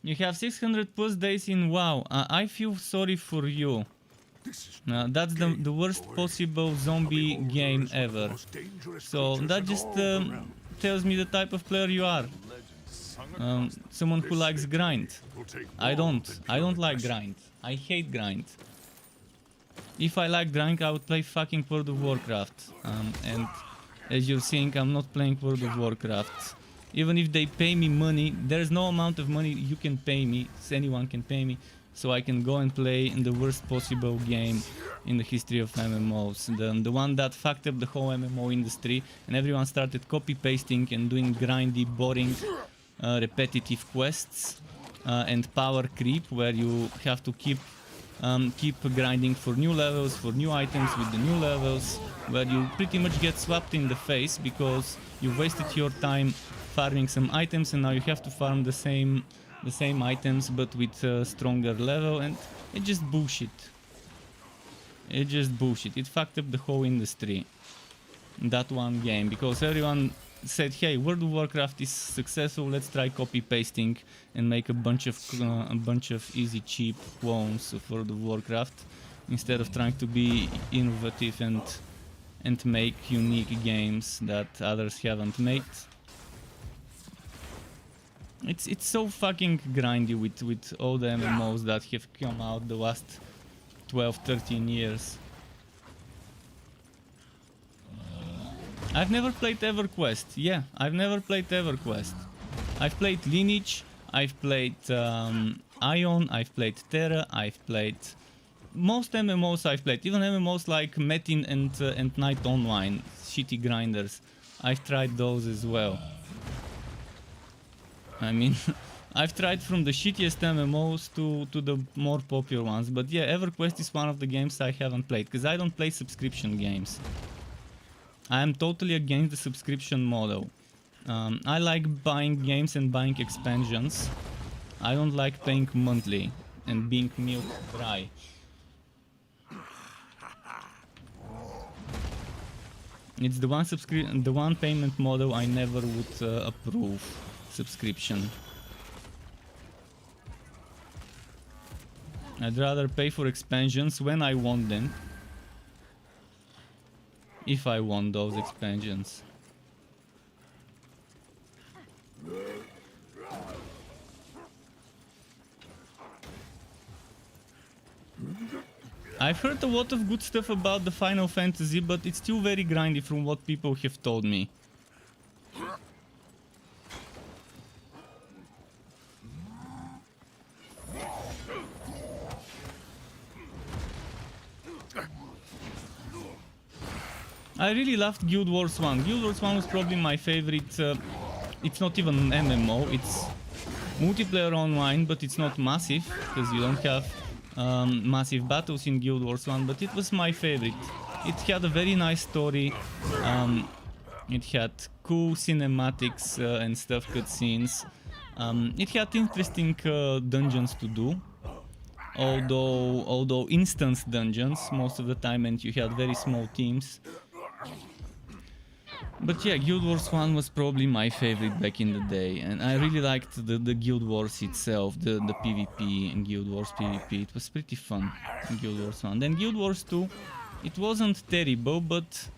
You have 600 plus days in WoW. I feel sorry for you. That's the worst possible zombie game ever. So that just tells me the type of player you are. Someone who likes grind. I don't like grind. I hate grind. If I like grind, I would play fucking World of Warcraft. And as you're seeing, I'm not playing World of Warcraft. Even if they pay me money, there's no amount of money you can pay me, anyone can pay me, so I can go and play in the worst possible game in the history of MMOs. The one that fucked up the whole MMO industry, and everyone started copy-pasting and doing grindy, boring, repetitive quests and power creep, where you have to keep grinding for new levels, for new items with the new levels, where you pretty much get slapped in the face because you wasted your time farming some items and now you have to farm the same items but with stronger level, and it's just bullshit. It's just bullshit. It fucked up the whole industry, that one game, because everyone said, hey, World of Warcraft is successful, let's try copy pasting and make a bunch of easy cheap clones of World of Warcraft instead of trying to be innovative and make unique games that others haven't made. It's so fucking grindy with all the MMOs that have come out the last 12-13 years. I've never played EverQuest. Yeah, I've never played EverQuest. I've played Lineage, I've played Ion, I've played Terra, I've played most MMOs I've played, even MMOs like Metin and Night Online, shitty grinders. I've tried those as well. I mean, I've tried from the shittiest MMOs to the more popular ones, but yeah, EverQuest is one of the games I haven't played, because I don't play subscription games. I am totally against the subscription model. I like buying games and buying expansions. I don't like paying monthly and being milked dry. It's the one payment model I never would approve. Subscription. I'd rather pay for expansions when I want them. If I want those expansions. I've heard a lot of good stuff about the Final Fantasy, but it's still very grindy from what people have told me. I really loved Guild Wars 1. Guild Wars 1 was probably my favorite. It's not even an MMO, it's multiplayer online, but it's not massive, because you don't have massive battles in Guild Wars 1, but it was my favorite. It had a very nice story, it had cool cinematics and stuff, cutscenes. It had interesting dungeons to do, although instance dungeons most of the time, and you had very small teams. But yeah, Guild Wars 1 was probably my favorite back in the day, and I really liked the Guild Wars itself, the PvP and Guild Wars PvP. It was pretty fun in Guild Wars 1. Then Guild Wars 2, it wasn't terrible, but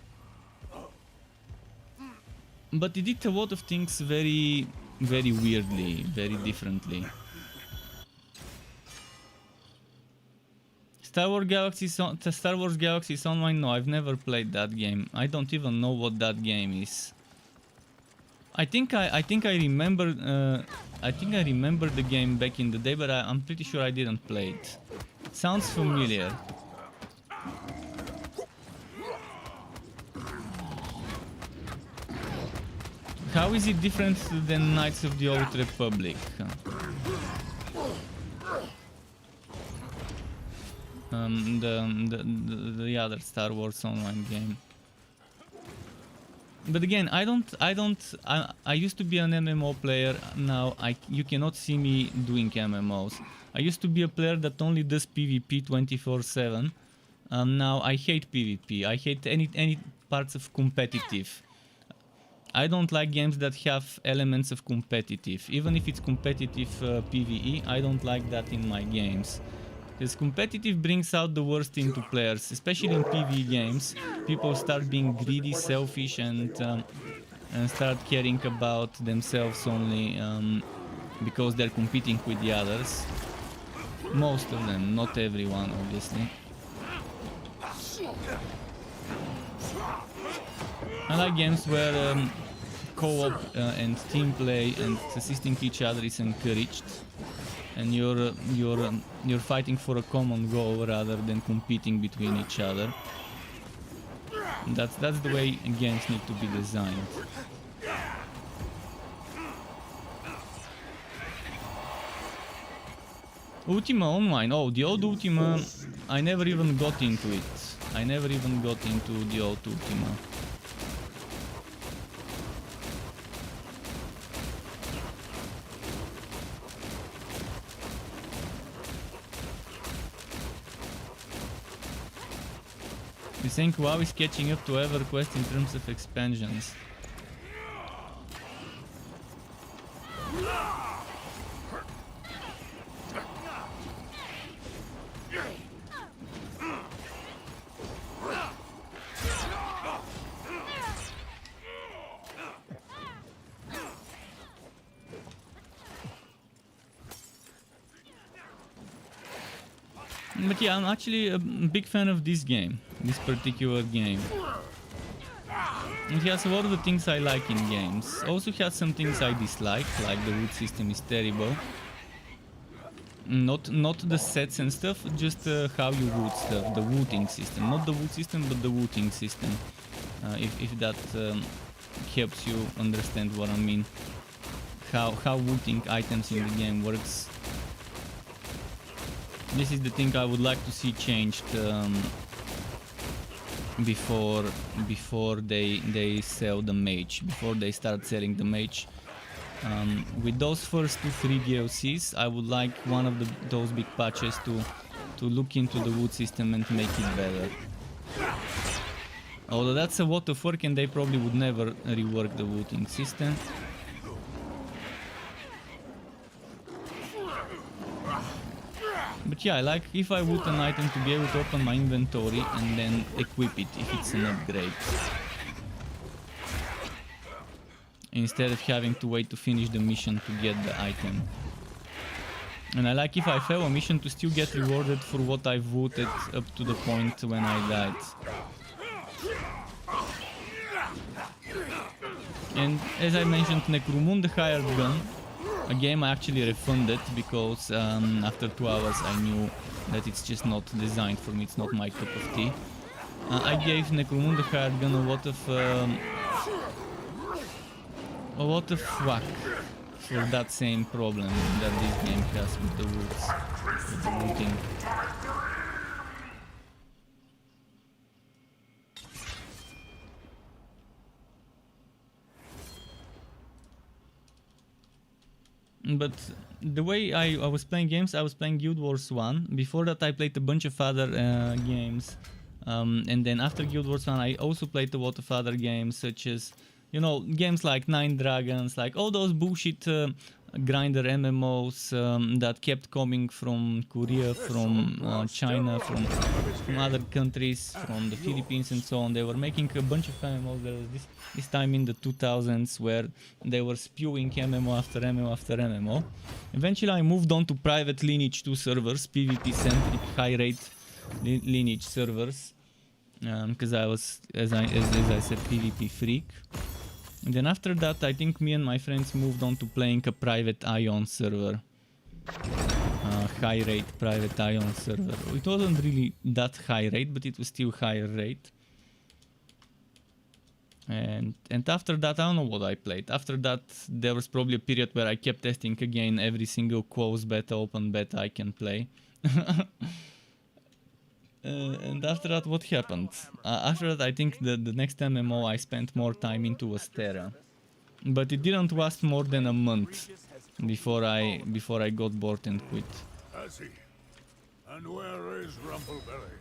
it did a lot of things very, very weirdly, very differently. Star Wars Galaxies Online? No, I've never played that game. I don't even know what that game is. I think I remember the game back in the day, but I'm pretty sure I didn't play it. Sounds familiar. How is it different than Knights of the Old Republic? The other Star Wars Online game. But again, I used to be an MMO player. Now you cannot see me doing MMOs. I used to be a player that only does PvP 24/7. Now I hate PvP. I hate any parts of competitive. I don't like games that have elements of competitive. Even if it's competitive PvE, I don't like that in my games. Because competitive brings out the worst into players, especially in PvE games. People start being greedy, selfish, and start caring about themselves only because they're competing with the others. Most of them, not everyone, obviously. I like games where co-op and team play and assisting each other is encouraged. And you're fighting for a common goal rather than competing between each other. That's the way games need to be designed. Ultima Online. Oh, the old Ultima, I never even got into it. I never even got into the old Ultima. You think WoW is catching up to EverQuest in terms of expansions? But yeah, I'm actually a big fan of this game, this particular game. It has a lot of the things I like in games. Also has some things I dislike, like the wood system is terrible. Not the sets and stuff, just how you wood stuff, the wooting system. Not the wood system, but the wooting system. If that helps you understand what I mean. How wooting items in the game works. This is the thing I would like to see changed before they sell the mage, before they start selling the mage. With those first 2-3 DLCs, I would like one of those big patches to look into the wood system and make it better. Although that's a lot of work and they probably would never rework the wooting system. But yeah, I like if I would an item to be able to open my inventory and then equip it if it's an upgrade. Instead of having to wait to finish the mission to get the item. And I like if I fail a mission to still get rewarded for what I've voted up to the point when I died. And as I mentioned, Necromunda Hired Gun, a game I actually refunded because after 2 hours I knew that it's just not designed for me, it's not my cup of tea. I gave Necromunda Hired Gun a lot of whack for that same problem that this game has with the woods, with the wooting. But the way I was playing games, I was playing Guild Wars 1. Before that I played a bunch of other games. And then after Guild Wars 1 I also played a lot of other games such as, you know, games like Nine Dragons, like all those bullshit grinder MMOs that kept coming from Korea, from China, from other countries, from the Philippines and so on. They were making a bunch of MMOs. There was this time in the 2000s where they were spewing MMO after MMO after MMO. Eventually I moved on to private Lineage 2 servers, PvP centric, high rate Lineage servers, because I was, as I said, PvP freak. And then after that, I think me and my friends moved on to playing a private Ion server. High rate private Ion server. It wasn't really that high rate, but it was still higher rate. And after that, I don't know what I played. After that, there was probably a period where I kept testing again every single closed beta, open beta I can play. And after that, what happened? After that, I think the next MMO I spent more time into was Terra. But it didn't last more than a month before I got bored and quit. Has he? And where is Rumblebelly?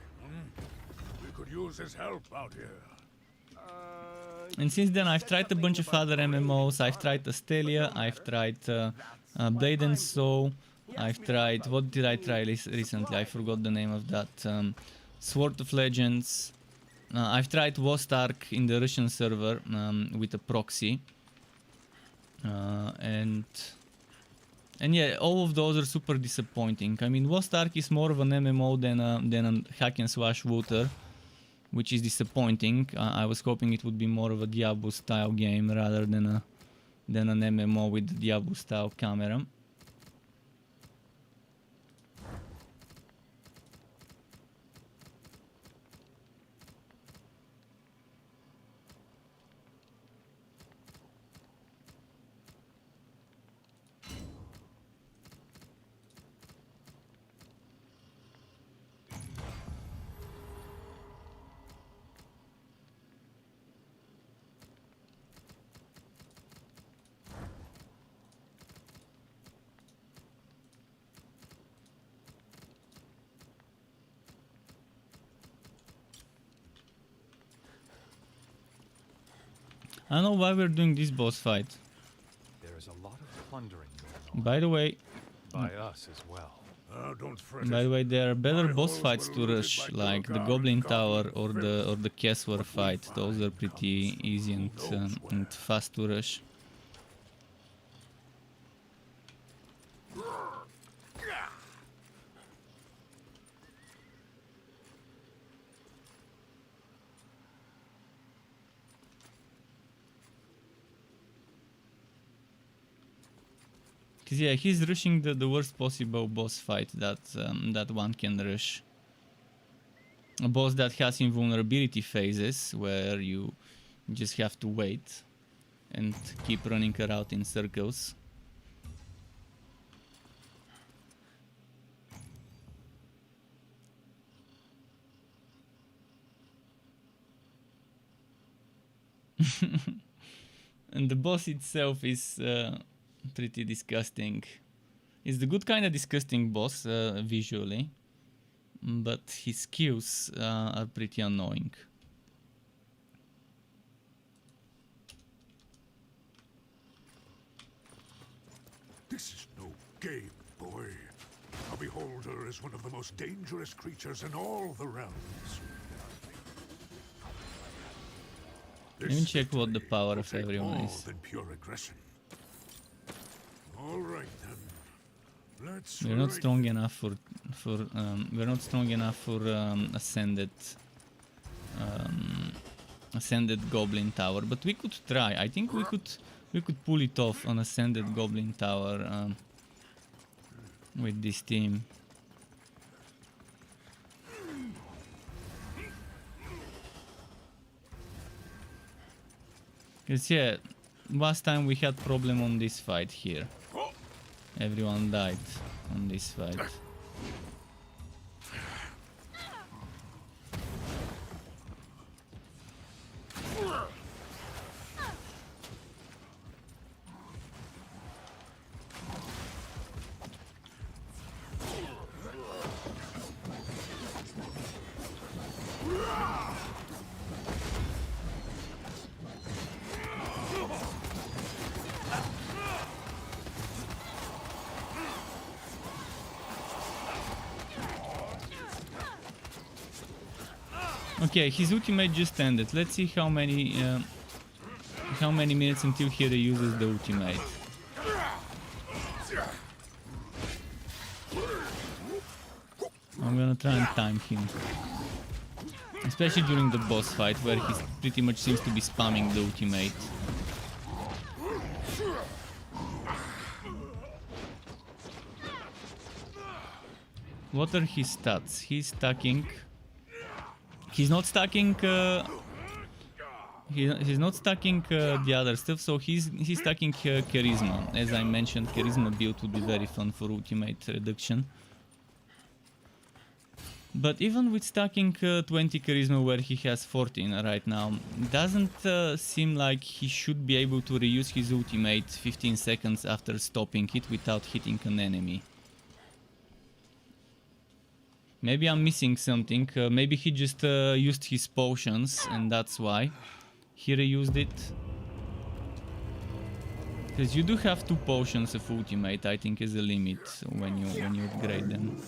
We could use his help out here. And since then I've tried a bunch of other MMOs. I've tried Astelia, I've tried Blade and Soul, I've tried, what did I try recently? I forgot the name of that. Sword of Legends. I've tried Vostark in the Russian server with a proxy. And yeah, all of those are super disappointing. I mean, Vostark is more of an MMO than a hack and slash looter, which is disappointing. I was hoping it would be more of a Diablo style game rather than an MMO with Diablo style camera. I don't know why we're doing this boss fight. There is a lot of plundering going on. By the way, By us as well. Don't fret By the it. way, there are better My boss horse fights will to loot it rush, like like the Gorgar Goblin and Tower Goblin or the Kessler fight. Those are pretty easy and fast to rush. Cause yeah, he's rushing the worst possible boss fight that that one can rush. A boss that has invulnerability phases where you just have to wait and keep running around in circles. And the boss itself is pretty disgusting. It's the good kind of disgusting boss visually, but his skills are pretty annoying. This is no game, boy. A beholder is one of the most dangerous creatures in all the realms. Let me check what the power of everyone more is. than pure aggression. All right then. Let's We're not ride strong enough for we're not strong enough for ascended goblin tower, but we could try. I think we could pull it off on ascended goblin tower with this team. Cause yeah, last time we had problem on this fight here. Everyone died on this fight. Okay, his ultimate just ended. Let's see how many minutes until he reuses the ultimate. I'm gonna try and time him, especially during the boss fight where he pretty much seems to be spamming the ultimate. What are his stats? He's stacking. He's not stacking. He's not stacking the other stuff, so he's stacking charisma. As I mentioned, charisma build would be very fun for ultimate reduction. But even with stacking 20 charisma where he has 14 right now, doesn't seem like he should be able to reuse his ultimate 15 seconds after stopping it without hitting an enemy. Maybe I'm missing something. Maybe he just used his potions and that's why he reused it. Because you do have 2 potions of ultimate, I think, is a limit when you upgrade them.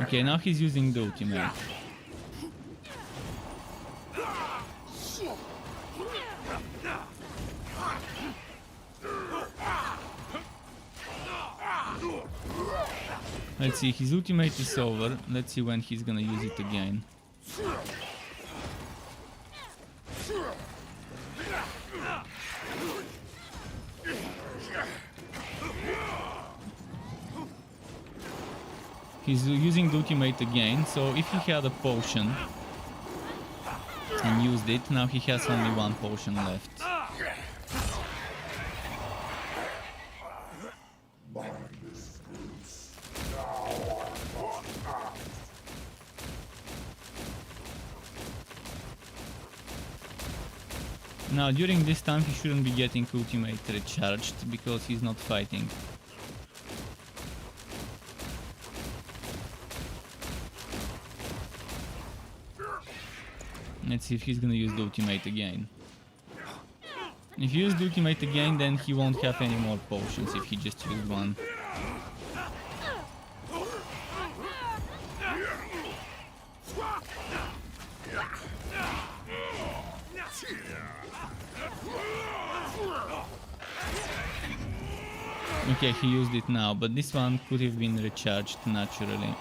Okay, now he's using the ultimate. Let's see, his ultimate is over. Let's see when he's gonna use it again. He's using the ultimate again, so if he had a potion and used it, now he has only 1 potion left. Now during this time he shouldn't be getting ultimate recharged because he's not fighting. Let's see if he's gonna use the ultimate again. If he uses the ultimate again, then he won't have any more potions if he just used one. Okay, he used it now, but this one could have been recharged naturally.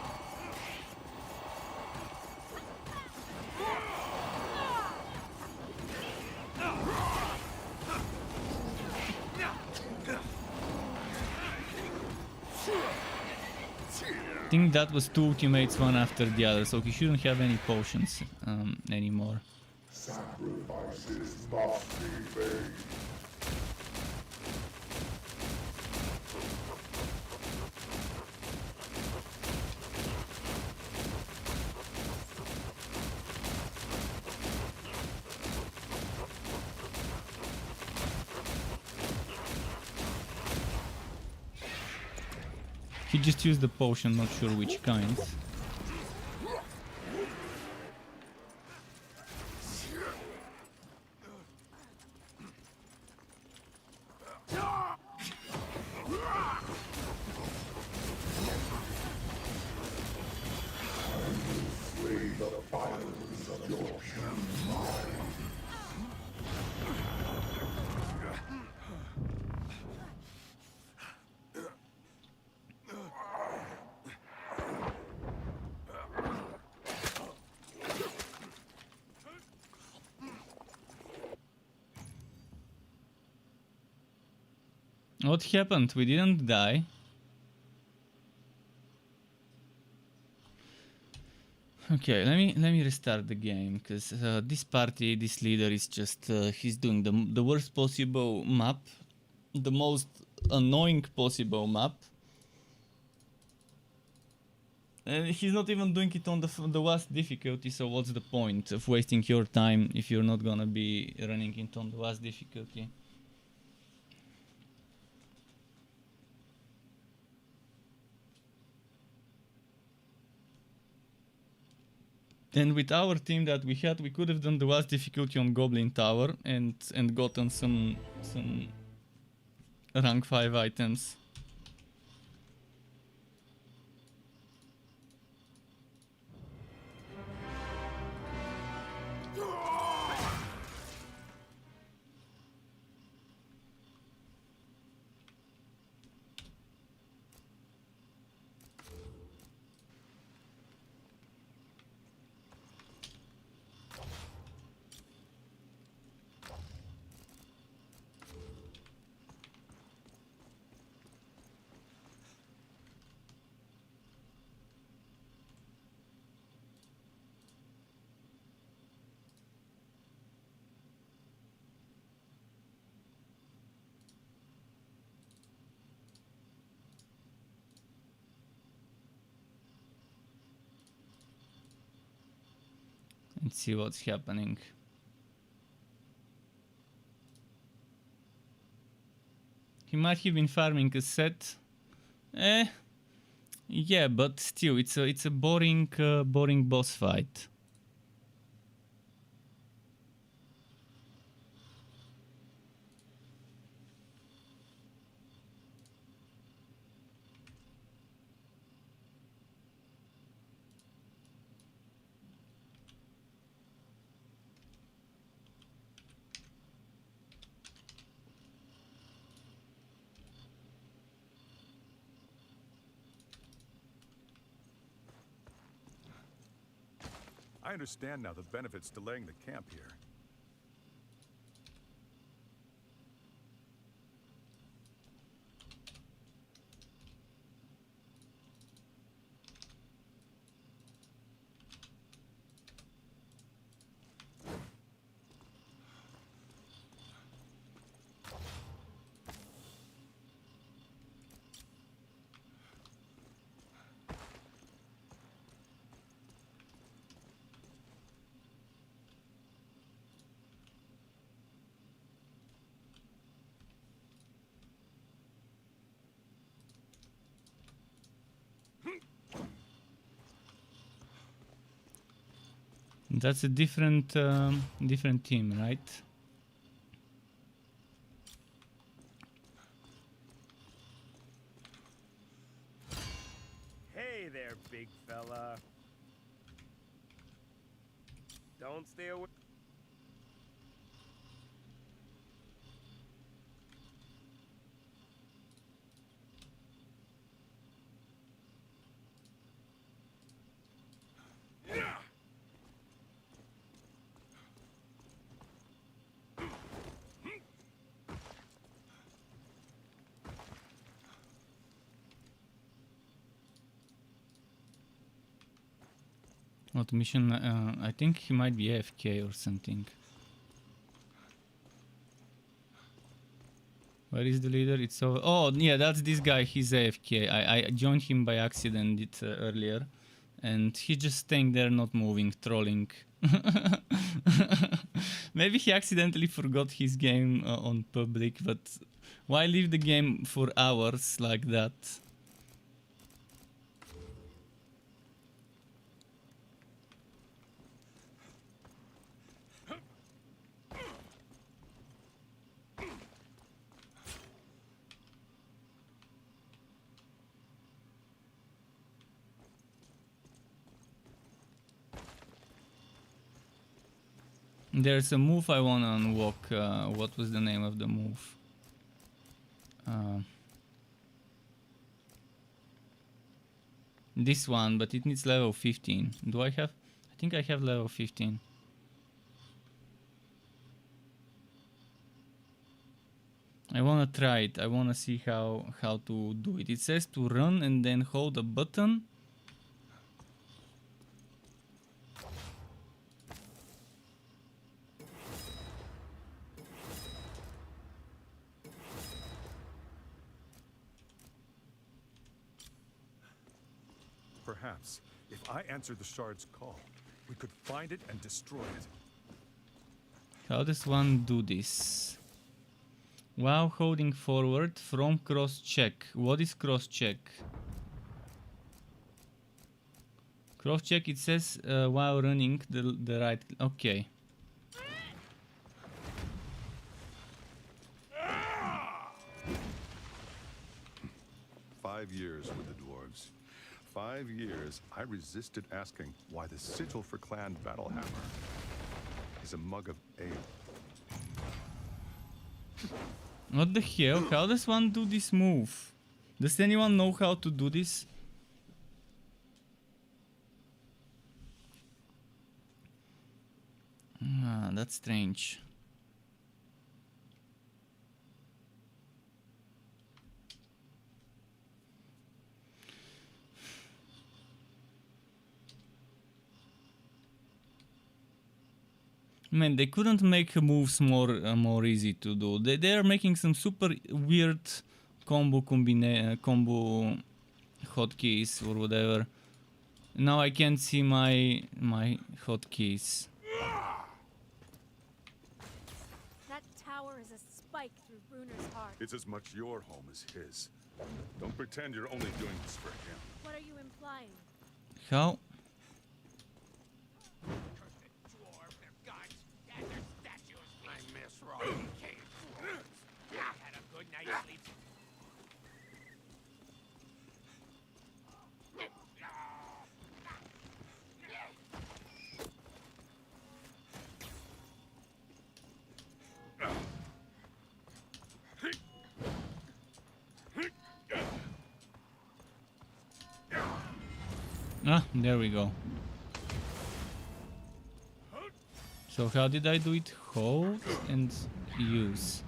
think that was 2 ultimates one after the other, so he shouldn't have any potions anymore. Sacrifices must be made. He just used the potion, not sure which kind. What happened? We didn't die. Okay, let me restart the game, because this party, this leader is just he's doing the worst possible map, the most annoying possible map, and he's not even doing it on the last difficulty. So what's the point of wasting your time if you're not gonna be running it on the last difficulty? And with our team that we had, we could have done the last difficulty on Goblin Tower and gotten some rank 5 items. Let's see what's happening. He might have been farming a set. Yeah, but still, it's a boring boring boss fight. I understand now the benefits delaying the camp here. That's a different different team, right? Hey there, big fella. Don't stay away. What mission? I think he might be AFK or something. Where is the leader? It's over. Oh, yeah, that's this guy. He's AFK. I joined him by accident earlier. And he's just staying there, not moving, trolling. Maybe he accidentally forgot his game on public, but why leave the game for hours like that? There's a move I wanna unlock. What was the name of the move? This one, but it needs level 15. Do I have? I think I have level 15. I wanna try it. I wanna see how to do it. It says to run and then hold a button. Perhaps, if I answer the shard's call, we could find it and destroy it. How does one do this? While holding forward from cross check. What is cross check? Cross check, it says while running the right. Okay. Years with the dwarves. 5 years I resisted asking why the sigil for Clan Battlehammer is a mug of ale. What the hell? How does one do this move? Does anyone know how to do this? Ah, that's strange. Man, they couldn't make moves more easy to do. They are making some super weird combo hotkeys or whatever. Now I can't see my hotkeys. That tower is a spike through Bruner's heart. It's as much your home as his. Don't pretend you're only doing this for him. What are you implying? How? I miss Rocky Cave. Had a good night's sleep. Ah, there we go. So how did I do it? Hold and use.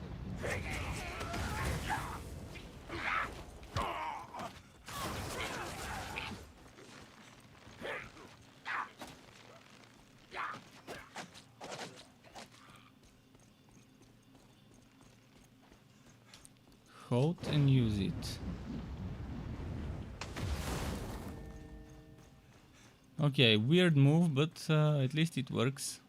Hold and use it. Okay, weird move, but at least it works.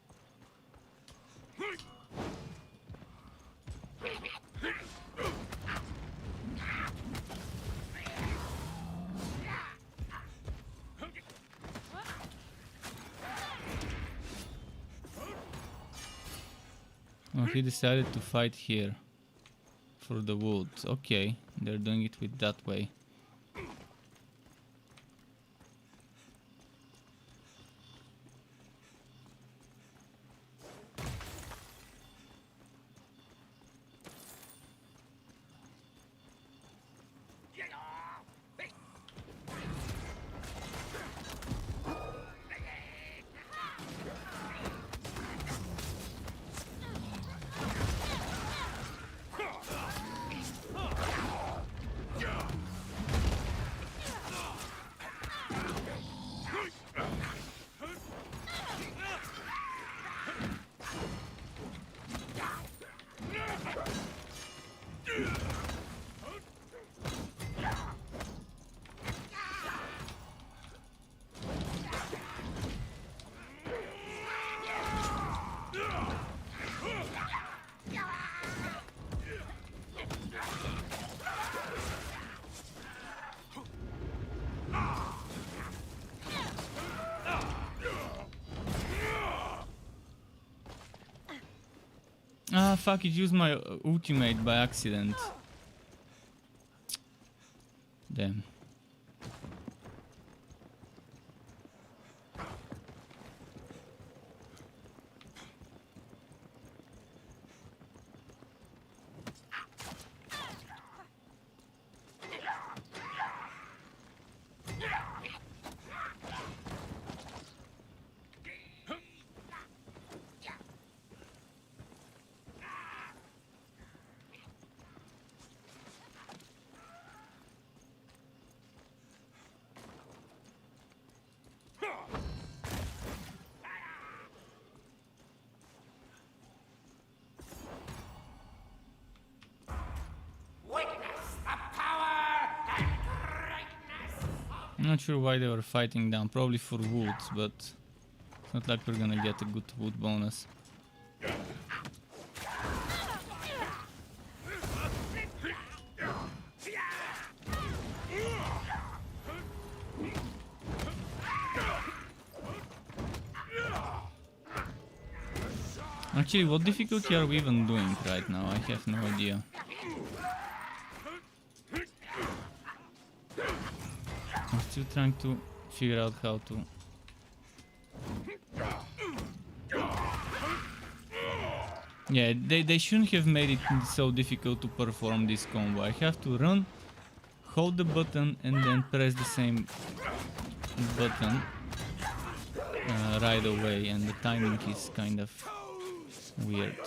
Oh, he decided to fight here for the wood. Okay, they're doing it with that way. Ah, fuck, it used my ultimate by accident. Damn. I'm not sure why they were fighting down, probably for wood, but it's not like we're gonna get a good wood bonus. Actually, what difficulty are we even doing right now? I have no idea. I'm still trying to figure out how to... Yeah, they shouldn't have made it so difficult to perform this combo. I have to run, hold the button, and then press the same button right away, and the timing is kind of weird.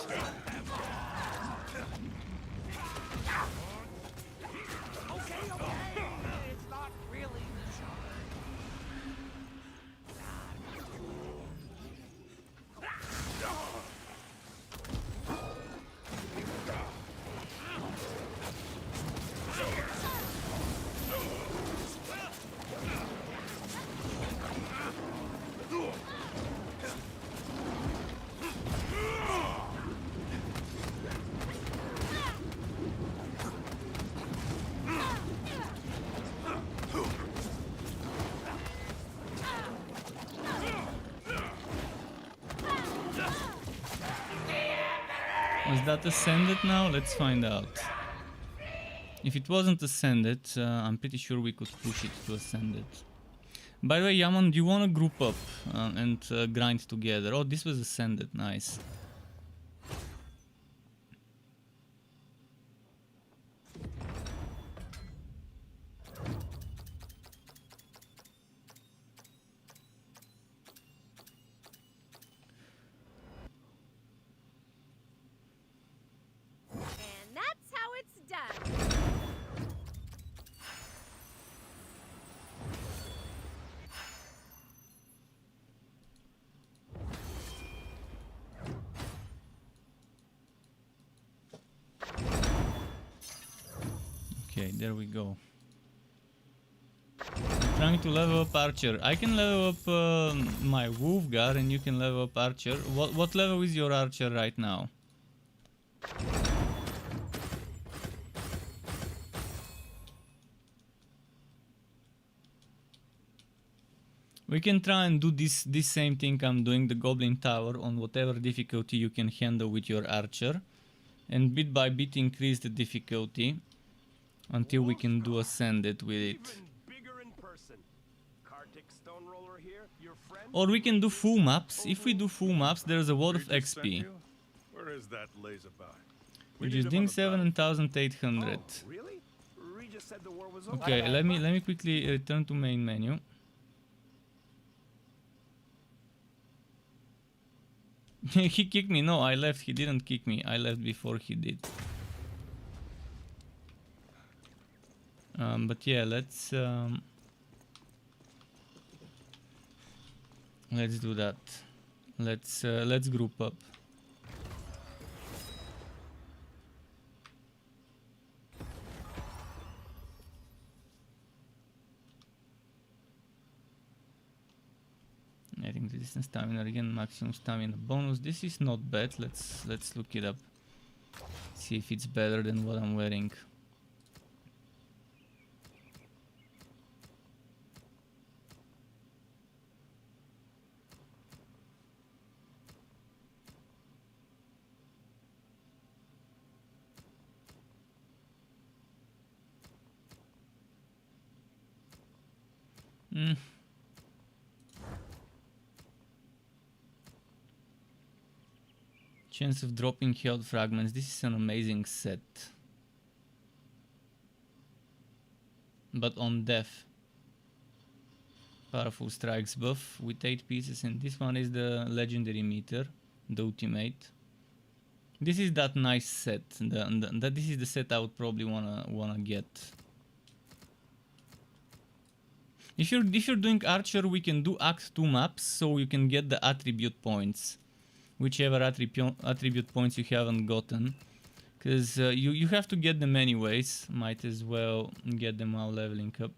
Was that ascended now? Let's find out. If it wasn't ascended, I'm pretty sure we could push it to ascended. By the way, Yaman, do you want to group up and grind together? Oh, this was ascended, nice. And that's how it's done. Okay, there we go. Trying to level up Archer. I can level up my Wolfguard and you can level up Archer. What level is your Archer right now? We can try and do this same thing I'm doing, the Goblin Tower, on whatever difficulty you can handle with your Archer. And bit by bit increase the difficulty until we can do Ascended with it. Or we can do full maps. If we do full maps, there's a lot of XP. Where is that laser by? Which is Ding 7,800. Really? Regis said the war was over. Okay, let me quickly return to main menu. He kicked me. No, I left. He didn't kick me. I left before he did. But yeah, let's do that. Let's group up. I think resistance stamina again, maximum stamina bonus. This is not bad. Let's look it up. See if it's better than what I'm wearing. Chance of dropping health fragments. This is an amazing set. But on death. Powerful strikes buff with 8 pieces, and this one is the legendary meter, the ultimate. This is that nice set. This is the set I would probably wanna get. If you're doing archer, we can do Act 2 maps, so you can get the attribute points, whichever attribute points you haven't gotten, because you have to get them anyways. Might as well get them while leveling up.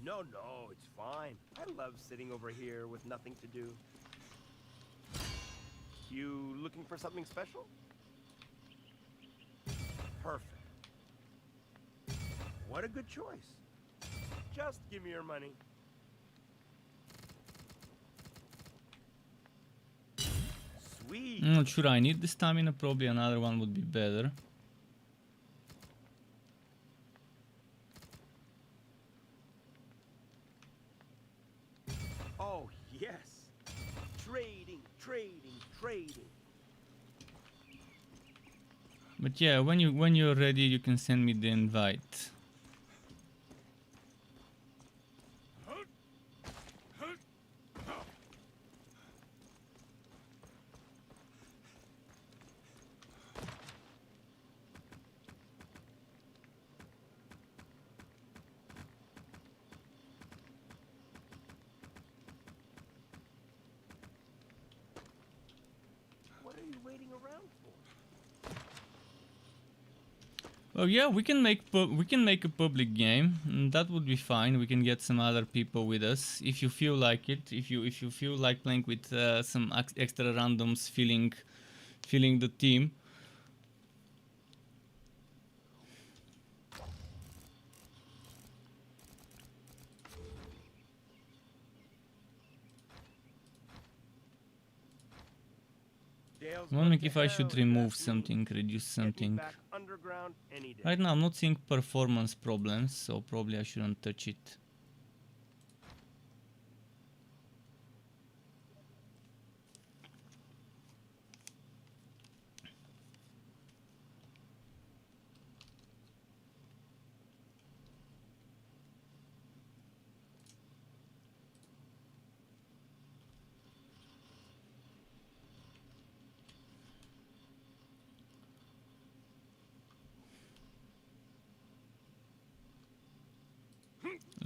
No, it's fine. I love sitting over here with nothing to do. You looking for something special? Perfect. What a good choice. Just give me your money. Sweet. I'm not sure I need the stamina, probably another one would be better. Oh, yes. Trading. But yeah, when you're ready, you can send me the invite. What are you waiting around for? Well, yeah, we can make a public game. That would be fine. We can get some other people with us if you feel like it. If you feel like playing with some extra randoms, filling the team. I'm wondering if I should remove something, reduce something. Right now I'm not seeing performance problems, so probably I shouldn't touch it.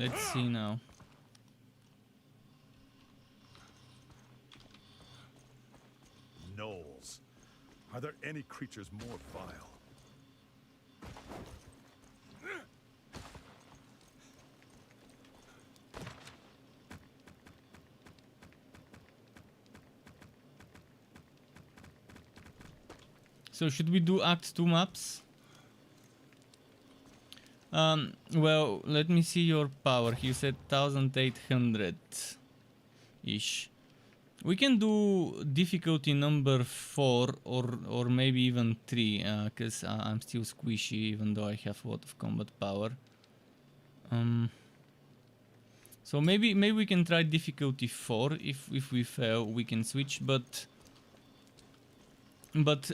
Let's see now. Gnolls. Are there any creatures more vile? So should we do Act 2 maps? Well, let me see your power. You said 1800-ish. We can do difficulty number 4 or maybe even 3, because I'm still squishy even though I have a lot of combat power. So maybe we can try difficulty 4. If we fail, we can switch, but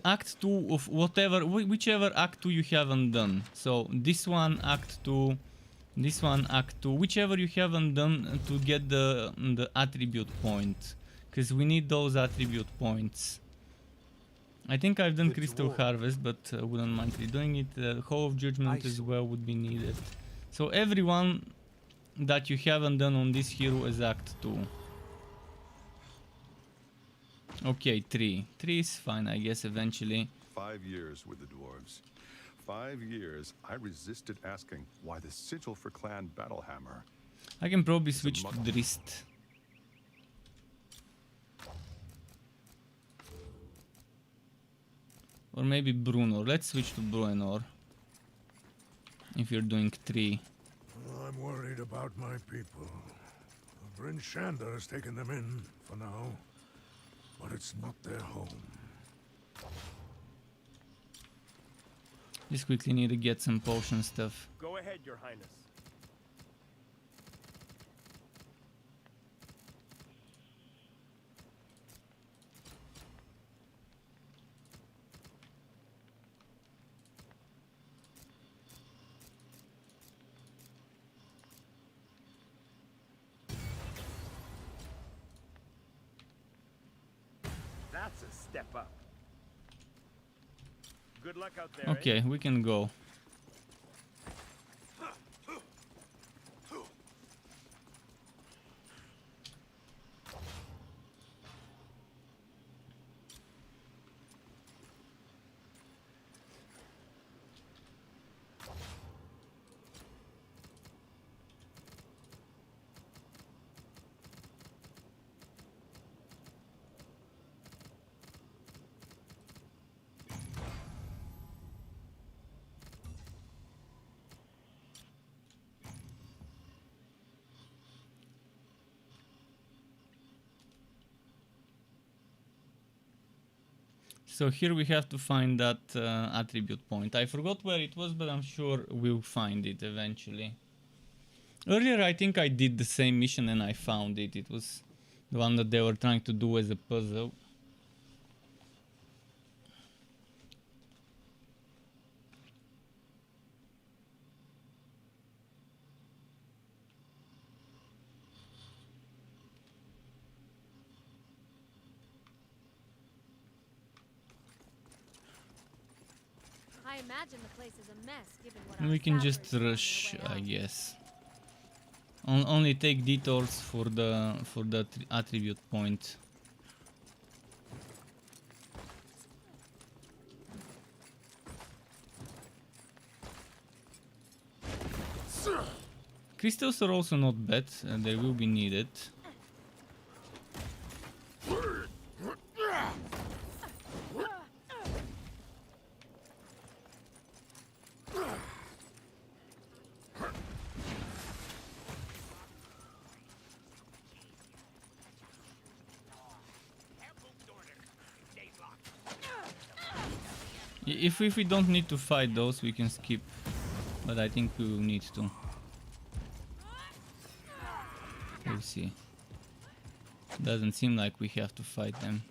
Act 2 of whichever Act 2 you haven't done. So this one Act 2, this one Act 2, whichever you haven't done to get the attribute point, because we need those attribute points. I think I've done Crystal Harvest, but wouldn't mind redoing it. Hall of Judgment as well would be needed. So everyone that you haven't done on this hero is Act 2. Okay, 3. 3 is fine, I guess, eventually. 5 years with the dwarves. 5 years I resisted asking why the sigil for Clan Battlehammer. I can probably switch to Drist. Or maybe Bruno. Let's switch to Bruenor. If you're doing 3. I'm worried about my people. Bryn Shander has taken them in for now, but it's not their home. Just quickly need to get some potion stuff. Go ahead, Your Highness. That's a step up. Good luck out there. Okay, we can go. So here we have to find that attribute point. I forgot where it was, but I'm sure we'll find it eventually. Earlier I think I did the same mission and I found it. It was the one that they were trying to do as a puzzle. I imagine the place is a mess, given what And our we can travelers just found on their rush, way I out. guess. Only take detours for the attribute point. Crystals are also not bad, and they will be needed. If we don't need to fight those, we can skip. But I think we will need to. We'll see. Doesn't seem like we have to fight them.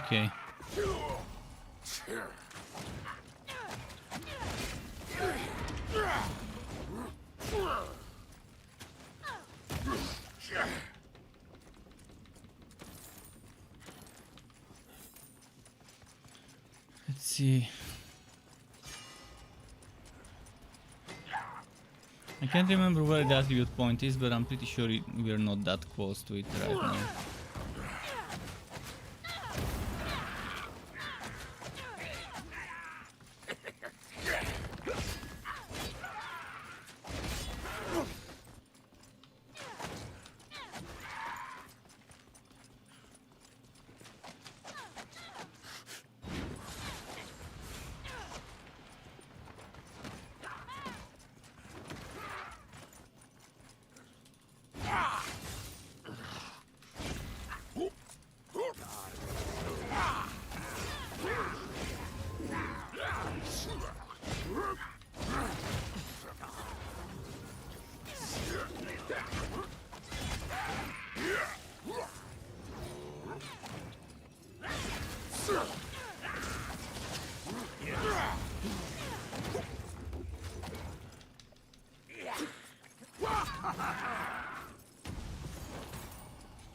Okay. Let's see. I can't remember where the attribute point is, but I'm pretty sure we're not that close to it right now.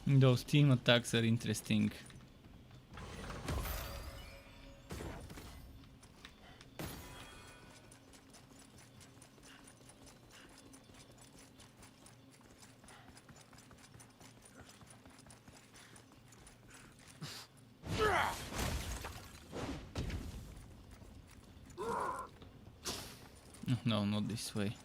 Those team attacks are interesting. No, not this way.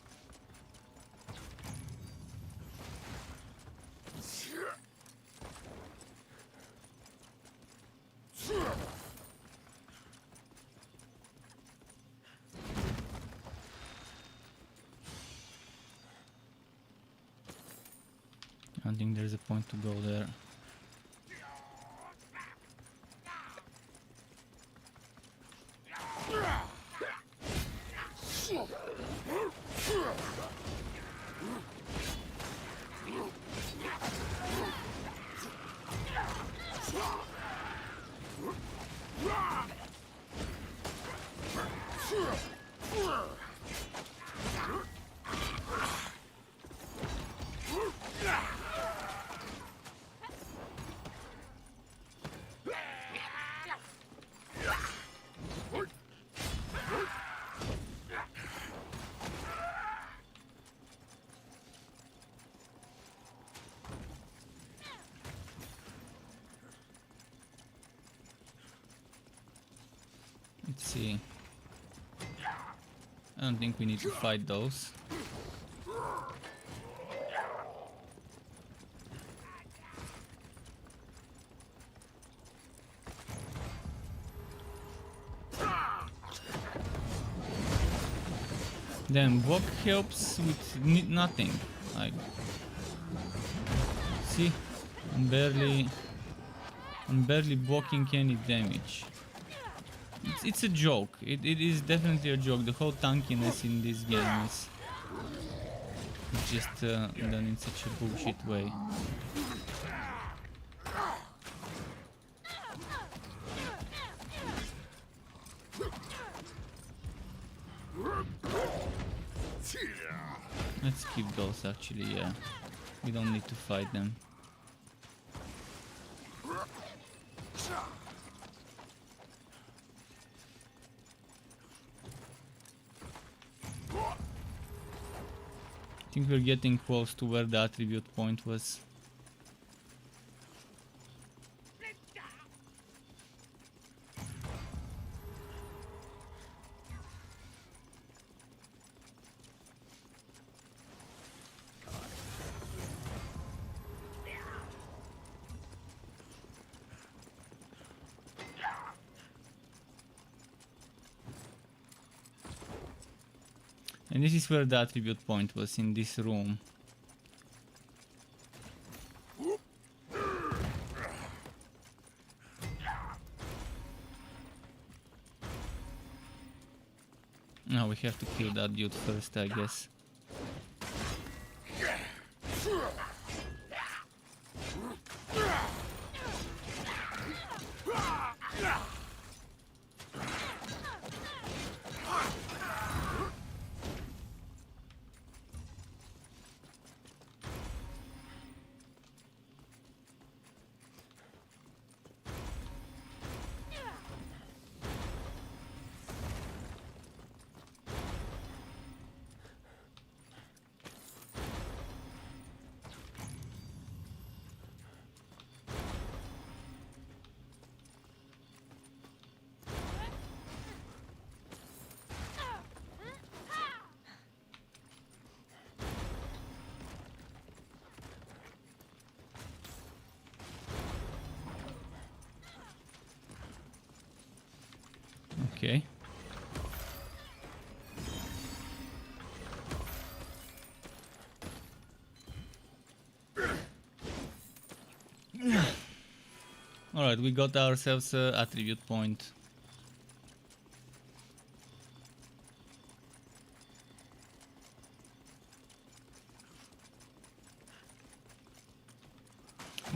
I don't think there's a point to go there. Let's see. I don't think we need to fight those. Then block helps with nothing. Like, see, I'm barely blocking any damage. It's a joke. It is definitely a joke. The whole tankiness in this game is just done in such a bullshit way. Let's keep those actually, yeah. We don't need to fight them. I think we're getting close to where the attribute point was. And this is where the attribute point was, in this room. Now we have to kill that dude first, I guess. Okay. Alright, we got ourselves an attribute point.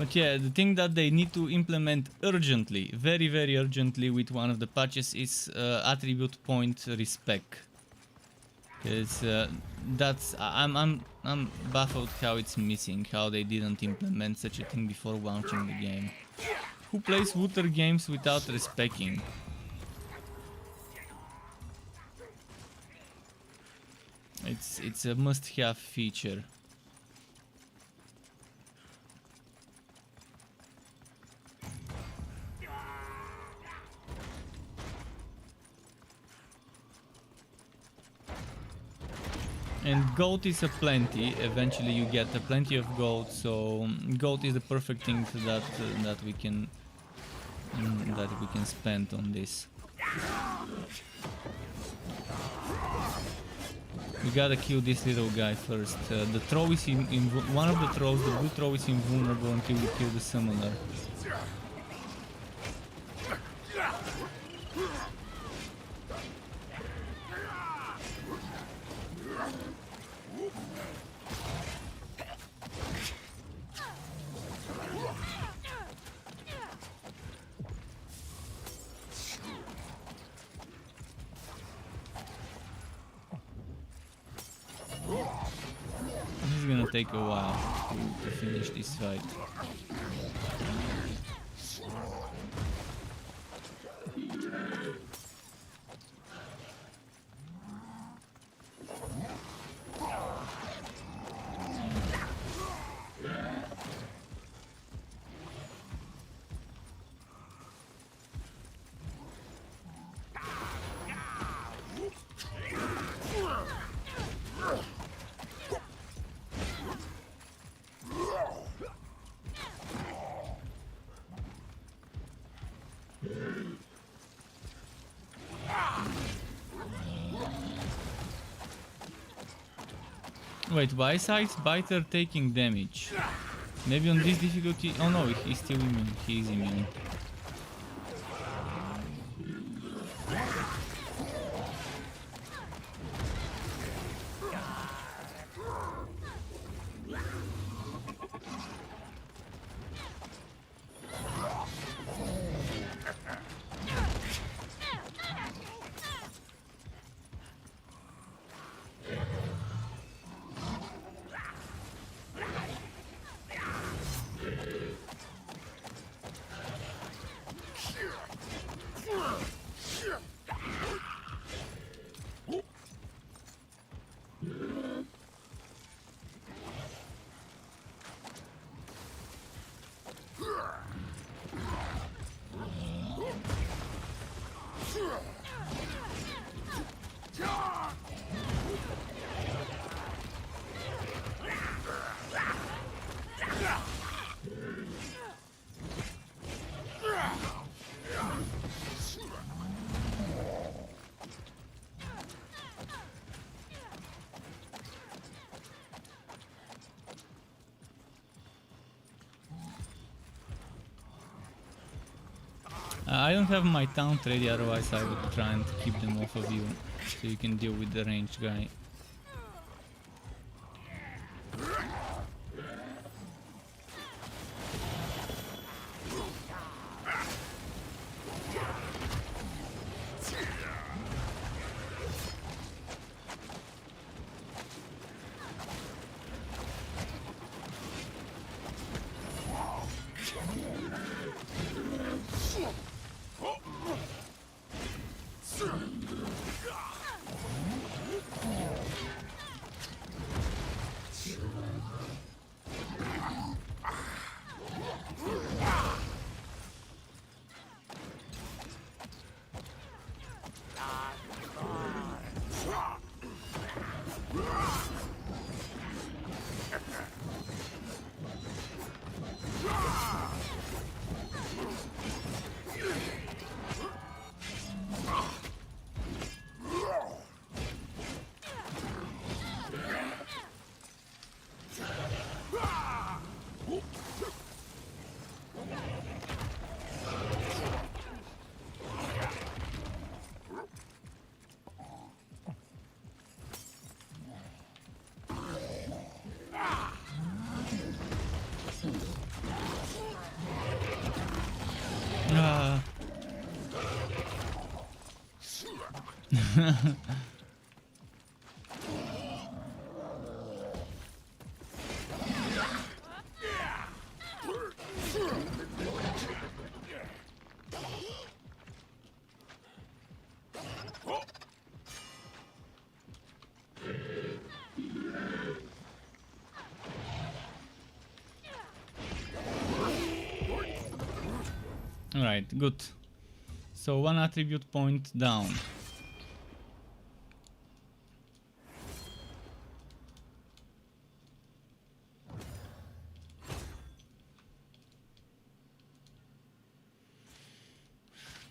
But yeah, the thing that they need to implement urgently, very very urgently with one of the patches is attribute point respec. It's I'm baffled how it's missing, how they didn't implement such a thing before launching the game. Who plays Wooter games without respecing? It's a must-have feature. And gold is a plenty. Eventually, you get a plenty of gold. So gold is the perfect thing that we can spend on this. We gotta kill this little guy first. The throw is one of the throws. The blue throw is invulnerable until we kill the summoner. This is gonna take a while to finish this fight. Wait, why is Ice Biter taking damage? Maybe on this difficulty... Oh no, he's still immune. He is immune. I don't have my taunt ready, otherwise I would try and keep them off of you, so you can deal with the ranged guy. Alright, good. So 1 attribute point down.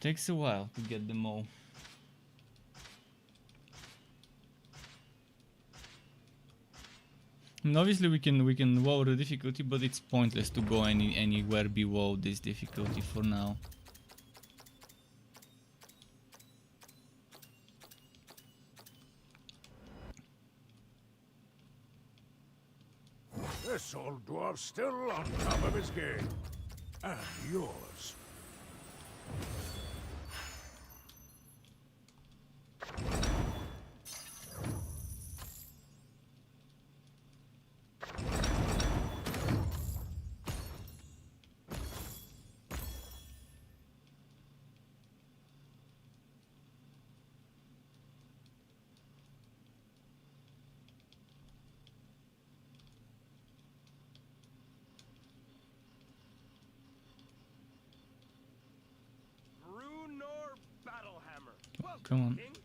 Takes a while to get them all. And obviously we can lower the difficulty, but it's pointless to go anywhere below this difficulty for now. This old dwarf's still on top of his game. And yours. Brunor Battlehammer. Welcome, Come on. King.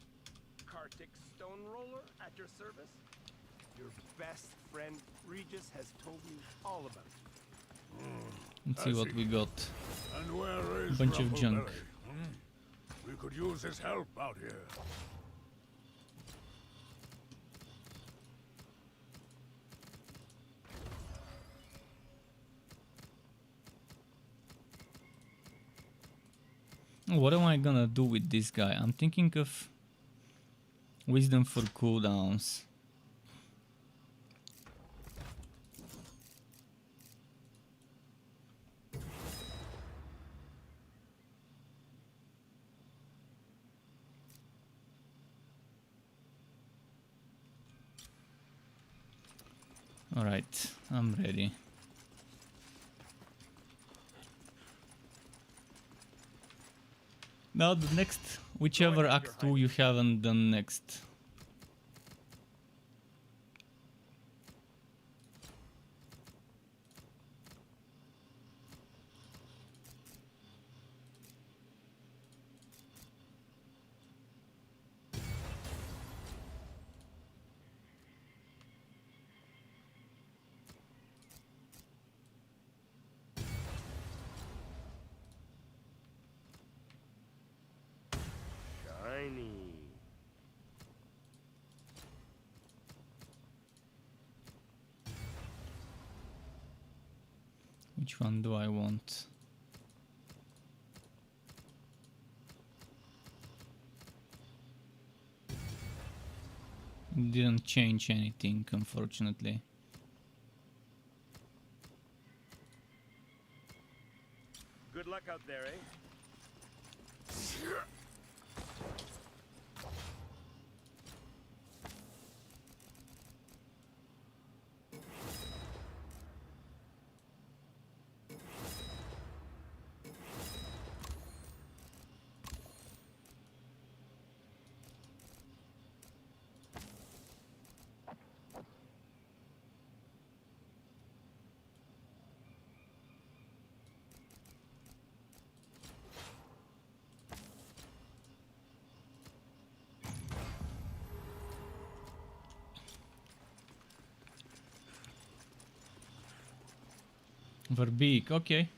Kartik Stoneroller at your service. Your best friend Regis has told me all about you. Let's see what we got. And where is Bunch of junk. Ruffleberry, hmm? We could use his help out here. What am I gonna do with this guy? I'm thinking of wisdom for cooldowns. Alright, I'm ready. Now the next, whichever act 2 you haven't done next. Shiny. Which one do I want? Didn't change anything, unfortunately. Good luck out there, eh? Verbeek, okay.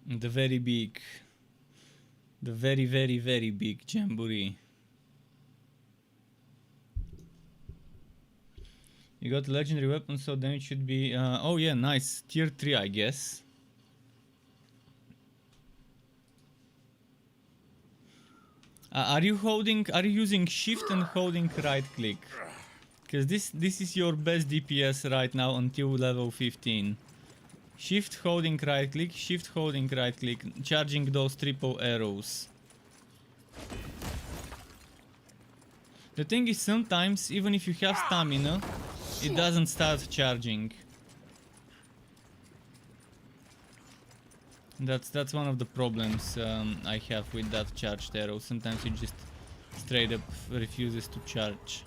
The very big, the very big jamboree. You got a legendary weapon, so then it should be. Oh yeah, nice. Tier 3, I guess. Are you using shift and holding right click? Because this is your best DPS right now until level 15. Shift holding right click, shift holding right click, charging those triple arrows. The thing is, sometimes even if you have stamina, it doesn't start charging. That's one of the problems I have with that charged arrow. Sometimes it just straight up refuses to charge.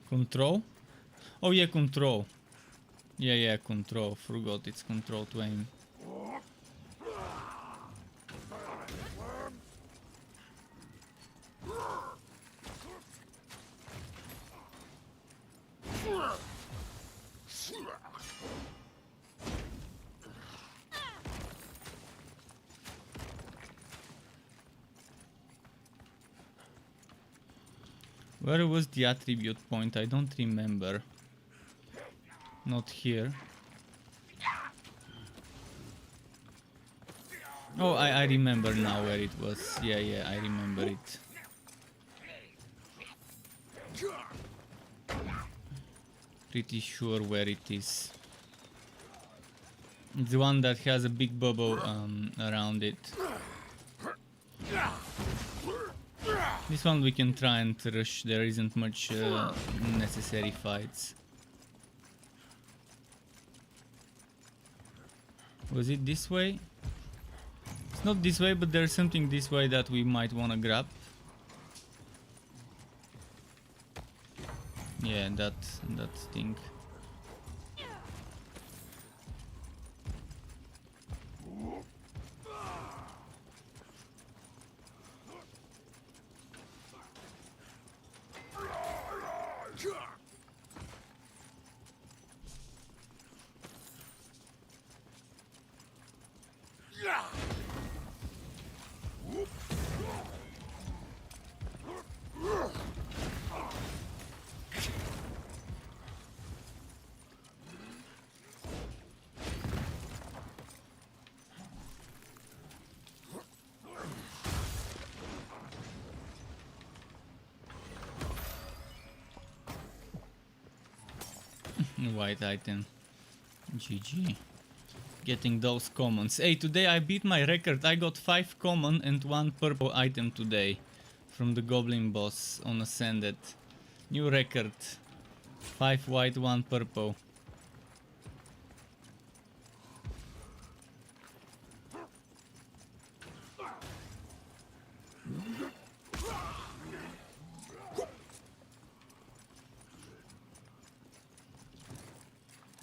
Control? Oh yeah, control. Yeah, control. Forgot it's control to aim. Where was the attribute point? I don't remember. Not here. Oh, I remember now where it was. Yeah, I remember it. Pretty sure where it is. It's the one that has a big bubble around it. This one we can try and rush, there isn't much necessary fights. Was it this way? It's not this way, but there's something this way that we might wanna grab. Yeah, that thing. White item. GG. Getting those commons. Hey, today I beat my record. I got 5 common and 1 purple item today. From the goblin boss on Ascended. New record. 5 white, 1 purple.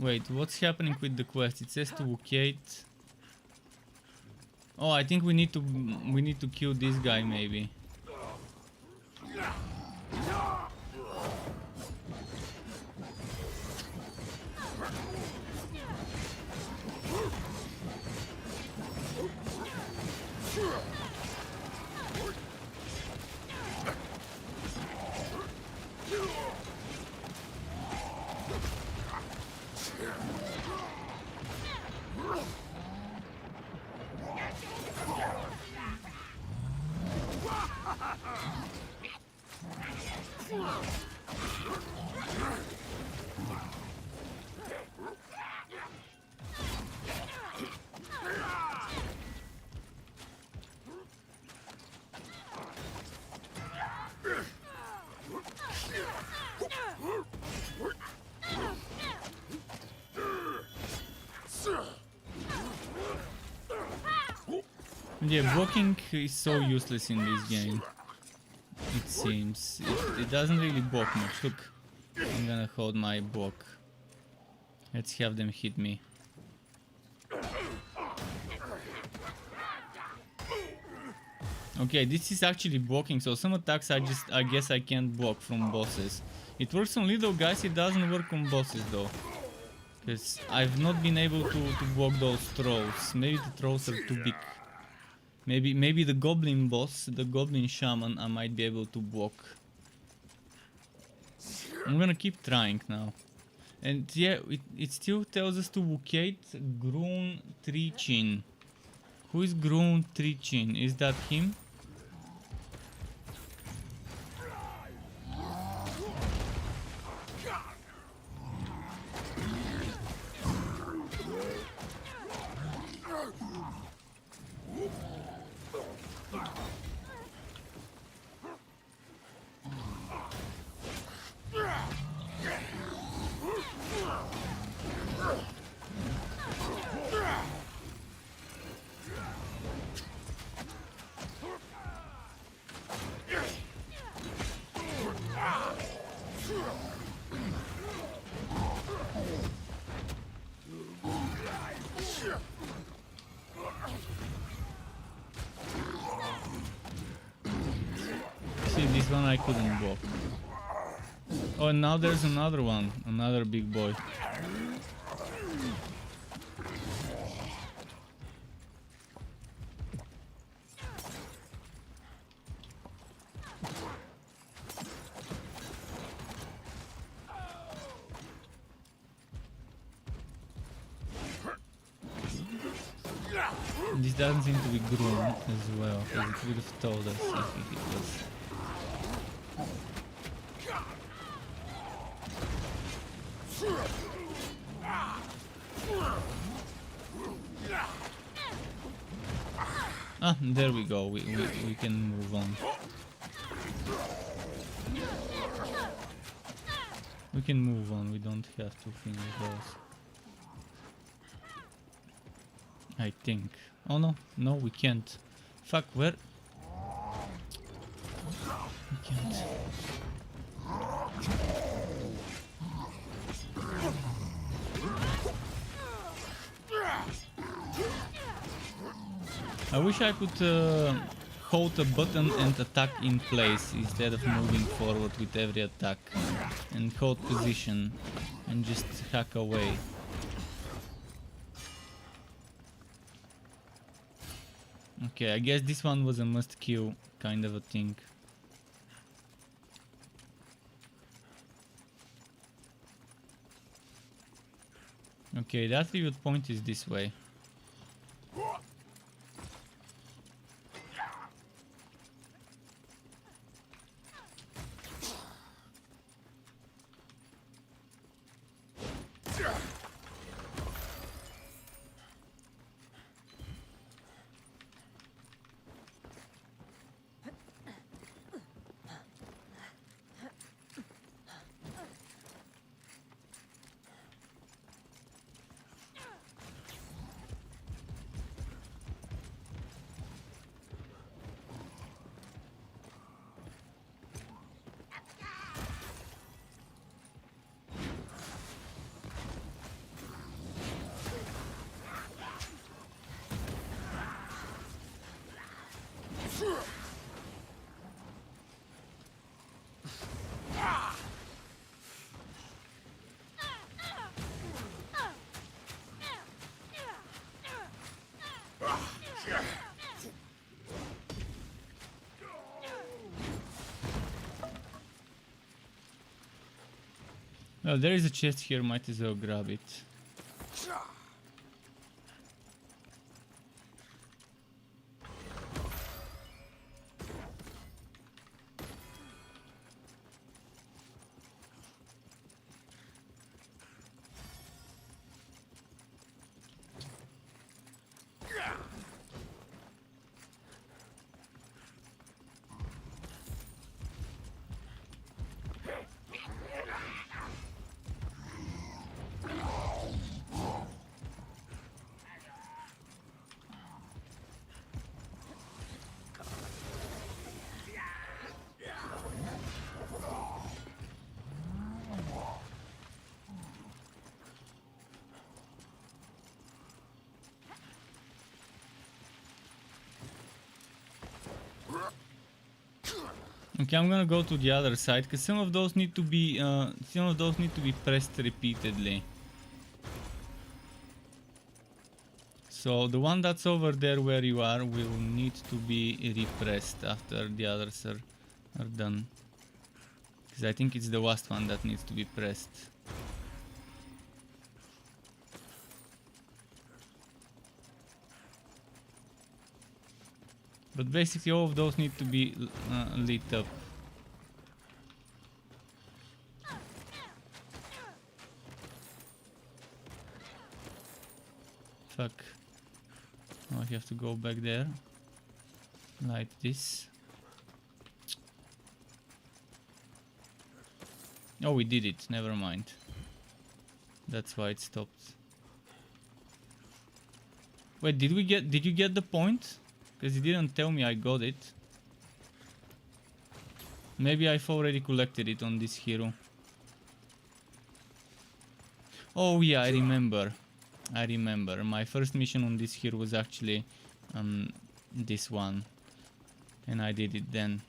Wait, what's happening with the quest? It says to locate. Oh, I think we need to kill this guy maybe. Yeah, blocking is so useless in this game. It seems. It doesn't really block much. Look, I'm gonna hold my block. Let's have them hit me. Okay, this is actually blocking, so some attacks I guess I can't block from bosses. It works on little guys, it doesn't work on bosses though. Because I've not been able to block those trolls. Maybe the trolls are too big. Maybe the goblin boss, the goblin shaman, I might be able to block. I'm gonna keep trying now. And yeah, it still tells us to locate Grun Trichin. Who is Grun Trichin? Is that him? See, this one I couldn't block. Oh, now there's another one, another big boy. This doesn't seem to be Grun as well, because it would have told us if it was. Ah, there we go, we can move on. We can move on, we don't have to finish those. I think. Oh no, no we can't. Fuck, where? We can't. I wish I could hold a button and attack in place instead of moving forward with every attack, and hold position and just hack away. Okay, I guess this one was a must kill kind of a thing. Okay, that pivot point is this way. Well, there is a chest here, might as well grab it. Okay, I'm gonna go to the other side because some of those need to be pressed repeatedly. So the one that's over there where you are will need to be repressed after the others are done. Because I think it's the last one that needs to be pressed. But basically all of those need to be lit up. Fuck. Now I have to go back there. Light this. Oh, we did it. Never mind. That's why it stopped. Wait, did you get the point? Because you didn't tell me I got it. Maybe I've already collected it on this hero. Oh yeah, I remember. I remember. My first mission on this hero was actually this one. And I did it then.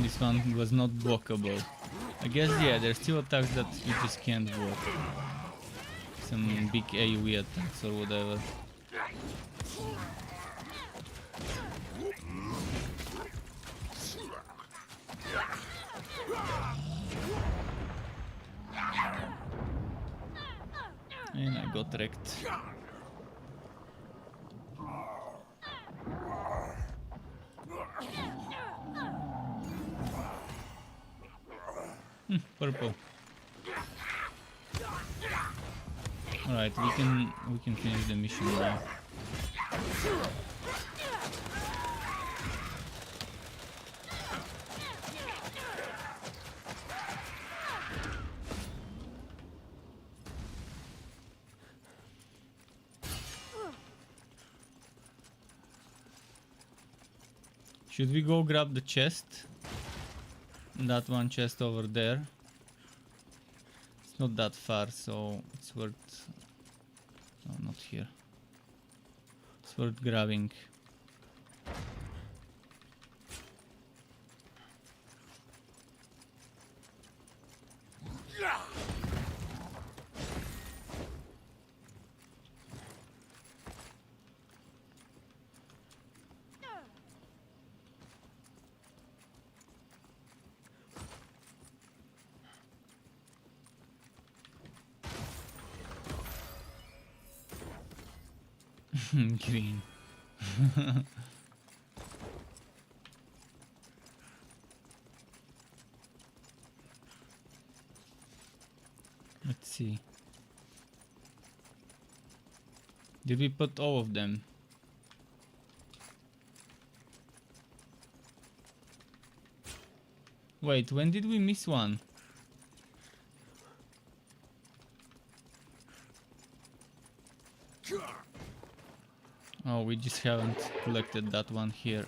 This one was not blockable. I guess, yeah, there's still attacks that you just can't block. Some big AoE attacks or whatever. And I got wrecked. Purple. Alright, we can finish the mission now. Should we go grab the chest? That one chest over there. It's not that far, so it's worth... No, not here. It's worth grabbing. Green. Let's see. Did we put all of them? Wait, when did we miss one? Oh, we just haven't collected that one here.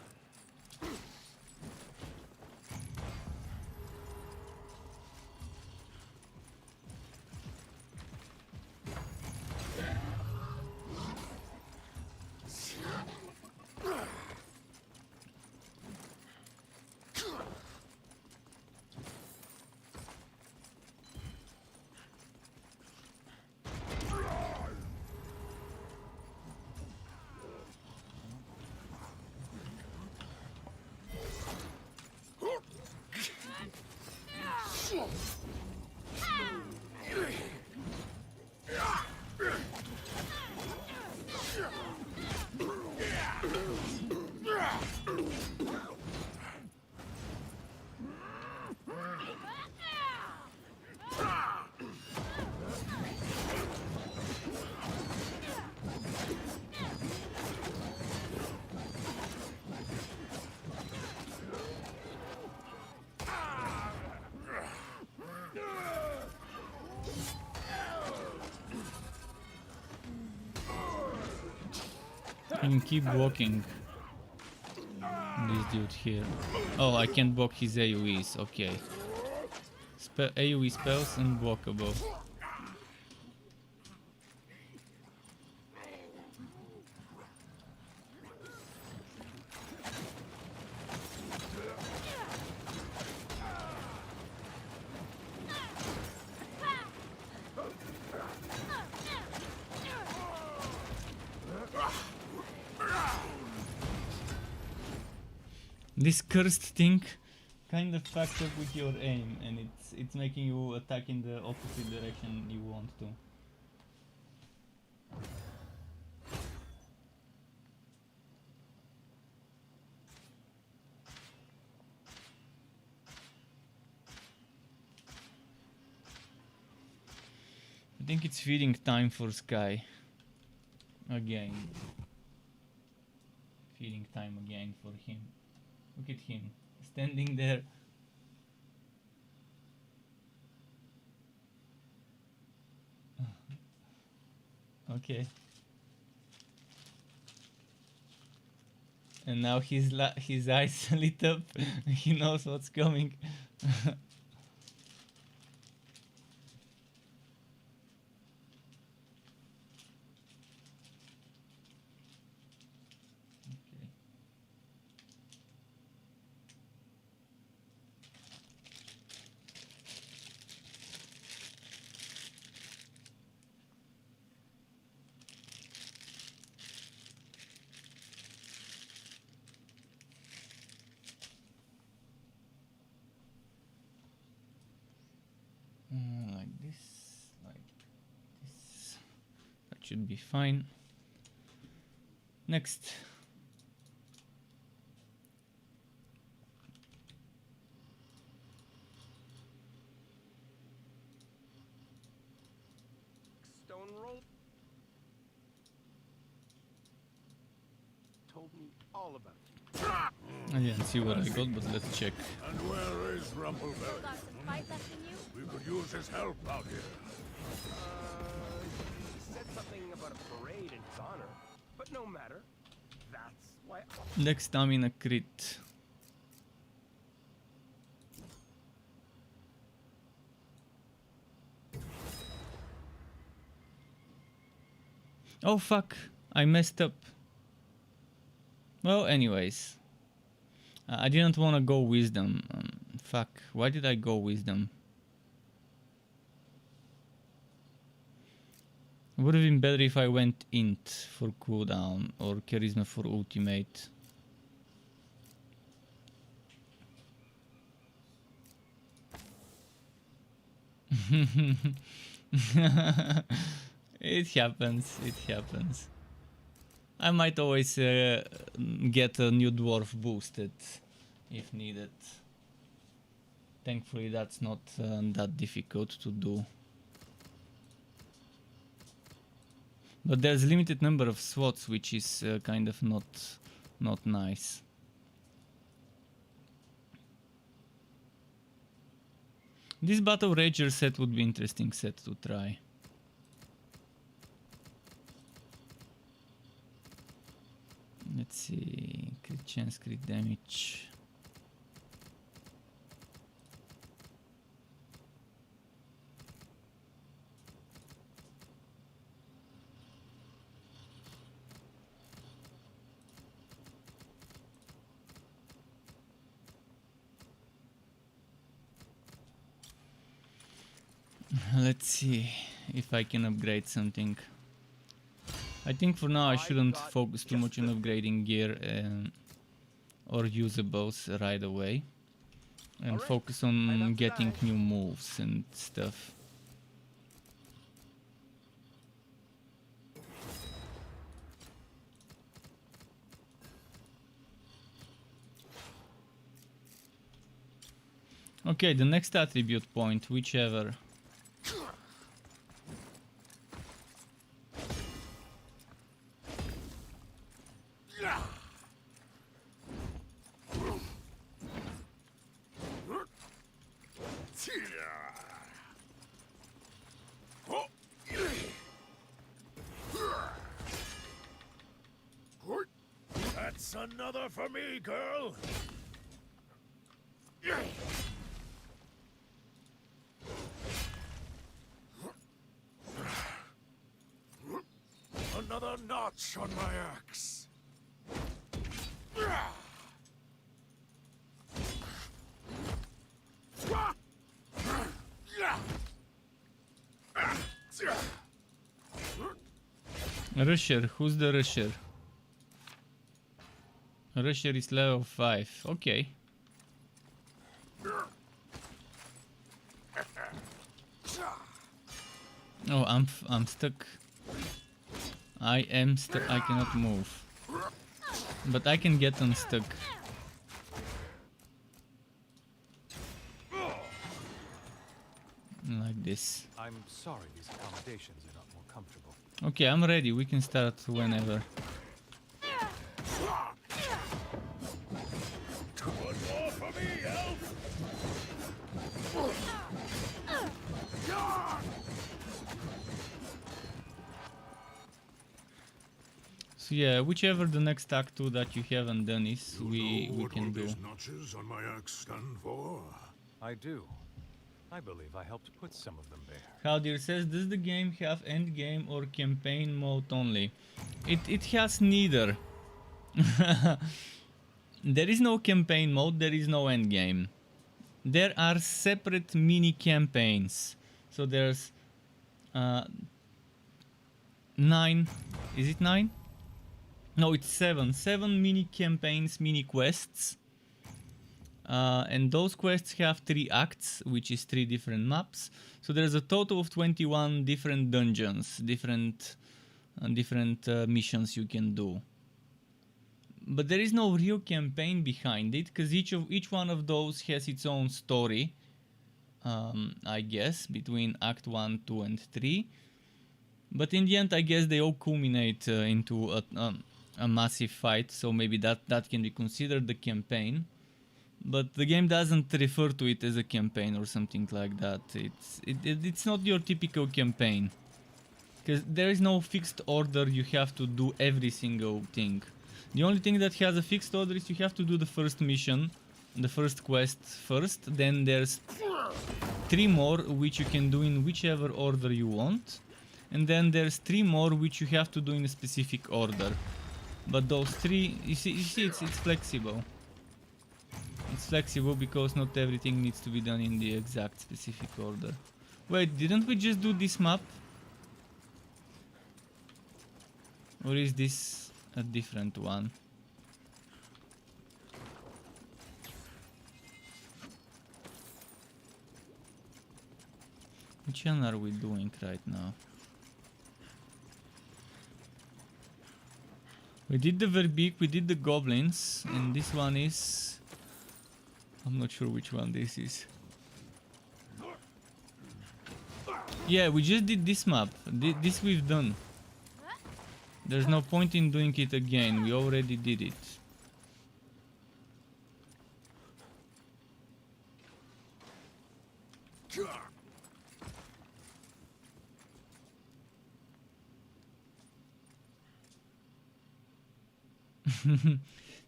I can keep blocking this dude here. Oh, I can't block his AoEs. Okay. AoE spells unblockable. This cursed thing kind of fucks up with your aim, and it's making you attack in the opposite direction you want to. I think it's feeding time for Sky. Again. Feeding time again for him. Look at him, standing there. Okay. And now his eyes lit up. He knows what's coming. Like this. That should be fine. Next. Stone roll told me all about it. I didn't see what I got, but let's check. And where is Still Rumblebelly? got some fight left in you? We could use his help out here. He said something about a parade in his honor, but no matter. That's why. Next stamina crit. Oh fuck, I messed up. Well, anyways. I didn't want to go wisdom. Fuck, why did I go wisdom? Would have been better if I went int for cooldown or charisma for ultimate. It happens, it happens. I might always get a new dwarf boosted if needed. Thankfully that's not that difficult to do. But there's a limited number of slots, which is kind of not nice. This Battle Rager set would be interesting set to try. Let's see, crit chance, crit damage. Let's see if I can upgrade something. I think for now I shouldn't focus too much on upgrading gear or usables right away. and Alright, focus I'm on up to getting battle. new moves and stuff. Okay, the next attribute point, whichever. That's another for me, girl. Another notch on my axe. Rusher, who's the Rusher? Rusher is level 5, okay. Oh, I'm stuck. I am stuck, I cannot move. But I can get unstuck. Like this. I'm sorry these accommodations are not more comfortable. Okay, I'm ready, we can start whenever. One more for me, elf. So yeah, whichever the next act 2 that you haven't done is, You we know what can all do. these notches on my axe stand for? I do. I believe I helped put some of them there. Haldir says, does the game have end game or campaign mode only? It has neither. There is no campaign mode, there is no end game. There are separate mini campaigns. So there's 9, is it 9? No, it's 7. 7 mini campaigns, mini quests. And those quests have 3 acts, which is 3 different maps. So there's a total of 21 different dungeons, different missions you can do. But there is no real campaign behind it, because each one of those has its own story, I guess, between Act 1, 2 and 3. But in the end, I guess they all culminate into a massive fight, so maybe that can be considered the campaign. But the game doesn't refer to it as a campaign or something like that. It's not your typical campaign, because there is no fixed order you have to do every single thing. The only thing that has a fixed order is you have to do the first mission, the first quest first, then there's 3 more which you can do in whichever order you want, and then there's 3 more which you have to do in a specific order. But those 3, you see it's flexible. It's flexible because not everything needs to be done in the exact specific order. Wait, didn't we just do this map? Or is this a different one? Which one are we doing right now? We did the Verbeek, we did the goblins, and this one is... I'm not sure which one this is. Yeah, we just did this map. This we've done. There's no point in doing it again, we already did it.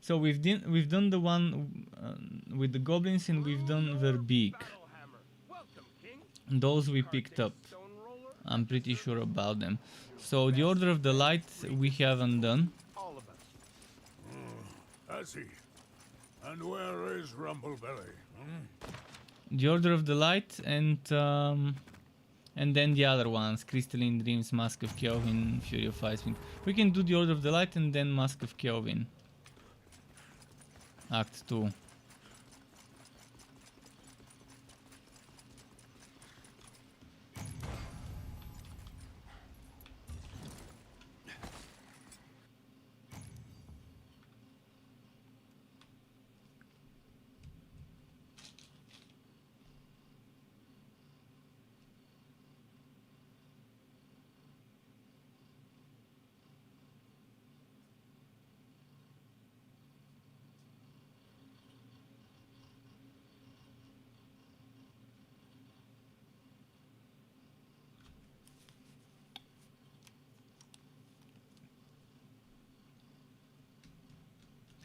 So we've done the one with the goblins, and we've done Verbeek. Those we picked up. I'm pretty sure about them. So the Order of the Light we haven't done. Has he? And where is Rumblebelly? The Order of the Light and then the other ones, Crystalline Dreams, Mask of Kelvin, Fury of Icewind. We can do the Order of the Light and then Mask of Kelvin. Act 2.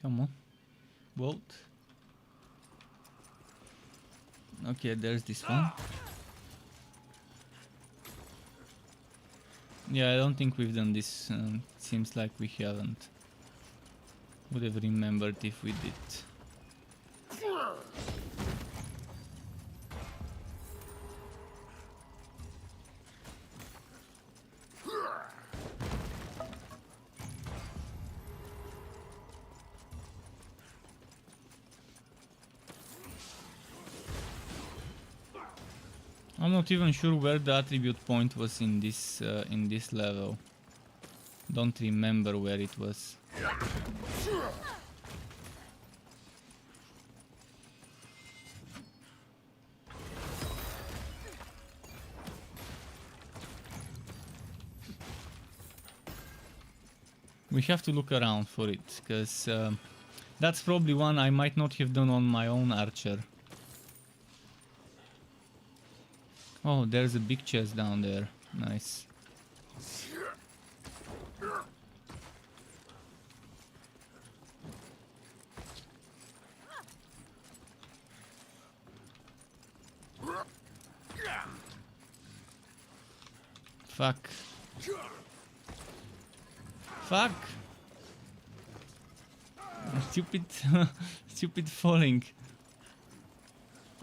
Come on. Bolt. Okay, there's this one. Yeah, I don't think we've done this. Seems like we haven't. Would have remembered if we did. I'm not even sure where the attribute point was in this level. Don't remember where it was. We have to look around for it, because that's probably one I might not have done on my own archer. Oh, there's a big chest down there. Nice. Fuck. Fuck! Stupid, stupid falling.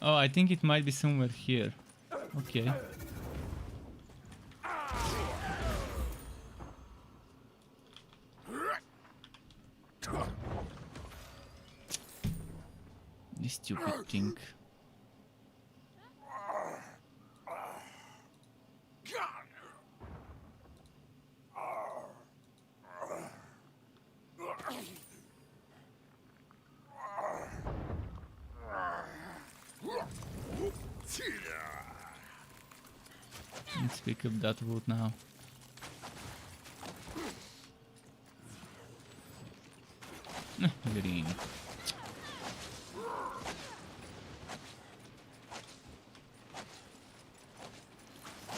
Oh, I think it might be somewhere here. Okay. This stupid thing. Let's pick up that wood now. Green.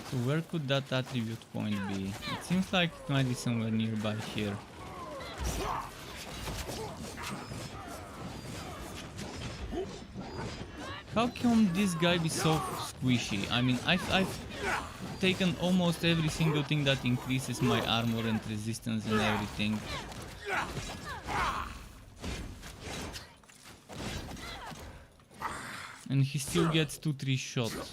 So where could that attribute point be? It seems like it might be somewhere nearby here. How can this guy be so squishy? I mean, I've taken almost every single thing that increases my armor and resistance and everything. And he still gets 2-3 shots.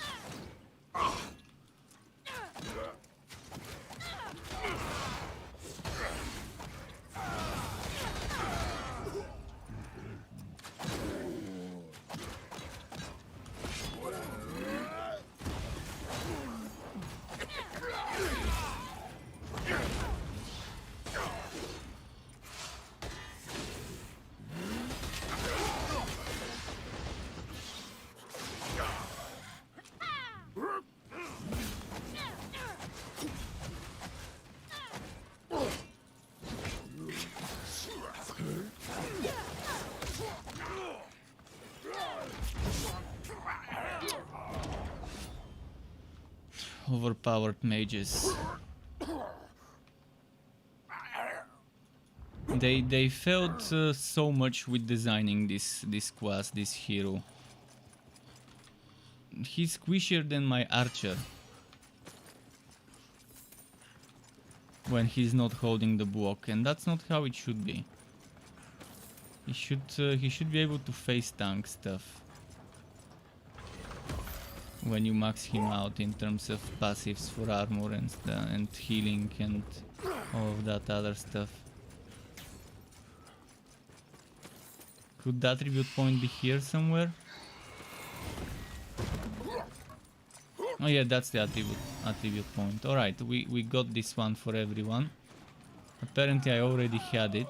Overpowered mages. They failed so much with designing this class, this hero. He's squishier than my archer when he's not holding the block, and that's not how it should be. He should be able to face tank stuff when you max him out in terms of passives for armor and healing and all of that other stuff. Could the attribute point be here somewhere? Oh yeah, that's the attribute point. Alright, we got this one for everyone. Apparently I already had it.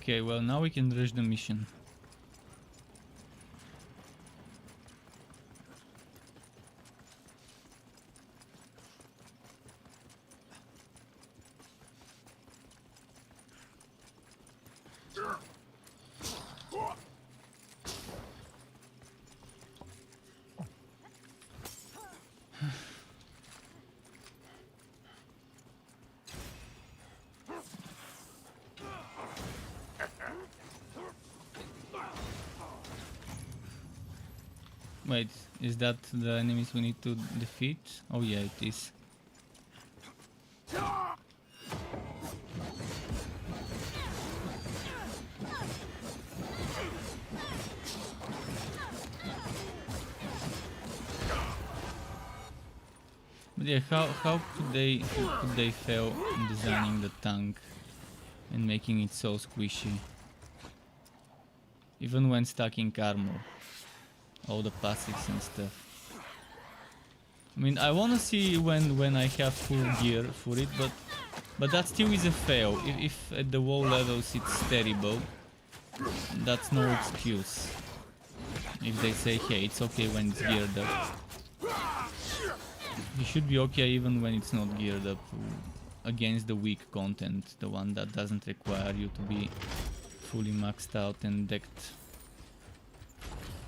Okay, well now we can rush the mission. Wait, is that the enemies we need to defeat? Oh yeah, it is. But yeah, how could they fail in designing the tank and making it so squishy? Even when stacking armor, all the passives and stuff. I mean, I wanna see when I have full gear for it, but that still is a fail. If at the wall levels it's terrible, that's no excuse. If they say, hey, it's okay when it's geared up. It should be okay even when it's not geared up against the weak content, the one that doesn't require you to be fully maxed out and decked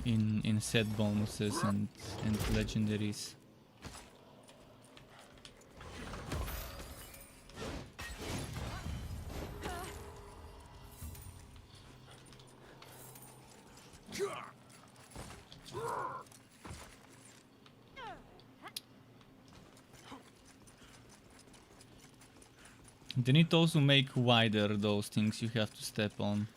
in set bonuses and legendaries. They need to also make wider those things you have to step on.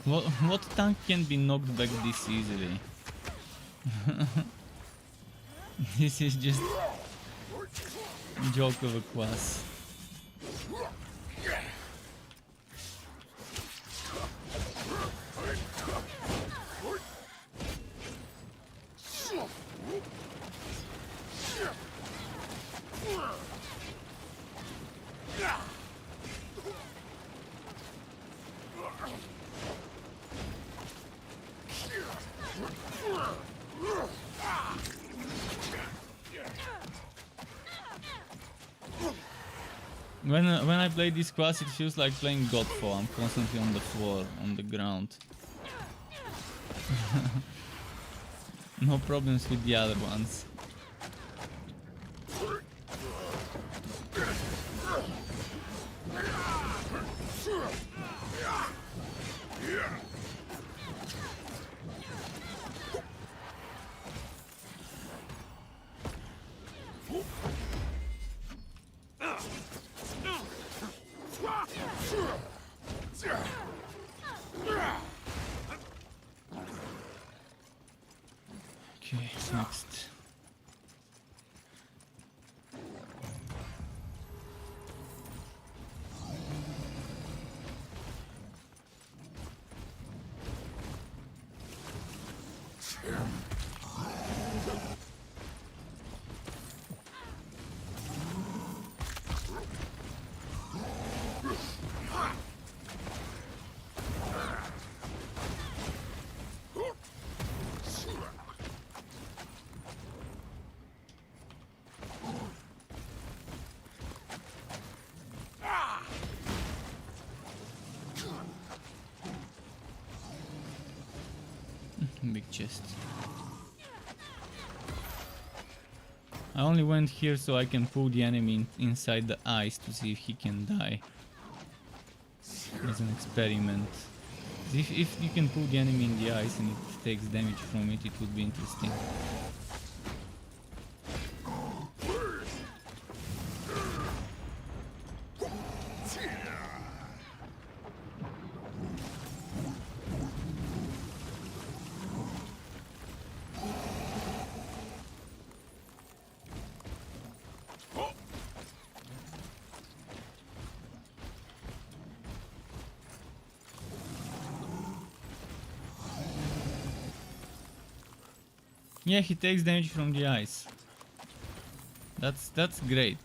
What tank can be knocked back this easily? This is just a joke of a class. When I play this class, it feels like playing Godfall. I'm constantly on the floor, on the ground. No problems with the other ones. Okay, next. big chest. I only went here so I can pull the enemy inside the ice to see if he can die. As an experiment. If you can pull the enemy in the ice and it takes damage from it, it would be interesting. Yeah, he takes damage from the ice. That's great.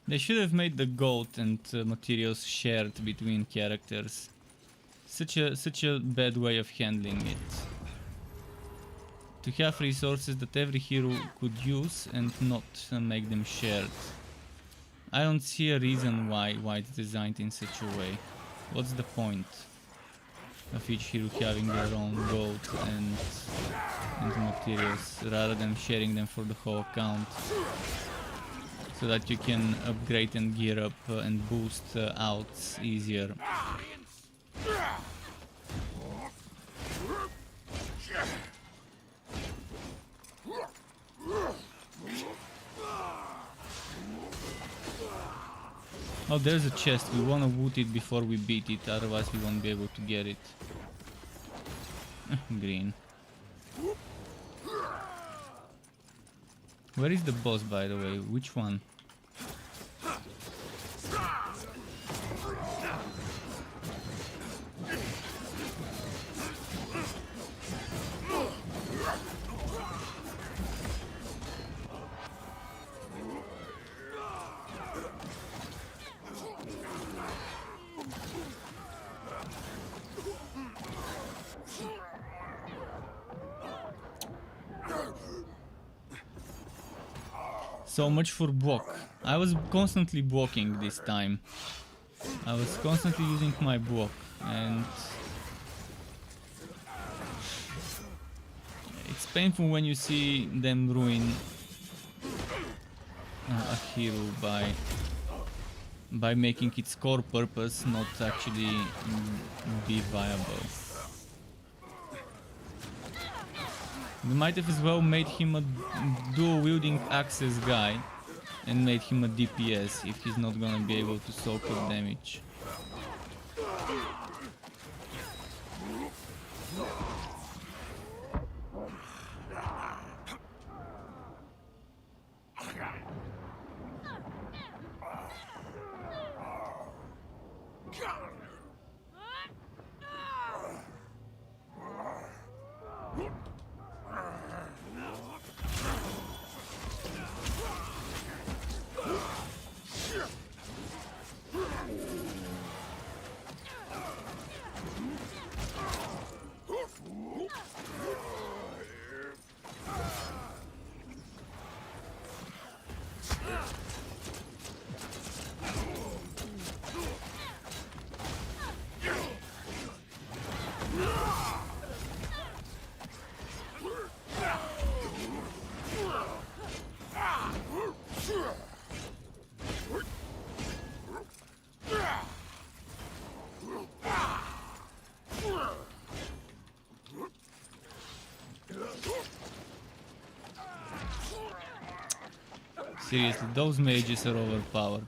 They should have made the gold and materials shared between characters. Such a bad way of handling it. To have resources that every hero could use and not make them shared. I don't see a reason why it's designed in such a way. What's the point of each hero having their own gold and materials rather than sharing them for the whole account? So that you can upgrade and gear up and boost outs easier. Oh, there's a chest. We wanna loot it before we beat it, otherwise we won't be able to get it. Green. Where is the boss, by the way? Which one? So much for block. I was constantly blocking this time. I was constantly using my block and it's painful when you see them ruin a hero by making its core purpose not actually be viable. We might have as well made him a dual wielding axes guy and made him a DPS if he's not gonna be able to soak up damage. Seriously, those mages are overpowered.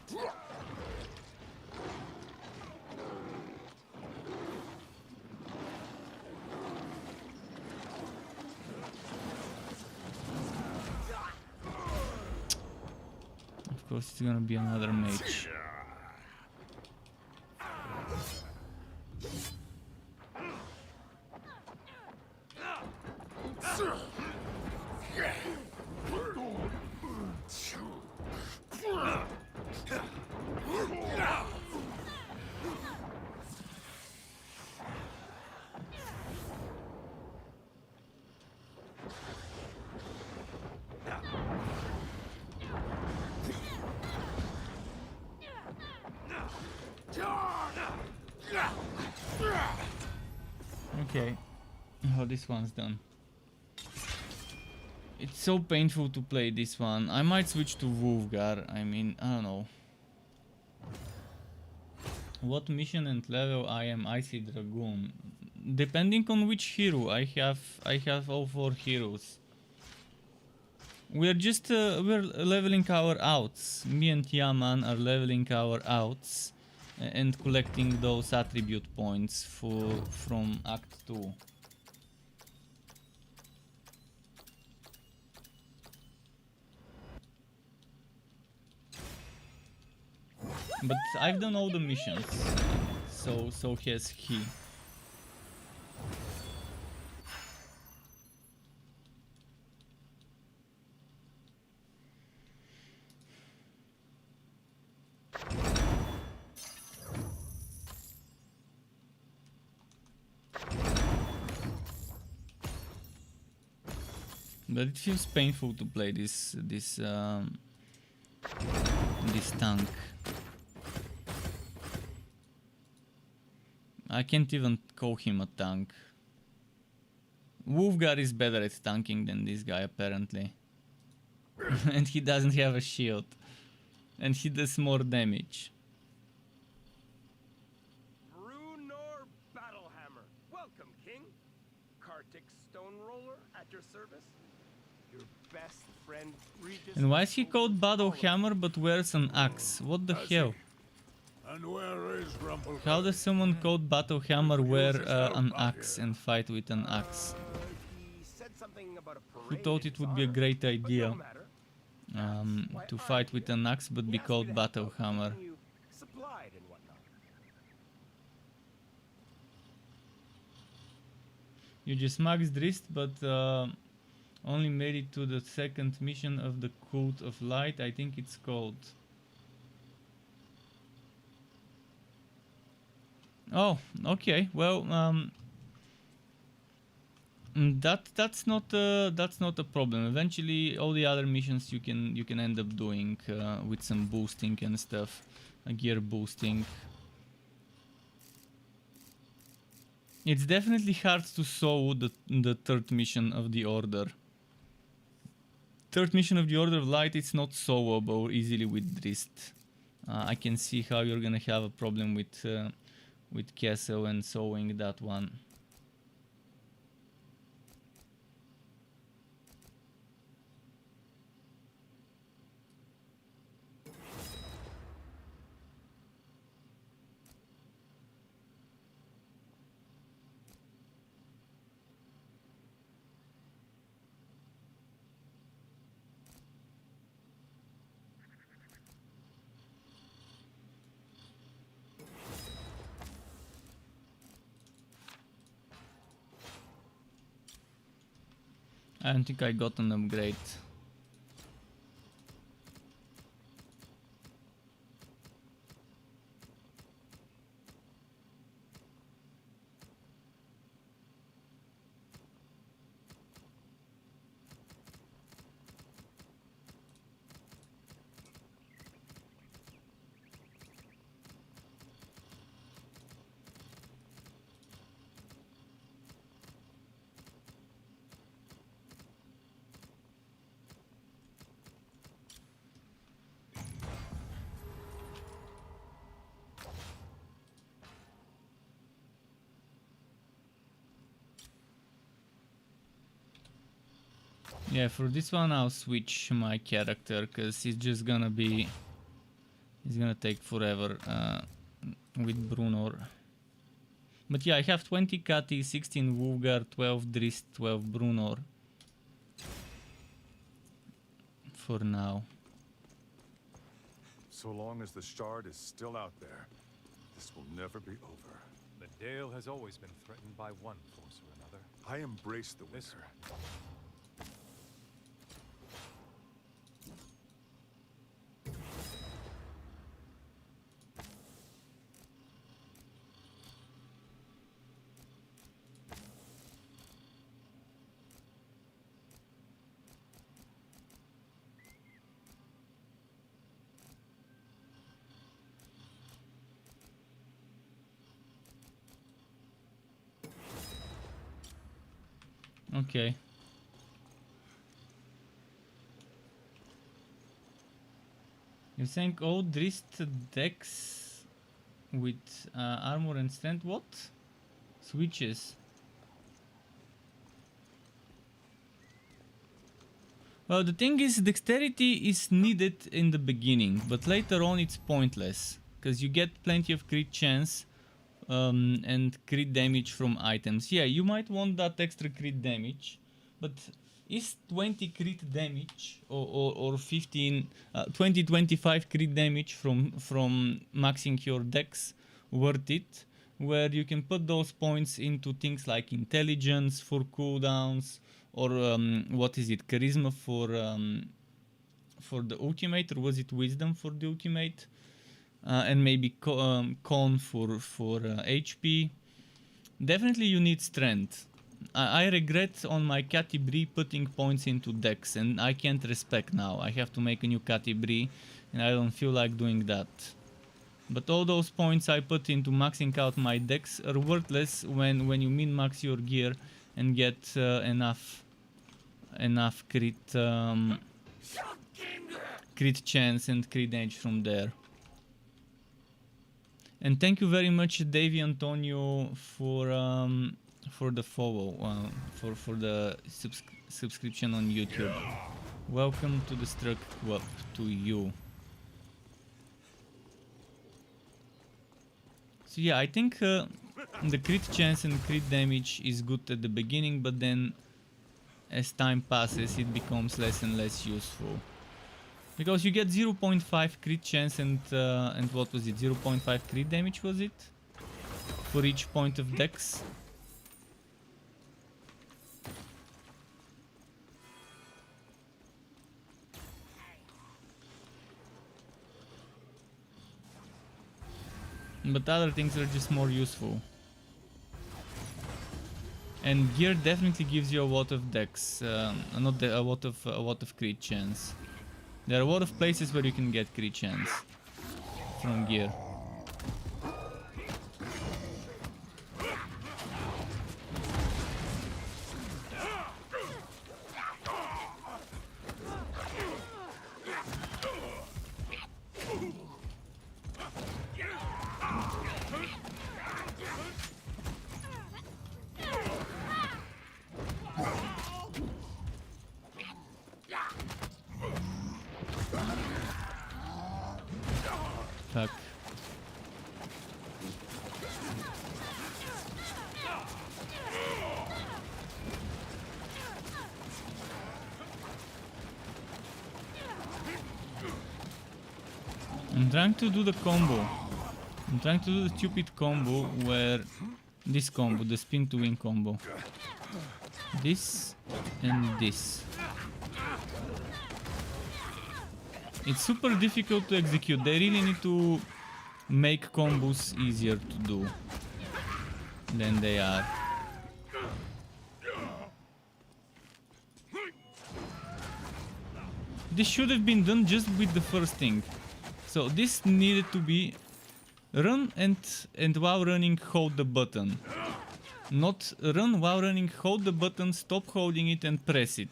Of course, it's gonna be another mage. Okay, oh, this one's done. It's so painful to play this one. I might switch to Wolfgar. I mean, I don't know. What mission and level I am? Icy Dragoon. Depending on which hero I have all 4 heroes. We're leveling our outs. Me and Yaman are leveling our outs and collecting those attribute points from Act 2. But I've done all the missions, so has he. But it feels painful to play this tank. I can't even call him a tank. Wolfgar is better at tanking than this guy apparently. And he doesn't have a shield. And he does more damage. Brunor Battlehammer. Welcome, King. Kartik Stoneroller at your service. Your best friend Regis. And why is he called Battlehammer but wears an axe? What the hell? And where is Grumble? How does someone called Battlehammer wear an axe and fight with an axe? He said something about a Who parade thought in it would his be a honor, great but idea no matter. to fight with an axe but be He asked me called to help out Battlehammer? keeping you supplied and whatnot. You just maxed Drist but only made it to the 2nd mission of the Cult of Light, I think it's called. Oh, okay. Well, that's not a problem. Eventually, all the other missions you can end up doing with some boosting and stuff, gear boosting. It's definitely hard to solve the 3rd mission of the Order. 3rd mission of the Order of Light, it's not solvable easily with Drist. I can see how you're gonna have a problem with Castle and sewing that one. I don't think I got an upgrade. Yeah, for this one I'll switch my character because he's just gonna be... He's gonna take forever with Brunor. But yeah, I have 20 Kati, 16 Wolfgar, 12 Drist, 12 Brunor. For now. So long as the shard is still out there, this will never be over. The Dale has always been threatened by one force or another. I embrace the This winter. Okay. You're saying old wrist decks with armor and strength? What? Switches. Well, the thing is, dexterity is needed in the beginning, but later on it's pointless, because you get plenty of crit chance and crit damage from items. Yeah, you might want that extra crit damage, but is 20 crit damage or 15, 20-25 crit damage from maxing your dex worth it? Where you can put those points into things like intelligence for cooldowns, or what is it, charisma for the ultimate, or was it wisdom for the ultimate? And maybe con for HP. Definitely you need strength. I regret on my Catibri putting points into dex, and I can't respec now. I have to make a new Catibri, and I don't feel like doing that. But all those points I put into maxing out my dex are worthless when you min-max your gear and get enough crit crit chance and crit damage from there. And thank you very much, Davey Antonio, for the follow, for the subscription on YouTube. Welcome to the Struck Club, to you. So yeah, I think the crit chance and crit damage is good at the beginning, but then as time passes it becomes less and less useful. Because you get 0.5 crit chance and what was it, 0.5 crit damage was it? For each point of dex. But other things are just more useful. And gear definitely gives you a lot of dex, not a lot of crit chance. There are a lot of places where you can get crit chance from gear. Fuck. I'm trying to do the combo. I'm trying to do the stupid combo where this combo, the spin to win combo. This and this. It's super difficult to execute. They really need to make combos easier to do than they are. This should have been done just with the first thing. So this needed to be run and while running hold the button. Not run while running, hold the button, stop holding it and press it.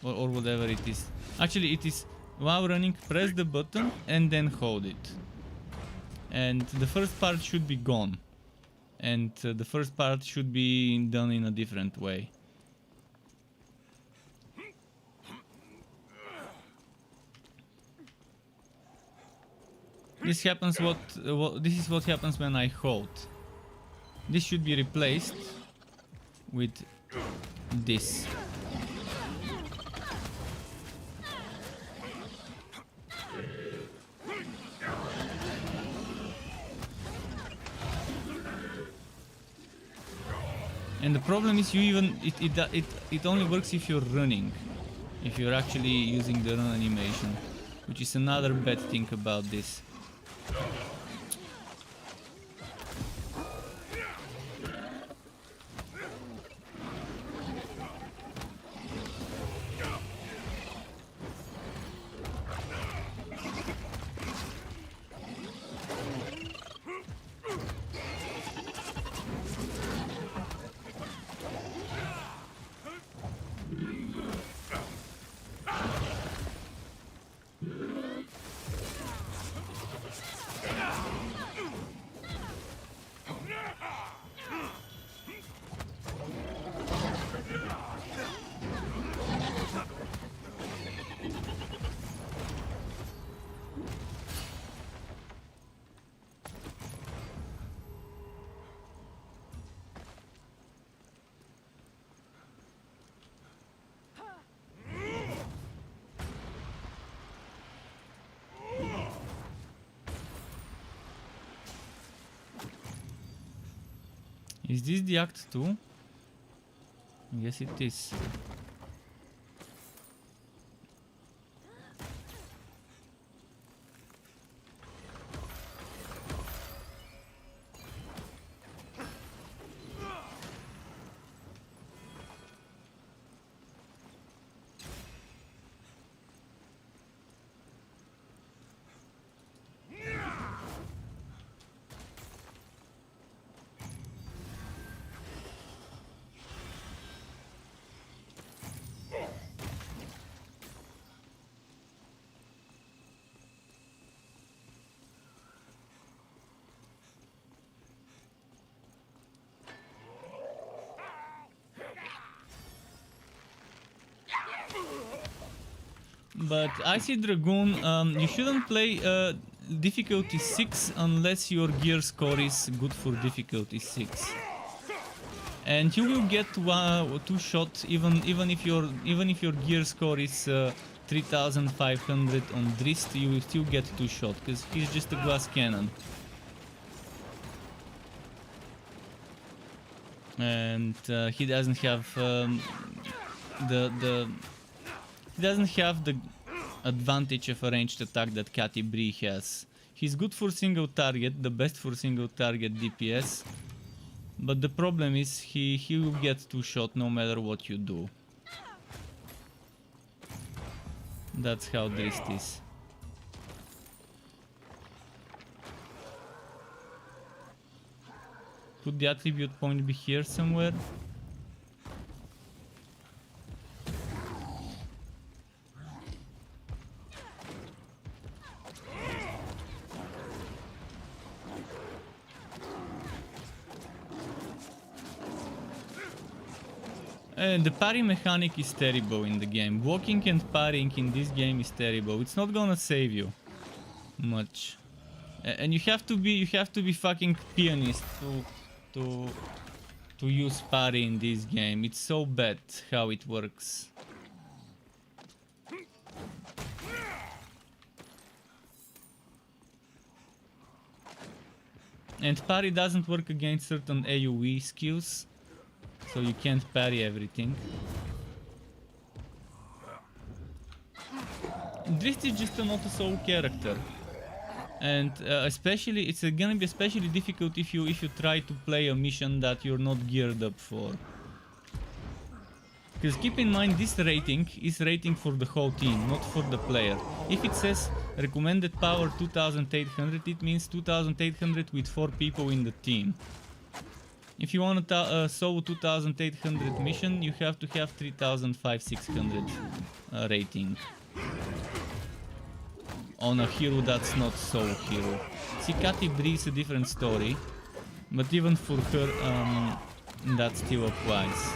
Or whatever it is. Actually it is while running, press the button and then hold it. And the first part should be gone. And the first part should be done in a different way. This happens this is what happens when I hold. This should be replaced with this. And the problem is it only works if you're running, if you're actually using the run animation, which is another bad thing about this. Is this the Act 2? Yes, it is. But I see Dragoon, you shouldn't play difficulty 6 unless your gear score is good for difficulty 6. And you will get two shots even if your gear score is 3500 on Drist, you will still get two shots because he's just a glass cannon. And he doesn't have he doesn't have the advantage of a ranged attack that Cathy Bree has. He's good for single target, the best for single target DPS, but the problem is he will get two shot no matter what you do. That's how Drist is. Could the attribute point be here somewhere? The parry mechanic is terrible in the game. Walking and parrying in this game is terrible. It's not gonna save you much, and you have to be fucking pianist to use parry in this game. It's so bad how it works. And parry doesn't work against certain AoE skills, so you can't parry everything. Drist is just an auto-soul character, and especially it's gonna be especially difficult if you try to play a mission that you're not geared up for. Because keep in mind, this rating is rating for the whole team, not for the player. If it says recommended power 2800, it means 2800 with 4 people in the team. If you want to solve 2800 mission, you have to have 3500-600 rating on a hero that's not soul hero. See, Cathy Bree is a different story, but even for her, that still applies.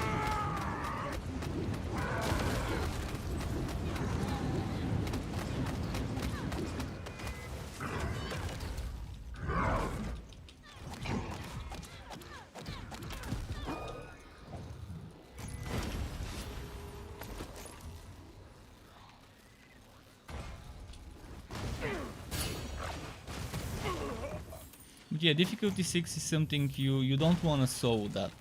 Yeah, difficulty 6 is something you don't want to solve that.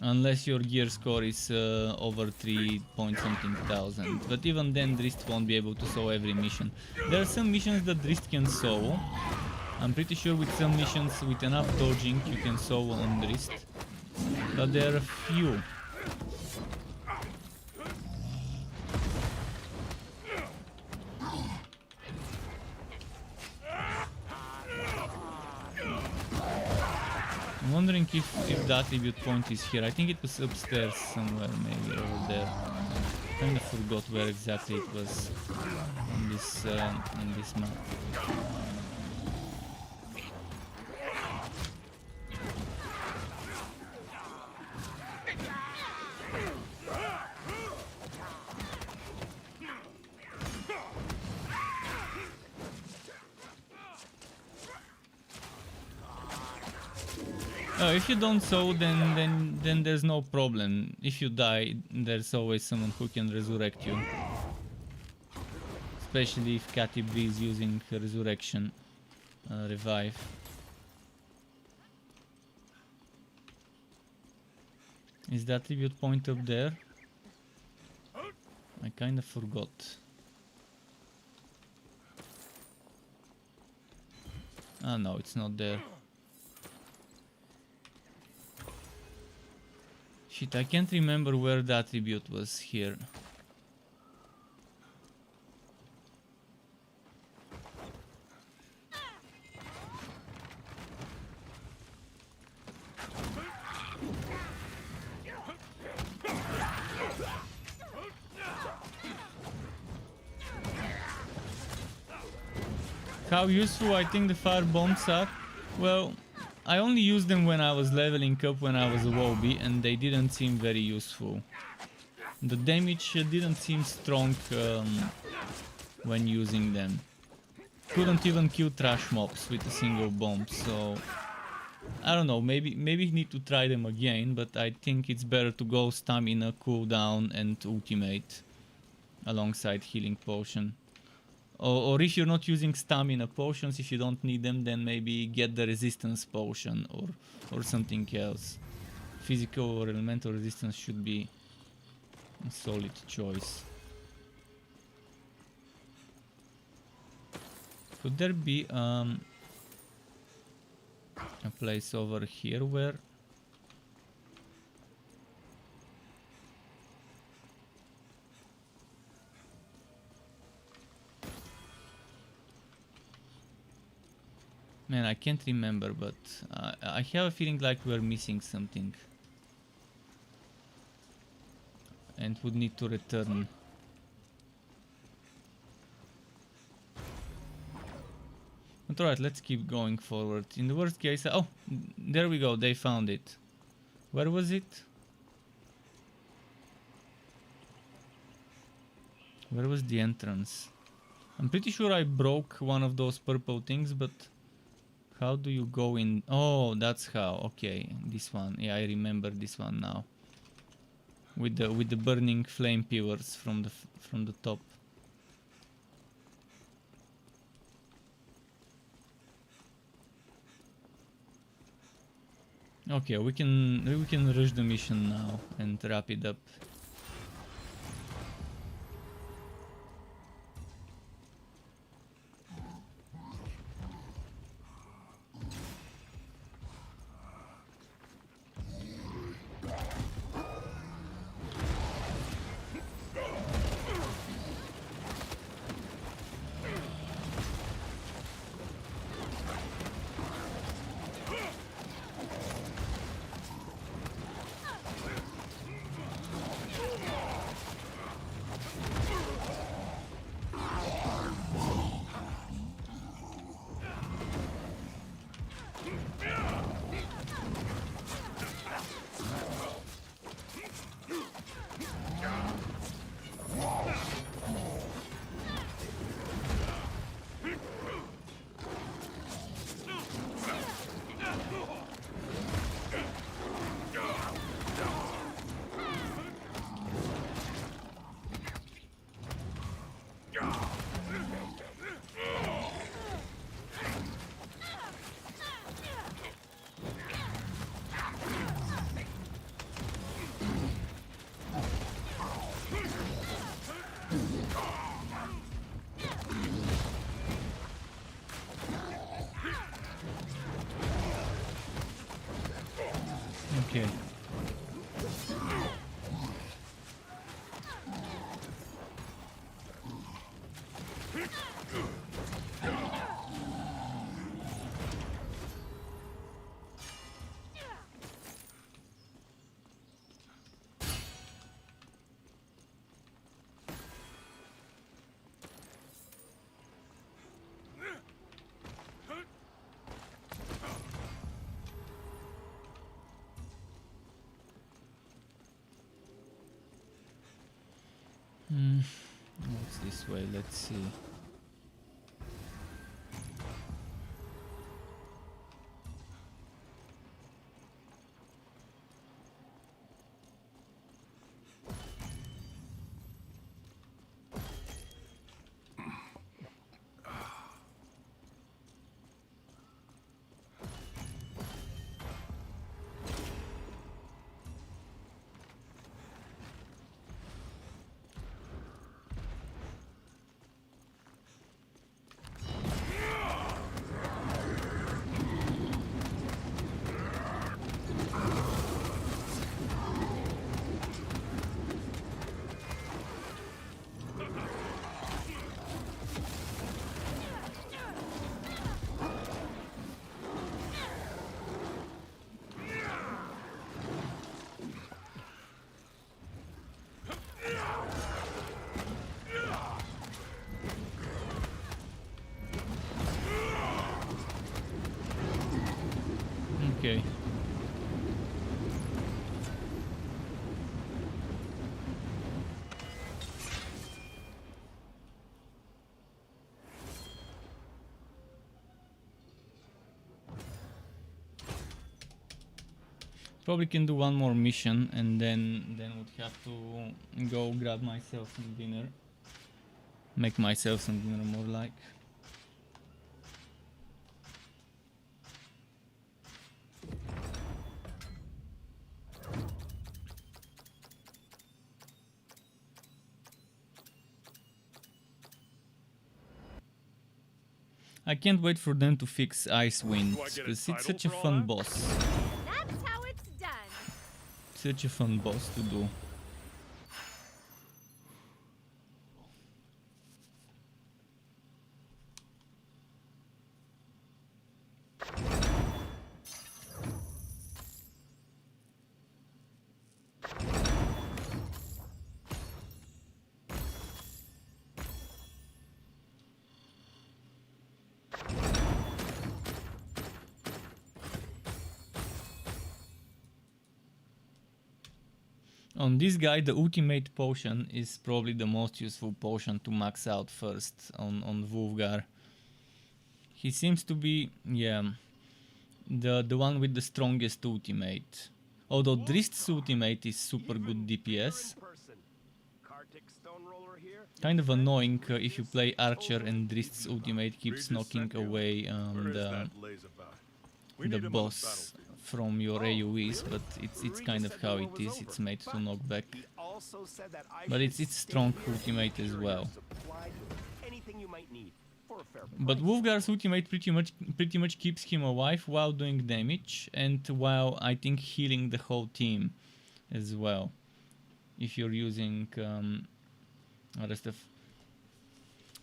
Unless your gear score is over 3 point something thousand. But even then Drist won't be able to sew every mission. There are some missions that Drist can sew. I'm pretty sure with some missions with enough dodging you can sew on Drist. But there are a few. I'm wondering if the attribute point is here. I think it was upstairs somewhere, maybe over there. Kind of forgot where exactly it was on this map. If you don't sew, then there's no problem. If you die, there's always someone who can resurrect you. Especially if Cathy Bree is using resurrection revive. Is the attribute point up there? I kind of forgot. Ah no, it's not there. Shit, I can't remember where the attribute was here. How useful I think the fire bombs are? Well, I only used them when I was leveling up when I was a WoB, and they didn't seem very useful. The damage didn't seem strong when using them. Couldn't even kill trash mobs with a single bomb, so I don't know, maybe need to try them again, but I think it's better to go stamina, cooldown and ultimate alongside healing potion. Or if you're not using stamina potions, if you don't need them, then maybe get the resistance potion or something else. Physical or elemental resistance should be a solid choice. Could there be a place over here where... Man, I can't remember, but I have a feeling like we're missing something. And would need to return. But alright, let's keep going forward. In the worst case... Oh! There we go, they found it. Where was it? Where was the entrance? I'm pretty sure I broke one of those purple things, but... How do you go in? Oh, that's how. Okay, this one. Yeah, I remember this one now. With the burning flame pillars from the top. Okay, we can rush the mission now and wrap it up. What's this way? Let's see. Okay. Probably can do one more mission and then would have to go grab myself some dinner. Make myself some dinner more like. I can't wait for them to fix Icewind, because it's such a fun boss. That's how it's done. Such a fun boss to do. On this guy, the ultimate potion is probably the most useful potion to max out first on Wolfgar. He seems to be, yeah, the one with the strongest ultimate. Although Drist's ultimate is super good DPS. Kind of annoying if you play Archer and Drist's ultimate keeps knocking away the boss from your AoEs, but it's kind of how it is. It's made to knock back, but it's strong ultimate as well. But Wolfgar's ultimate pretty much keeps him alive while doing damage and while I think healing the whole team as well. If you're using other stuff.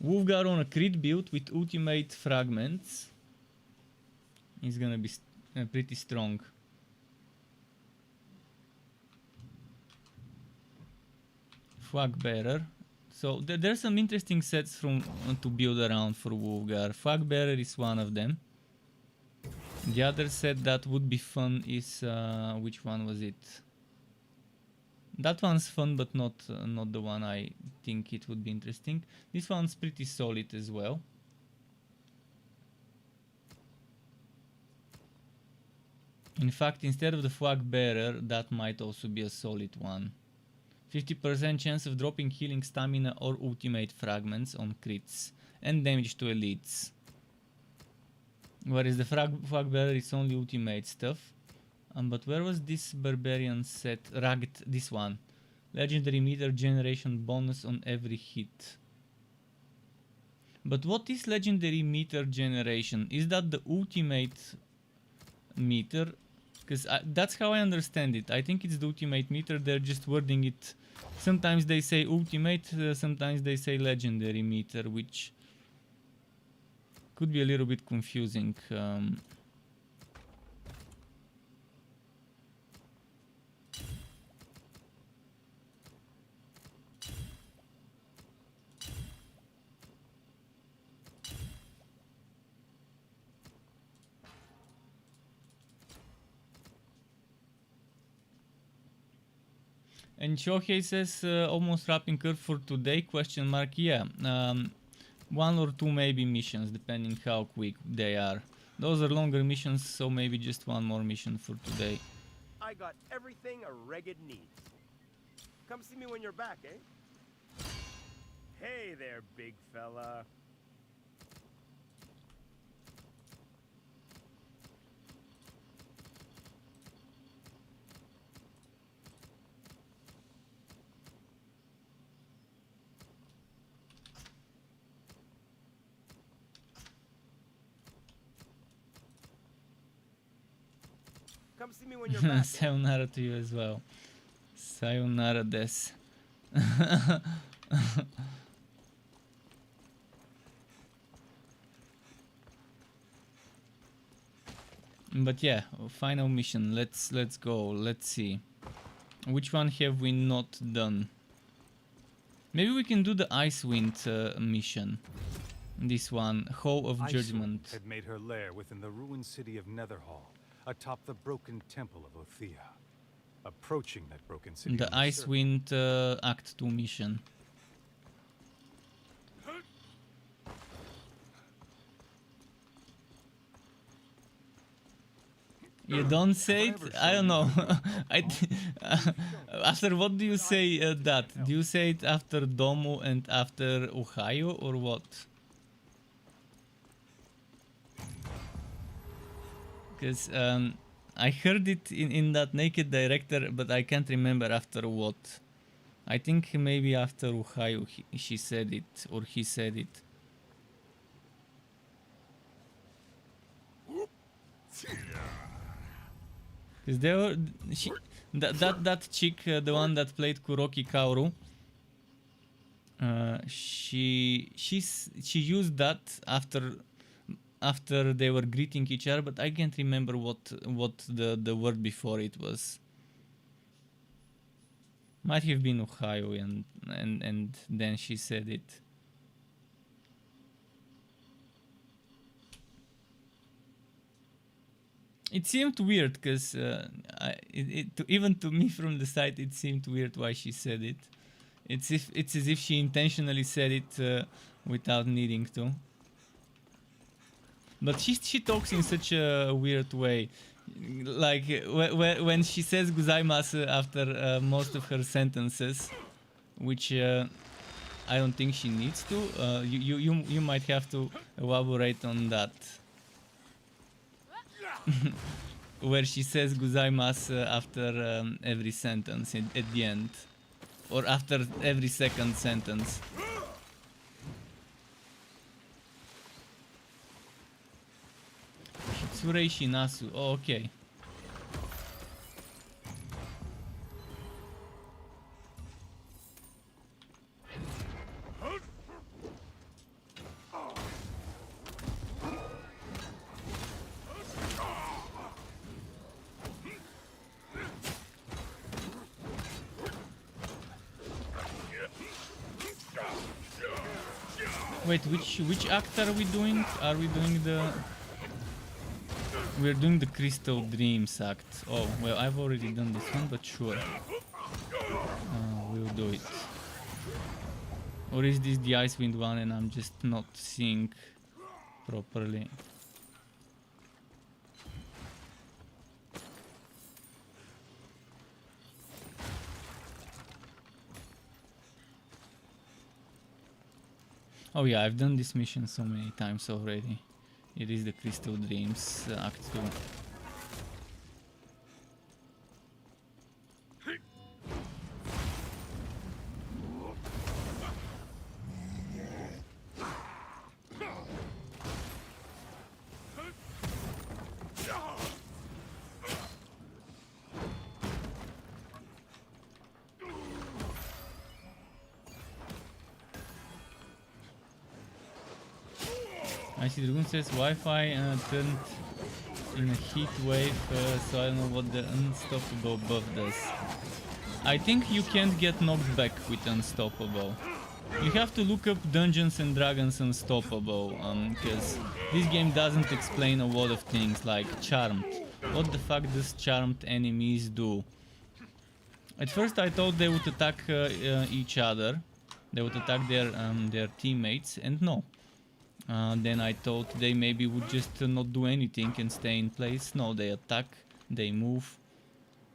Wolfgar on a crit build with ultimate fragments is gonna be pretty strong. Flag Bearer. So there's some interesting sets from to build around for Wolfgar. Flag Bearer is one of them. The other set that would be fun is which one was it? That one's fun, but not the one I think it would be interesting. This one's pretty solid as well. In fact, instead of the Flag Bearer, that might also be a solid one. 50% chance of dropping healing stamina or ultimate fragments on crits and damage to elites. Whereas the Flag Bearer is only ultimate stuff. But where was this barbarian set? Rugged, this one. Legendary meter generation bonus on every hit. But what is legendary meter generation? Is that the ultimate meter? Because that's how I understand it. I think it's the ultimate meter, they're just wording it. Sometimes they say ultimate, sometimes they say legendary meter, which could be a little bit confusing. And Shohei says almost wrapping up for today, question mark. Yeah, one or two maybe missions depending how quick they are. Those are longer missions, so maybe just one more mission for today. I got everything a Regged needs. Come see me when you're back, eh? Hey there, big fella. Come see me when you're back. Sayonara to you as well. Sayonara des. But yeah, final mission. Let's go. Let's see. Which one have we not done? Maybe we can do the Icewind mission. This one, Hall of Icewind Judgment. had made her lair within the ruined city of Netherhall, atop the broken temple of Othea. Approaching that broken city. The on a circle- Icewind Act 2 mission. You don't say it? I don't know. After what do you say that? Do you say it after Domu and after Ohio or what? Because I heard it in that Naked Director, but I can't remember after what. I think maybe after Ohio she said it, or he said it. Because there were that chick, the one that played Kuroki Kaoru. She used that after they were greeting each other, but I can't remember what the word before it was. Might have been Ohio, and then she said it. It seemed weird because even to me from the side it seemed weird why she said it. It's as if she intentionally said it without needing to. But she talks in such a weird way, like when she says "gozaimasu" after most of her sentences, which I don't think she needs to. You might have to elaborate on that. Where she says "gozaimasu" after every sentence at the end, or after every second sentence. Hitsurei Shinasu. Oh, okay. Wait, which act are we doing? Are we doing the... We're doing the Crystal Dreams act. Oh, well, I've already done this one, but sure. We'll do it. Or is this the Icewind one and I'm just not seeing properly? Oh yeah, I've done this mission so many times already. It is the Crystal Dreams Act 2. I see Dragoon says Wi-Fi turned in a heat wave, so I don't know what the unstoppable buff does. I think you can't get knocked back with unstoppable. You have to look up Dungeons and Dragons Unstoppable, because this game doesn't explain a lot of things like Charmed. What the fuck does Charmed enemies do? At first I thought they would attack each other. They would attack their teammates, and no. Then I thought they maybe would just not do anything and stay in place. No, they attack, they move.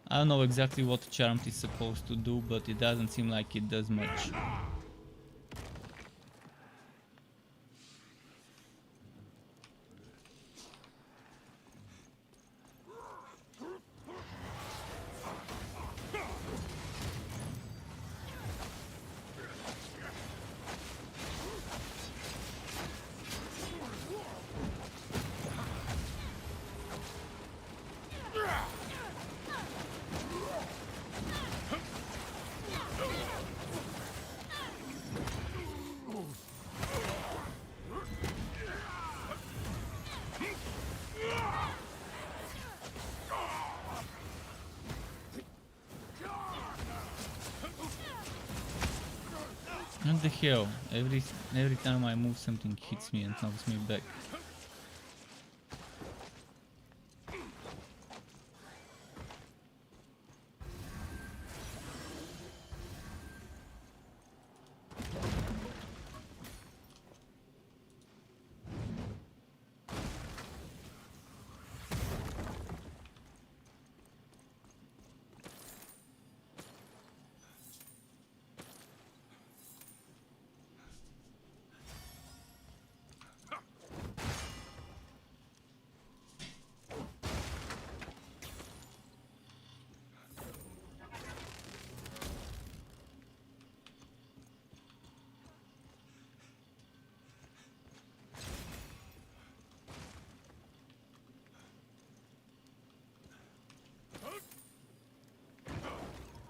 I don't know exactly what Charmed is supposed to do, but it doesn't seem like it does much. What the hell? Every time I move, something hits me and knocks me back.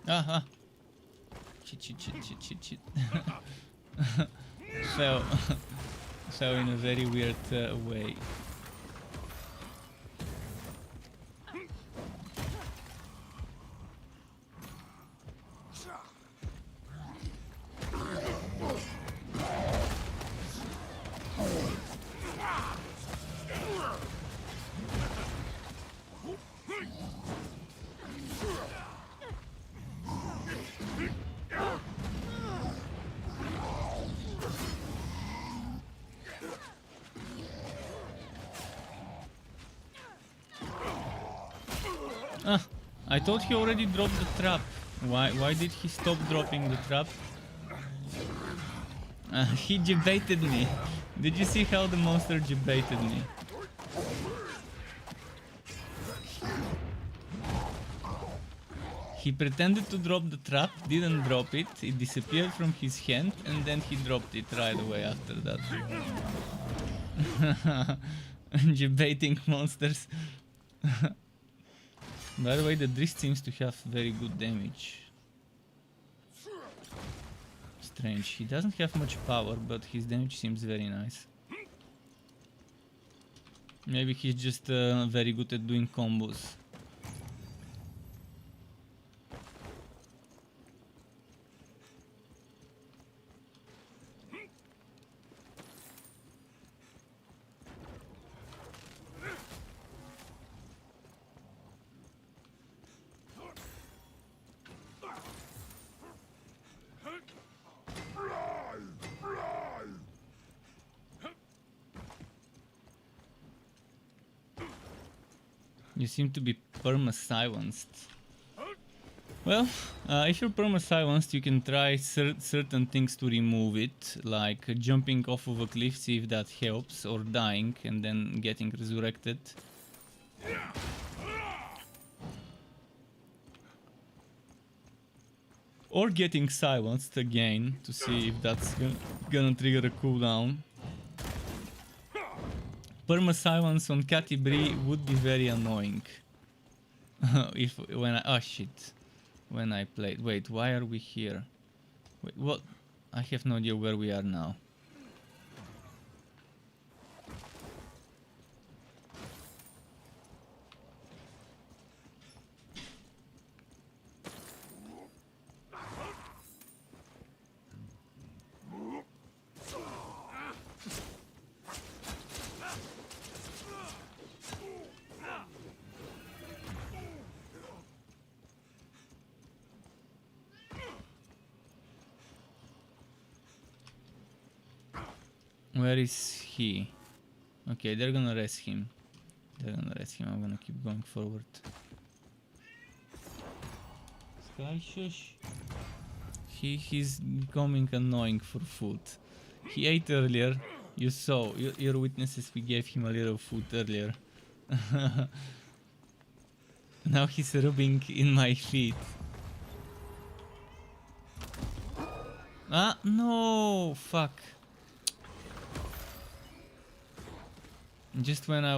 Aha! Shit. Fell in a very weird way. I thought he already dropped the trap. Why did he stop dropping the trap? He jebaited me. Did you see how the monster jebaited me? He pretended to drop the trap, didn't drop it, it disappeared from his hand, and then he dropped it right away after that. Jebaiting monsters. By the way, the Drist seems to have very good damage. Strange. He doesn't have much power, but his damage seems very nice. Maybe he's just very good at doing combos. You seem to be perma-silenced. Well, if you're perma-silenced, you can try certain things to remove it, like jumping off of a cliff, see if that helps, or dying and then getting resurrected. Or getting silenced again to see if that's gonna trigger a cooldown. Perma-silence on Catty Bree would be very annoying. When I played. Wait, why are we here? Wait, what? I have no idea where we are now. Where is he? Okay, they're gonna rest him. They're gonna rest him. I'm gonna keep going forward. Sky shush. He's becoming annoying for food. He ate earlier. You saw. Your witnesses. We gave him a little food earlier. Now he's rubbing in my feet. Ah, no! Fuck. Just when I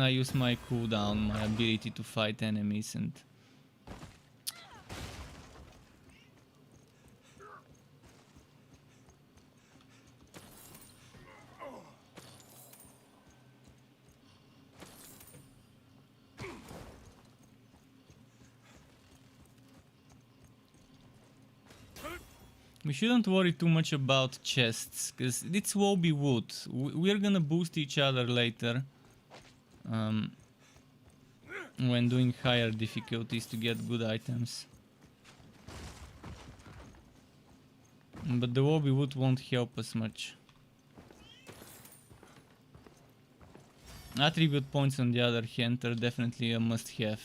used my cooldown, my ability to fight enemies, and we shouldn't worry too much about chests, because it's Wobby Wood. We're gonna boost each other later. When doing higher difficulties to get good items. But the Wobby Wood won't help us much. Attribute points on the other hand are definitely a must-have.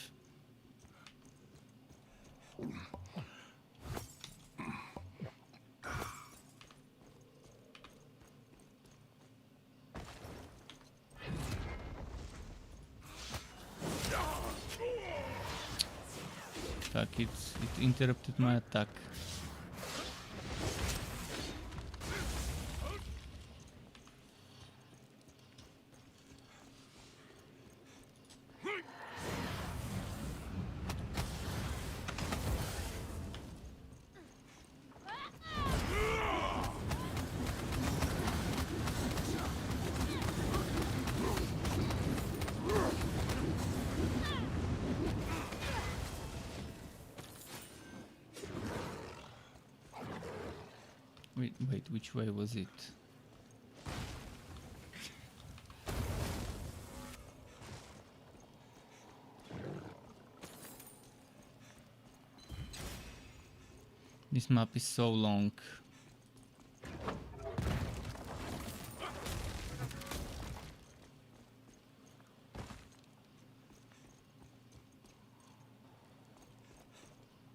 Fuck, it interrupted my attack. Wait, which way was it? This map is so long.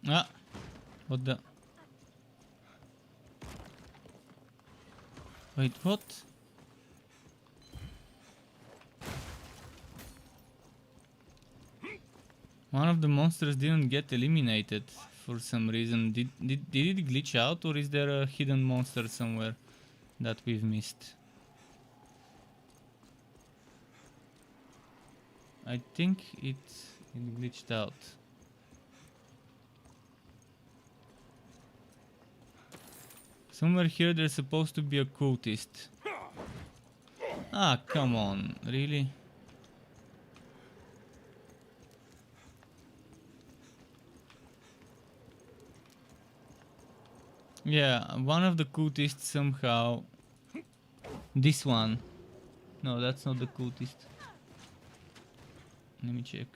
Ah! What the? Wait, what? One of the monsters didn't get eliminated for some reason. Did it glitch out, or is there a hidden monster somewhere that we've missed? I think it glitched out. Somewhere here there's supposed to be a cultist. Ah, come on, really? Yeah, one of the cultists somehow... This one. No, that's not the cultist. Let me check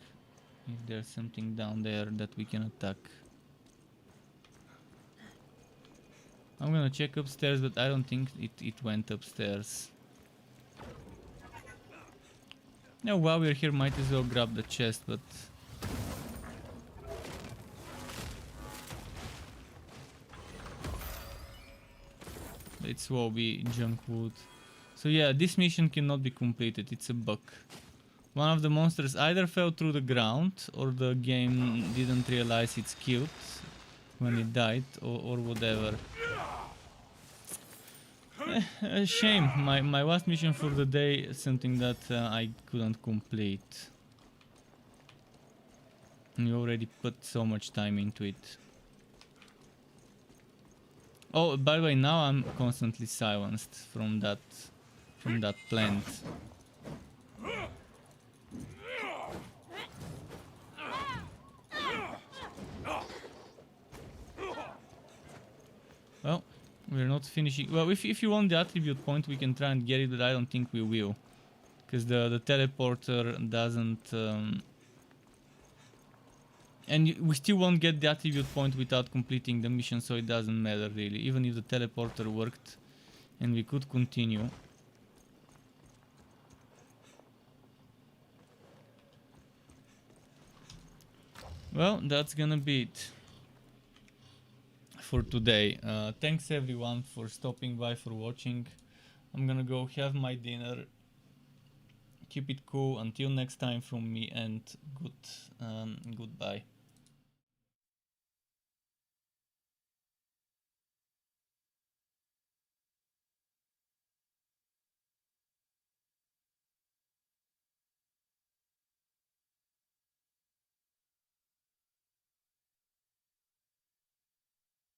if there's something down there that we can attack. I'm gonna check upstairs, but I don't think it went upstairs. Now, while we're here, might as well grab the chest, but... It's Wobby junk wood. So yeah, this mission cannot be completed, it's a bug. One of the monsters either fell through the ground, or the game didn't realize it's killed when it died, or whatever. A shame. My last mission for the day is something that I couldn't complete. You already put so much time into it. Oh, by the way, now I'm constantly silenced from that plant. Well, we're not finishing. Well, if you want the attribute point, we can try and get it, but I don't think we will, because the teleporter doesn't. And we still won't get the attribute point without completing the mission, so it doesn't matter really. Even if the teleporter worked, and we could continue. Well, that's gonna be it for today. Thanks everyone for stopping by, for watching. I'm gonna go have my dinner. Keep it cool until next time from me, and goodbye.